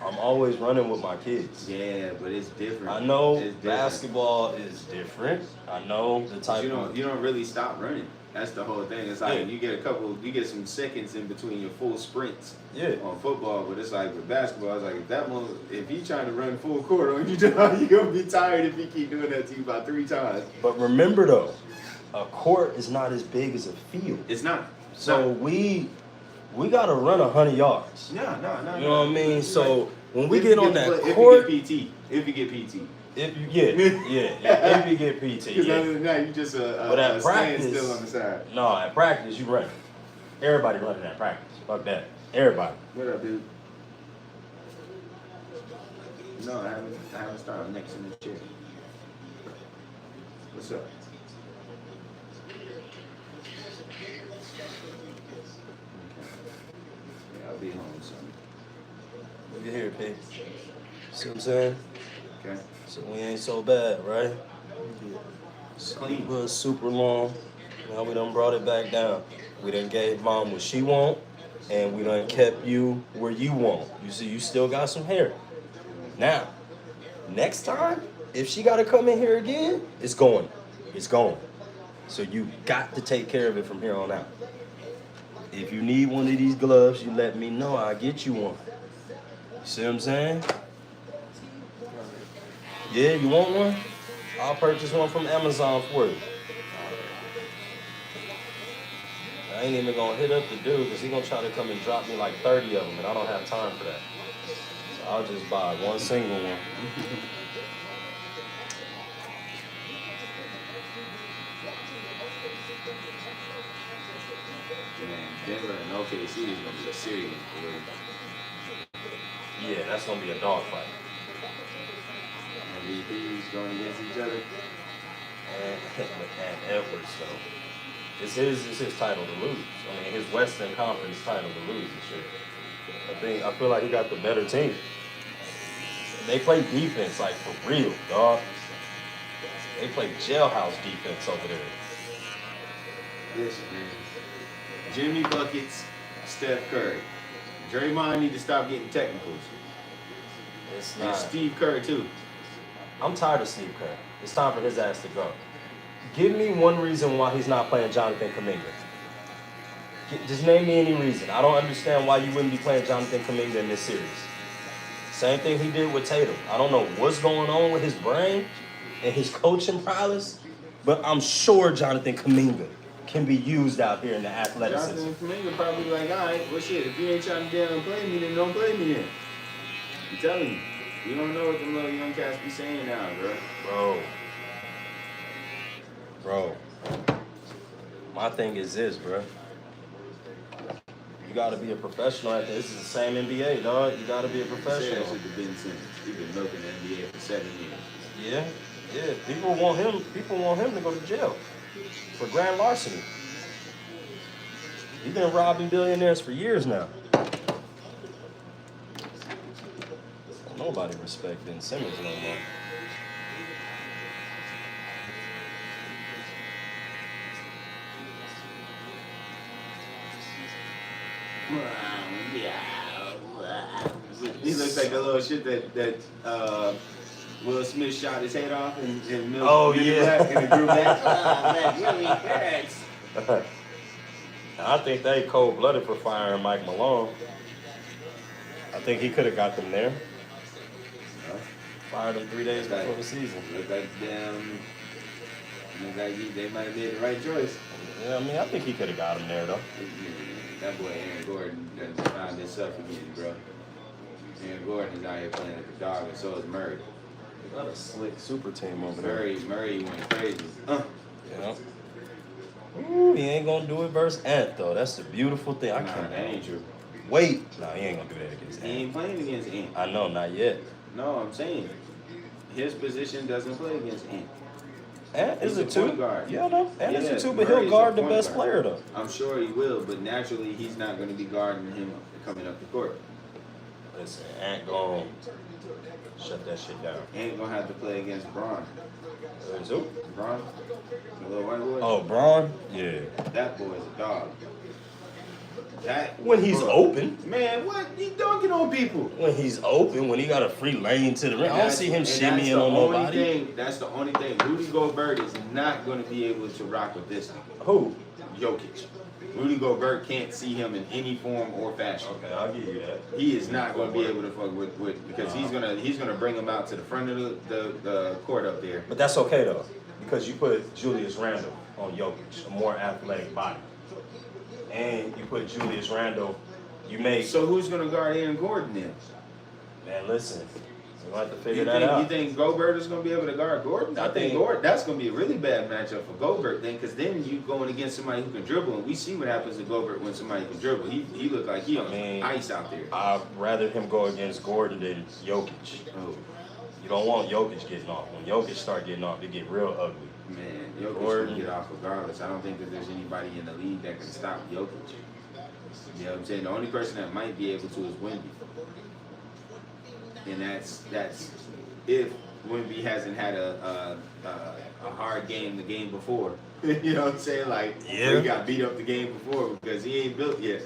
Speaker 2: I'm always running with my kids.
Speaker 10: Yeah, but it's different.
Speaker 2: I know basketball is different. I know the type
Speaker 10: you don't really stop running. That's the whole thing. It's like you get some seconds in between your full sprints.
Speaker 2: Yeah.
Speaker 10: On football, but it's like with basketball, it's like if you trying to run full court on you, you're gonna be tired if you keep doing that to you about 3 times.
Speaker 2: But remember though, a court is not as big as a field.
Speaker 10: It's not.
Speaker 2: So we gotta run 100 yards.
Speaker 10: No.
Speaker 2: You know what I mean? So when we
Speaker 10: If
Speaker 2: get
Speaker 10: you
Speaker 2: on that
Speaker 10: if
Speaker 2: court,
Speaker 10: you get PT.
Speaker 2: If you get PT,
Speaker 10: Because other than that, you just
Speaker 2: but at practice,
Speaker 10: still on the side.
Speaker 2: No, at practice you run. Everybody running at practice. Fuck that. Everybody.
Speaker 10: What up, dude? No, I haven't started next in the chair. What's up? Yeah, I'll be home soon.
Speaker 2: Look at here, P. See what I'm saying?
Speaker 10: Okay.
Speaker 2: So we ain't so bad, right?
Speaker 10: Clean.
Speaker 2: Was super long. Now we done brought it back down. We done gave mom what she want, and we done kept you where you want. You see, you still got some hair. Now, next time, if she gotta come in here again, it's going. It's going. So you got to take care of it from here on out. If you need one of these gloves, you let me know. I'll get you one. You see what I'm saying? Yeah, you want one? I'll purchase one from Amazon for you. I ain't even gonna hit up the dude because he's gonna try to come and drop me like 30 of them, and I don't have time for that. So I'll just buy one single one.
Speaker 10: Denver and OKC is gonna be a serious game.
Speaker 2: Yeah, that's gonna be a dogfight.
Speaker 10: MVPs going against each other.
Speaker 2: And Edwards, so it's his title to lose. I mean, his Western Conference title to lose and shit. I feel like he got the better team. They play defense like for real, dog. They play jailhouse defense over there.
Speaker 10: Listen, man. Jimmy buckets, Steph Curry. Draymond need to stop getting technicals.
Speaker 2: It's
Speaker 10: And
Speaker 2: not.
Speaker 10: Steve Kerr too.
Speaker 2: I'm tired of Steve Kerr. It's time for his ass to go. Give me one reason why he's not playing Jonathan Kuminga. Just name me any reason. I don't understand why you wouldn't be playing Jonathan Kuminga in this series. Same thing he did with Tatum. I don't know what's going on with his brain and his coaching prowess, but I'm sure Jonathan Kuminga can be used out here in the athleticism.
Speaker 10: Jonathan Kuminga probably like, all right, well shit, if you ain't trying to damn play me, then don't play me then. I'm telling you. You don't know what them little young cats be saying now, bro.
Speaker 2: Bro. My thing is this, bro. You gotta be a professional at this. This is the same NBA, dog. You gotta be a professional.
Speaker 10: That shit to Ben Simmons. He's been milking the NBA for 7 years.
Speaker 2: Yeah. People want him to go to jail for grand larceny. He's been robbing billionaires for years now. Nobody respect Ben Simmons no more.
Speaker 10: He looks like the little shit that Will Smith shot his head off and Milk
Speaker 2: yeah.
Speaker 10: in the group back. That really hurts.
Speaker 2: I think they cold-blooded for firing Mike Malone. I think he could have got them there. Fired him 3 days before the season.
Speaker 10: Look like they might have made the right choice.
Speaker 2: Yeah, I mean, I think he could have got him there, though.
Speaker 10: That boy Aaron Gordon done found himself again, bro. Aaron Gordon is out here playing at the dog, and so is Murray.
Speaker 2: They got a slick super team over there.
Speaker 10: Murray went crazy.
Speaker 2: Yeah. Ooh, he ain't gonna do it versus Ant, though. That's the beautiful thing. I can't.
Speaker 10: That ain't true.
Speaker 2: Wait. No, he ain't gonna do that against
Speaker 10: He
Speaker 2: Ant.
Speaker 10: ain't playing against Ant.
Speaker 2: I know, not yet.
Speaker 10: No, I'm saying his position doesn't play against Ant.
Speaker 2: Ant is a
Speaker 10: He's
Speaker 2: two.
Speaker 10: point guard.
Speaker 2: Yeah, no. Ant is a two, but
Speaker 10: Murray's
Speaker 2: he'll guard
Speaker 10: a
Speaker 2: the
Speaker 10: point
Speaker 2: best
Speaker 10: guard.
Speaker 2: player, though.
Speaker 10: I'm sure he will, but naturally he's not going to be guarding him coming up the court.
Speaker 2: Listen, Ant gonna shut that shit down.
Speaker 10: Ant gonna have to play against Braun.
Speaker 2: Who?
Speaker 10: Braun, the little white boy.
Speaker 2: Oh, Braun? Yeah.
Speaker 10: That boy's a dog. That
Speaker 2: When he's open.
Speaker 10: Man, what? He dunking on people.
Speaker 2: When he's open, when he got a free lane to the rim. I don't see him shimmying on nobody.
Speaker 10: That's the only thing. Rudy Gobert is not going to be able to rock with this nigga.
Speaker 2: Who?
Speaker 10: Jokic. Rudy Gobert can't see him in any form or fashion.
Speaker 2: Okay, I'll give you that.
Speaker 10: He is not going to be able to fuck with because he's gonna bring him out to the front of the court up there.
Speaker 2: But that's okay though, because you put Julius Randle on Jokic, a more athletic body, and you put Julius Randle. You make
Speaker 10: So who's gonna guard Aaron Gordon then?
Speaker 2: man. Listen, we gonna have to figure that out.
Speaker 10: You think Gobert is gonna be able to guard Gordon? I think Gordon. That's gonna be a really bad matchup for Gobert then, because then you going against somebody who can dribble, and we see what happens to Gobert when somebody can dribble. He looked like he on ice out there.
Speaker 2: I'd rather him go against Gordon than Jokic.
Speaker 10: Oh.
Speaker 2: You don't want Jokic getting off. When Jokic start getting off, they get real ugly.
Speaker 10: Man, Jokic can get off regardless. I don't think that there's anybody in the league that can stop Jokic. You know what I'm saying? The only person that might be able to is Wemby. And that's if Wemby hasn't had a hard game the game before. You know what I'm saying? Like, he got beat up the game before because he ain't built yet.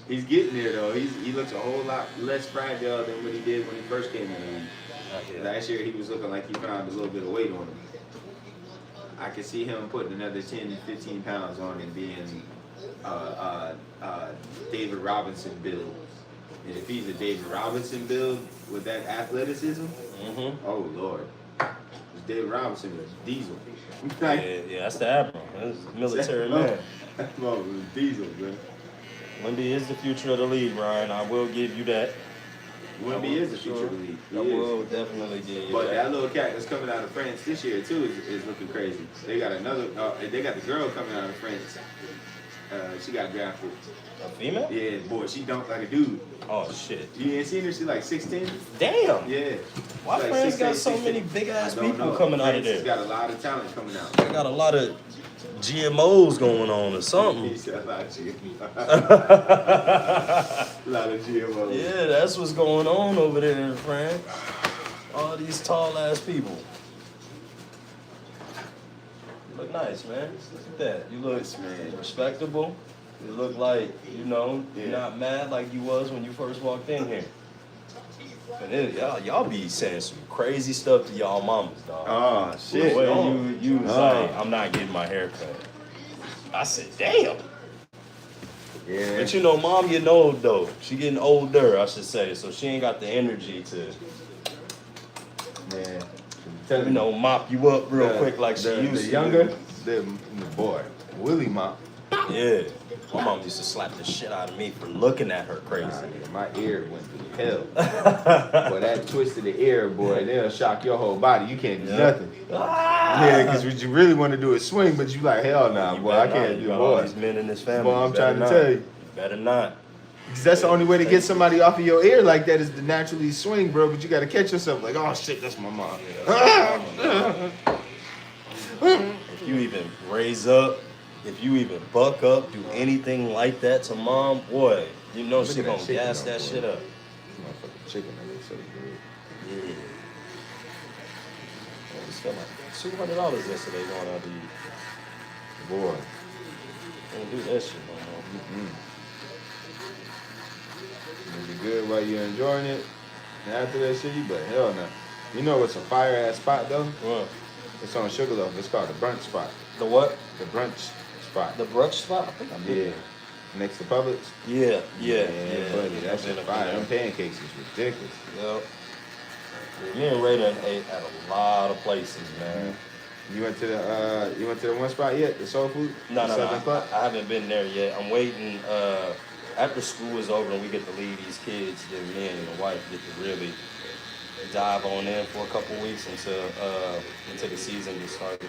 Speaker 10: He's getting there though. He looks a whole lot less fragile than what he did when he first came in the league. Last year he was looking like he found a little bit of weight on him. I could see him putting another 10, 15 pounds on and being David Robinson build. And if he's a David Robinson build with that athleticism, oh Lord, David Robinson was Diesel.
Speaker 2: Yeah, that's the Admiral. That's the military man.
Speaker 10: That was Diesel, man.
Speaker 2: Wemby is the future of the league, Ryan. I will give you that.
Speaker 10: Wemby is the future of the league.
Speaker 2: I will definitely give you
Speaker 10: But
Speaker 2: that.
Speaker 10: that little cat that's coming out of France this year too is looking crazy. They got another. They got the girl coming out of France. She got drafted.
Speaker 2: A female?
Speaker 10: Yeah, boy, she dunked like a dude.
Speaker 2: Oh shit.
Speaker 10: You ain't seen her? She like 6'10".
Speaker 2: Damn.
Speaker 10: Yeah.
Speaker 2: Why
Speaker 10: Like
Speaker 2: France got
Speaker 10: 6'8",
Speaker 2: so
Speaker 10: 6'10".
Speaker 2: many big ass
Speaker 10: I don't
Speaker 2: people
Speaker 10: know.
Speaker 2: coming out of
Speaker 10: France
Speaker 2: there?
Speaker 10: got a lot of talent coming out.
Speaker 2: They got a lot of GMOs going on or something.
Speaker 10: He said a lot of GMOs. A lot of GMOs.
Speaker 2: Yeah, that's what's going on over there in France. All these tall ass people. You look nice, man. Look at that. You look respectable. You look like, you're not mad like you was when you first walked in here. And then y'all be saying some crazy stuff to y'all mamas, dog.
Speaker 10: Oh, shit.
Speaker 2: The way you was like, I'm not getting my hair cut. I said, damn.
Speaker 10: Yeah.
Speaker 2: But you know, mom getting old though. She getting older, I should say. So she ain't got the energy to,
Speaker 10: Man.
Speaker 2: you know, mop you up real quick like she used to.
Speaker 10: The younger, the boy, Willie mop.
Speaker 2: Yeah. My mom used to slap the shit out of me for looking at her crazy.
Speaker 10: My ear went through hell. Boy, that twist of the ear, boy, they'll shock your whole body. You can't do nothing. Yeah, because what you really want to do is swing, but you like, hell nah, boy, I can't do
Speaker 2: all
Speaker 10: boy.
Speaker 2: these men in this family.
Speaker 10: Boy, I'm trying to tell you.
Speaker 2: Better not.
Speaker 10: Because that's the only way to get somebody off of your ear like that is to naturally swing, bro. But you got to catch yourself like, oh, shit, that's my mom.
Speaker 2: If you even raise up, if you even buck up, do anything like that to mom, boy, you know she gonna gas that shit up.
Speaker 10: Motherfucking chicken, that is so good.
Speaker 2: Yeah. I just spent like $200 yesterday going out to eat.
Speaker 10: Boy.
Speaker 2: Don't do that shit no more.
Speaker 10: It'll be good while you're enjoying it. And after that shit, you but hell no. You know what's a fire ass spot though?
Speaker 2: What?
Speaker 10: It's on Sugarloaf. It's called the brunch spot.
Speaker 2: The what?
Speaker 10: The brunch spot.
Speaker 2: The brunch spot? I think I did.
Speaker 10: Yeah. Next to Publix?
Speaker 2: Yeah.
Speaker 10: Buddy, that shit fire. Them pancakes is ridiculous.
Speaker 2: Yep. Me and Ray done ate at a lot of places, man.
Speaker 10: You went to the one spot yet? The soul food?
Speaker 2: No,
Speaker 10: Southern Club?
Speaker 2: I haven't been there yet. I'm waiting. After school is over and we get to leave these kids, then me and the wife get to really dive on in for a couple weeks until the season gets started.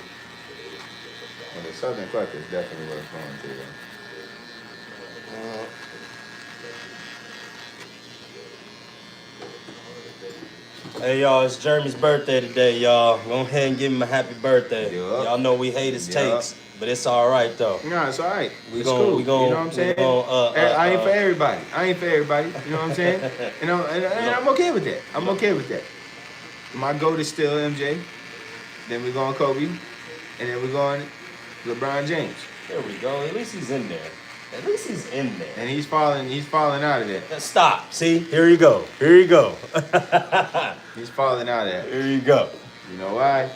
Speaker 10: Well, the Southern Club is definitely worth going to.
Speaker 2: Hey y'all, it's Jeremy's birthday today, y'all. Go ahead and give him a happy birthday.
Speaker 10: Yup.
Speaker 2: Y'all know we hate his takes, but it's all right though.
Speaker 10: No, it's all right. It's
Speaker 2: gon-
Speaker 10: cool.
Speaker 2: we gon-
Speaker 10: you know what I'm saying? I ain't for everybody. You know what I'm saying? and I'm okay with that. I'm okay with that. My goat is still MJ. Then we going Kobe. And then we going LeBron James.
Speaker 2: There we go. At least he's in there. At least he's in there.
Speaker 10: And he's falling out of that.
Speaker 2: Stop. See? Here you go. Here you go.
Speaker 10: He's falling out of that.
Speaker 2: Here you go.
Speaker 10: You know why?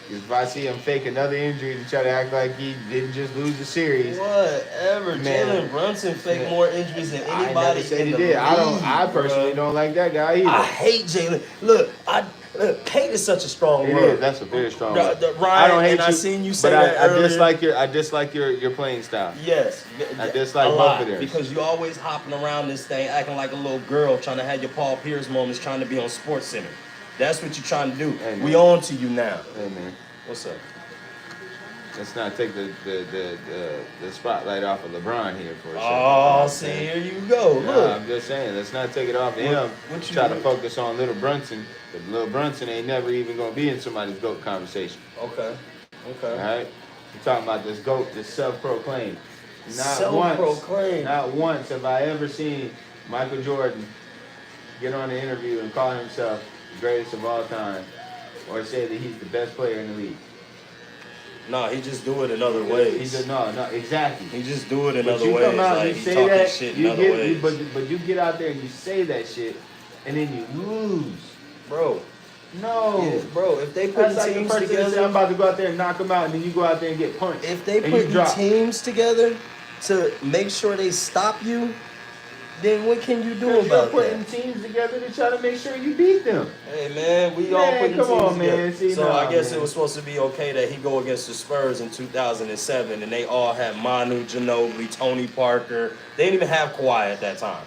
Speaker 10: Because if I see him fake another injury to try to act like he didn't just lose the series.
Speaker 2: Whatever.
Speaker 10: Man.
Speaker 2: Jalen Brunson faked more injuries than anybody
Speaker 10: I never said
Speaker 2: in
Speaker 10: he
Speaker 2: the
Speaker 10: did.
Speaker 2: league.
Speaker 10: I personally don't like that guy either.
Speaker 2: I hate Jalen. Look, hate is such a strong
Speaker 10: It
Speaker 2: word.
Speaker 10: is. That's a very strong word.
Speaker 2: Ryan,
Speaker 10: I don't hate
Speaker 2: and
Speaker 10: you,
Speaker 2: I seen you say
Speaker 10: but
Speaker 2: that earlier.
Speaker 10: I dislike your playing style.
Speaker 2: Yes.
Speaker 10: I dislike
Speaker 2: a
Speaker 10: both
Speaker 2: lot,
Speaker 10: of theirs.
Speaker 2: because you always hopping around this thing acting like a little girl trying to have your Paul Pierce moments trying to be on Sports Center. That's what you're trying to do.
Speaker 10: Hey,
Speaker 2: we on to you now.
Speaker 10: Hey man,
Speaker 2: What's up?
Speaker 10: let's not take the spotlight off of LeBron here for a second.
Speaker 2: Oh, see, here you go.
Speaker 10: Nah,
Speaker 2: Look.
Speaker 10: I'm just saying, let's not take it off of him.
Speaker 2: What you
Speaker 10: Try to
Speaker 2: mean?
Speaker 10: focus on Little Brunson. But Little Brunson ain't never even gonna be in somebody's GOAT conversation.
Speaker 2: Okay.
Speaker 10: All right? You're talking about this GOAT, this self-proclaimed.
Speaker 2: Self-proclaimed.
Speaker 10: Not once have I ever seen Michael Jordan get on an interview and call himself the greatest of all time, or say that he's the best player in the league.
Speaker 2: No, he just do it in other ways.
Speaker 10: He said, no, exactly.
Speaker 2: He just do it in
Speaker 10: But
Speaker 2: other
Speaker 10: you
Speaker 2: ways.
Speaker 10: come out and
Speaker 2: Like
Speaker 10: you
Speaker 2: he
Speaker 10: say
Speaker 2: talking
Speaker 10: that,
Speaker 2: shit
Speaker 10: you
Speaker 2: in other ways.
Speaker 10: but you get out there and you say that shit, and then you lose.
Speaker 2: Bro.
Speaker 10: No.
Speaker 2: Yeah, bro, if they put
Speaker 10: That's like the
Speaker 2: teams
Speaker 10: person that
Speaker 2: together,
Speaker 10: say, I'm about to go out there and knock them out, and then you go out there and get punched.
Speaker 2: if they
Speaker 10: and you
Speaker 2: put
Speaker 10: drop.
Speaker 2: teams together to make sure they stop you, then what can you do
Speaker 10: You're
Speaker 2: about
Speaker 10: putting
Speaker 2: that?
Speaker 10: teams together to try to make sure you beat them.
Speaker 2: Hey man, we all
Speaker 10: Man,
Speaker 2: putting
Speaker 10: come
Speaker 2: teams
Speaker 10: on,
Speaker 2: together.
Speaker 10: man. See,
Speaker 2: so
Speaker 10: nah,
Speaker 2: I guess
Speaker 10: man.
Speaker 2: it was supposed to be okay that he go against the Spurs in 2007, and they all had Manu Ginobili, Tony Parker. They didn't even have Kawhi at that time.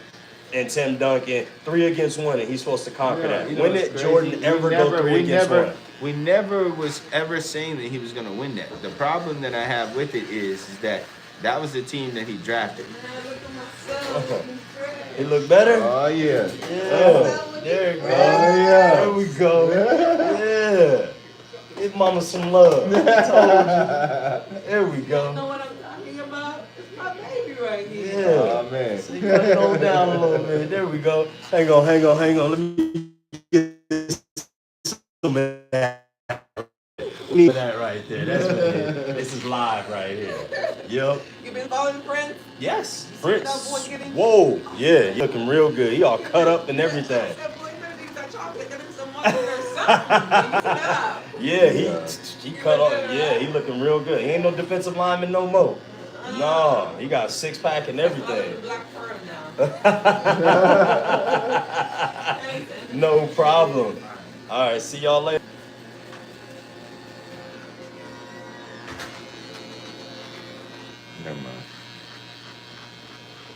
Speaker 2: And Tim Duncan, 3 against 1, and he's supposed to conquer that.
Speaker 10: You know
Speaker 2: When
Speaker 10: what's
Speaker 2: did
Speaker 10: crazy?
Speaker 2: Jordan ever go 3 against 1?
Speaker 10: We never was ever saying that he was going to win that. The problem that I have with it is that was the team that he drafted.
Speaker 2: He look better?
Speaker 10: Oh, yeah.
Speaker 2: Yeah. There you go.
Speaker 10: Oh, yeah.
Speaker 2: There we go. Yeah. Give mama some love. I told you. There we go.
Speaker 8: You know what I'm talking about? It's my baby right here.
Speaker 2: Yeah.
Speaker 10: Oh, man.
Speaker 2: So you cut it on down a little bit. There we go. Hang on. Let me get this. We need that right there. That's what it is. This is live right here. Yep.
Speaker 8: You been following Prince?
Speaker 2: Yes.
Speaker 8: That boy
Speaker 2: Prince.
Speaker 8: getting-
Speaker 2: Whoa. Yeah. He looking real good. He all cut up and everything.
Speaker 8: That boy better be such or something. Mix it up.
Speaker 2: Yeah, he cut off. Yeah, he looking real good. He ain't no defensive lineman no more. No, he got 6-pack and everything.
Speaker 8: Black firm now.
Speaker 2: No problem. All right, see y'all later.
Speaker 10: Never mind.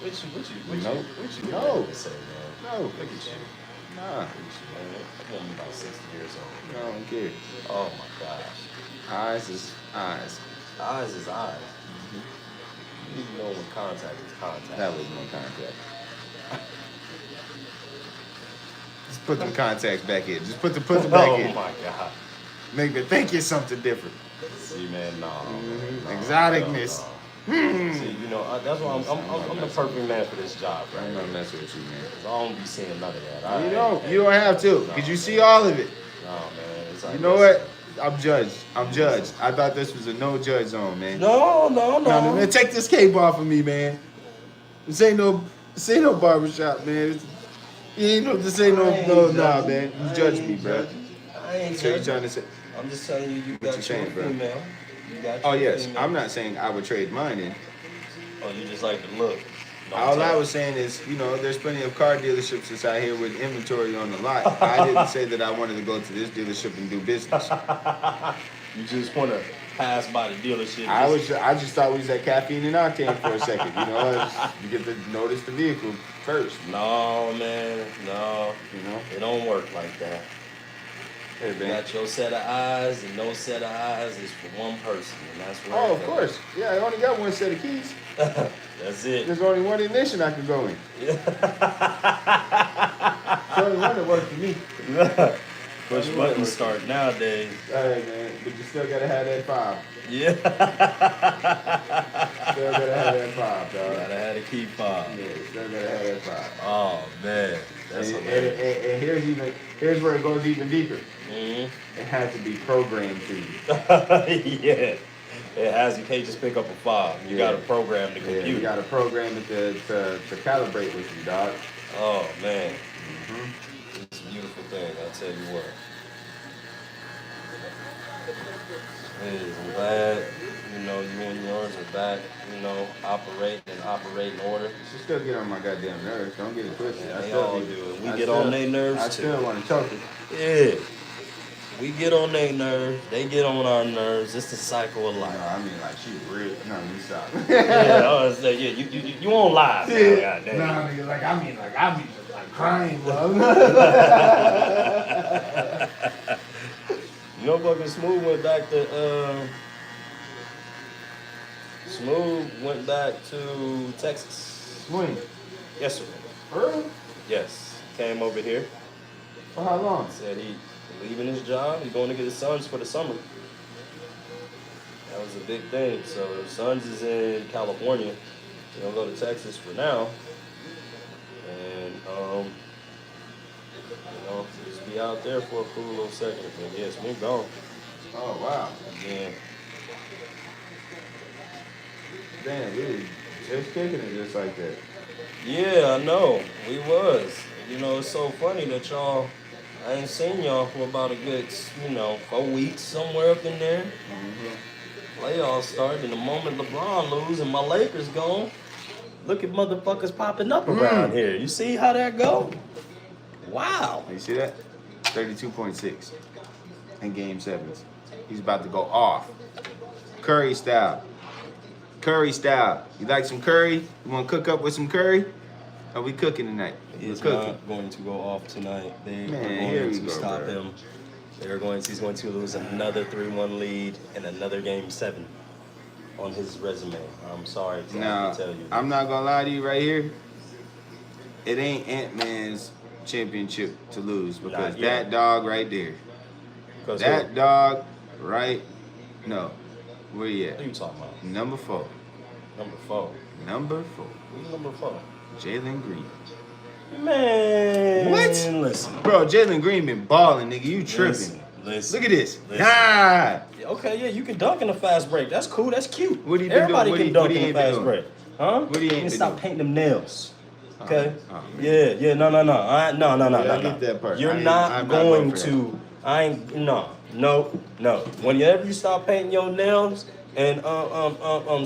Speaker 2: What you
Speaker 10: No.
Speaker 2: got to say, man?
Speaker 10: No.
Speaker 2: Look at you.
Speaker 10: Nah.
Speaker 2: Look at you, man. I'm about 60 years old.
Speaker 10: I don't care.
Speaker 2: Oh my gosh.
Speaker 10: Eyes is eyes.
Speaker 2: Eyes is eyes. You need to know when contact is contact.
Speaker 10: That was no contact. Just put the contacts back in. Just put the back in.
Speaker 2: Oh my god.
Speaker 10: Make me think it's something different.
Speaker 2: See, man, no.
Speaker 10: Exoticness.
Speaker 2: See, you know, that's why I'm the perfect man for this job, right?
Speaker 10: I'm gonna mess with you, man.
Speaker 2: Cause I don't be seeing none of that.
Speaker 10: You don't have to, because you see all of it.
Speaker 2: No, man. It's like
Speaker 10: You know what? I'm judged. I thought this was a no judge zone, man.
Speaker 2: No.
Speaker 10: Man, take this cape off of me, man. This ain't no barbershop, man. This ain't no, man. You judge me, bro.
Speaker 2: I ain't
Speaker 10: So you
Speaker 2: judging.
Speaker 10: trying to say?
Speaker 2: I'm just telling you, you got your
Speaker 10: saying, bro?
Speaker 2: female. You got
Speaker 10: Oh
Speaker 2: your
Speaker 10: yes,
Speaker 2: female.
Speaker 10: I'm not saying I would trade mine in.
Speaker 2: Oh, you just like the look.
Speaker 10: All I was saying is, there's plenty of car dealerships that's out here with inventory on the lot. I didn't say that I wanted to go to this dealership and do business.
Speaker 2: You just want to pass by the dealership.
Speaker 10: I just thought we was at Caffeine and Octane for a second. You get to notice the vehicle first.
Speaker 2: No, man. No. It don't work like that.
Speaker 10: Hey,
Speaker 2: You
Speaker 10: man.
Speaker 2: got your set of eyes, and no set of eyes is for one person, and that's where.
Speaker 10: Oh, of course. Yeah, I only got one set of keys.
Speaker 2: That's it.
Speaker 10: There's only one ignition I can go in. There's only one that works for me.
Speaker 2: Push button start nowadays.
Speaker 10: Hey, man, but you still gotta have that 5.
Speaker 2: Yeah.
Speaker 10: Still gotta have that 5, dog.
Speaker 2: Gotta have a key fob.
Speaker 10: Yeah, still gotta have that 5.
Speaker 2: Oh man, that's hilarious.
Speaker 10: And here's where it goes even deeper.
Speaker 2: Mhm.
Speaker 10: It has to be programmed to you.
Speaker 2: Yeah. It has. You can't just pick up a fob. You got to program the computer.
Speaker 10: You gotta program it to calibrate with you, dog.
Speaker 2: Oh man. It's a beautiful thing. I'll tell you what. It is. I'm glad. You and yours are back. Operate in order.
Speaker 10: You still get on my goddamn nerves. Don't get it twisted.
Speaker 2: Yeah, they all do. We get on their nerves too.
Speaker 10: I still want to choke it.
Speaker 2: Yeah. We get on their nerves. They get on our nerves. It's the cycle of life.
Speaker 10: No, I mean like she real. No, you stop.
Speaker 2: Yeah, I was like, yeah, you on live now, goddamn.
Speaker 10: Nah, nigga, I mean like crying, bro.
Speaker 2: Fucking Smooth went back to Texas.
Speaker 10: When?
Speaker 2: Yesterday.
Speaker 10: Really?
Speaker 2: Yes. Came over here.
Speaker 10: For how long?
Speaker 2: Said he leaving his job. He's going to get his sons for the summer. That was a big thing. So his sons is in California. He's gonna go to Texas for now. And just be out there for a cool little second. But yeah, Smooth gone.
Speaker 10: Oh wow.
Speaker 2: Yeah.
Speaker 10: Damn, we was just kicking it just like that.
Speaker 2: Yeah, I know. We was. It's so funny that I ain't seen y'all for about a good, 4 weeks, somewhere up in there. Playoffs started, and the moment LeBron lose and my Lakers gone, look at motherfuckers popping up around here. You see how that go? Wow.
Speaker 10: You see that? 32.6 in game 7s. He's about to go off. Curry style. You like some curry? You want to cook up with some curry? Are we cooking tonight?
Speaker 2: He's
Speaker 10: cooking.
Speaker 2: not going to go off tonight. They
Speaker 10: Man,
Speaker 2: are
Speaker 10: here
Speaker 2: going
Speaker 10: we
Speaker 2: to
Speaker 10: go,
Speaker 2: stop
Speaker 10: bro.
Speaker 2: him. He's going to lose another 3-1 lead and another game 7 on his resume. I'm sorry to have to tell you.
Speaker 10: I'm not gonna lie to you right here. It ain't Ant-Man's championship to lose because that dog right there. That dog right. No. Where you at?
Speaker 2: What are you talking about?
Speaker 10: Number 4.
Speaker 2: Number 4. Who's number 4?
Speaker 10: Jalen Green.
Speaker 2: Man.
Speaker 10: What?
Speaker 2: Listen.
Speaker 10: Bro, Jalen Green been balling, nigga. You tripping.
Speaker 2: Listen.
Speaker 10: Look at this.
Speaker 2: Listen.
Speaker 10: Nah.
Speaker 2: Okay, yeah, you can dunk in a fast break. That's cool. That's cute.
Speaker 10: What he been
Speaker 2: Everybody
Speaker 10: doing?
Speaker 2: can dunk in a fast break. Huh?
Speaker 10: What he ain't been
Speaker 2: stop
Speaker 10: doing?
Speaker 2: painting them nails.
Speaker 12: Okay.
Speaker 2: Oh,
Speaker 12: Yeah. No.
Speaker 2: Yeah, I get that part.
Speaker 12: You're
Speaker 2: I'm
Speaker 12: not
Speaker 2: not
Speaker 12: going
Speaker 2: voting for
Speaker 12: to. I ain't. No. Whenever you stop painting your nails and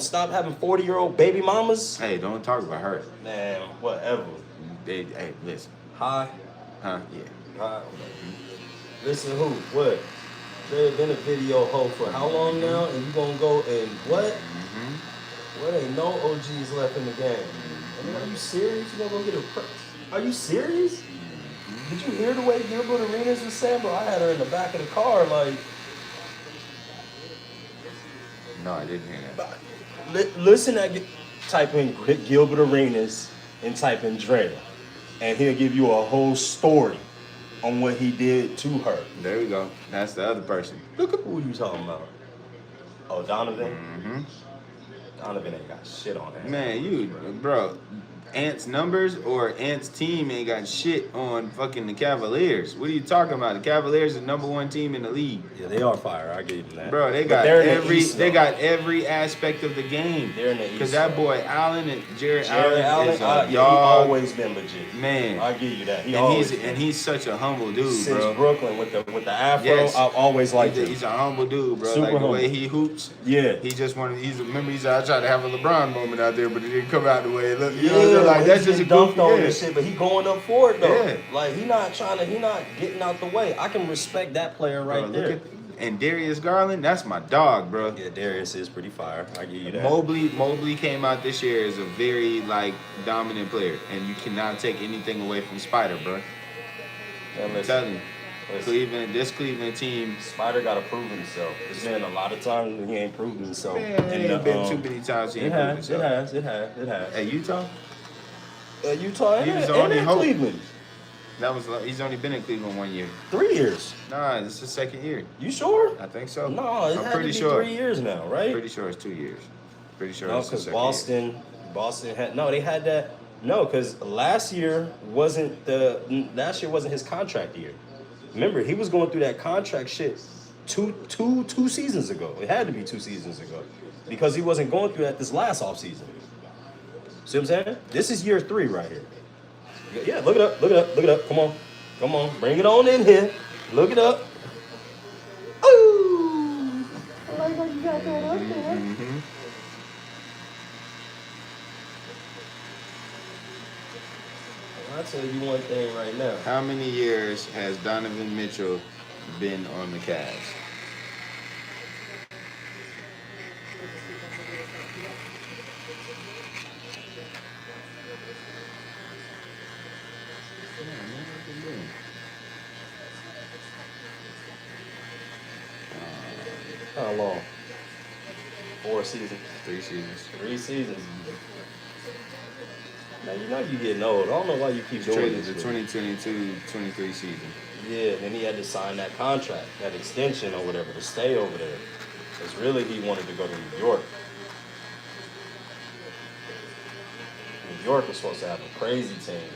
Speaker 12: stop having 40-year-old baby mamas.
Speaker 2: Hey, don't talk about her.
Speaker 12: Man, whatever.
Speaker 2: Hey, listen.
Speaker 12: Hi.
Speaker 2: Huh? Yeah.
Speaker 12: Hi. Listen, who? What? There been a video hoe for how long now? And you gonna go and what?
Speaker 2: Mm-hmm.
Speaker 12: Well, ain't no OGs left in the game. I mean, are you serious? You gonna go get a? Are you serious? Did you hear the way Gilbert Arenas was saying, bro? I had her in the back of the car, like.
Speaker 2: No, I didn't hear that.
Speaker 12: Listen, type in Gilbert Arenas and type in Dre, and he'll give you a whole story on what he did to her.
Speaker 2: There we go. That's the other person.
Speaker 12: Look at who you talking about. Oh, Donovan?
Speaker 2: Mm-hmm.
Speaker 12: Donovan ain't got shit on that.
Speaker 2: Man, bro, Ant's numbers or Ant's team ain't got shit on fucking the Cavaliers. What are you talking about? The Cavaliers are the #1 team in the league.
Speaker 12: Yeah, they are fire. I give you that.
Speaker 2: Bro, they got every aspect of the game.
Speaker 12: They're in the East.
Speaker 2: Because that boy Allen and Jared Allen is
Speaker 12: yeah, he always been legit.
Speaker 2: Man,
Speaker 12: I give you that.
Speaker 2: He's such a humble dude,
Speaker 12: since
Speaker 2: bro.
Speaker 12: Brooklyn with the afro,
Speaker 2: Yes.
Speaker 12: I've always liked him.
Speaker 2: He's a humble dude, bro.
Speaker 12: Super
Speaker 2: like the
Speaker 12: humble.
Speaker 2: way he hoops.
Speaker 12: Yeah.
Speaker 2: He just wanted. He said, I tried to have a LeBron moment out there, but it didn't come out the way it looked. You know what I'm saying? Like that's just a
Speaker 12: dunked on
Speaker 2: game.
Speaker 12: this shit, but he going up for it though.
Speaker 2: Yeah.
Speaker 12: Like he not getting out the way. I can respect that player right there.
Speaker 2: And Darius Garland, that's my dog, bro.
Speaker 12: Yeah, Darius is pretty fire. I give you that.
Speaker 2: Mobley came out this year as a very dominant player, and you cannot take anything away from Spider, bro. I'm telling you. This Cleveland team.
Speaker 12: Spider got to prove himself. There's been a lot of times he ain't proved himself.
Speaker 2: Man, it ain't been too many times he ain't proved himself.
Speaker 12: It has.
Speaker 2: At Utah?
Speaker 12: Utah
Speaker 2: He was the
Speaker 12: and
Speaker 2: only hope.
Speaker 12: Cleveland.
Speaker 2: He's only been in Cleveland 1 year.
Speaker 12: 3 years.
Speaker 2: Nah, this is the second year.
Speaker 12: You sure?
Speaker 2: I think so.
Speaker 12: No, it
Speaker 2: I'm
Speaker 12: had
Speaker 2: pretty
Speaker 12: to be
Speaker 2: sure.
Speaker 12: 3 years now, right?
Speaker 2: Pretty sure it's 2 years. Pretty sure
Speaker 12: No,
Speaker 2: it's the
Speaker 12: because
Speaker 2: second year.
Speaker 12: Boston had they had that. No, because last year wasn't his contract year. Remember, he was going through that contract shit two seasons ago. It had to be 2 seasons ago because he wasn't going through that this last offseason. See what I'm saying? This is year 3 right here. Yeah, look it up. Come on, bring it on in here. Look it up. Ooh, I like how you got that up there.
Speaker 2: Mm-hmm.
Speaker 12: I'll tell you one thing right now.
Speaker 2: How many years has Donovan Mitchell been on the Cavs?
Speaker 12: How long? 4 seasons.
Speaker 2: 3 seasons.
Speaker 12: 3 seasons. Now you know you getting old. I don't know why you keep doing
Speaker 2: Traded
Speaker 12: this.
Speaker 2: the 2022-23 season.
Speaker 12: Yeah, then he had to sign that contract, that extension or whatever, to stay over there. Because really he wanted to go to New York. New York was supposed to have a crazy team.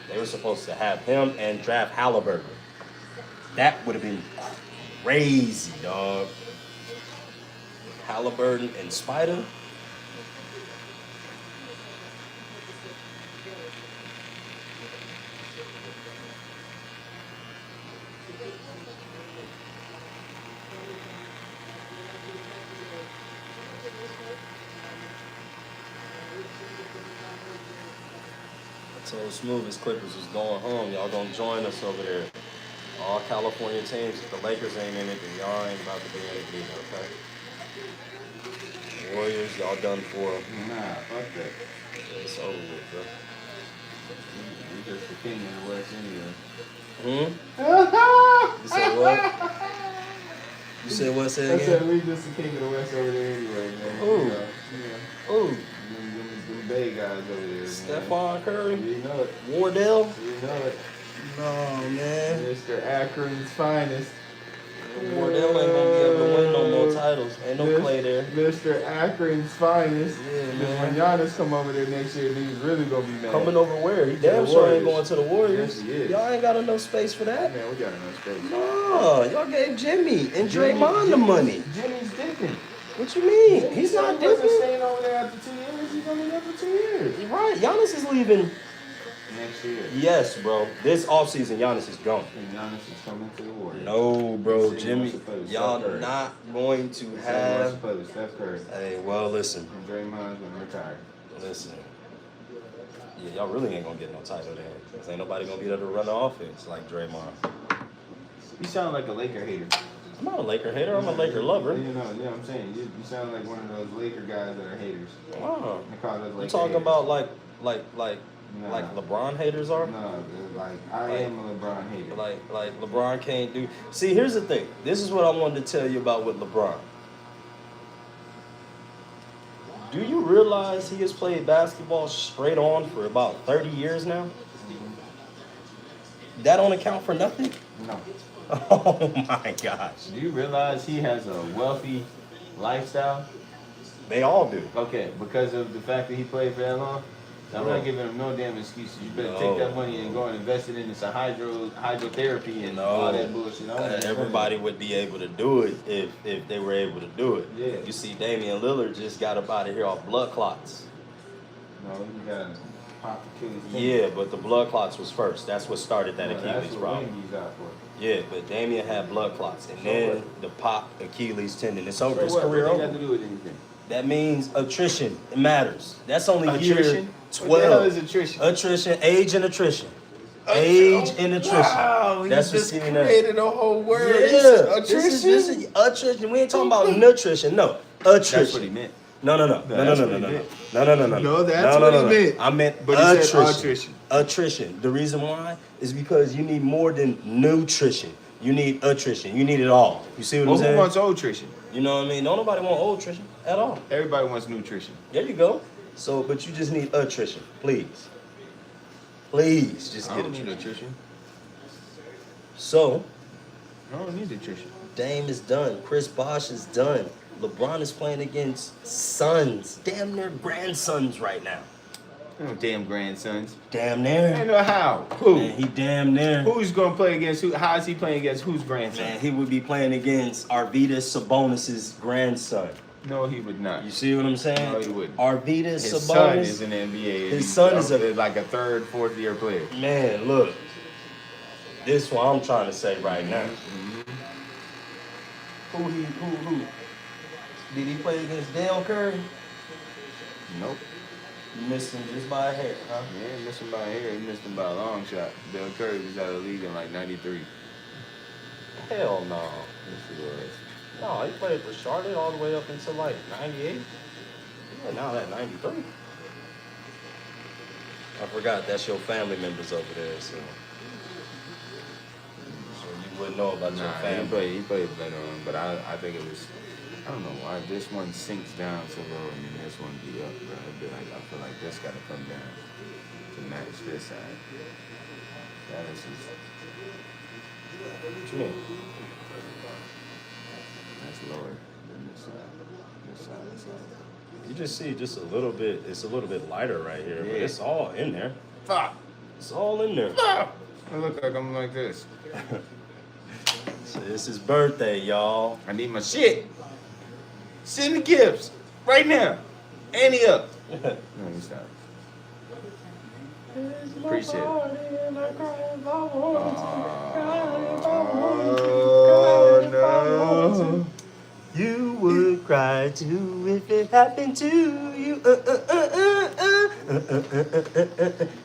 Speaker 12: They were supposed to have him and draft Halliburton. That would have been crazy, dog. Halliburton and Spider. I told Smooth his Clippers was going home. Y'all gonna join us over there. All California teams. If the Lakers ain't in it, then y'all ain't about to be in it either, okay? Warriors, y'all done for.
Speaker 2: Nah, fuck that.
Speaker 12: It's over with, bro.
Speaker 2: You just the king of the West anyway.
Speaker 12: You said what? You said what? Say
Speaker 2: I
Speaker 12: again?
Speaker 2: said we just the king of the West over there anyway, man.
Speaker 12: Ooh.
Speaker 2: Ooh. Them Bay guys over there, man.
Speaker 12: Stephon Curry?
Speaker 2: You know it.
Speaker 12: Wardell?
Speaker 2: You know it.
Speaker 12: No, man.
Speaker 2: Mr. Akron's finest.
Speaker 12: Wardell ain't gonna be able to win no more titles. Ain't no play there.
Speaker 2: Mr. Akron's finest.
Speaker 12: Yeah,
Speaker 2: Because
Speaker 12: man.
Speaker 2: when Giannis come over there next year, niggas really gonna be mad.
Speaker 12: Coming over where? He
Speaker 2: To
Speaker 12: damn
Speaker 2: the
Speaker 12: sure ain't
Speaker 2: Warriors.
Speaker 12: going to the Warriors.
Speaker 2: Yes, he is.
Speaker 12: Y'all ain't got enough space for that.
Speaker 2: Man, we got enough space.
Speaker 12: No, y'all gave Jimmy and Draymond the money.
Speaker 2: Jimmy's dipping.
Speaker 12: What you mean? He's not
Speaker 2: He wasn't
Speaker 12: different.
Speaker 2: staying over there after 2 years. He's only there for 2 years.
Speaker 12: Right. Giannis is leaving
Speaker 10: next year.
Speaker 12: Yes, bro. This offseason, Giannis is gone.
Speaker 10: And Giannis is coming to the Warriors.
Speaker 12: No, bro,
Speaker 10: He said he
Speaker 12: Jimmy.
Speaker 10: wants to play with
Speaker 12: Y'all
Speaker 10: Steph Curry.
Speaker 12: not going to
Speaker 10: He said he wants
Speaker 12: have.
Speaker 10: to play with Steph Curry.
Speaker 12: Hey, well, listen.
Speaker 10: And Draymond's gonna retire.
Speaker 12: Listen. Yeah, y'all really ain't gonna get no title there. Cause ain't nobody gonna be able to run the offense like Draymond.
Speaker 10: You sound like a Laker hater.
Speaker 12: I'm not a Laker hater. I'm a Laker lover.
Speaker 10: You know what I'm saying? You sound like one of those Laker guys that are haters.
Speaker 12: Oh.
Speaker 10: They call us Laker
Speaker 12: You talking
Speaker 10: haters.
Speaker 12: about like
Speaker 10: Nah.
Speaker 12: LeBron haters are?
Speaker 10: No, like I am a LeBron hater.
Speaker 12: Like LeBron can't do. See, here's the thing. This is what I wanted to tell you about with LeBron. Do you realize he has played basketball straight on for about 30 years now? That don't account for nothing?
Speaker 10: No.
Speaker 12: Oh my gosh.
Speaker 10: Do you realize he has a wealthy lifestyle?
Speaker 12: They all do.
Speaker 10: Okay, because of the fact that he played for that long? I'm
Speaker 12: Bro.
Speaker 10: not giving him no damn excuses. You better
Speaker 12: No.
Speaker 10: take that money and go and invest it into some hydrotherapy and all that bullshit. I don't want
Speaker 12: Everybody would be able to do it if they were able to do it.
Speaker 10: Yeah.
Speaker 12: You see, Damian Lillard just got up out of here off blood clots.
Speaker 10: No, you gotta pop Achilles.
Speaker 12: Yeah, but the blood clots was first. That's what started that
Speaker 10: No,
Speaker 12: Achilles
Speaker 10: that's what
Speaker 12: problem.
Speaker 10: Wendy's out for.
Speaker 12: Yeah, but Damian had blood clots, and
Speaker 10: So
Speaker 12: then
Speaker 10: what?
Speaker 12: the pop Achilles tendon. It's over.
Speaker 10: So
Speaker 12: His
Speaker 10: what?
Speaker 12: career
Speaker 10: What they
Speaker 12: over.
Speaker 10: got to do with anything?
Speaker 12: That means attrition. It matters. That's only year
Speaker 10: Attrition?
Speaker 12: 12.
Speaker 10: What the hell is attrition?
Speaker 12: Attrition, age and attrition. Age and attrition.
Speaker 10: Wow, you
Speaker 12: That's what
Speaker 10: just
Speaker 12: CNN.
Speaker 10: created a whole word.
Speaker 12: Yeah,
Speaker 10: Attrition?
Speaker 12: This is attrition. We ain't talking about nutrition. No, attrition.
Speaker 10: That's what he meant.
Speaker 12: No.
Speaker 10: that's what he meant.
Speaker 12: No,
Speaker 10: that's what he meant.
Speaker 12: I meant
Speaker 10: But he said
Speaker 12: attrition.
Speaker 10: attrition.
Speaker 12: Attrition. The reason why is because you need more than nutrition. You need attrition. You need it all. You see what
Speaker 10: Well,
Speaker 12: I'm
Speaker 10: who
Speaker 12: saying?
Speaker 10: wants old nutrition?
Speaker 12: You know what I mean? Don't nobody want old nutrition at all.
Speaker 10: Everybody wants nutrition.
Speaker 12: There you go. So, but you just need attrition, please. Please, just
Speaker 10: I
Speaker 12: get
Speaker 10: don't need
Speaker 12: attrition.
Speaker 10: nutrition.
Speaker 12: So,
Speaker 10: I don't need nutrition.
Speaker 12: Dame is done. Chris Bosh is done. LeBron is playing against sons, damn near grandsons right now.
Speaker 10: Oh, damn grandsons.
Speaker 12: Damn
Speaker 10: I
Speaker 12: near.
Speaker 10: know how. Who?
Speaker 12: Man, he damn near.
Speaker 10: Who's gonna play against who? How is he playing against whose grandson?
Speaker 12: Man, he would be playing against Arvydas Sabonis' grandson.
Speaker 10: No, he would not.
Speaker 12: You see what I'm saying?
Speaker 10: No, he wouldn't.
Speaker 12: Arvydas
Speaker 10: His
Speaker 12: Sabonis.
Speaker 10: son is in the NBA.
Speaker 12: His son is
Speaker 10: like a third, fourth year player.
Speaker 12: Man, look. This is what I'm trying to say right now. Who? Did he play against Dale Curry?
Speaker 10: Nope.
Speaker 12: You missed him just by a hair, huh?
Speaker 10: Yeah, he missed him by a hair. He missed him by a long shot. Dale Curry was out of the league in like '93.
Speaker 12: Hell no.
Speaker 10: Yes, he was.
Speaker 12: No, he played for Charlotte all the way up until like 98. Yeah, now that 93. I forgot that's your family members over there, so you wouldn't know about your
Speaker 10: Nah,
Speaker 12: family.
Speaker 10: he played better on, but I think it was, I don't know why this one sinks down so low and then this one be up, bro. It'd be like, I feel like this gotta come down to match this side. That is just,
Speaker 12: What you mean?
Speaker 10: that's lower than this side. This side.
Speaker 12: You just see just a little bit, it's a little bit lighter right here, but
Speaker 10: Yeah.
Speaker 12: it's all in there.
Speaker 10: Fuck!
Speaker 12: It's all in there.
Speaker 10: I look like I'm like this.
Speaker 12: So it's his birthday, y'all.
Speaker 10: I need my shit. Send the gifts right now. Ante up. No, you stop. Appreciate it. Oh, no.
Speaker 12: You would cry too if it happened to you.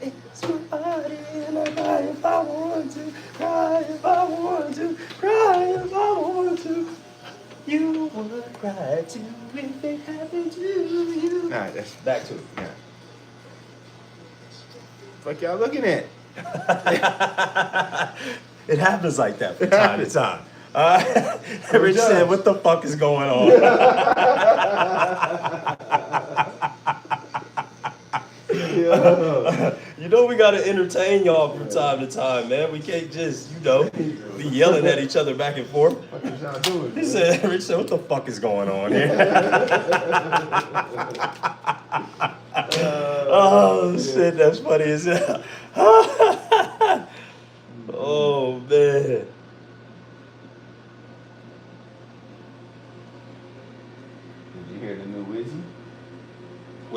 Speaker 12: It's my body and I cry if I want to. Cry if I want to. Cry if I want to. You would cry too if it happened to you.
Speaker 10: Nah, that's back to it. Yeah. Fuck y'all looking at?
Speaker 12: It happens like that from time to time. Rich said, what the fuck is going on? You know we gotta entertain y'all from time to time, man. We can't just, be yelling at each other back and forth.
Speaker 10: What is y'all doing?
Speaker 12: He said, Rich said, what the fuck is going on here? Oh shit, that's funny as hell. Oh man.
Speaker 10: Did you hear the new Wizzy?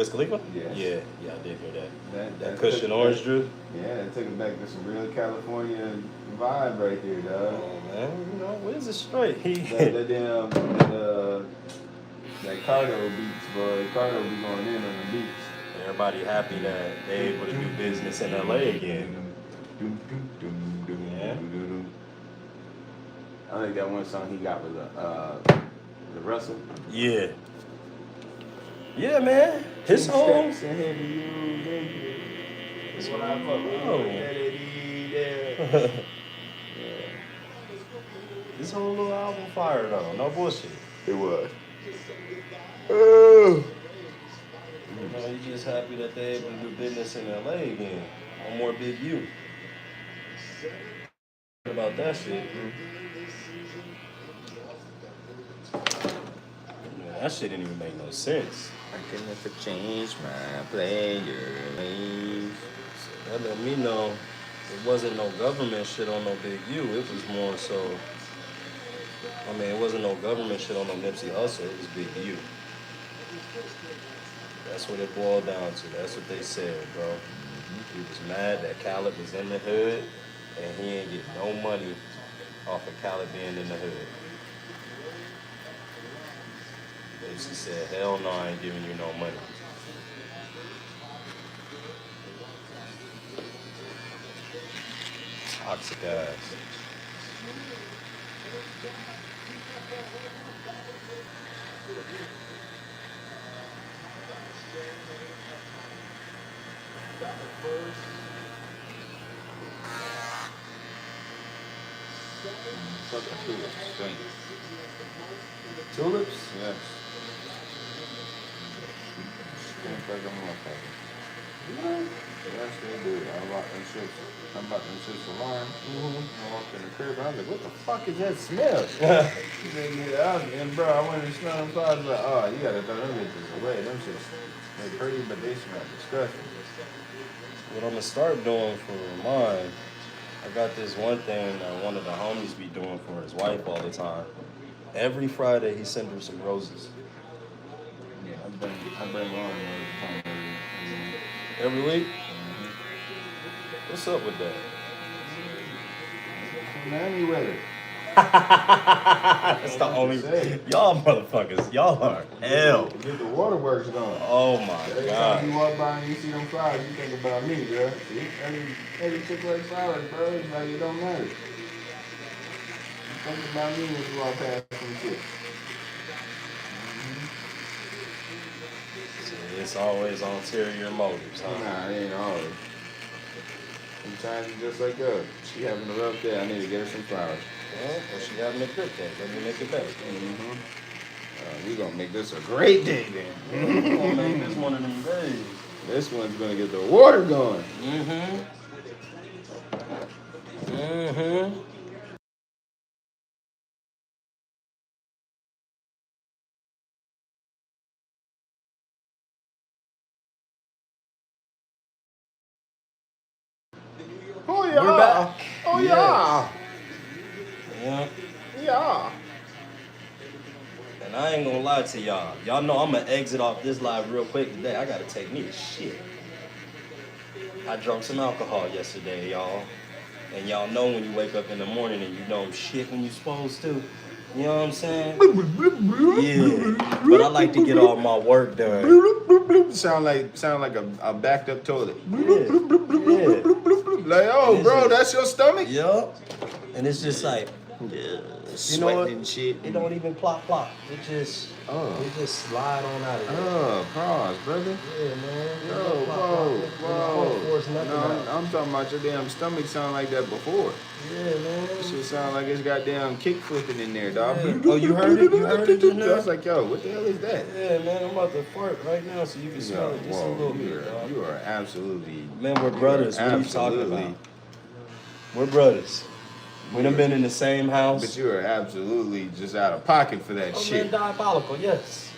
Speaker 12: Wiz Khalifa?
Speaker 10: Yes.
Speaker 12: Yeah, I did hear that. That
Speaker 10: took
Speaker 12: cushion
Speaker 10: it
Speaker 12: orange
Speaker 10: back-
Speaker 12: drip.
Speaker 10: Yeah, it took it back to some real California vibe right there, dog.
Speaker 12: Oh man, you know, Wiz is straight.
Speaker 10: that damn that cargo beats, boy. Cargo be going in on the beats.
Speaker 12: Everybody happy that they able to do business in LA again. Yeah.
Speaker 10: I think that one song he got was the Russell.
Speaker 12: Yeah. Yeah, man. His whole.
Speaker 10: Steps ahead of you, that's what I fuck with.
Speaker 12: This whole little album fire though. No bullshit.
Speaker 10: It was.
Speaker 12: You know, you just happy that they able to do business in LA again. No more Big U. What about that shit? Yeah, that shit didn't even make no sense.
Speaker 10: I can never change my player ways.
Speaker 12: That let me know it wasn't no government shit on no Big U. It was more so. I mean, it wasn't no government shit on no Nipsey Hussle. It was Big U. That's what it boiled down to. That's what they said, bro. He was mad that Khaled was in the hood, and he ain't get no money off of Khaled being in the hood. Nipsey said, hell no, I ain't giving you no money. Toxic ass.
Speaker 10: Fucking tulips stink.
Speaker 12: Tulips?
Speaker 10: Yes. Stink like a motherfucker. Yes, they do. I bought them shits alarm. I walked in the crib. I was like, what the fuck is that smell? And bro, I went and smelled them flowers. I was like, oh, you gotta throw them bitches away. Them shits, they pretty, but they smell disgusting.
Speaker 12: What I'm gonna start doing for mine, I got this one thing that one of the homies be doing for his wife all the time. Every Friday he sends her some roses.
Speaker 10: Yeah, I bring on all the time.
Speaker 12: Every week? What's up with that?
Speaker 10: Miami weather.
Speaker 12: That's the only. Y'all motherfuckers, y'all are hell.
Speaker 10: Get the waterworks going.
Speaker 12: Oh my
Speaker 10: Every
Speaker 12: god.
Speaker 10: time you walk by and you see them flowers, you think about me, girl. See? Every chick like flowers, bro. It's like it don't matter. You think about me when you walk past some shit.
Speaker 12: It's always ulterior motives, huh?
Speaker 10: Nah, it ain't always. Sometimes it's just like us. She having a rough day. I need to get her some flowers.
Speaker 12: Well, she having a good day. Let me make it better.
Speaker 10: We gonna make this a great day then.
Speaker 12: We gonna make this one of them days.
Speaker 10: This one's gonna get the water going. Oh yeah.
Speaker 12: We're back.
Speaker 10: Oh yeah.
Speaker 12: Yeah.
Speaker 10: Yeah.
Speaker 12: And I ain't gonna lie to y'all. Y'all know I'm gonna exit off this live real quick today. I gotta take me a shit. I drank some alcohol yesterday, y'all. And y'all know when you wake up in the morning and you don't shit when you supposed to. You know what I'm saying? Yeah. But I like to get all my work done.
Speaker 10: Sound like a backed up toilet.
Speaker 12: Yeah.
Speaker 10: Like, oh, bro, that's your stomach?
Speaker 12: Yup. And it's just like, you know what?
Speaker 10: And shit.
Speaker 12: It don't even plop plop. It just slide on out of there.
Speaker 10: Oh, pause, brother.
Speaker 12: Yeah, man.
Speaker 10: Yo,
Speaker 12: Force
Speaker 10: whoa.
Speaker 12: nothing
Speaker 10: No,
Speaker 12: out.
Speaker 10: I'm talking about your damn stomach sound like that before.
Speaker 12: Yeah, man.
Speaker 10: That shit sound like it's got damn kick flipping in there, dog.
Speaker 12: Yeah. Oh, you heard it? You heard it just now?
Speaker 10: I was like, yo, what the hell is that?
Speaker 12: Yeah, man. I'm about to fart right now so you can smell it just a little bit, dog.
Speaker 10: You are absolutely.
Speaker 12: Man, we're brothers. What are you talking about? We're brothers. We done been in the same house.
Speaker 10: But you are absolutely just out of pocket for that
Speaker 12: Oh,
Speaker 10: shit.
Speaker 12: man, diabolical, yes.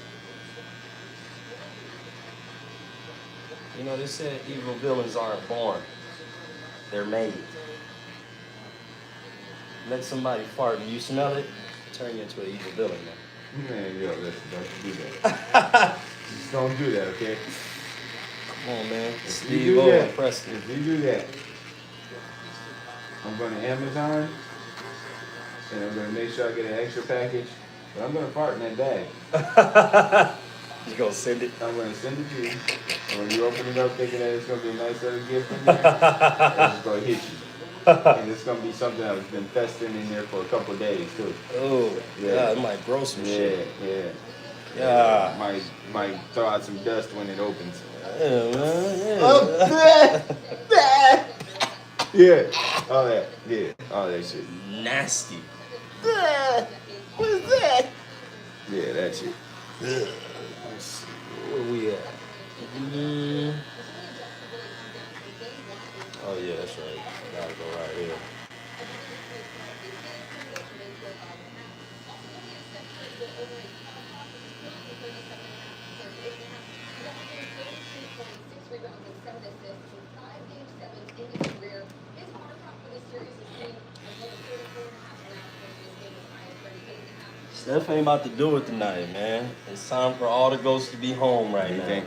Speaker 12: You know, they said evil villains aren't born. They're made. Let somebody fart and you smell it, turn you into an evil villain, man.
Speaker 10: Man, yo, listen, don't do that. Just don't do that, okay?
Speaker 12: Come on, man.
Speaker 10: If you
Speaker 12: Steve
Speaker 10: do
Speaker 12: O
Speaker 10: that,
Speaker 12: and Preston.
Speaker 10: if you do that, I'm going to Amazon and I'm going to make sure I get an extra package. But I'm going to fart in that bag.
Speaker 12: You gonna send it?
Speaker 10: I'm going to send it to you. And when you open it up thinking that it's going to be a nice little gift in there, it's just going to hit you. And it's going to be something that has been festering in there for a couple of days, too.
Speaker 12: Oh,
Speaker 10: Yeah.
Speaker 12: it might grow some shit.
Speaker 10: Yeah.
Speaker 12: Yeah.
Speaker 10: Might throw out some dust when it opens.
Speaker 12: Yeah, man. Yeah.
Speaker 10: Oh, yeah. All that. Yeah. All that shit.
Speaker 12: Nasty.
Speaker 10: What is that? Yeah, that shit.
Speaker 12: Let's see. Where we at? Oh, yeah, that's right. Gotta go right here. Steph ain't about to do it tonight, man. It's time for all the ghosts to be home right now.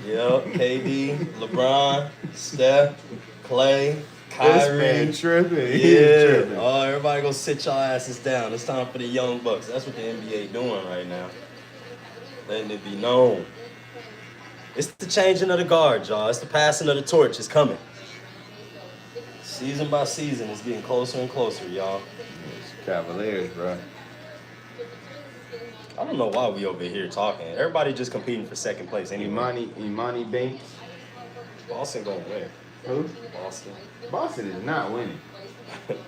Speaker 12: Yep, KD, LeBron, Steph, Clay, Kyrie.
Speaker 10: This man tripping.
Speaker 12: Yeah.
Speaker 10: Tripping.
Speaker 12: Oh, everybody go sit y'all asses down. It's time for the young bucks. That's what the NBA doing right now. Letting it be known. It's the changing of the guard, y'all. It's the passing of the torch. It's coming. Season by season, it's getting closer and closer, y'all.
Speaker 10: It's Cavaliers, bro.
Speaker 12: I don't know why we over here talking. Everybody just competing for second place anyway.
Speaker 10: Imani Banks.
Speaker 12: Boston gonna win.
Speaker 10: Who?
Speaker 12: Boston.
Speaker 10: Boston is not winning.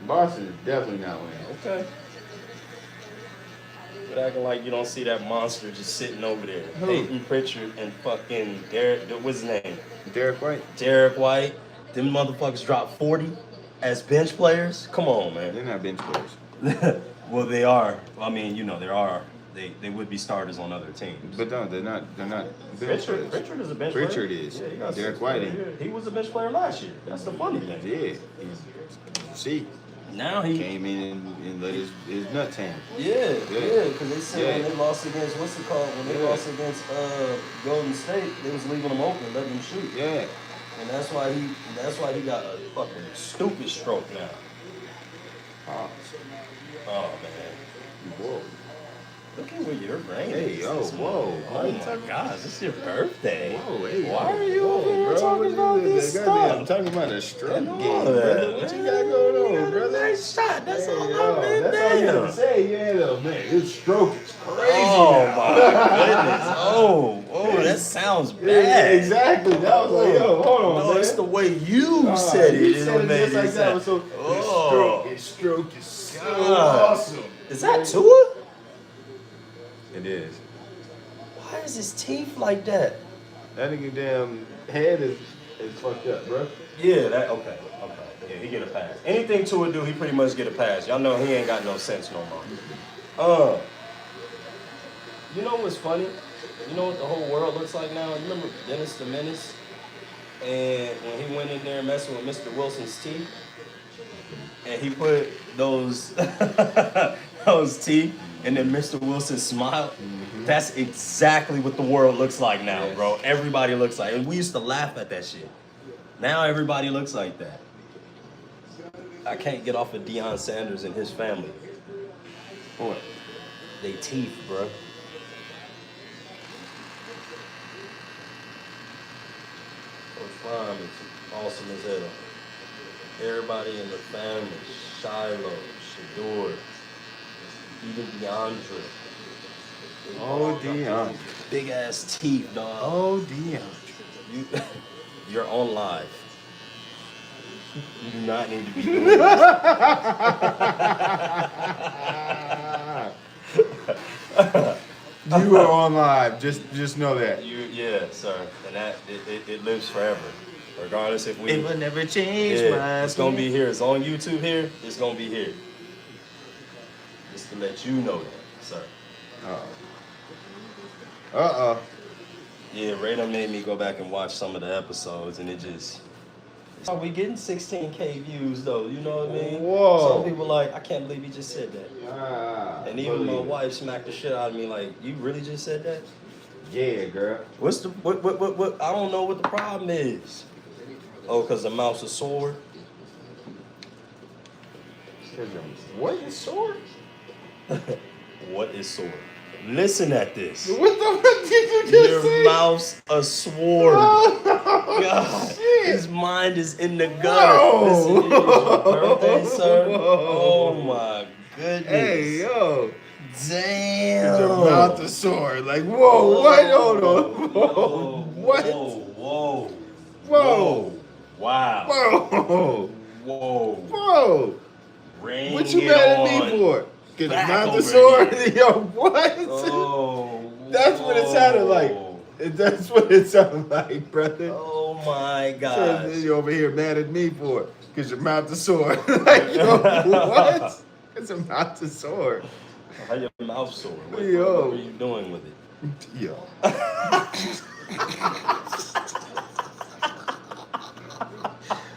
Speaker 10: Boston is definitely not winning.
Speaker 12: Okay. But acting like you don't see that monster just sitting over there.
Speaker 10: Who?
Speaker 12: Peyton Pritchard and fucking Derek, what's his name?
Speaker 10: Derek White?
Speaker 12: Derek White. Them motherfuckers dropped 40 as bench players. Come on, man.
Speaker 10: They're not bench players.
Speaker 12: Well, they are. I mean, you know, there are. They would be starters on other teams.
Speaker 10: But no, they're not bench players.
Speaker 12: Pritchard is a bench
Speaker 10: Pritchard
Speaker 12: player.
Speaker 10: is.
Speaker 12: Yeah, he got
Speaker 10: Derek
Speaker 12: 6
Speaker 10: White
Speaker 12: players.
Speaker 10: ain't.
Speaker 12: He was a bench player last year. That's the funny thing.
Speaker 10: Yeah. See,
Speaker 12: Now he
Speaker 10: came in and let his nuts hang.
Speaker 12: Yeah, because they said when they lost against what's it called? When they
Speaker 10: Yeah.
Speaker 12: lost against Golden State, they was leaving them open, letting them shoot.
Speaker 10: Yeah.
Speaker 12: And that's why he got a fucking stupid stroke now. Oh man.
Speaker 10: Whoa.
Speaker 12: Look at where your brain
Speaker 10: Hey,
Speaker 12: is.
Speaker 10: yo,
Speaker 12: this
Speaker 10: whoa.
Speaker 12: morning. Oh my gosh, it's your birthday.
Speaker 10: Whoa, hey,
Speaker 12: Why are you
Speaker 10: whoa,
Speaker 12: over here
Speaker 10: bro,
Speaker 12: talking
Speaker 10: what
Speaker 12: about
Speaker 10: you
Speaker 12: this
Speaker 10: doing?
Speaker 12: stuff?
Speaker 10: I'm talking about a stroke
Speaker 12: And
Speaker 10: game,
Speaker 12: all
Speaker 10: brother.
Speaker 12: that,
Speaker 10: What you
Speaker 12: man.
Speaker 10: got going
Speaker 12: You
Speaker 10: on,
Speaker 12: got a
Speaker 10: brother?
Speaker 12: nice shot. That's all
Speaker 10: Hey,
Speaker 12: I'm in.
Speaker 10: that's all you
Speaker 12: Damn.
Speaker 10: have to say. Yeah, though, man. His stroke is crazy.
Speaker 12: Oh
Speaker 10: now.
Speaker 12: my goodness. Oh, that sounds
Speaker 10: Yeah,
Speaker 12: bad.
Speaker 10: exactly. That was like, yo, hold on,
Speaker 12: No,
Speaker 10: man.
Speaker 12: it's the way you said it.
Speaker 10: You
Speaker 12: is
Speaker 10: said
Speaker 12: what
Speaker 10: it
Speaker 12: made
Speaker 10: just
Speaker 12: it
Speaker 10: like that.
Speaker 12: sound-
Speaker 10: So
Speaker 12: Oh.
Speaker 10: his stroke is so
Speaker 12: God.
Speaker 10: awesome.
Speaker 12: Is that Tua?
Speaker 10: It is.
Speaker 12: Why is his teeth like that?
Speaker 10: That nigga damn head is fucked up, bro.
Speaker 12: Yeah, okay. Yeah, he get a pass. Anything Tua do, he pretty much get a pass. Y'all know he ain't got no sense no more. You know what's funny? You know what the whole world looks like now? You remember Dennis the Menace? And when he went in there messing with Mr. Wilson's teeth, and he put those those teeth and then Mr. Wilson smiled. That's exactly what the world looks like now, bro. Everybody looks like, and we used to laugh at that shit. Now everybody looks like that. I can't get off of Deion Sanders and his family.
Speaker 10: What?
Speaker 12: They teeth, bro. Coach Prime is awesome as hell. Everybody in the family, Shiloh, Shador, even DeAndre.
Speaker 10: Oh, DeAndre.
Speaker 12: Big ass teeth, dog.
Speaker 10: Oh, DeAndre.
Speaker 12: You're on live. You do not need to be doing this.
Speaker 10: You are on live. Just know that.
Speaker 12: Yeah, sir. And that it lives forever. Regardless if we
Speaker 10: It will never change.
Speaker 12: it's gonna be here. It's on YouTube here. It's gonna be here. Just to let you know that, sir. Yeah, Ray done made me go back and watch some of the episodes, and it just. Are we getting 16K views though? You know what I mean?
Speaker 10: Whoa.
Speaker 12: Some people like, I can't believe he just said that. And even my wife smacked the shit out of me like, you really just said that?
Speaker 6: Yeah, girl.
Speaker 12: What's the what? I don't know what the problem is. Oh, because the mouse is sore.
Speaker 6: What is sore?
Speaker 12: What is sore? Listen at this.
Speaker 6: What the fuck did you just
Speaker 12: Your
Speaker 6: say?
Speaker 12: mouth's a sword.
Speaker 6: Oh,
Speaker 12: God,
Speaker 6: shit.
Speaker 12: his mind is in the gutter.
Speaker 6: Whoa.
Speaker 12: Listen, it is your birthday, sir. Oh my goodness.
Speaker 6: Hey, yo.
Speaker 12: Damn.
Speaker 6: Your mouth is sore. Like, whoa, what? Hold on.
Speaker 12: Whoa,
Speaker 6: What?
Speaker 12: Whoa.
Speaker 6: Whoa.
Speaker 12: Wow.
Speaker 6: Whoa.
Speaker 12: Whoa.
Speaker 6: Whoa.
Speaker 12: Ring
Speaker 6: What you
Speaker 12: it
Speaker 6: mad at
Speaker 12: on.
Speaker 6: me for? Cause your
Speaker 12: Back
Speaker 6: mouth
Speaker 12: over
Speaker 6: is sore?
Speaker 12: here.
Speaker 6: Yo, what?
Speaker 12: Oh.
Speaker 6: That's what it sounded like. That's what it sounded like, brother.
Speaker 12: Oh my
Speaker 6: So
Speaker 12: gosh.
Speaker 6: you over here mad at me for? Cause your mouth is sore. Like, yo, what? Cause your mouth is sore.
Speaker 12: How your mouth sore? What
Speaker 6: Yo.
Speaker 12: were you doing with it?
Speaker 6: Yo.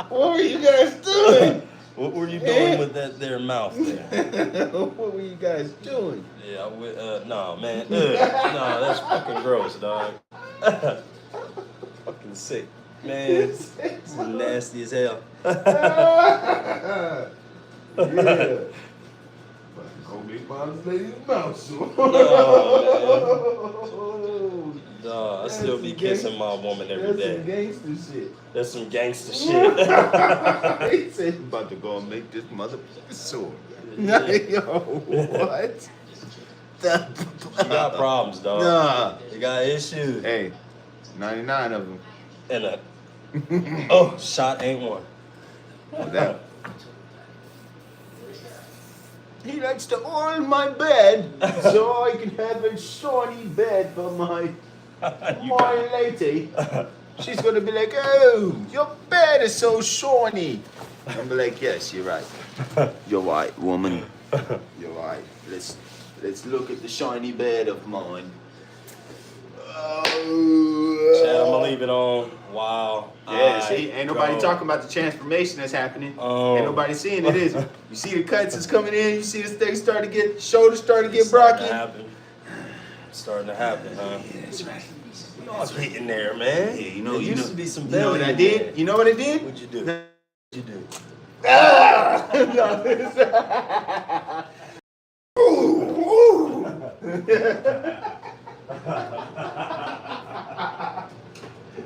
Speaker 6: What were you guys doing?
Speaker 12: What were you doing with that there mouth there?
Speaker 6: What were you guys doing?
Speaker 12: Yeah, no, man. No, that's fucking gross, dog. Fucking sick. Man, this is nasty as hell.
Speaker 6: Yeah. Go make my lady's mouth sore.
Speaker 12: Dog, I still be kissing my woman every day.
Speaker 6: That's some gangster shit.
Speaker 12: That's some gangster shit.
Speaker 6: He said you about to go and make this motherfucker sore. Yo, what?
Speaker 12: You got problems, dog.
Speaker 6: Nah.
Speaker 12: You got issues.
Speaker 6: Hey, 99 of them.
Speaker 12: And shot ain't one.
Speaker 6: That. He likes to oil my bed so I can have a shiny bed for my lady. She's gonna be like, oh, your bed is so shiny. I'm like, yes, you're right. You're right, woman. You're right. Let's look at the shiny bed of mine.
Speaker 12: Chad, I'm gonna leave it on. Wow.
Speaker 6: Yeah, see, ain't nobody talking about the transformation that's happening. Ain't nobody seeing it, is it? You see the cuts that's coming in. You see the things shoulders start to get brocky.
Speaker 12: It's starting to happen, huh?
Speaker 6: Yeah, that's right.
Speaker 12: You know, it's getting there, man.
Speaker 6: Yeah,
Speaker 12: There used to be some
Speaker 6: You know what
Speaker 12: belly
Speaker 6: I
Speaker 12: in
Speaker 6: did?
Speaker 12: there.
Speaker 6: You know what I did?
Speaker 12: What'd you do? What'd you do?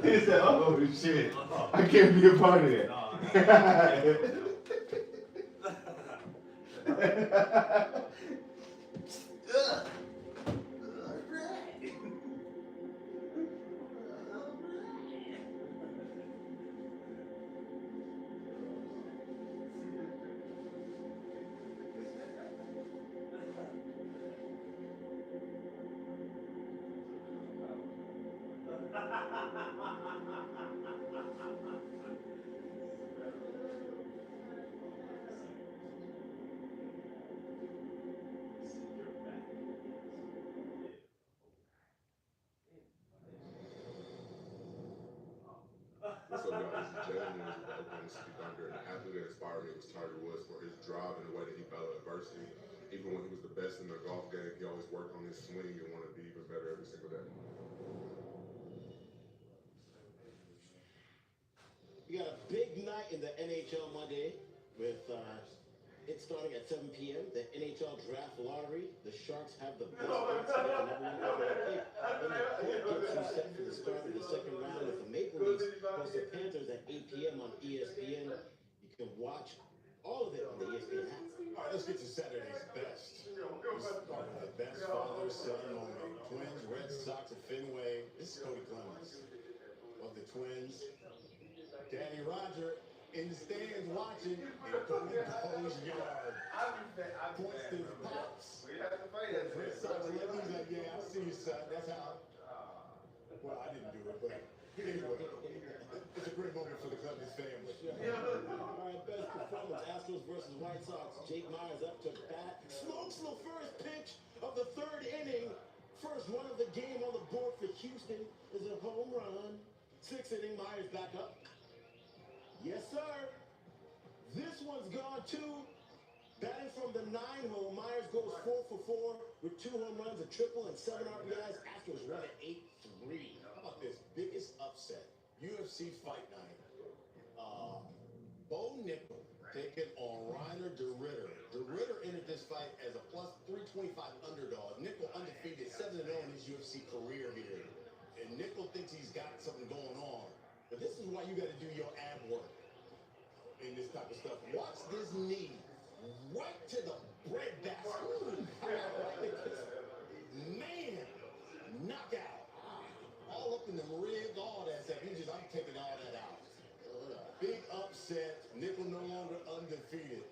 Speaker 6: He said, oh shit, I can't be a part of that.
Speaker 13: What's up, guys? This is Jalen Williams with the Oklahoma City Thunder, and the athlete that inspired me was Tiger Woods for his drive and the way that he battled adversity. Even when he was the best in the golf game, he always worked on his swing and wanted to be even better every single day.
Speaker 4: We got a big night in the NHL Monday with it starting at 7 p.m. The NHL Draft Lottery. The Sharks have the best odds to get the number one overall pick. Then the Court gets you set for the start of the second round with the Maple Leafs host the Panthers at 8 p.m. on ESPN. You can watch all of it on the ESPN app. All right, let's get to Saturday's best. We start with the best father-son moment. Twins, Red Sox at Fenway. This is Cody Clemens of the Twins. Danny Roger in the stands watching, and Cody goes yard. Points to the pops. Red Sox love, he's like, yeah, I see you, son. That's how. Well, I didn't do it, but anyway, it's a great moment for the Clemens family. All right, best performance, Astros versus White Sox. Jake Myers up to bat. Smokes the first pitch of the third inning. First run of the game on the board for Houston is a home run. Sixth inning, Myers back up. Yes, sir. This one's gone too. Batting from the 9-hole, Myers goes 4 for 4 with 2 home runs, a triple, and 7 RBIs. Astros run at 8. Green. How about this? Biggest upset. UFC Fight Night. Bo Nickel taking on Reiner DeRitter. DeRitter entered this fight as a plus 325 underdog. Nickel undefeated 7-0 in his UFC career here. And Nickel thinks he's got something going on. But this is why you got to do your ab work in this type of stuff. Watch this knee. Right to the bread basket. Man, knockout. All up in the ribs, all that stuff. I'm taking all that out. Big upset. Nickel no longer undefeated.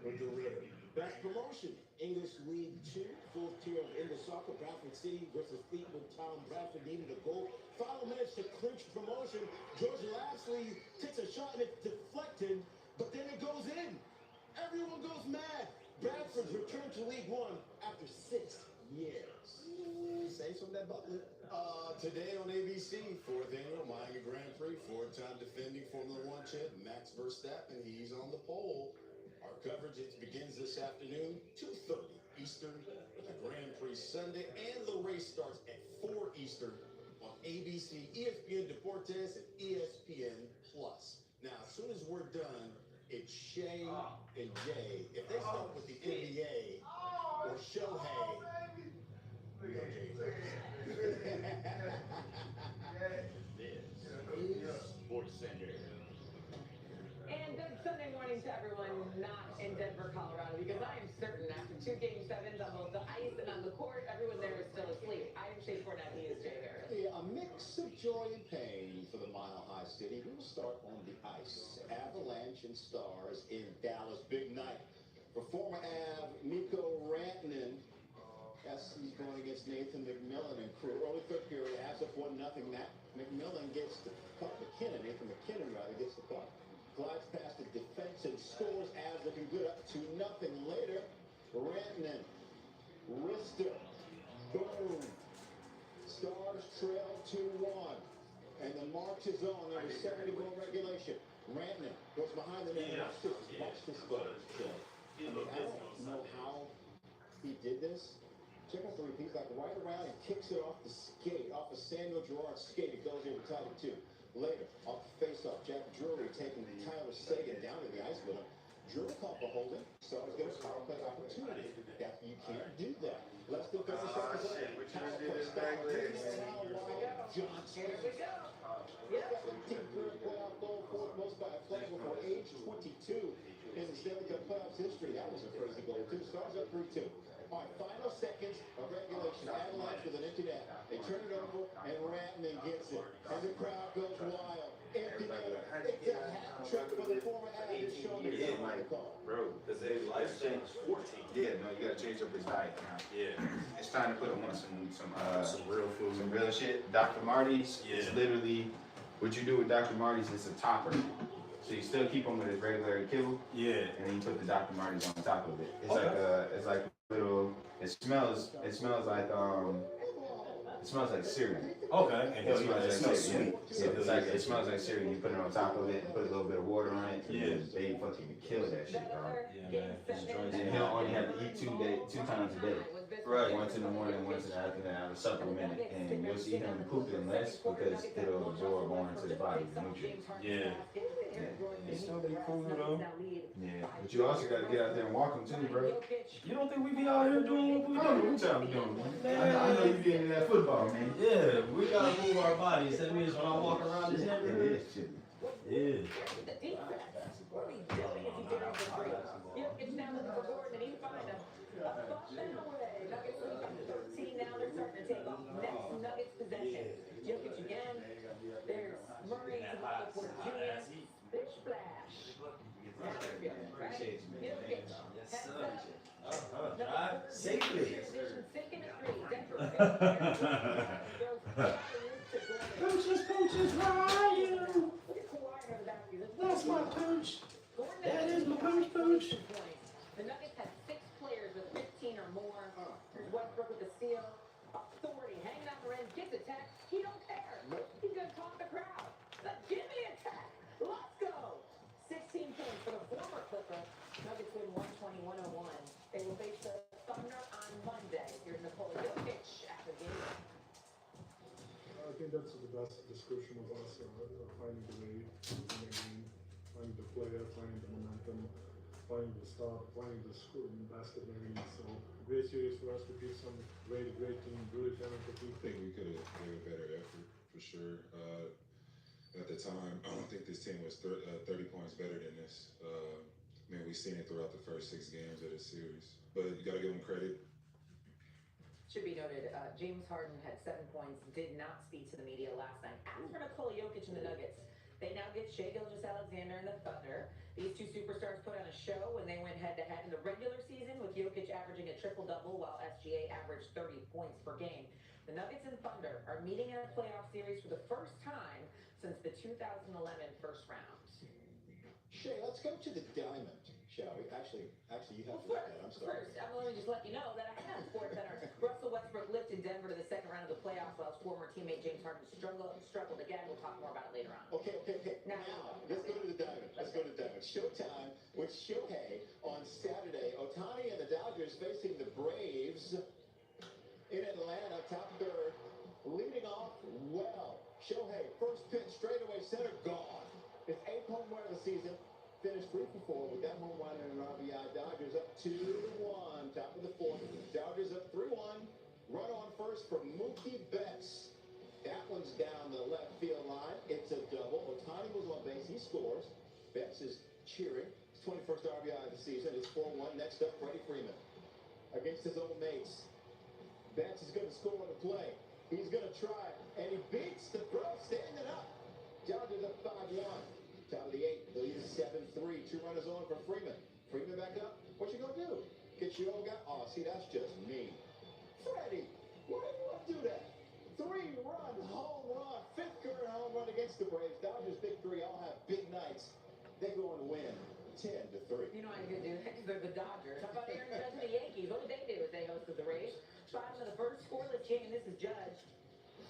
Speaker 4: With the Ritter. Best promotion. English League 2, fourth tier of English soccer. Bradford City versus Fleetwood Town. Bradford needed a goal. Final managed to clinch promotion. George Lashley takes a shot and it's deflected, but then it goes in. Everyone goes mad. Bradford's returned to League 1 after 6 years. Saves from that Butler. Today on ABC, fourth annual Miami Grand Prix, four-time defending Formula One champ Max Verstappen. He's on the pole. Our coverage begins this afternoon, 2:30 Eastern, with the Grand Prix Sunday, and the race starts at 4 Eastern on ABC, ESPN Deportes, and ESPN Plus. Now, as soon as we're done, it's Shay and Jay. If they start with the NBA or Shohei, you know Jay's This is Sports Center.
Speaker 5: And good Sunday morning to everyone not in Denver, Colorado, because I am certain after 2 Game 7s on both the ice and on the court, everyone there is still asleep. I am Shea Fournette, he is Jay Harris.
Speaker 4: A mix of joy and pain for the Mile High City. We'll start on the ice. Avalanche and Stars in Dallas. Big night for former Av Mikko Rantanen. Yes, he's going against Nathan McMillan and crew. Early third period, Avs up 1-0. McMillan gets the puck. Nathan McKinnon gets the puck. Glides past the defense and scores. Avs looking good, up 2-0 later. Rantanen, wrister, boom. Stars trail 2-1. And the march is on. There was 70-goal regulation. Rantanen goes behind the net. Watch this goal. I don't know how he did this. Check out the repeat, like right around and kicks it off the skate, off of Samuel Girard's skate. It goes over Tyler 2. Later, off the face-off, Jack Drury taking Tyler Sagan down to the ice with him. Drury called for holding, so he's got a power play opportunity. You can't do that. Less than 30 seconds later, Tyler puts back Johnson. Here we go. Yep. 15th playoff goal, fourth most by a player before age 22 in the Stanley Cup playoffs history. That was a crazy goal, too. Stars up 3-2. All right, final seconds of regulation. Avalanche with an empty net. They turn it over, and Rantanen gets it. And the crowd goes wild. Empty net. It's a hat trick for the former Avs. Showing the call.
Speaker 10: Bro, because their life changed 14. Yeah, no, you gotta change up his diet now. Yeah. It's time to put him on some real food. Some real shit. Dr. Marty's is literally, what you do with Dr. Marty's is a topper. So you still keep them with his regular kibble. Yeah. And then you put the Dr. Marty's on top of it. It's like little, it smells like cereal. Okay. And it smells sweet. Yeah, it smells like cereal. You put it on top of it, put a little bit of water on it, and they fucking kill that shit, bro. Yeah, man. And he'll only have to eat 2 times a day. Right. Once in the morning, once in the afternoon, have a supplement, and you'll see him pooping less because it'll absorb more into the body, the nutrients. Yeah. It's so cool though. Yeah. But you also got to get out there and walk them too, bro. You don't think we be out here doing what we doing? What y'all be doing, man? I know you be into that football, man. Yeah, we gotta move our bodies. That means when I walk around this neighborhood. Yeah.
Speaker 5: What are we doing if you get off the free? It's now looking for Gordon and he find him. Nuggets lead by 13 now. They're starting to take off next Nuggets possession. Jokic again. There's Murray to Michael Porter Jr. Big splash.
Speaker 10: Appreciate you, man.
Speaker 5: Jokic.
Speaker 10: Yes, sir. Drive safely. Coaches, where are you? That's my coach. That is my coach.
Speaker 5: The Nuggets have 6 players with 15 or more. There's Westbrook with the steal. Authority hanging out the rim, gets attacked. He don't care. He's gonna talk the crowd. Give me a attack. Let's go. 16 points for the former Clipper. Nuggets win 120-101. They will face the Thunder on Monday. Here's Nikola Jokic after the game.
Speaker 9: think that's the best description of us, finding the way in the game, finding the player, finding the momentum, finding the start, finding the score, basket maybe. So great series for us to beat some great team, really talented team.
Speaker 13: I think we could have made a better effort for sure. At the time, I don't think this team was 30 points better than this. Man, we've seen it throughout the first 6 games of this series. But you got to give them credit.
Speaker 5: Should be noted, James Harden had 7 points, did not speak to the media last night. As for Nikola Jokic and the Nuggets, they now get Shai Gilgeous-Alexander and the Thunder. These two superstars put on a show when they went head-to-head in the regular season, with Jokic averaging a triple-double while SGA averaged 30 points per game. The Nuggets and Thunder are meeting in a playoff series for the first time since the 2011 first round.
Speaker 4: Shay, let's go to the diamond, shall we? Actually, you have to look at it. I'm sorry.
Speaker 5: First, let me just let you know that I have SportsCenter. Russell Westbrook lifted Denver to the second round of the playoffs while his former teammate James Harden struggled again. We'll talk more about it later on.
Speaker 4: Okay. Now, let's go to the diamond. Showtime with Shohei on Saturday. Ohtani and the Dodgers facing the Braves in Atlanta, top third, leading off well. Shohei, first pitch, straightaway center, gone. His 8th home run of the season. Finished 3 for 4 with that home run and an RBI. Dodgers up 2-1. Top of the 4th. Dodgers up 3-1. Run on first for Mookie Betts. That one's down the left field line. It's a double. Ohtani was on base. He scores. Betts is cheering. His 21st RBI of the season. It's 4-1. Next up, Freddie Freeman against his old mates. Betts is going to score on the play. He's going to try, and he beats the throw, standing up. Dodgers up 5-1. Top of the 8th. The lead is 7-3. 2 runners on for Freeman. Freeman back up. What you going to do? Get your old guy? Oh, see, that's just me. Freddie, why do you want to do that? 3-run home run. 5th career home run against the Braves. Dodgers big 3 all have big nights. They're going to win 10-3.
Speaker 5: You know how you could do that because they're the Dodgers. How about Aaron Judge and the Yankees? What would they do if they hosted the Rays? Bottom of the first, scoreless game. This is Judge.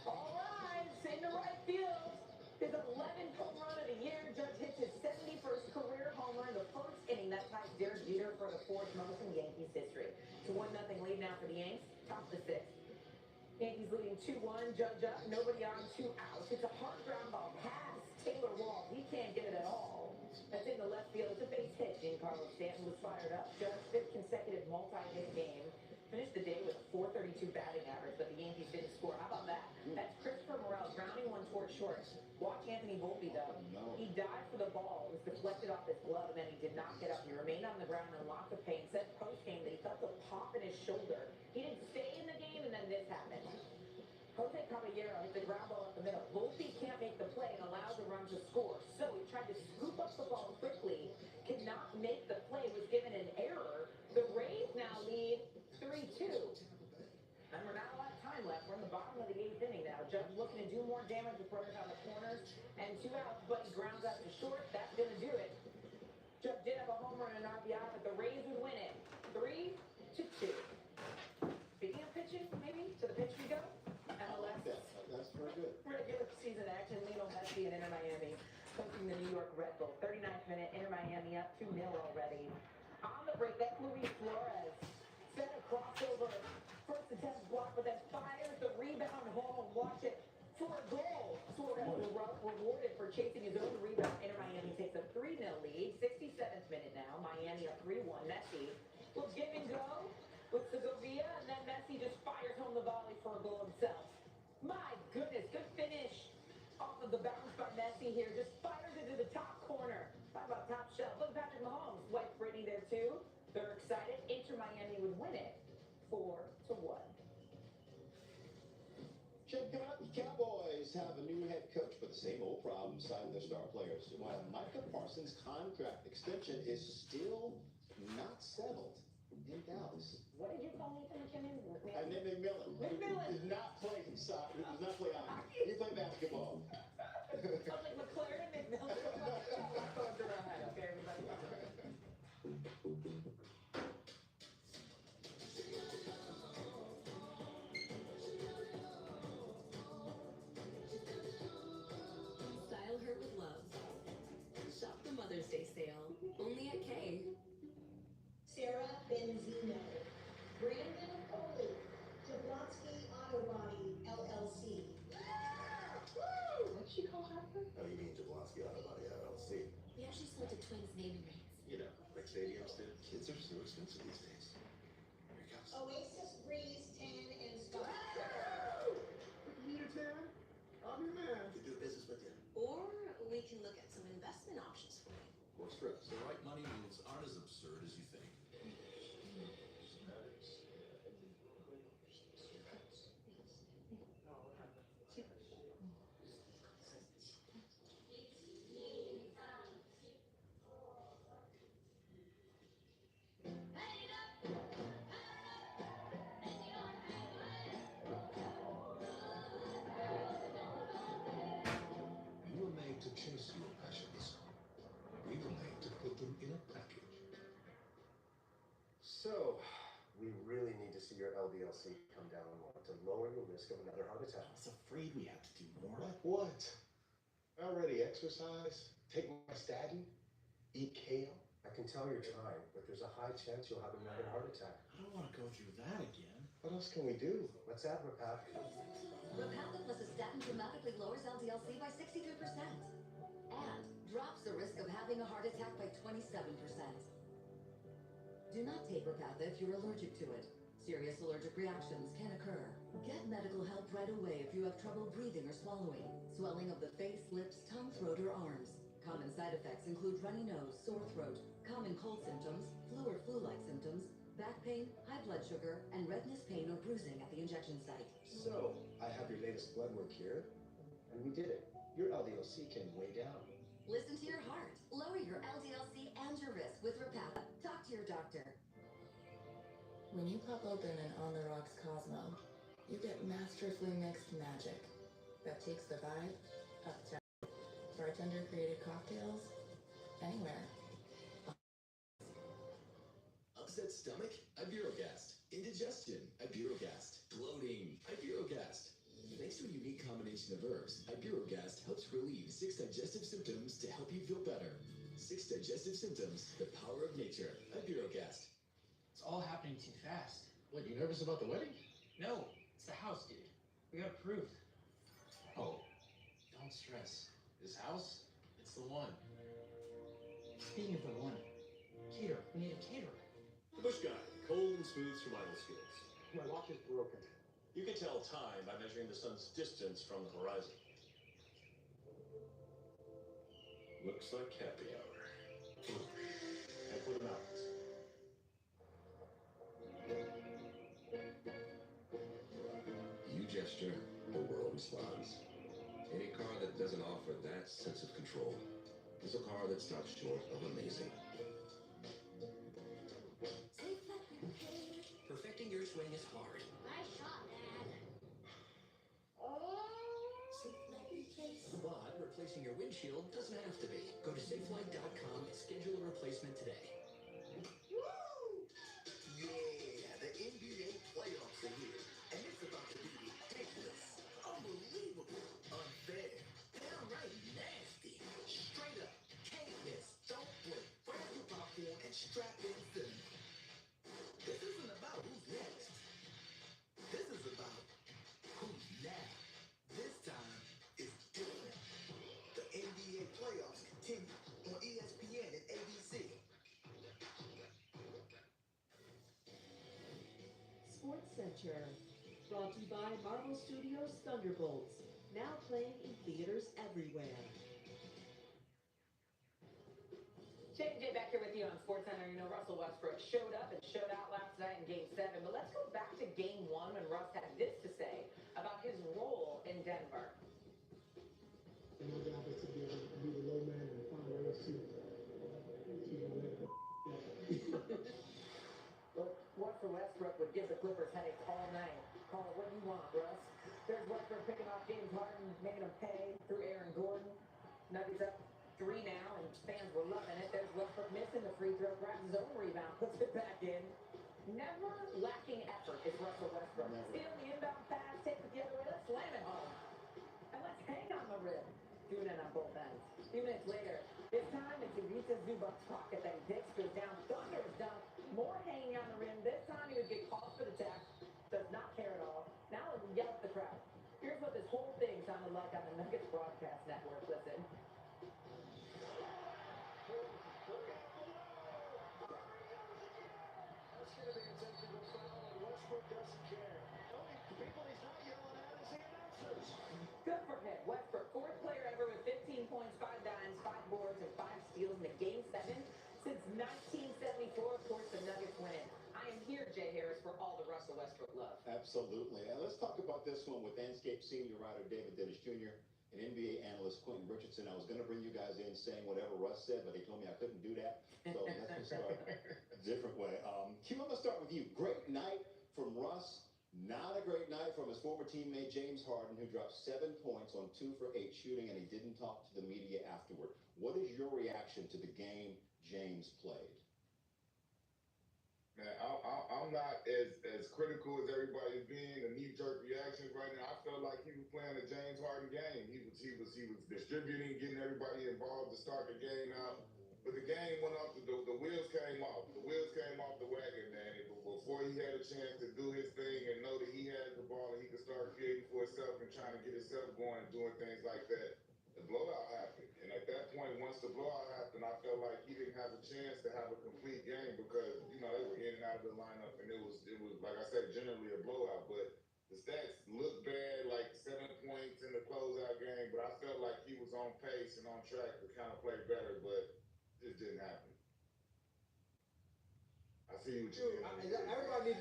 Speaker 5: All right, into right field. His 11th home run of the year. Judge hits his 71st career home run in the first inning. That ties Derek Jeter for the 4th most in Yankees history. It's a 1-0 lead now for the Yanks. Top of the 6th. Yankees leading 2-1. Judge up. Nobody on, 2 outs. It's a hard ground ball pass. Taylor Wall. He can't get it at all. That's in the left field. It's a base hit. Giancarlo Stanton was fired up. Judge's 5th consecutive multi-hit game. Finished the day with a 432 batting average, but the Yankees didn't score. How about that? That's Christopher Morel grounding one toward short. Watch Anthony Volpe, though. He dived for the ball. It was deflected off his glove, and then he did not get up. He remained on the ground in lots of pain. Said post-game that he felt a pop in his shoulder. He didn't stay in the game, and then this happened. Jose Caballero hit the ground ball up the middle. Volpe can't make the play and allows the run to score. So he tried to scoop up the ball quickly, could not make the play, was given an error. The Rays now lead 3-2. And we're not a lot of time left. We're in the bottom of the 8th inning now. Judge looking to do more damage with runners on the corners. And 2 outs, but he grounds out to short. That's going to do it. Judge did have a home run and an RBI, but the Rays would win it. 3-2. Speaking of pitching, maybe, to the pitch we go. MLS.
Speaker 4: That's very good.
Speaker 5: Regular season action. Lionel Messi and Inter Miami hosting the New York Red Bull. 39th minute. Inter Miami up 2-0 already. On the break, that's Luis Flores. Set a crossover. First attempt blocked, but then fires the rebound home. Watch it for a goal. Suarez rewarded for chasing his own rebound. Inter Miami takes a 3-0 lead. 67th minute now. Miami up 3-1. Messi will give and go with Segovia, and then Messi just fires home the volley for a goal himself. My goodness, good finish off of the bounce by Messi here. Just fires it to the top corner. Talk about top shelf. Look, Patrick Mahomes. Wife Brittany there too. They're excited. Inter Miami would win it 4-1.
Speaker 4: Check it out. The Cowboys have a new head coach, but the same old problems signing their star players. While Micah Parsons' contract extension is still not settled in Dallas.
Speaker 5: What did you call Nathan McKinnon?
Speaker 4: And then McMillan.
Speaker 5: McMillan
Speaker 4: Does not play soccer. Does not play hockey. He played basketball.
Speaker 5: Sounds like McLaren McMillan. What's going through our head? Okay, everybody.
Speaker 14: Style her with love. Shop the Mother's Day sale. Only at K.
Speaker 15: Sarah Benzino, Brandon Foley, Jablonski Auto Body, LLC.
Speaker 14: maybe needs.
Speaker 4: You know, like stadiums do. Kids are so expensive these days. Here it comes.
Speaker 15: Oasis Breeze Tan and Spa.
Speaker 4: Meter tan? I'm your man. To do business with you.
Speaker 14: Or we can look at some investment options for you.
Speaker 4: More stress. The right money moves aren't as absurd as you think. You were made to chase your passions. We were made to put them in a package.
Speaker 16: So, we really need to see your LDLC come down more to lower your risk of another heart attack.
Speaker 4: I was afraid we had to do more. Like what? I already exercise, take my statin, eat kale.
Speaker 16: I can tell you're trying, but there's a high chance you'll have another heart attack.
Speaker 4: I don't want to go through that again. What else can we do?
Speaker 16: Let's add Repap.
Speaker 14: Repatha plus a statin dramatically lowers LDL-C by 63% and drops the risk of having a heart attack by 27%. Do not take Repatha if you're allergic to it. Serious allergic reactions can occur. Get medical help right away if you have trouble breathing or swallowing, swelling of the face, lips, tongue, throat, or arms. Common side effects include runny nose, sore throat, common cold symptoms, flu or flu-like symptoms, back pain, high blood sugar, and redness, pain, or bruising at the injection site.
Speaker 16: So, I have your latest blood work here, and we did it. Your LDL-C came way down.
Speaker 14: Listen to your heart. Lower your LDL-C and your risk with Repatha. Talk to your doctor.
Speaker 17: When you pop open an On the Rocks Cosmo, you get masterfully mixed magic that takes the vibe uptown. Bartender created cocktails anywhere.
Speaker 4: Upset stomach? Ibirogast. Indigestion? Ibirogast. Bloating? Ibirogast. Thanks to a unique combination of herbs, Ibirogast helps relieve 6 digestive symptoms to help you feel better. 6 digestive symptoms, the power of nature. Ibirogast.
Speaker 18: It's all happening too fast.
Speaker 4: What, you nervous about the wedding?
Speaker 18: No, it's the house, dude. We got approved.
Speaker 4: Oh, don't stress. This house, it's the one.
Speaker 18: Speaking of the one, caterer. We need a caterer.
Speaker 19: The Bush Guy, cold and smooth survival skills.
Speaker 16: My watch is broken.
Speaker 19: You can tell time by measuring the sun's distance from the horizon. Looks like happy hour.
Speaker 4: I put them out.
Speaker 19: You gesture, the world responds. Any car that doesn't offer that sense of control is a car that stops short of amazing.
Speaker 18: Perfecting your swing is hard.
Speaker 15: Nice shot, Dad.
Speaker 18: But replacing your windshield doesn't have to be. Go to safelight.com and schedule a replacement today.
Speaker 4: Woo! Yeah, the NBA playoffs are here, and it's about to be ridiculous, unbelievable, unfair, downright nasty, straight up, can't miss, don't blink, grab your popcorn and strap in soon. This isn't about who's next. This is about who's now. This time is different. The NBA playoffs continue on ESPN and ABC.
Speaker 5: Sports Center, brought to you by Marvel Studios Thunderbolts, now playing in theaters everywhere.
Speaker 20: Jay back here with you on SportsCenter. You know, Russell Westbrook showed up and showed out last night in Game 7. But let's go back to Game 1 when Russ had this to say about his role in Denver.
Speaker 9: And my job is to be able to be the low man and find ways to
Speaker 20: Look, Russell Westbrook would give the Clippers headaches all night. Call it what you want, Russ. There's Westbrook picking off James Harden, making him pay through Aaron Gordon. Nuggets up 3 now, and fans were loving it. There's Westbrook missing the free throw, grabs his own rebound, puts it back in. Never lacking effort is Russell Westbrook. Stealing the inbound pass, takes it the other way, let's slam it home. And let's hang on the rim. Doing it on both ends. A few minutes later, this time it's Ivica Zubac's pocket that he takes, goes down, thunderous dunk, more hanging on the rim. This time he would get called for the tech, does not care at all. Now he will yell at the crowd. Here's what this whole thing sounded like on the Nuggets broadcast network. Listen. 7th since 1974. Of course, the Nuggets win it. I am here, Jay Harris, for all the Russell Westbrook love.
Speaker 4: Absolutely. And let's talk about this one with Landscape senior writer David Dennis Jr. and NBA analyst Quentin Richardson. I was going to bring you guys in saying whatever Russ said, but they told me I couldn't do that. So let's start a different way. Q, I'm going to start with you. Great night from Russ. Not a great night from his former teammate James Harden, who dropped 7 points on 2 for 8 shooting, and he didn't talk to the media afterward. What is your reaction to the game James played?
Speaker 13: Man, I'm not as critical as everybody's being. The knee-jerk reactions right now. I felt like he was playing a James Harden game. He was distributing, getting everybody involved to start the game out. But the game went off. The wheels came off. The wheels came off the wagon, man. Before he had a chance to do his thing and know that he had the ball and he could start creating for himself and trying to get himself going and doing things like that, the blowout happened. And at that point, once the blowout happened, I felt like he didn't have a chance to have a complete game because, you know, they were in and out of the lineup, and it was like I said, generally a blowout. But the stats looked bad, like 7 points in the closeout game, but I felt like he was on pace and on track to kind of play better, but it didn't happen. I see what you mean.
Speaker 21: Everybody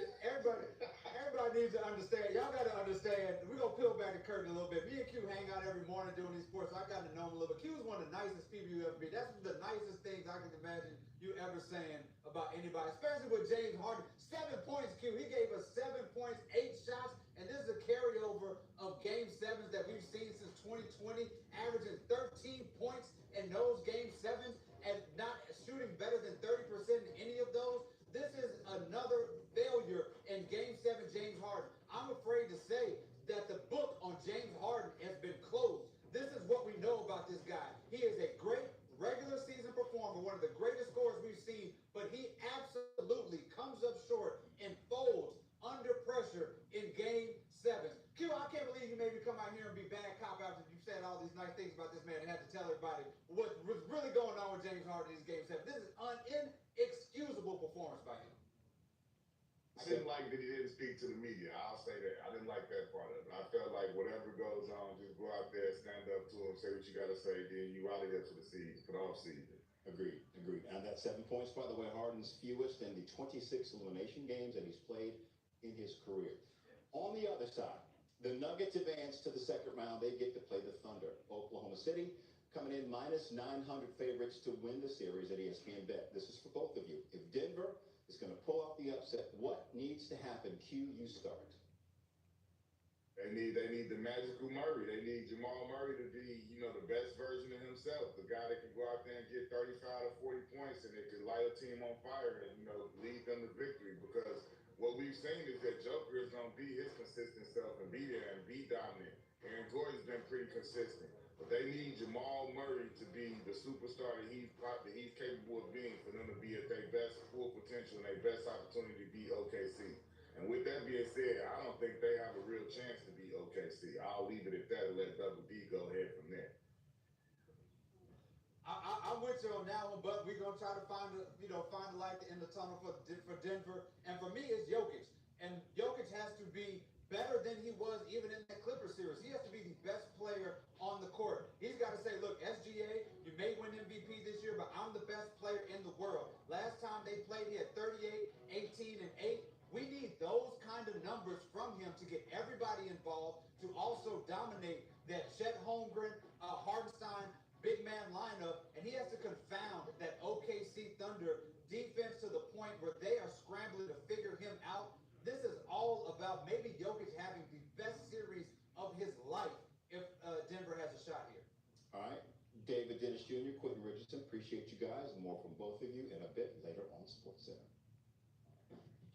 Speaker 21: needs to understand. Y'all got to understand. We're going to peel back the curtain a little bit. Me and Q hang out every morning doing these sports. So I got to know him a little bit. Q is one of the nicest people you ever meet. That's the nicest things I can imagine you ever saying about anybody, especially with James Harden. 7 points, Q. He gave us 7 points, 8 shots, and this is a carryover of Game 7s that we've seen since 2020, averaging 13 points in those Game 7s and not shooting better than 30% in any of those. This is another failure in Game 7, James Harden. I'm afraid to say that the book on James Harden has been closed. This is what we know about this guy. He is a great regular season performer, one of the greatest scorers we've seen, but he absolutely comes up short and folds under pressure in Game 7. Q, I can't believe you made me come out here and be bad cop after you said all these nice things about this man and had to tell everybody what was really going on with James Harden in these Game 7. This is an inexcusable performance by him.
Speaker 13: I didn't like that he didn't speak to the media. I'll say that. I didn't like that part of it. I felt like whatever goes on, just go out there, stand up to him, say what you got to say, then you rally up for the season, for the offseason.
Speaker 4: Agreed. And that 7 points, by the way, Harden's fewest in the 26 elimination games that he's played in his career. On the other side, the Nuggets advance to the second round. They get to play the Thunder. Oklahoma City coming in minus 900 favorites to win the series at ESPN Bet. This is for both of you. If Denver is going to pull off the upset, what needs to happen? Q, you start.
Speaker 13: They need the magical Murray. They need Jamal Murray to be, you know, the best version of himself. The guy that can go out there and get 35 to 40 points and it can light a team on fire and, you know, lead them to victory. Because what we've seen is that Joker is going to be his consistent self and be there and be dominant. Aaron Gordon's been pretty consistent. But they need Jamal Murray to be the superstar that he's capable of being for them to be at their best full potential and their best opportunity to be OKC. And with that being said, I don't think they have a real chance to be OKC. I'll leave it at that and let Double D go ahead from there.
Speaker 21: I'm with you on that one, but we're gonna try to find the light in the tunnel for Denver. And for me, it's Jokic. And Jokic has to be better than he was even in that Clippers series. He has to be the best player on the court. He's got to say, look, SGA, you may win MVP this year, but I'm the best player in the world. Last time they played, he had 38, 18, and 8. We need those kind of numbers from him to get everybody involved, to also dominate that Chet Holmgren, Hardenstein, big man lineup, and he has to confound that OKC Thunder defense to the point where they are scrambling to figure him out. This is all about maybe Jokic having the best series of his life if Denver has a shot here.
Speaker 4: All right. David Dennis Jr., Quentin Richardson, appreciate you guys. More from both of you in a bit later on SportsCenter.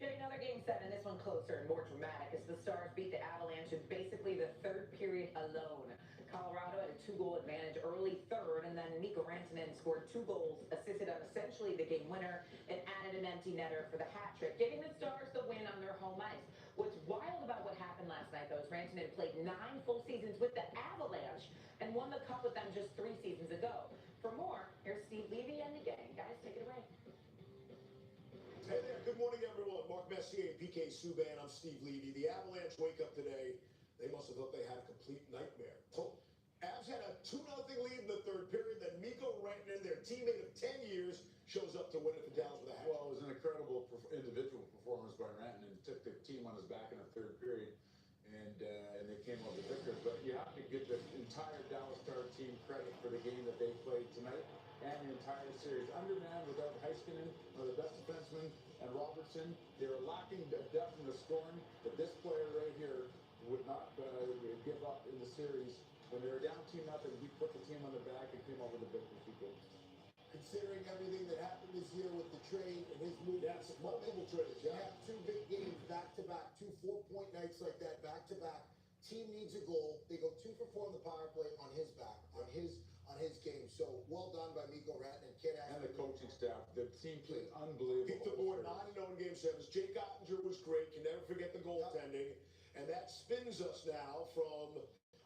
Speaker 20: Jay, another Game 7, this one closer and more dramatic as the Stars beat the Avalanche in basically the third period alone. Colorado had a 2-goal advantage early third, and then Mikko Rantanen scored 2 goals, assisted on essentially the game winner, and added an empty netter for the hat trick, giving the Stars the win on their home ice. What's wild about what happened last night, though, is Rantanen played 9 full seasons with the Avalanche and won the Cup with them just 3 seasons ago. For more, here's Steve Levy and the gang. Guys, take it away.
Speaker 22: Hey there, good morning everyone. Mark Messier and PK Subban. I'm Steve Levy. The Avalanche wake up today. They must have thought they had a complete nightmare. Avs had a 2-0 lead in the third period. Then Mikko Rantanen, their teammate of 10 years, shows up to win it for Dallas with a hat.
Speaker 21: Well, it was an incredible individual performance by Ranton, and took the team on his back in the third period, and they came out the victors. But you have to give the entire Dallas Stars team credit for the game that they played tonight and the entire series. Undermanned without Heiskanen, one of the best defensemen, and Robertson. They were lacking the depth in the scoring, but this player right here would not give up in the series. When they were down 2-0, he put the team on the back and came over the victors. He did.
Speaker 22: Considering everything that happened this year with the trade and his move, yes, multiple trades.
Speaker 16: You have two big games back to back, 2 4-point nights like that back to back. Team needs a goal. They go 2 for 4 on the power play on his back, on his game. So well done by Mikko Rantanen and Kid
Speaker 21: And the coaching staff. The team played unbelievable.
Speaker 22: Beat the board 9-0 in Game 7s. Jake Ottinger was great. Can never forget the goaltending. And that spins us now from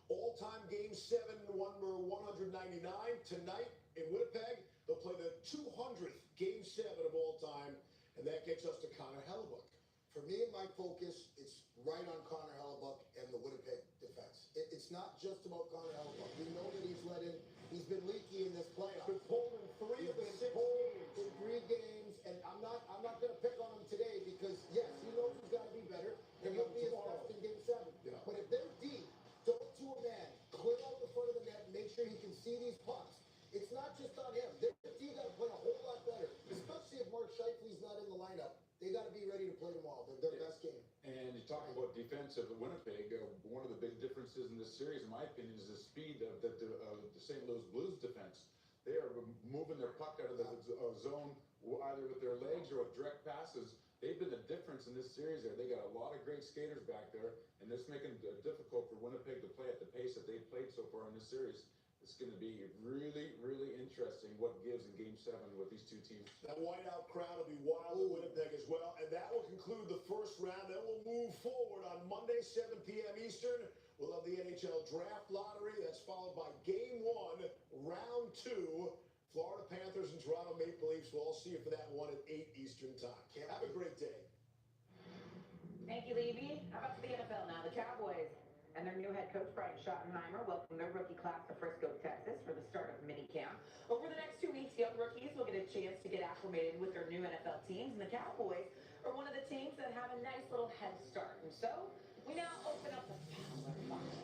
Speaker 22: all-time Game 7 number 199 tonight in Winnipeg. They'll play the 200th Game 7 of all time, and that gets us to Connor Hellebuck.
Speaker 16: For me and my focus, it's right on Connor Hellebuck and the Winnipeg defense. It's not just about Connor Hellebuck. We know that he's been leaky in this playoff.
Speaker 22: Been pulled in 3 of the 6 games.
Speaker 16: In 3 games, and I'm not going to pick on him today because yes, he knows he's got to be better, and he'll be his best in Game 7.
Speaker 22: Yeah.
Speaker 16: But if they're deep, throw it to a man, clear out the front of the net, make sure he can see these pucks. It's not just on him. Their team got to play a whole lot better, especially if Mark Scheifele's not in the lineup. They got to be ready to play tomorrow. Their best game.
Speaker 21: And you talk about defensive at Winnipeg. One of the big differences in this series, in my opinion, is the speed of the St. Louis Blues defense. They are moving their puck out of the zone either with their legs or with direct passes. They've been the difference in this series there. They got a lot of great skaters back there, and it's making it difficult for Winnipeg to play at the pace that they've played so far in this series. It's going to be really, really interesting what gives in Game 7 with these two teams.
Speaker 22: That whiteout crowd will be wild in Winnipeg as well. And that will conclude the first round. Then we'll move forward on Monday, 7 p.m. Eastern. We'll have the NHL Draft Lottery. That's followed by Game 1, Round 2. Florida Panthers and Toronto Maple Leafs. We'll all see you for that one at 8 Eastern time. Have a great day.
Speaker 20: Thank you, Levy. How about the NFL now? The Cowboys and their new head coach, Brian Schottenheimer, welcome their rookie class to Frisco, Texas for the start of minicamp. Over the next 2 weeks, young rookies will get a chance to get acclimated with their new NFL teams, and the Cowboys are one of the teams that have a nice little head start. And so, we now open up the Fowler Files.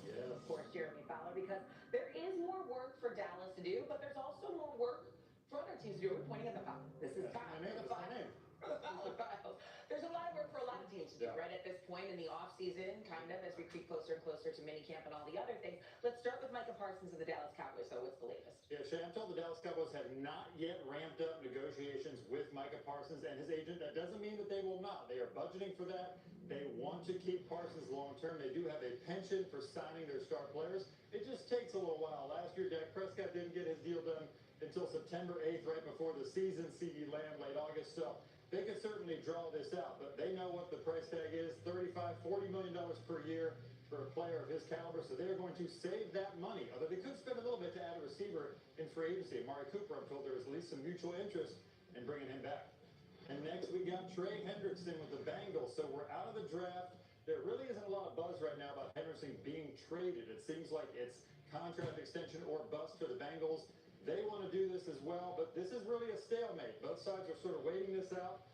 Speaker 20: Yeah. Of course, Jeremy Fowler, because there is more work for Dallas to do, but there's also more work for other teams to do. We're pointing at the Fowler. This is time for the Fowler. For the Fowler Files. There's a lot of work for a lot of teams to do, right, at this point in the offseason, kind of, as we creep closer and closer to minicamp and all the other things. Let's start with Micah Parsons of the Dallas Cowboys. So what's the latest?
Speaker 3: Yeah, Shay, I'm told the Dallas Cowboys have not yet ramped up negotiations with Micah Parsons and his agent. That doesn't mean that they will not. They are budgeting for that. They want to keep Parsons long term. They do have a penchant for signing their star players. It just takes a little while. Last year, Dak Prescott didn't get his deal done until September 8th, right before the season. CD Lamb late August. So they could certainly draw this out, but they know what the price tag is, $35–40 million per year for a player of his caliber, so they're going to save that money. Although they could spend a little bit to add a receiver in free agency. Amari Cooper, I'm told there is at least some mutual interest in bringing him back. And next we got Trey Hendrickson with the Bengals, so we're out of the draft. There really isn't a lot of buzz right now about Hendrickson being traded. It seems like it's contract extension or bust for the Bengals. They want to do this as well, but this is really a stalemate. Both sides are sort of waiting this out.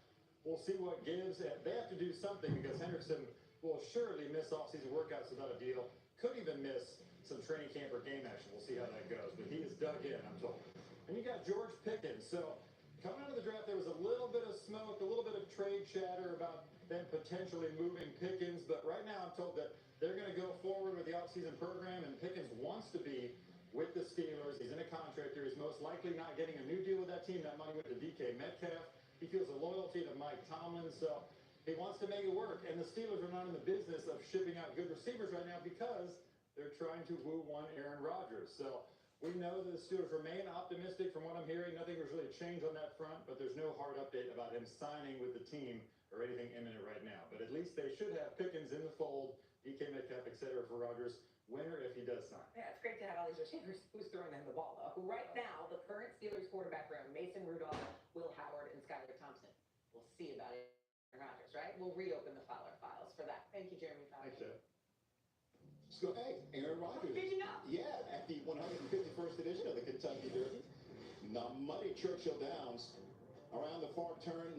Speaker 3: We'll see what gives. They have to do something because Hendrickson will surely miss offseason workouts without a deal. Could even miss some training camp or game action. We'll see how that goes. But he is dug in, I'm told. And you got George Pickens. So coming out of the draft, there was a little bit of smoke, a little bit of trade chatter about them potentially moving Pickens. But right now I'm told that they're going to go forward with the offseason program, and Pickens wants to be with the Steelers. He's in a contract here. He's most likely not getting a new deal with that team. That money went to DK Metcalf. He feels a loyalty to Mike Tomlin, so he wants to make it work. And the Steelers are not in the business of shipping out good receivers right now because they're trying to woo one Aaron Rodgers. So we know that the Steelers remain optimistic from what I'm hearing. Nothing has really changed on that front, but there's no hard update about him signing with the team or anything imminent right now. But at least they should have Pickens in the fold, DK Metcalf, etc. for Rodgers. Winner if he does sign.
Speaker 20: Yeah, it's great to have all these receivers. Who's throwing them the ball, though? Right now, the current Steelers quarterback room, Mason Rudolph, Will Howard, and Skylar Thompson. We'll see about it, Aaron Rodgers, right? We'll reopen the Fowler Files for that. Thank you, Jeremy Fowler.
Speaker 3: Thanks, Jeff.
Speaker 22: So, hey, Aaron Rodgers.
Speaker 20: Did you know?
Speaker 22: Yeah, at the 151st edition of the Kentucky Derby.
Speaker 4: Now, muddy Churchill Downs around the far turn.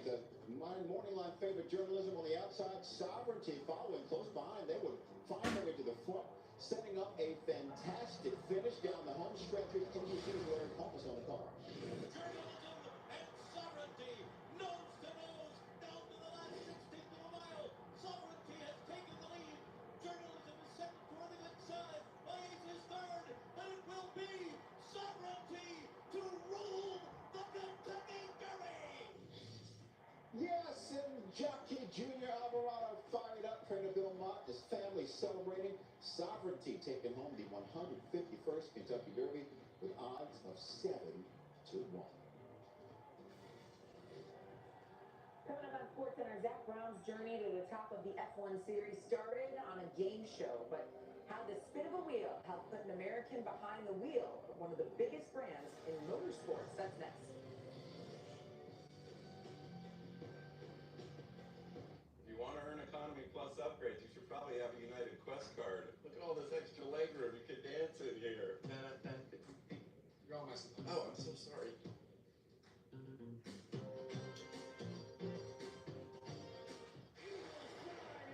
Speaker 4: The morning line favorite journalism on the outside. Sovereignty following close behind. They would find their way to the front, setting up a fantastic finish down the home stretch with NBC's Larry Compass on the car. Yes, and Jockey Jr. Alvarado fired up, trying to Bill Mott, his family celebrating. Sovereignty taking home the 151st Kentucky Derby with odds of 7-1.
Speaker 20: Coming up on SportsCenter, Zach Brown's journey to the top of the F1 series started on a game show, but how the spin of a wheel helped put an American behind the wheel of one of the biggest brands in motorsports. That's next.
Speaker 2: If you want to earn Economy Plus upgrades, you should probably have a United Quest card. Look at all this extra legroom. You could dance in here.
Speaker 9: You're all messing up.
Speaker 2: Oh, I'm so sorry.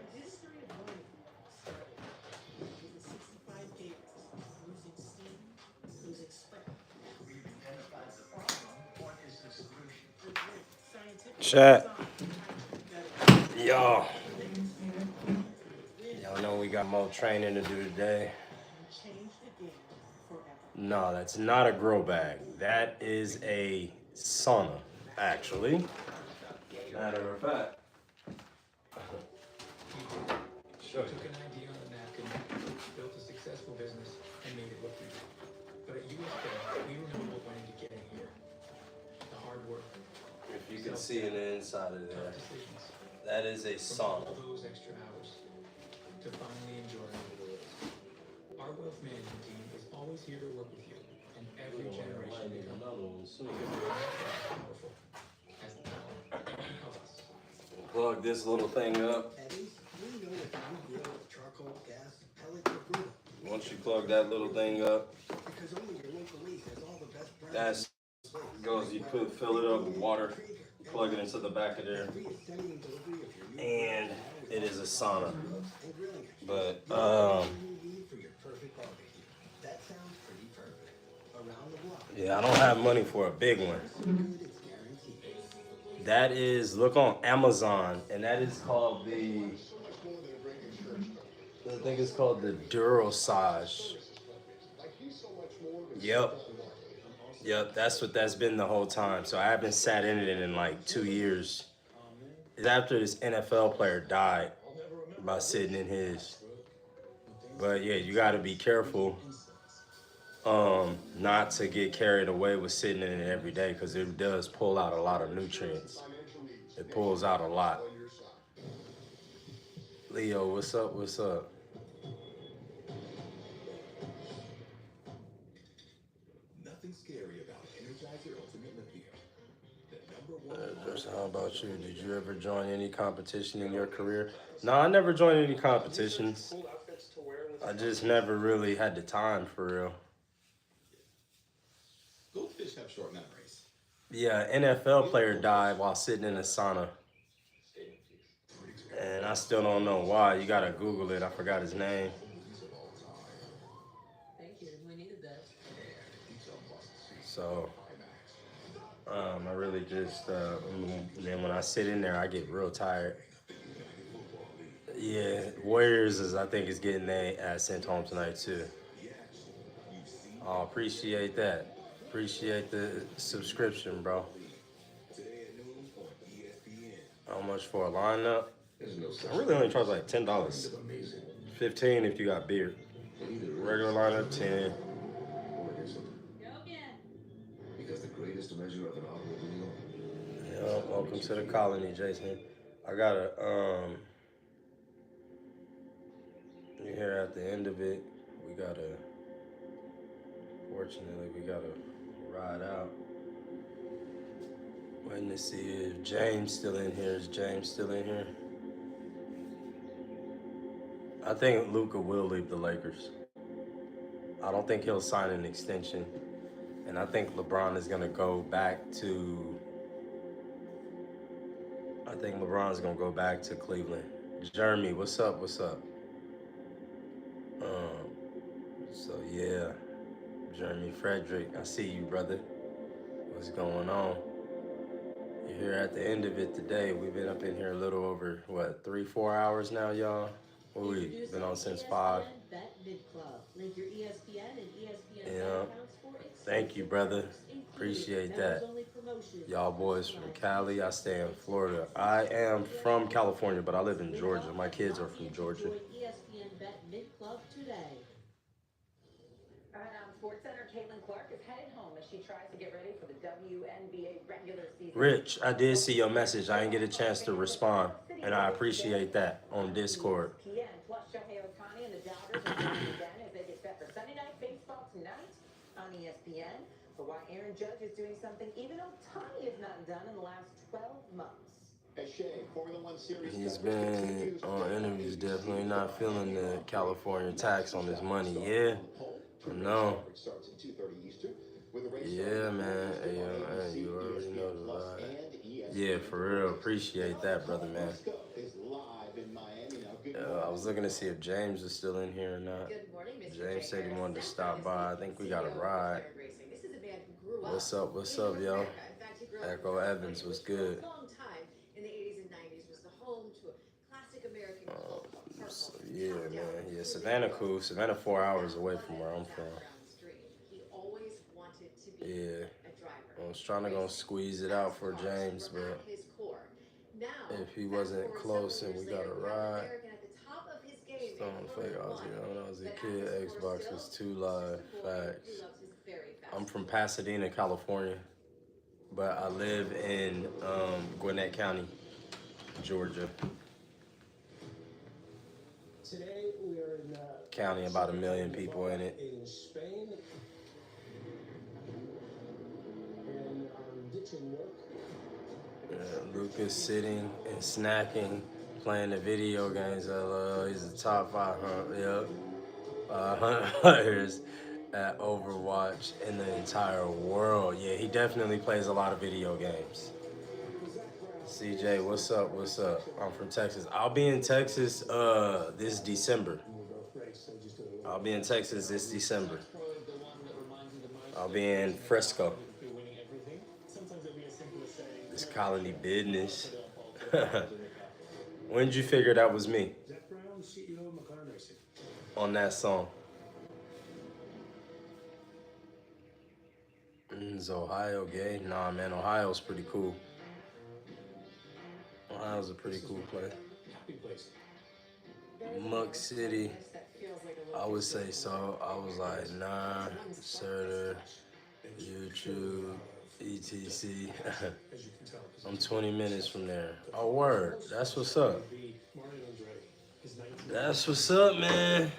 Speaker 5: The history of money started with the 65 days losing steam, losing spread.
Speaker 7: We've identified the problem. What is the solution?
Speaker 5: Scientific
Speaker 12: Chat. Y'all know we got more training to do today.
Speaker 5: change the game forever.
Speaker 12: No, that's not a grow bag. That is a sauna, actually. Matter of fact.
Speaker 9: She took an idea on a napkin, built a successful business, and made it look easy. But at USK, we remember what went into getting here. The hard work.
Speaker 12: If you can see in the inside of there,
Speaker 9: Tough decisions.
Speaker 12: that is a
Speaker 9: From
Speaker 12: sauna.
Speaker 9: all those extra hours to finally enjoying the world. Our wealth management team is always here to work with you and every generation to come. Because we're as powerful as the power of us.
Speaker 12: Plug this little thing up.
Speaker 7: Eddie, we know if you grill with charcoal, gas, pellet, or griddle.
Speaker 12: Once you plug that little thing up,
Speaker 7: Because only your local league has all the best brands.
Speaker 12: that's goes. You fill it up with water, plug it into the back of there, and it is a sauna. But
Speaker 7: For your perfect barbecue. That sounds pretty perfect. Around the block.
Speaker 12: yeah, I don't have money for a big one. That is, look on Amazon, and that is called the. I think it's called the Durosage. Yep, that's what that's been the whole time. So I haven't sat in it in like 2 years. It's after this NFL player died by sitting in his. But yeah, you got to be careful not to get carried away with sitting in it every day, because it does pull out a lot of nutrients. It pulls out a lot. Leo, what's up? What's up?
Speaker 19: Nothing scary about Energizer Ultimate Lithium. The number one.
Speaker 12: How about you? Did you ever join any competition in your career? No, I never joined any competitions. I just never really had the time for real.
Speaker 19: Goldfish have short memories.
Speaker 12: Yeah, NFL player died while sitting in a sauna. And I still don't know why. You gotta Google it. I forgot his name.
Speaker 5: Thank you. We needed that.
Speaker 12: So, I really just, then when I sit in there, I get real tired. Yeah, Warriors I think is getting their ass sent home tonight too. Oh, appreciate that. Appreciate the subscription, bro. How much for a lineup? I really only charge like $10. $15 if you got beer. Regular lineup, 10.
Speaker 19: Because the greatest measure of an automobile.
Speaker 12: Yeah, welcome to the colony, Jason. I got a, you hear at the end of it, fortunately, we gotta ride out. Waiting to see if James still in here. Is James still in here? I think Luka will leave the Lakers. I don't think he'll sign an extension. And And I think LeBron is gonna go back to. I think LeBron's gonna go back to Cleveland. Jeremy, what's up? What's up? So yeah, Jeremy Frederick, I see you, brother. What's going on? You're here at the end of it today. We've been up in here a little over, what, 3-4 hours now, y'all? What we been on since 5? Yeah. Thank you, brother. Appreciate that. Y'all boys from Cali. I stay in Florida. I am from California, but I live in Georgia. My kids are from Georgia.
Speaker 20: SportsCenter Caitlin Clark is headed home as she tries to get ready for the WNBA regular season.
Speaker 12: Rich, I did see your message. I didn't get a chance to respond, and I appreciate that on Discord.
Speaker 20: Plus, Shohei Ohtani and the Dodgers are playing again as they get set for Sunday Night Baseball tonight on ESPN. But why Aaron Judge is doing something even Ohtani has not done in the last 12 months.
Speaker 12: He's been on interviews, definitely not feeling the California tax on his money. Yeah, no. Yeah, man. Hey, you already know the vibe. Yeah, for real. Appreciate that, brother, man. I was looking to see if James is still in here or not. James said he wanted to stop by. I think we got a ride. What's up, yo? Echo Evans was good. So, yeah, man. Yeah, Savannah cool. Savannah 4 hours away from where I'm from. Yeah. I was trying to go squeeze it out for James, but if he wasn't close and we got a ride. Stone fake Aussie. When I was a kid, Xbox was too live. Facts. I'm from Pasadena, California, but I live in Gwinnett County, Georgia.
Speaker 22: Today we are in
Speaker 12: county, about 1 million people in it.
Speaker 22: in Spain. And ditching work.
Speaker 12: Lucas sitting and snacking, playing the video games. He's the top 500. Yep. 100 players at Overwatch in the entire world. Yeah, he definitely plays a lot of video games. CJ, what's up? What's up? I'm from Texas. I'll be in Texas this December. I'll be in Texas this December. I'll be in Fresco. This colony business. When did you figure that was me? On that song. Is Ohio gay? Nah, man, Ohio's pretty cool. Ohio's a pretty cool place. Muck City, I would say so. I was like, nah, Serter, YouTube, ETC. I'm 20 minutes from there. Oh, word. That's what's up. That's what's up, man.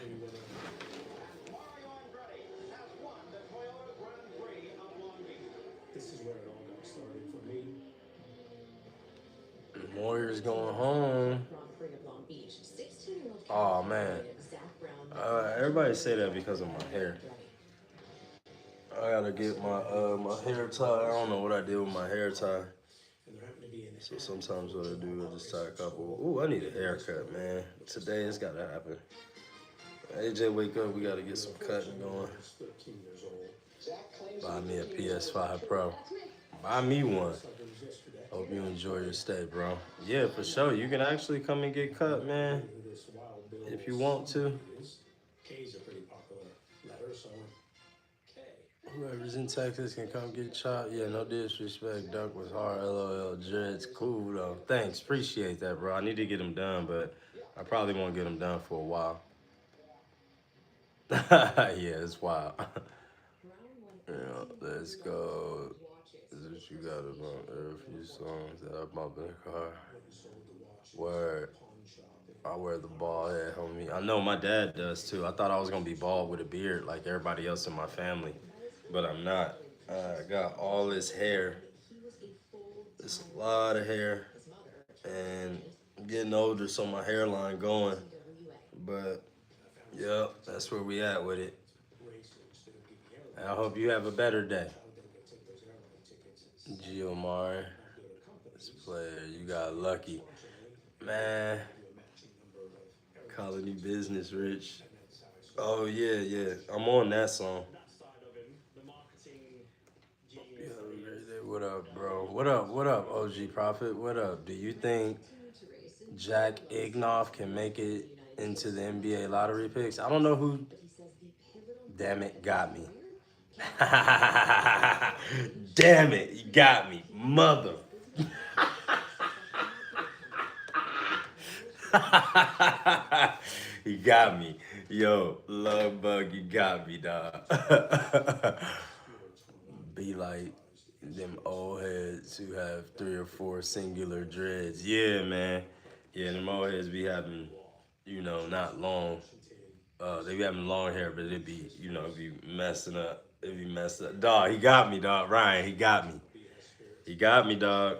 Speaker 12: Warriors going home. Oh man. Everybody say that because of my hair. I gotta get my my hair tie. I don't know what I did with my hair tie. So sometimes what I do, I just tie a couple. Ooh, I need a haircut, man. Today it's gotta happen. AJ, wake up. We gotta get some cutting going. Buy me a PS5 Pro. Buy me one. Hope you enjoy your stay, bro. Yeah, for sure. You can actually come and get cut, man, if you want to. Whoever's in Texas can come get chopped. Yeah, no disrespect. Duck was hard. LOL. Dreads, cool, though. Thanks. Appreciate that, bro. I need to get them done, but I probably won't get them done for a while. Yeah, it's wild. Yeah, let's go. This is what you got about a few songs that I bump in the car. Word. I wear the bald head, homie. I know my dad does too. I thought I was gonna be bald with a beard like everybody else in my family, but I'm not. I got all this hair. It's a lot of hair, and I'm getting older, so my hairline going. But yep, that's where we at with it. I hope you have a better day. Giomar, this player, you got lucky. Man, calling you business, Rich. Oh, yeah. I'm on that song. Yeah, what up, bro? What up, OG Prophet? What up? Do you think Jack Ignoff can make it into the NBA lottery picks? I don't know who. Damn it, got me. Damn it, you got me, mother. You got me. Yo, love bug, you got me, dog. Be like them old heads who have 3 or 4 singular dreads. Yeah, man. Yeah, them old heads be having, not long. They be having long hair, but it be, it be messing up. It be messed up. Dog, he got me, dog. Ryan, he got me. He got me, dog.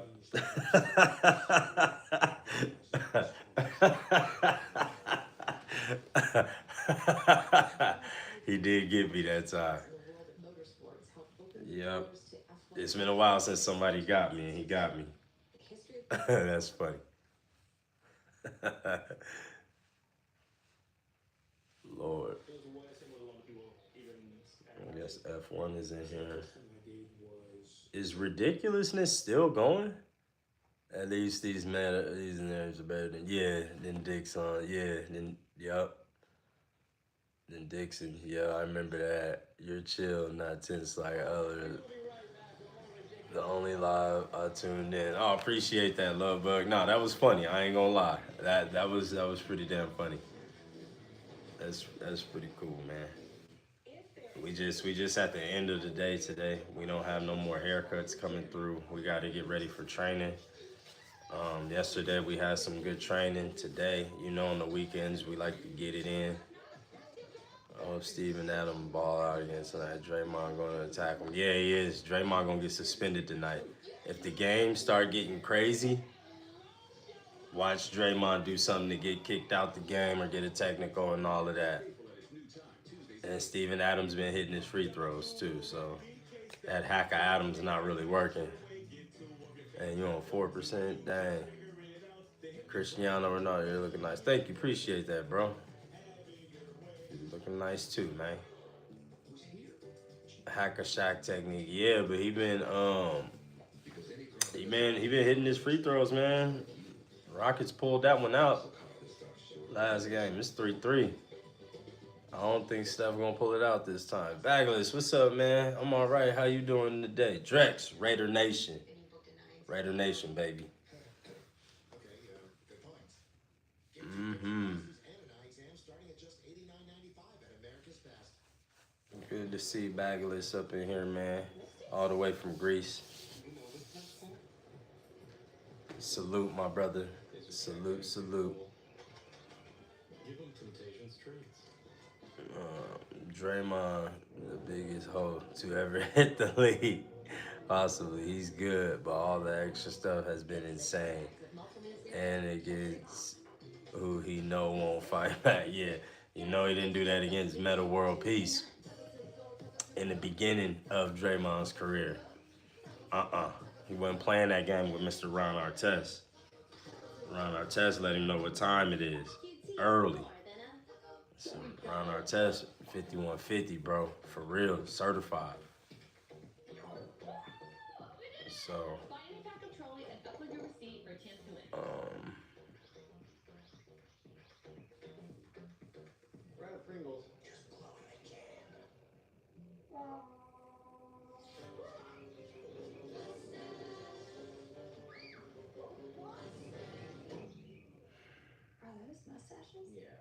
Speaker 12: He did get me that time. Yep. It's been a while since somebody got me, and he got me. That's funny. Lord. I guess F1 is in here. Is ridiculousness still going? At least these nerds are better than Dixon. Yup. Then Dixon, yeah, I remember that. You're chill, not tense like others. The only live I tuned in. Oh, appreciate that, love bug. No, that was funny. I ain't gonna lie. That was pretty damn funny. That's pretty cool, man. We just at the end of the day today. We don't have no more haircuts coming through. We got to get ready for training. Yesterday we had some good training. Today, on the weekends we like to get it in. I hope Steven Adams ball out again tonight. Draymond going to attack him. Yeah, he is. Draymond going to get suspended tonight. If the games start getting crazy, watch Draymond do something to get kicked out the game or get a technical and all of that. And Steven Adams been hitting his free throws too, so that hack of Adams not really working. And you on 4%? Dang. Cristiano Ronaldo, you're looking nice. Thank you. Appreciate that, bro. You're looking nice too, man. Hack a Shack technique. Yeah, but he been hitting his free throws, man. Rockets pulled that one out last game. It's 3-3. I don't think Steph gonna pull it out this time. Bagless, what's up, man? I'm all right. How you doing today? Drex, Raider Nation. Raider Nation, baby. Good to see Bagless up in here, man. All the way from Greece. Salute, my brother. Salute. Draymond, the biggest hoe to ever hit the league. Possibly. He's good, but all the extra stuff has been insane. And it gets who he know won't fight back. Yeah, he didn't do that against Meta World Peace in the beginning of Draymond's career. He wasn't playing that game with Mr. Ron Artest. Ron Artest let him know what time it is early. So Ron Artest, 5150, bro, for real, certified. So,
Speaker 4: Pringles.
Speaker 17: Are those mustaches?
Speaker 4: Yeah.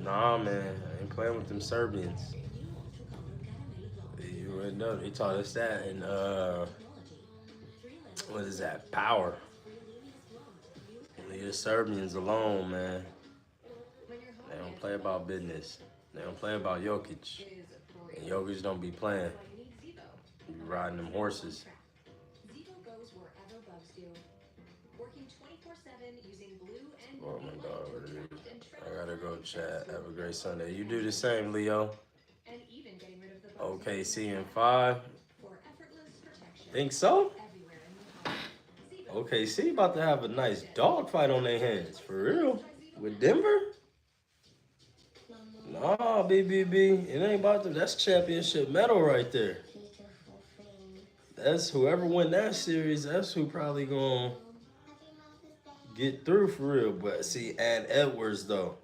Speaker 12: nah, man, I ain't playing with them Serbians. You already know, they taught us that in, what is that, Power. Leave the Serbians alone, man. They don't play about business. They don't play about Jokic. And Jokic don't be playing. He be riding them horses. Oh my God, I gotta go chat. Have a great Sunday. You do the same, Leo. OKC in 5. Think so? OKC about to have a nice dogfight on their hands. For real. With Denver? Nah, BBB. It ain't about to. That's championship medal right there. That's whoever win that series, that's who probably gonna get through for real. But see, and Edwards though.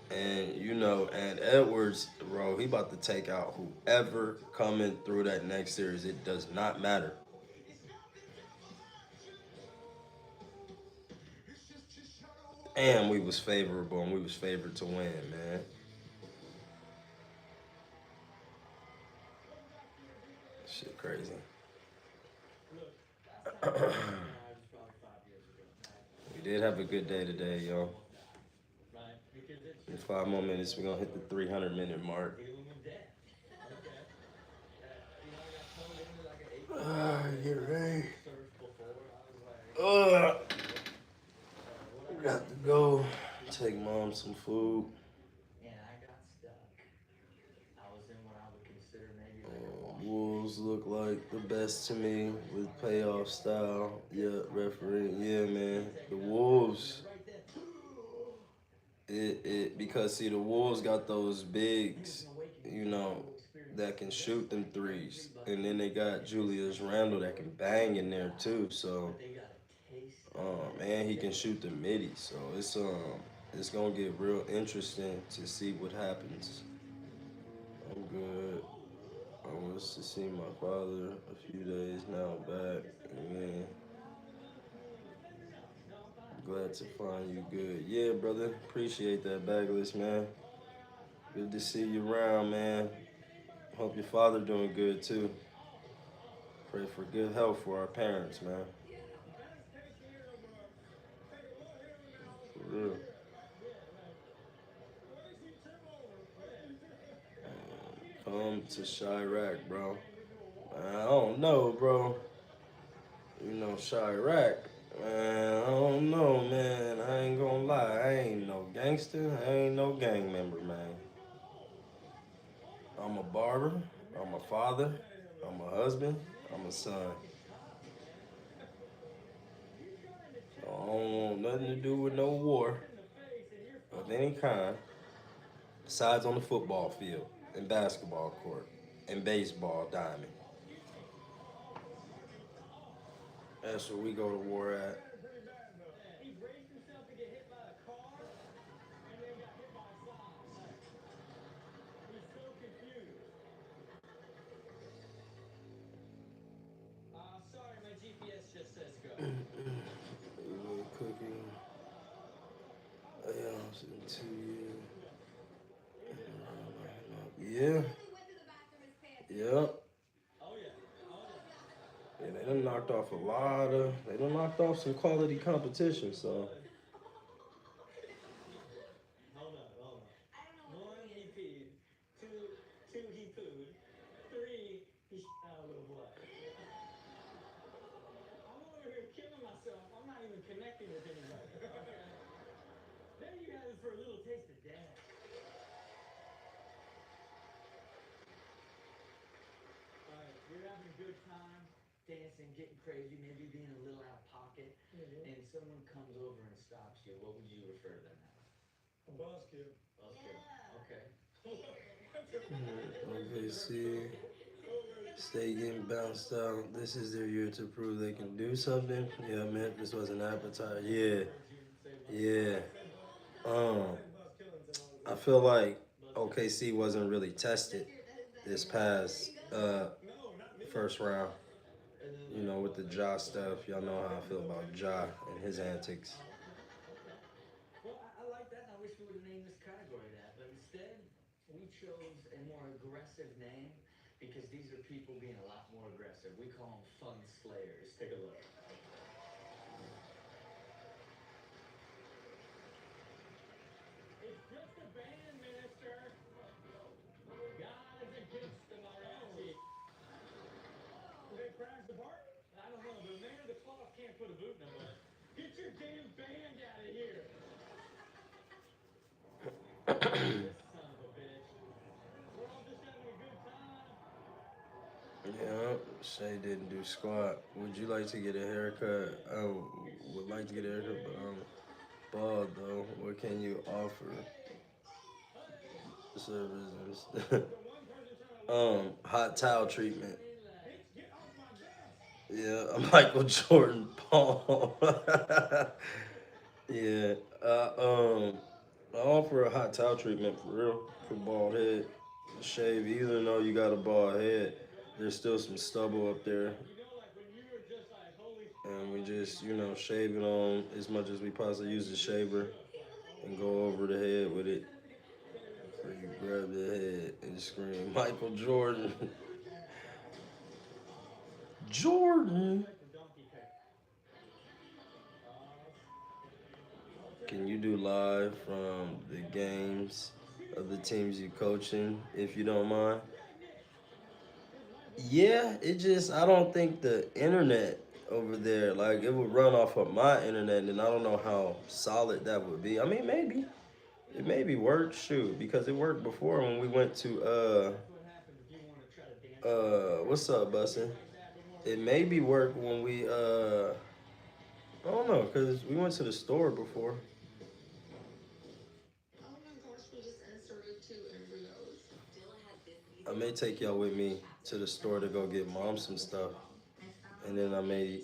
Speaker 12: And you know, and Edwards, bro, he about to take out whoever coming through that next series. It does not matter. And we was favorable and we was favored to win, man. Shit crazy. We did have a good day today, yo. In 5 more minutes, we're gonna hit the 300-minute mark. Get ready. We got to go take mom some food. Wolves look like the best to me with payoff style. Yeah, referee. Yeah, man. The Wolves. Because see, the Wolves got those bigs, you know, that can shoot them threes, and then they got Julius Randle that can bang in there too. So, and he can shoot the middies. So it's gonna get real interesting to see what happens. I'm good. I was to see my father a few days now back, and glad to find you good. Yeah, brother. Appreciate that, Bagless, man. Good to see you around, man. Hope your father doing good, too. Pray for good health for our parents, man. For real. Come to Chirac, bro. I don't know, bro. You know, Chirac. Man, I don't know, man. I ain't gonna lie. I ain't no gangster. I ain't no gang member, man. I'm a barber. I'm a father. I'm a husband. I'm a son. So I don't want nothing to do with no war of any kind. Besides on the football field, and basketball court, and baseball diamond. That's where we go to war at. Cooking. Yeah. Yep. Yeah, they done knocked off they done knocked off some quality competition, so.
Speaker 1: Dancing, getting crazy, maybe being a little out of pocket, and someone comes over and stops you, what would you refer to them as?
Speaker 9: A boss kid.
Speaker 1: Boss kid. Okay.
Speaker 12: Okay, see. Stay getting bounced out. This is their year to prove they can do something. Yeah, Memphis was an appetite. Yeah. I feel like OKC wasn't really tested this past first round. You know, with the Ja stuff, y'all know how I feel about Ja and his antics.
Speaker 1: Well, I like that, and I wish we would have named this category that, but instead, we chose a more aggressive name because these are people being a lot more aggressive. We call them fun slayers. Take a look. It's just a band, minister. God is against the Morant. They crashed the party? I don't know. The man of the cloth can't put a boot in the mud. Get your damn band out of here. This son of a bitch. We're all just having a good time.
Speaker 12: Yeah, Shay didn't do squat. Would you like to get a haircut? I would like to get a haircut, but I'm bald though. What can you offer? Services. Hot towel treatment. Yeah, a Michael Jordan Paul. Yeah. I offer a hot towel treatment for real for bald head. Shave, even though you got a bald head, there's still some stubble up there. And we just, shave it on as much as we possibly use the shaver and go over the head with it. Or you grab the head and scream, Michael Jordan. Jordan. Can you do live from the games of the teams you coaching, if you don't mind? Yeah, I don't think the internet over there, like it would run off of my internet, and I don't know how solid that would be. I mean, maybe. It maybe worked, shoot, because it worked before when we went to what's up, Bussin'? It maybe worked when we I don't know, cause we went to the store before. I may take y'all with me to the store to go get mom some stuff, and then I may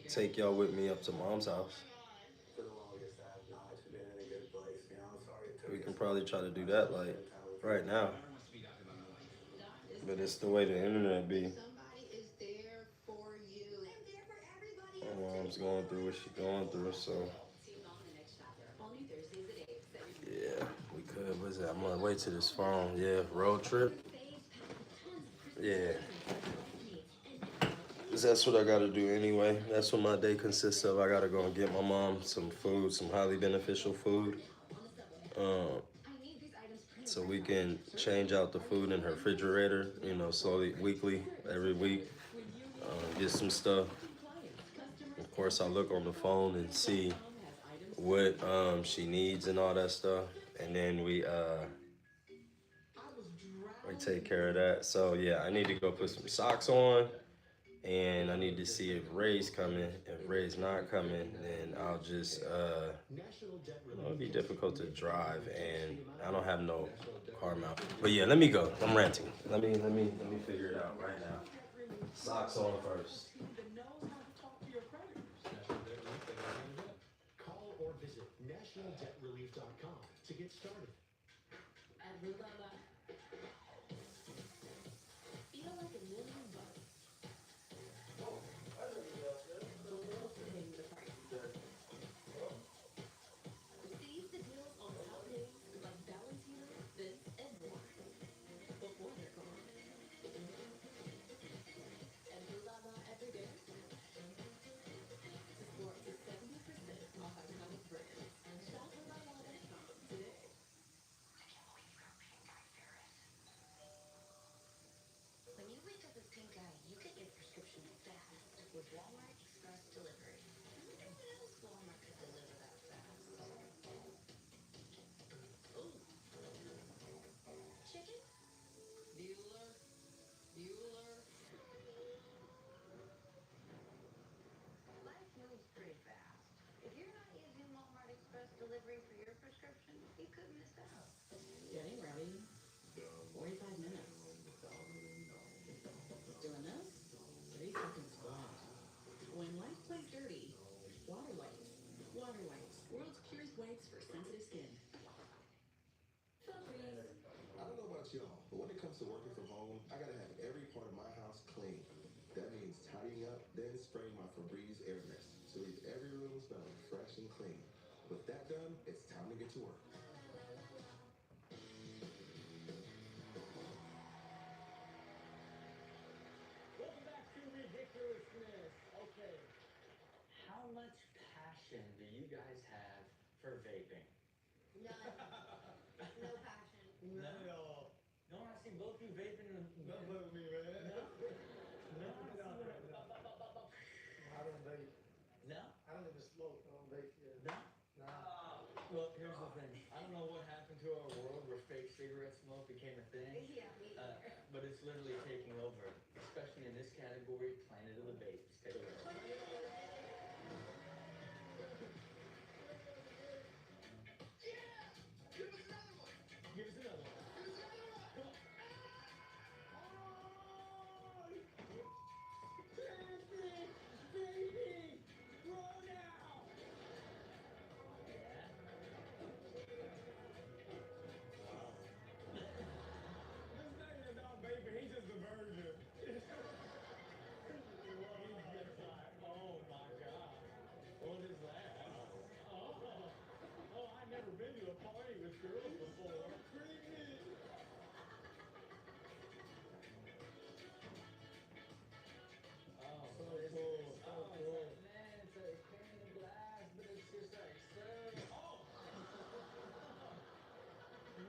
Speaker 12: take y'all with me up to mom's house. We can probably try to do that like right now, but it's the way the internet be. My mom's going through what she's going through, so yeah, we could. What's that? I'm on the way to this phone. Yeah, road trip. Yeah. 'Cause that's what I gotta do anyway. That's what my day consists of. I gotta go and get my mom some food, some highly beneficial food. Um, so we can change out the food in her refrigerator, slowly, weekly, every week. Get some stuff. Of course, I look on the phone and see what she needs and all that stuff, and then we take care of that. So yeah, I need to go put some socks on, and I need to see if Ray's coming. If Ray's not coming, then I'll just it'll be difficult to drive, and I don't have no car mount. But yeah, let me go. I'm ranting. Let me figure it out right now. Socks on first.
Speaker 7: Call or visit nationaldebtrelief.com to get started.
Speaker 5: Feel like $1 million bucks. Seize the deals on top names like Valentino, Vince, and more before they're gone. And Lala every day. Support to 70% off iconic brands. Shop Lala.com today.
Speaker 15: When you wake up with pink eye, you get your prescription fast with Walmart Express Delivery. I wonder what else Walmart could deliver that fast. Oh, chicken? Bueller? Life moves pretty fast. If you're not using Walmart Express Delivery for your prescription, you could miss out.
Speaker 5: Getting ready. 45 minutes. Doing this? 3 seconds flat. When life plays dirty, water wipes. Water wipes. World's purest wipes for sensitive skin.
Speaker 19: I don't know about y'all, but when it comes to working from home, I gotta have every part of my house clean. That means tidying up, then spraying my Febreze air mist to leave every room smelling fresh and clean. With that done, it's time to get to work.
Speaker 1: Welcome back to Ridiculousness. Okay. How much passion do you guys have for vaping?
Speaker 15: None. No passion.
Speaker 1: None at all. No, I see both you vaping and
Speaker 21: Don't play with me, man.
Speaker 1: No? No,
Speaker 21: I don't vape.
Speaker 1: No?
Speaker 21: I don't even smoke. I don't vape.
Speaker 1: No?
Speaker 21: Nah.
Speaker 1: Well, here's the thing. I don't know what happened to our world where fake cigarette smoke became a thing.
Speaker 15: Yeah, me either.
Speaker 1: But it's literally really taking over, especially in this category, Planet of the Babes. Take a look. Give us another one. Come on. Baby! Roll now! Yeah? This not even about baby, he's just a virgin. He's just like, oh my god. What is that? Oh, I've never been to a party with girls before. Creepy. Oh, so cool, so cool. Man, it's like pane of glass, but it's just like so. Oh!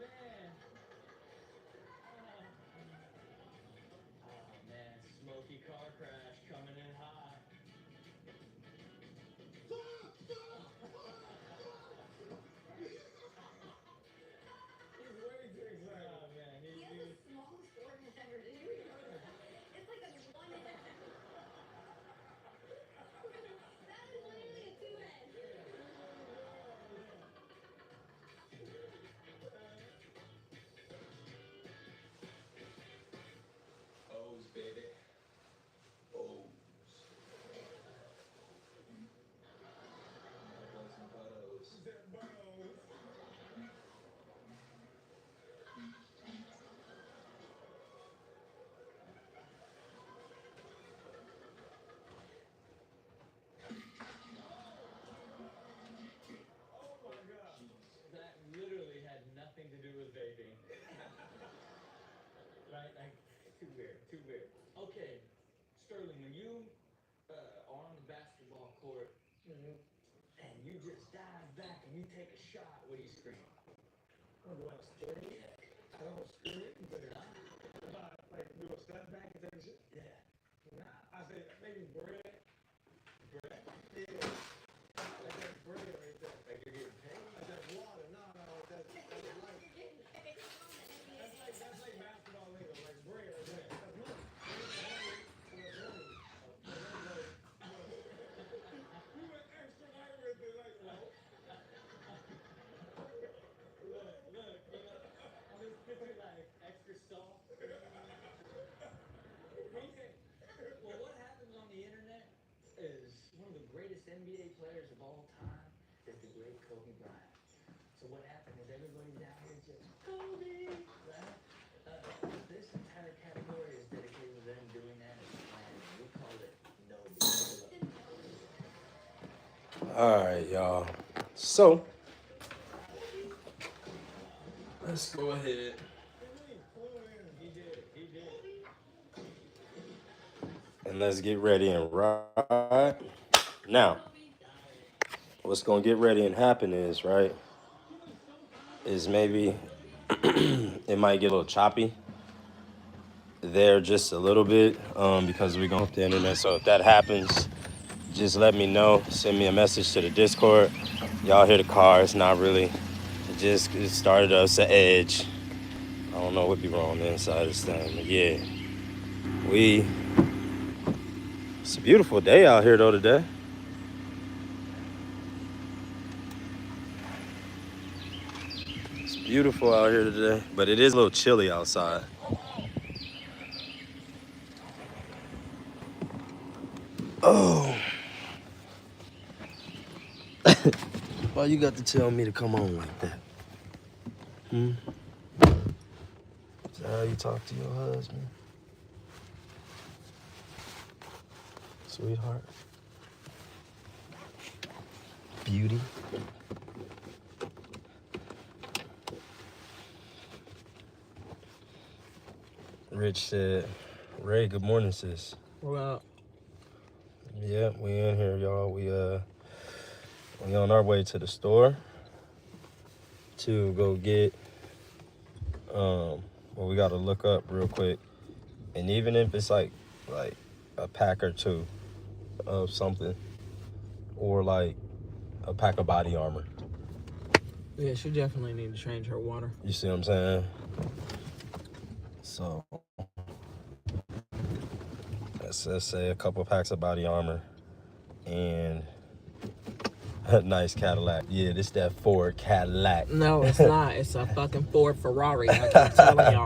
Speaker 1: Man. Oh man, smoky car crash coming in hot. He's way too excited. Oh man,
Speaker 15: He has the smallest organ ever. Did you even notice that? It's like a 1 inch. That is literally a 2 inch.
Speaker 10: O's, baby. O's.
Speaker 1: Oh my god. That literally had nothing to do with vaping. Right? Like, too weird, too weird. Okay, Sterling, when you are on the basketball court and you just dive back and you take a shot, what do you scream?
Speaker 9: Oh, do I scream? I don't scream, but like do a step back and take a shit.
Speaker 1: Yeah.
Speaker 9: Nah, I say maybe bread.
Speaker 1: Bread?
Speaker 9: Yeah. Like that's bread right there.
Speaker 1: Like you're getting paid?
Speaker 9: I said water. No, that's light. That's like basketball lingo, like bread right there. That's money. We went extra light with it, like, well.
Speaker 1: Look, you know, I'm just picturing like extra salt. Well, what happens on the internet is one of the greatest NBA players of all time is the great Kobe Bryant. So what happened is everybody's out here just Kobe, right? This entire category is dedicated to them doing that as a plan. We call it Nobi.
Speaker 12: All right, y'all. So let's go ahead. And let's get ready and ride. Now, what's gonna get ready and happen is, right, is maybe it might get a little choppy there just a little bit because we're going off the internet. So if that happens, just let me know. Send me a message to the Discord. Y'all hear the car. It's not really. It started us an edge. I don't know what be wrong on the inside of this thing. But yeah. It's a beautiful day out here though today. It's beautiful out here today. But it is a little chilly outside. Oh. Why you got to tell me to come on like that? Is that how you talk to your husband? Sweetheart? Beauty? Rich said, Ray, good morning, sis.
Speaker 9: What up?
Speaker 12: Yeah, we in here, y'all. We on our way to the store to go get we gotta look up real quick. And even if it's like a pack or two of something, or like a pack of body armor.
Speaker 9: Yeah, she definitely need to change her water.
Speaker 12: You see what I'm saying? So let's say a couple packs of body armor and a nice Cadillac. Yeah, this that Ford Cadillac.
Speaker 8: No, it's not. It's a fucking Ford Ferrari. I keep telling y'all.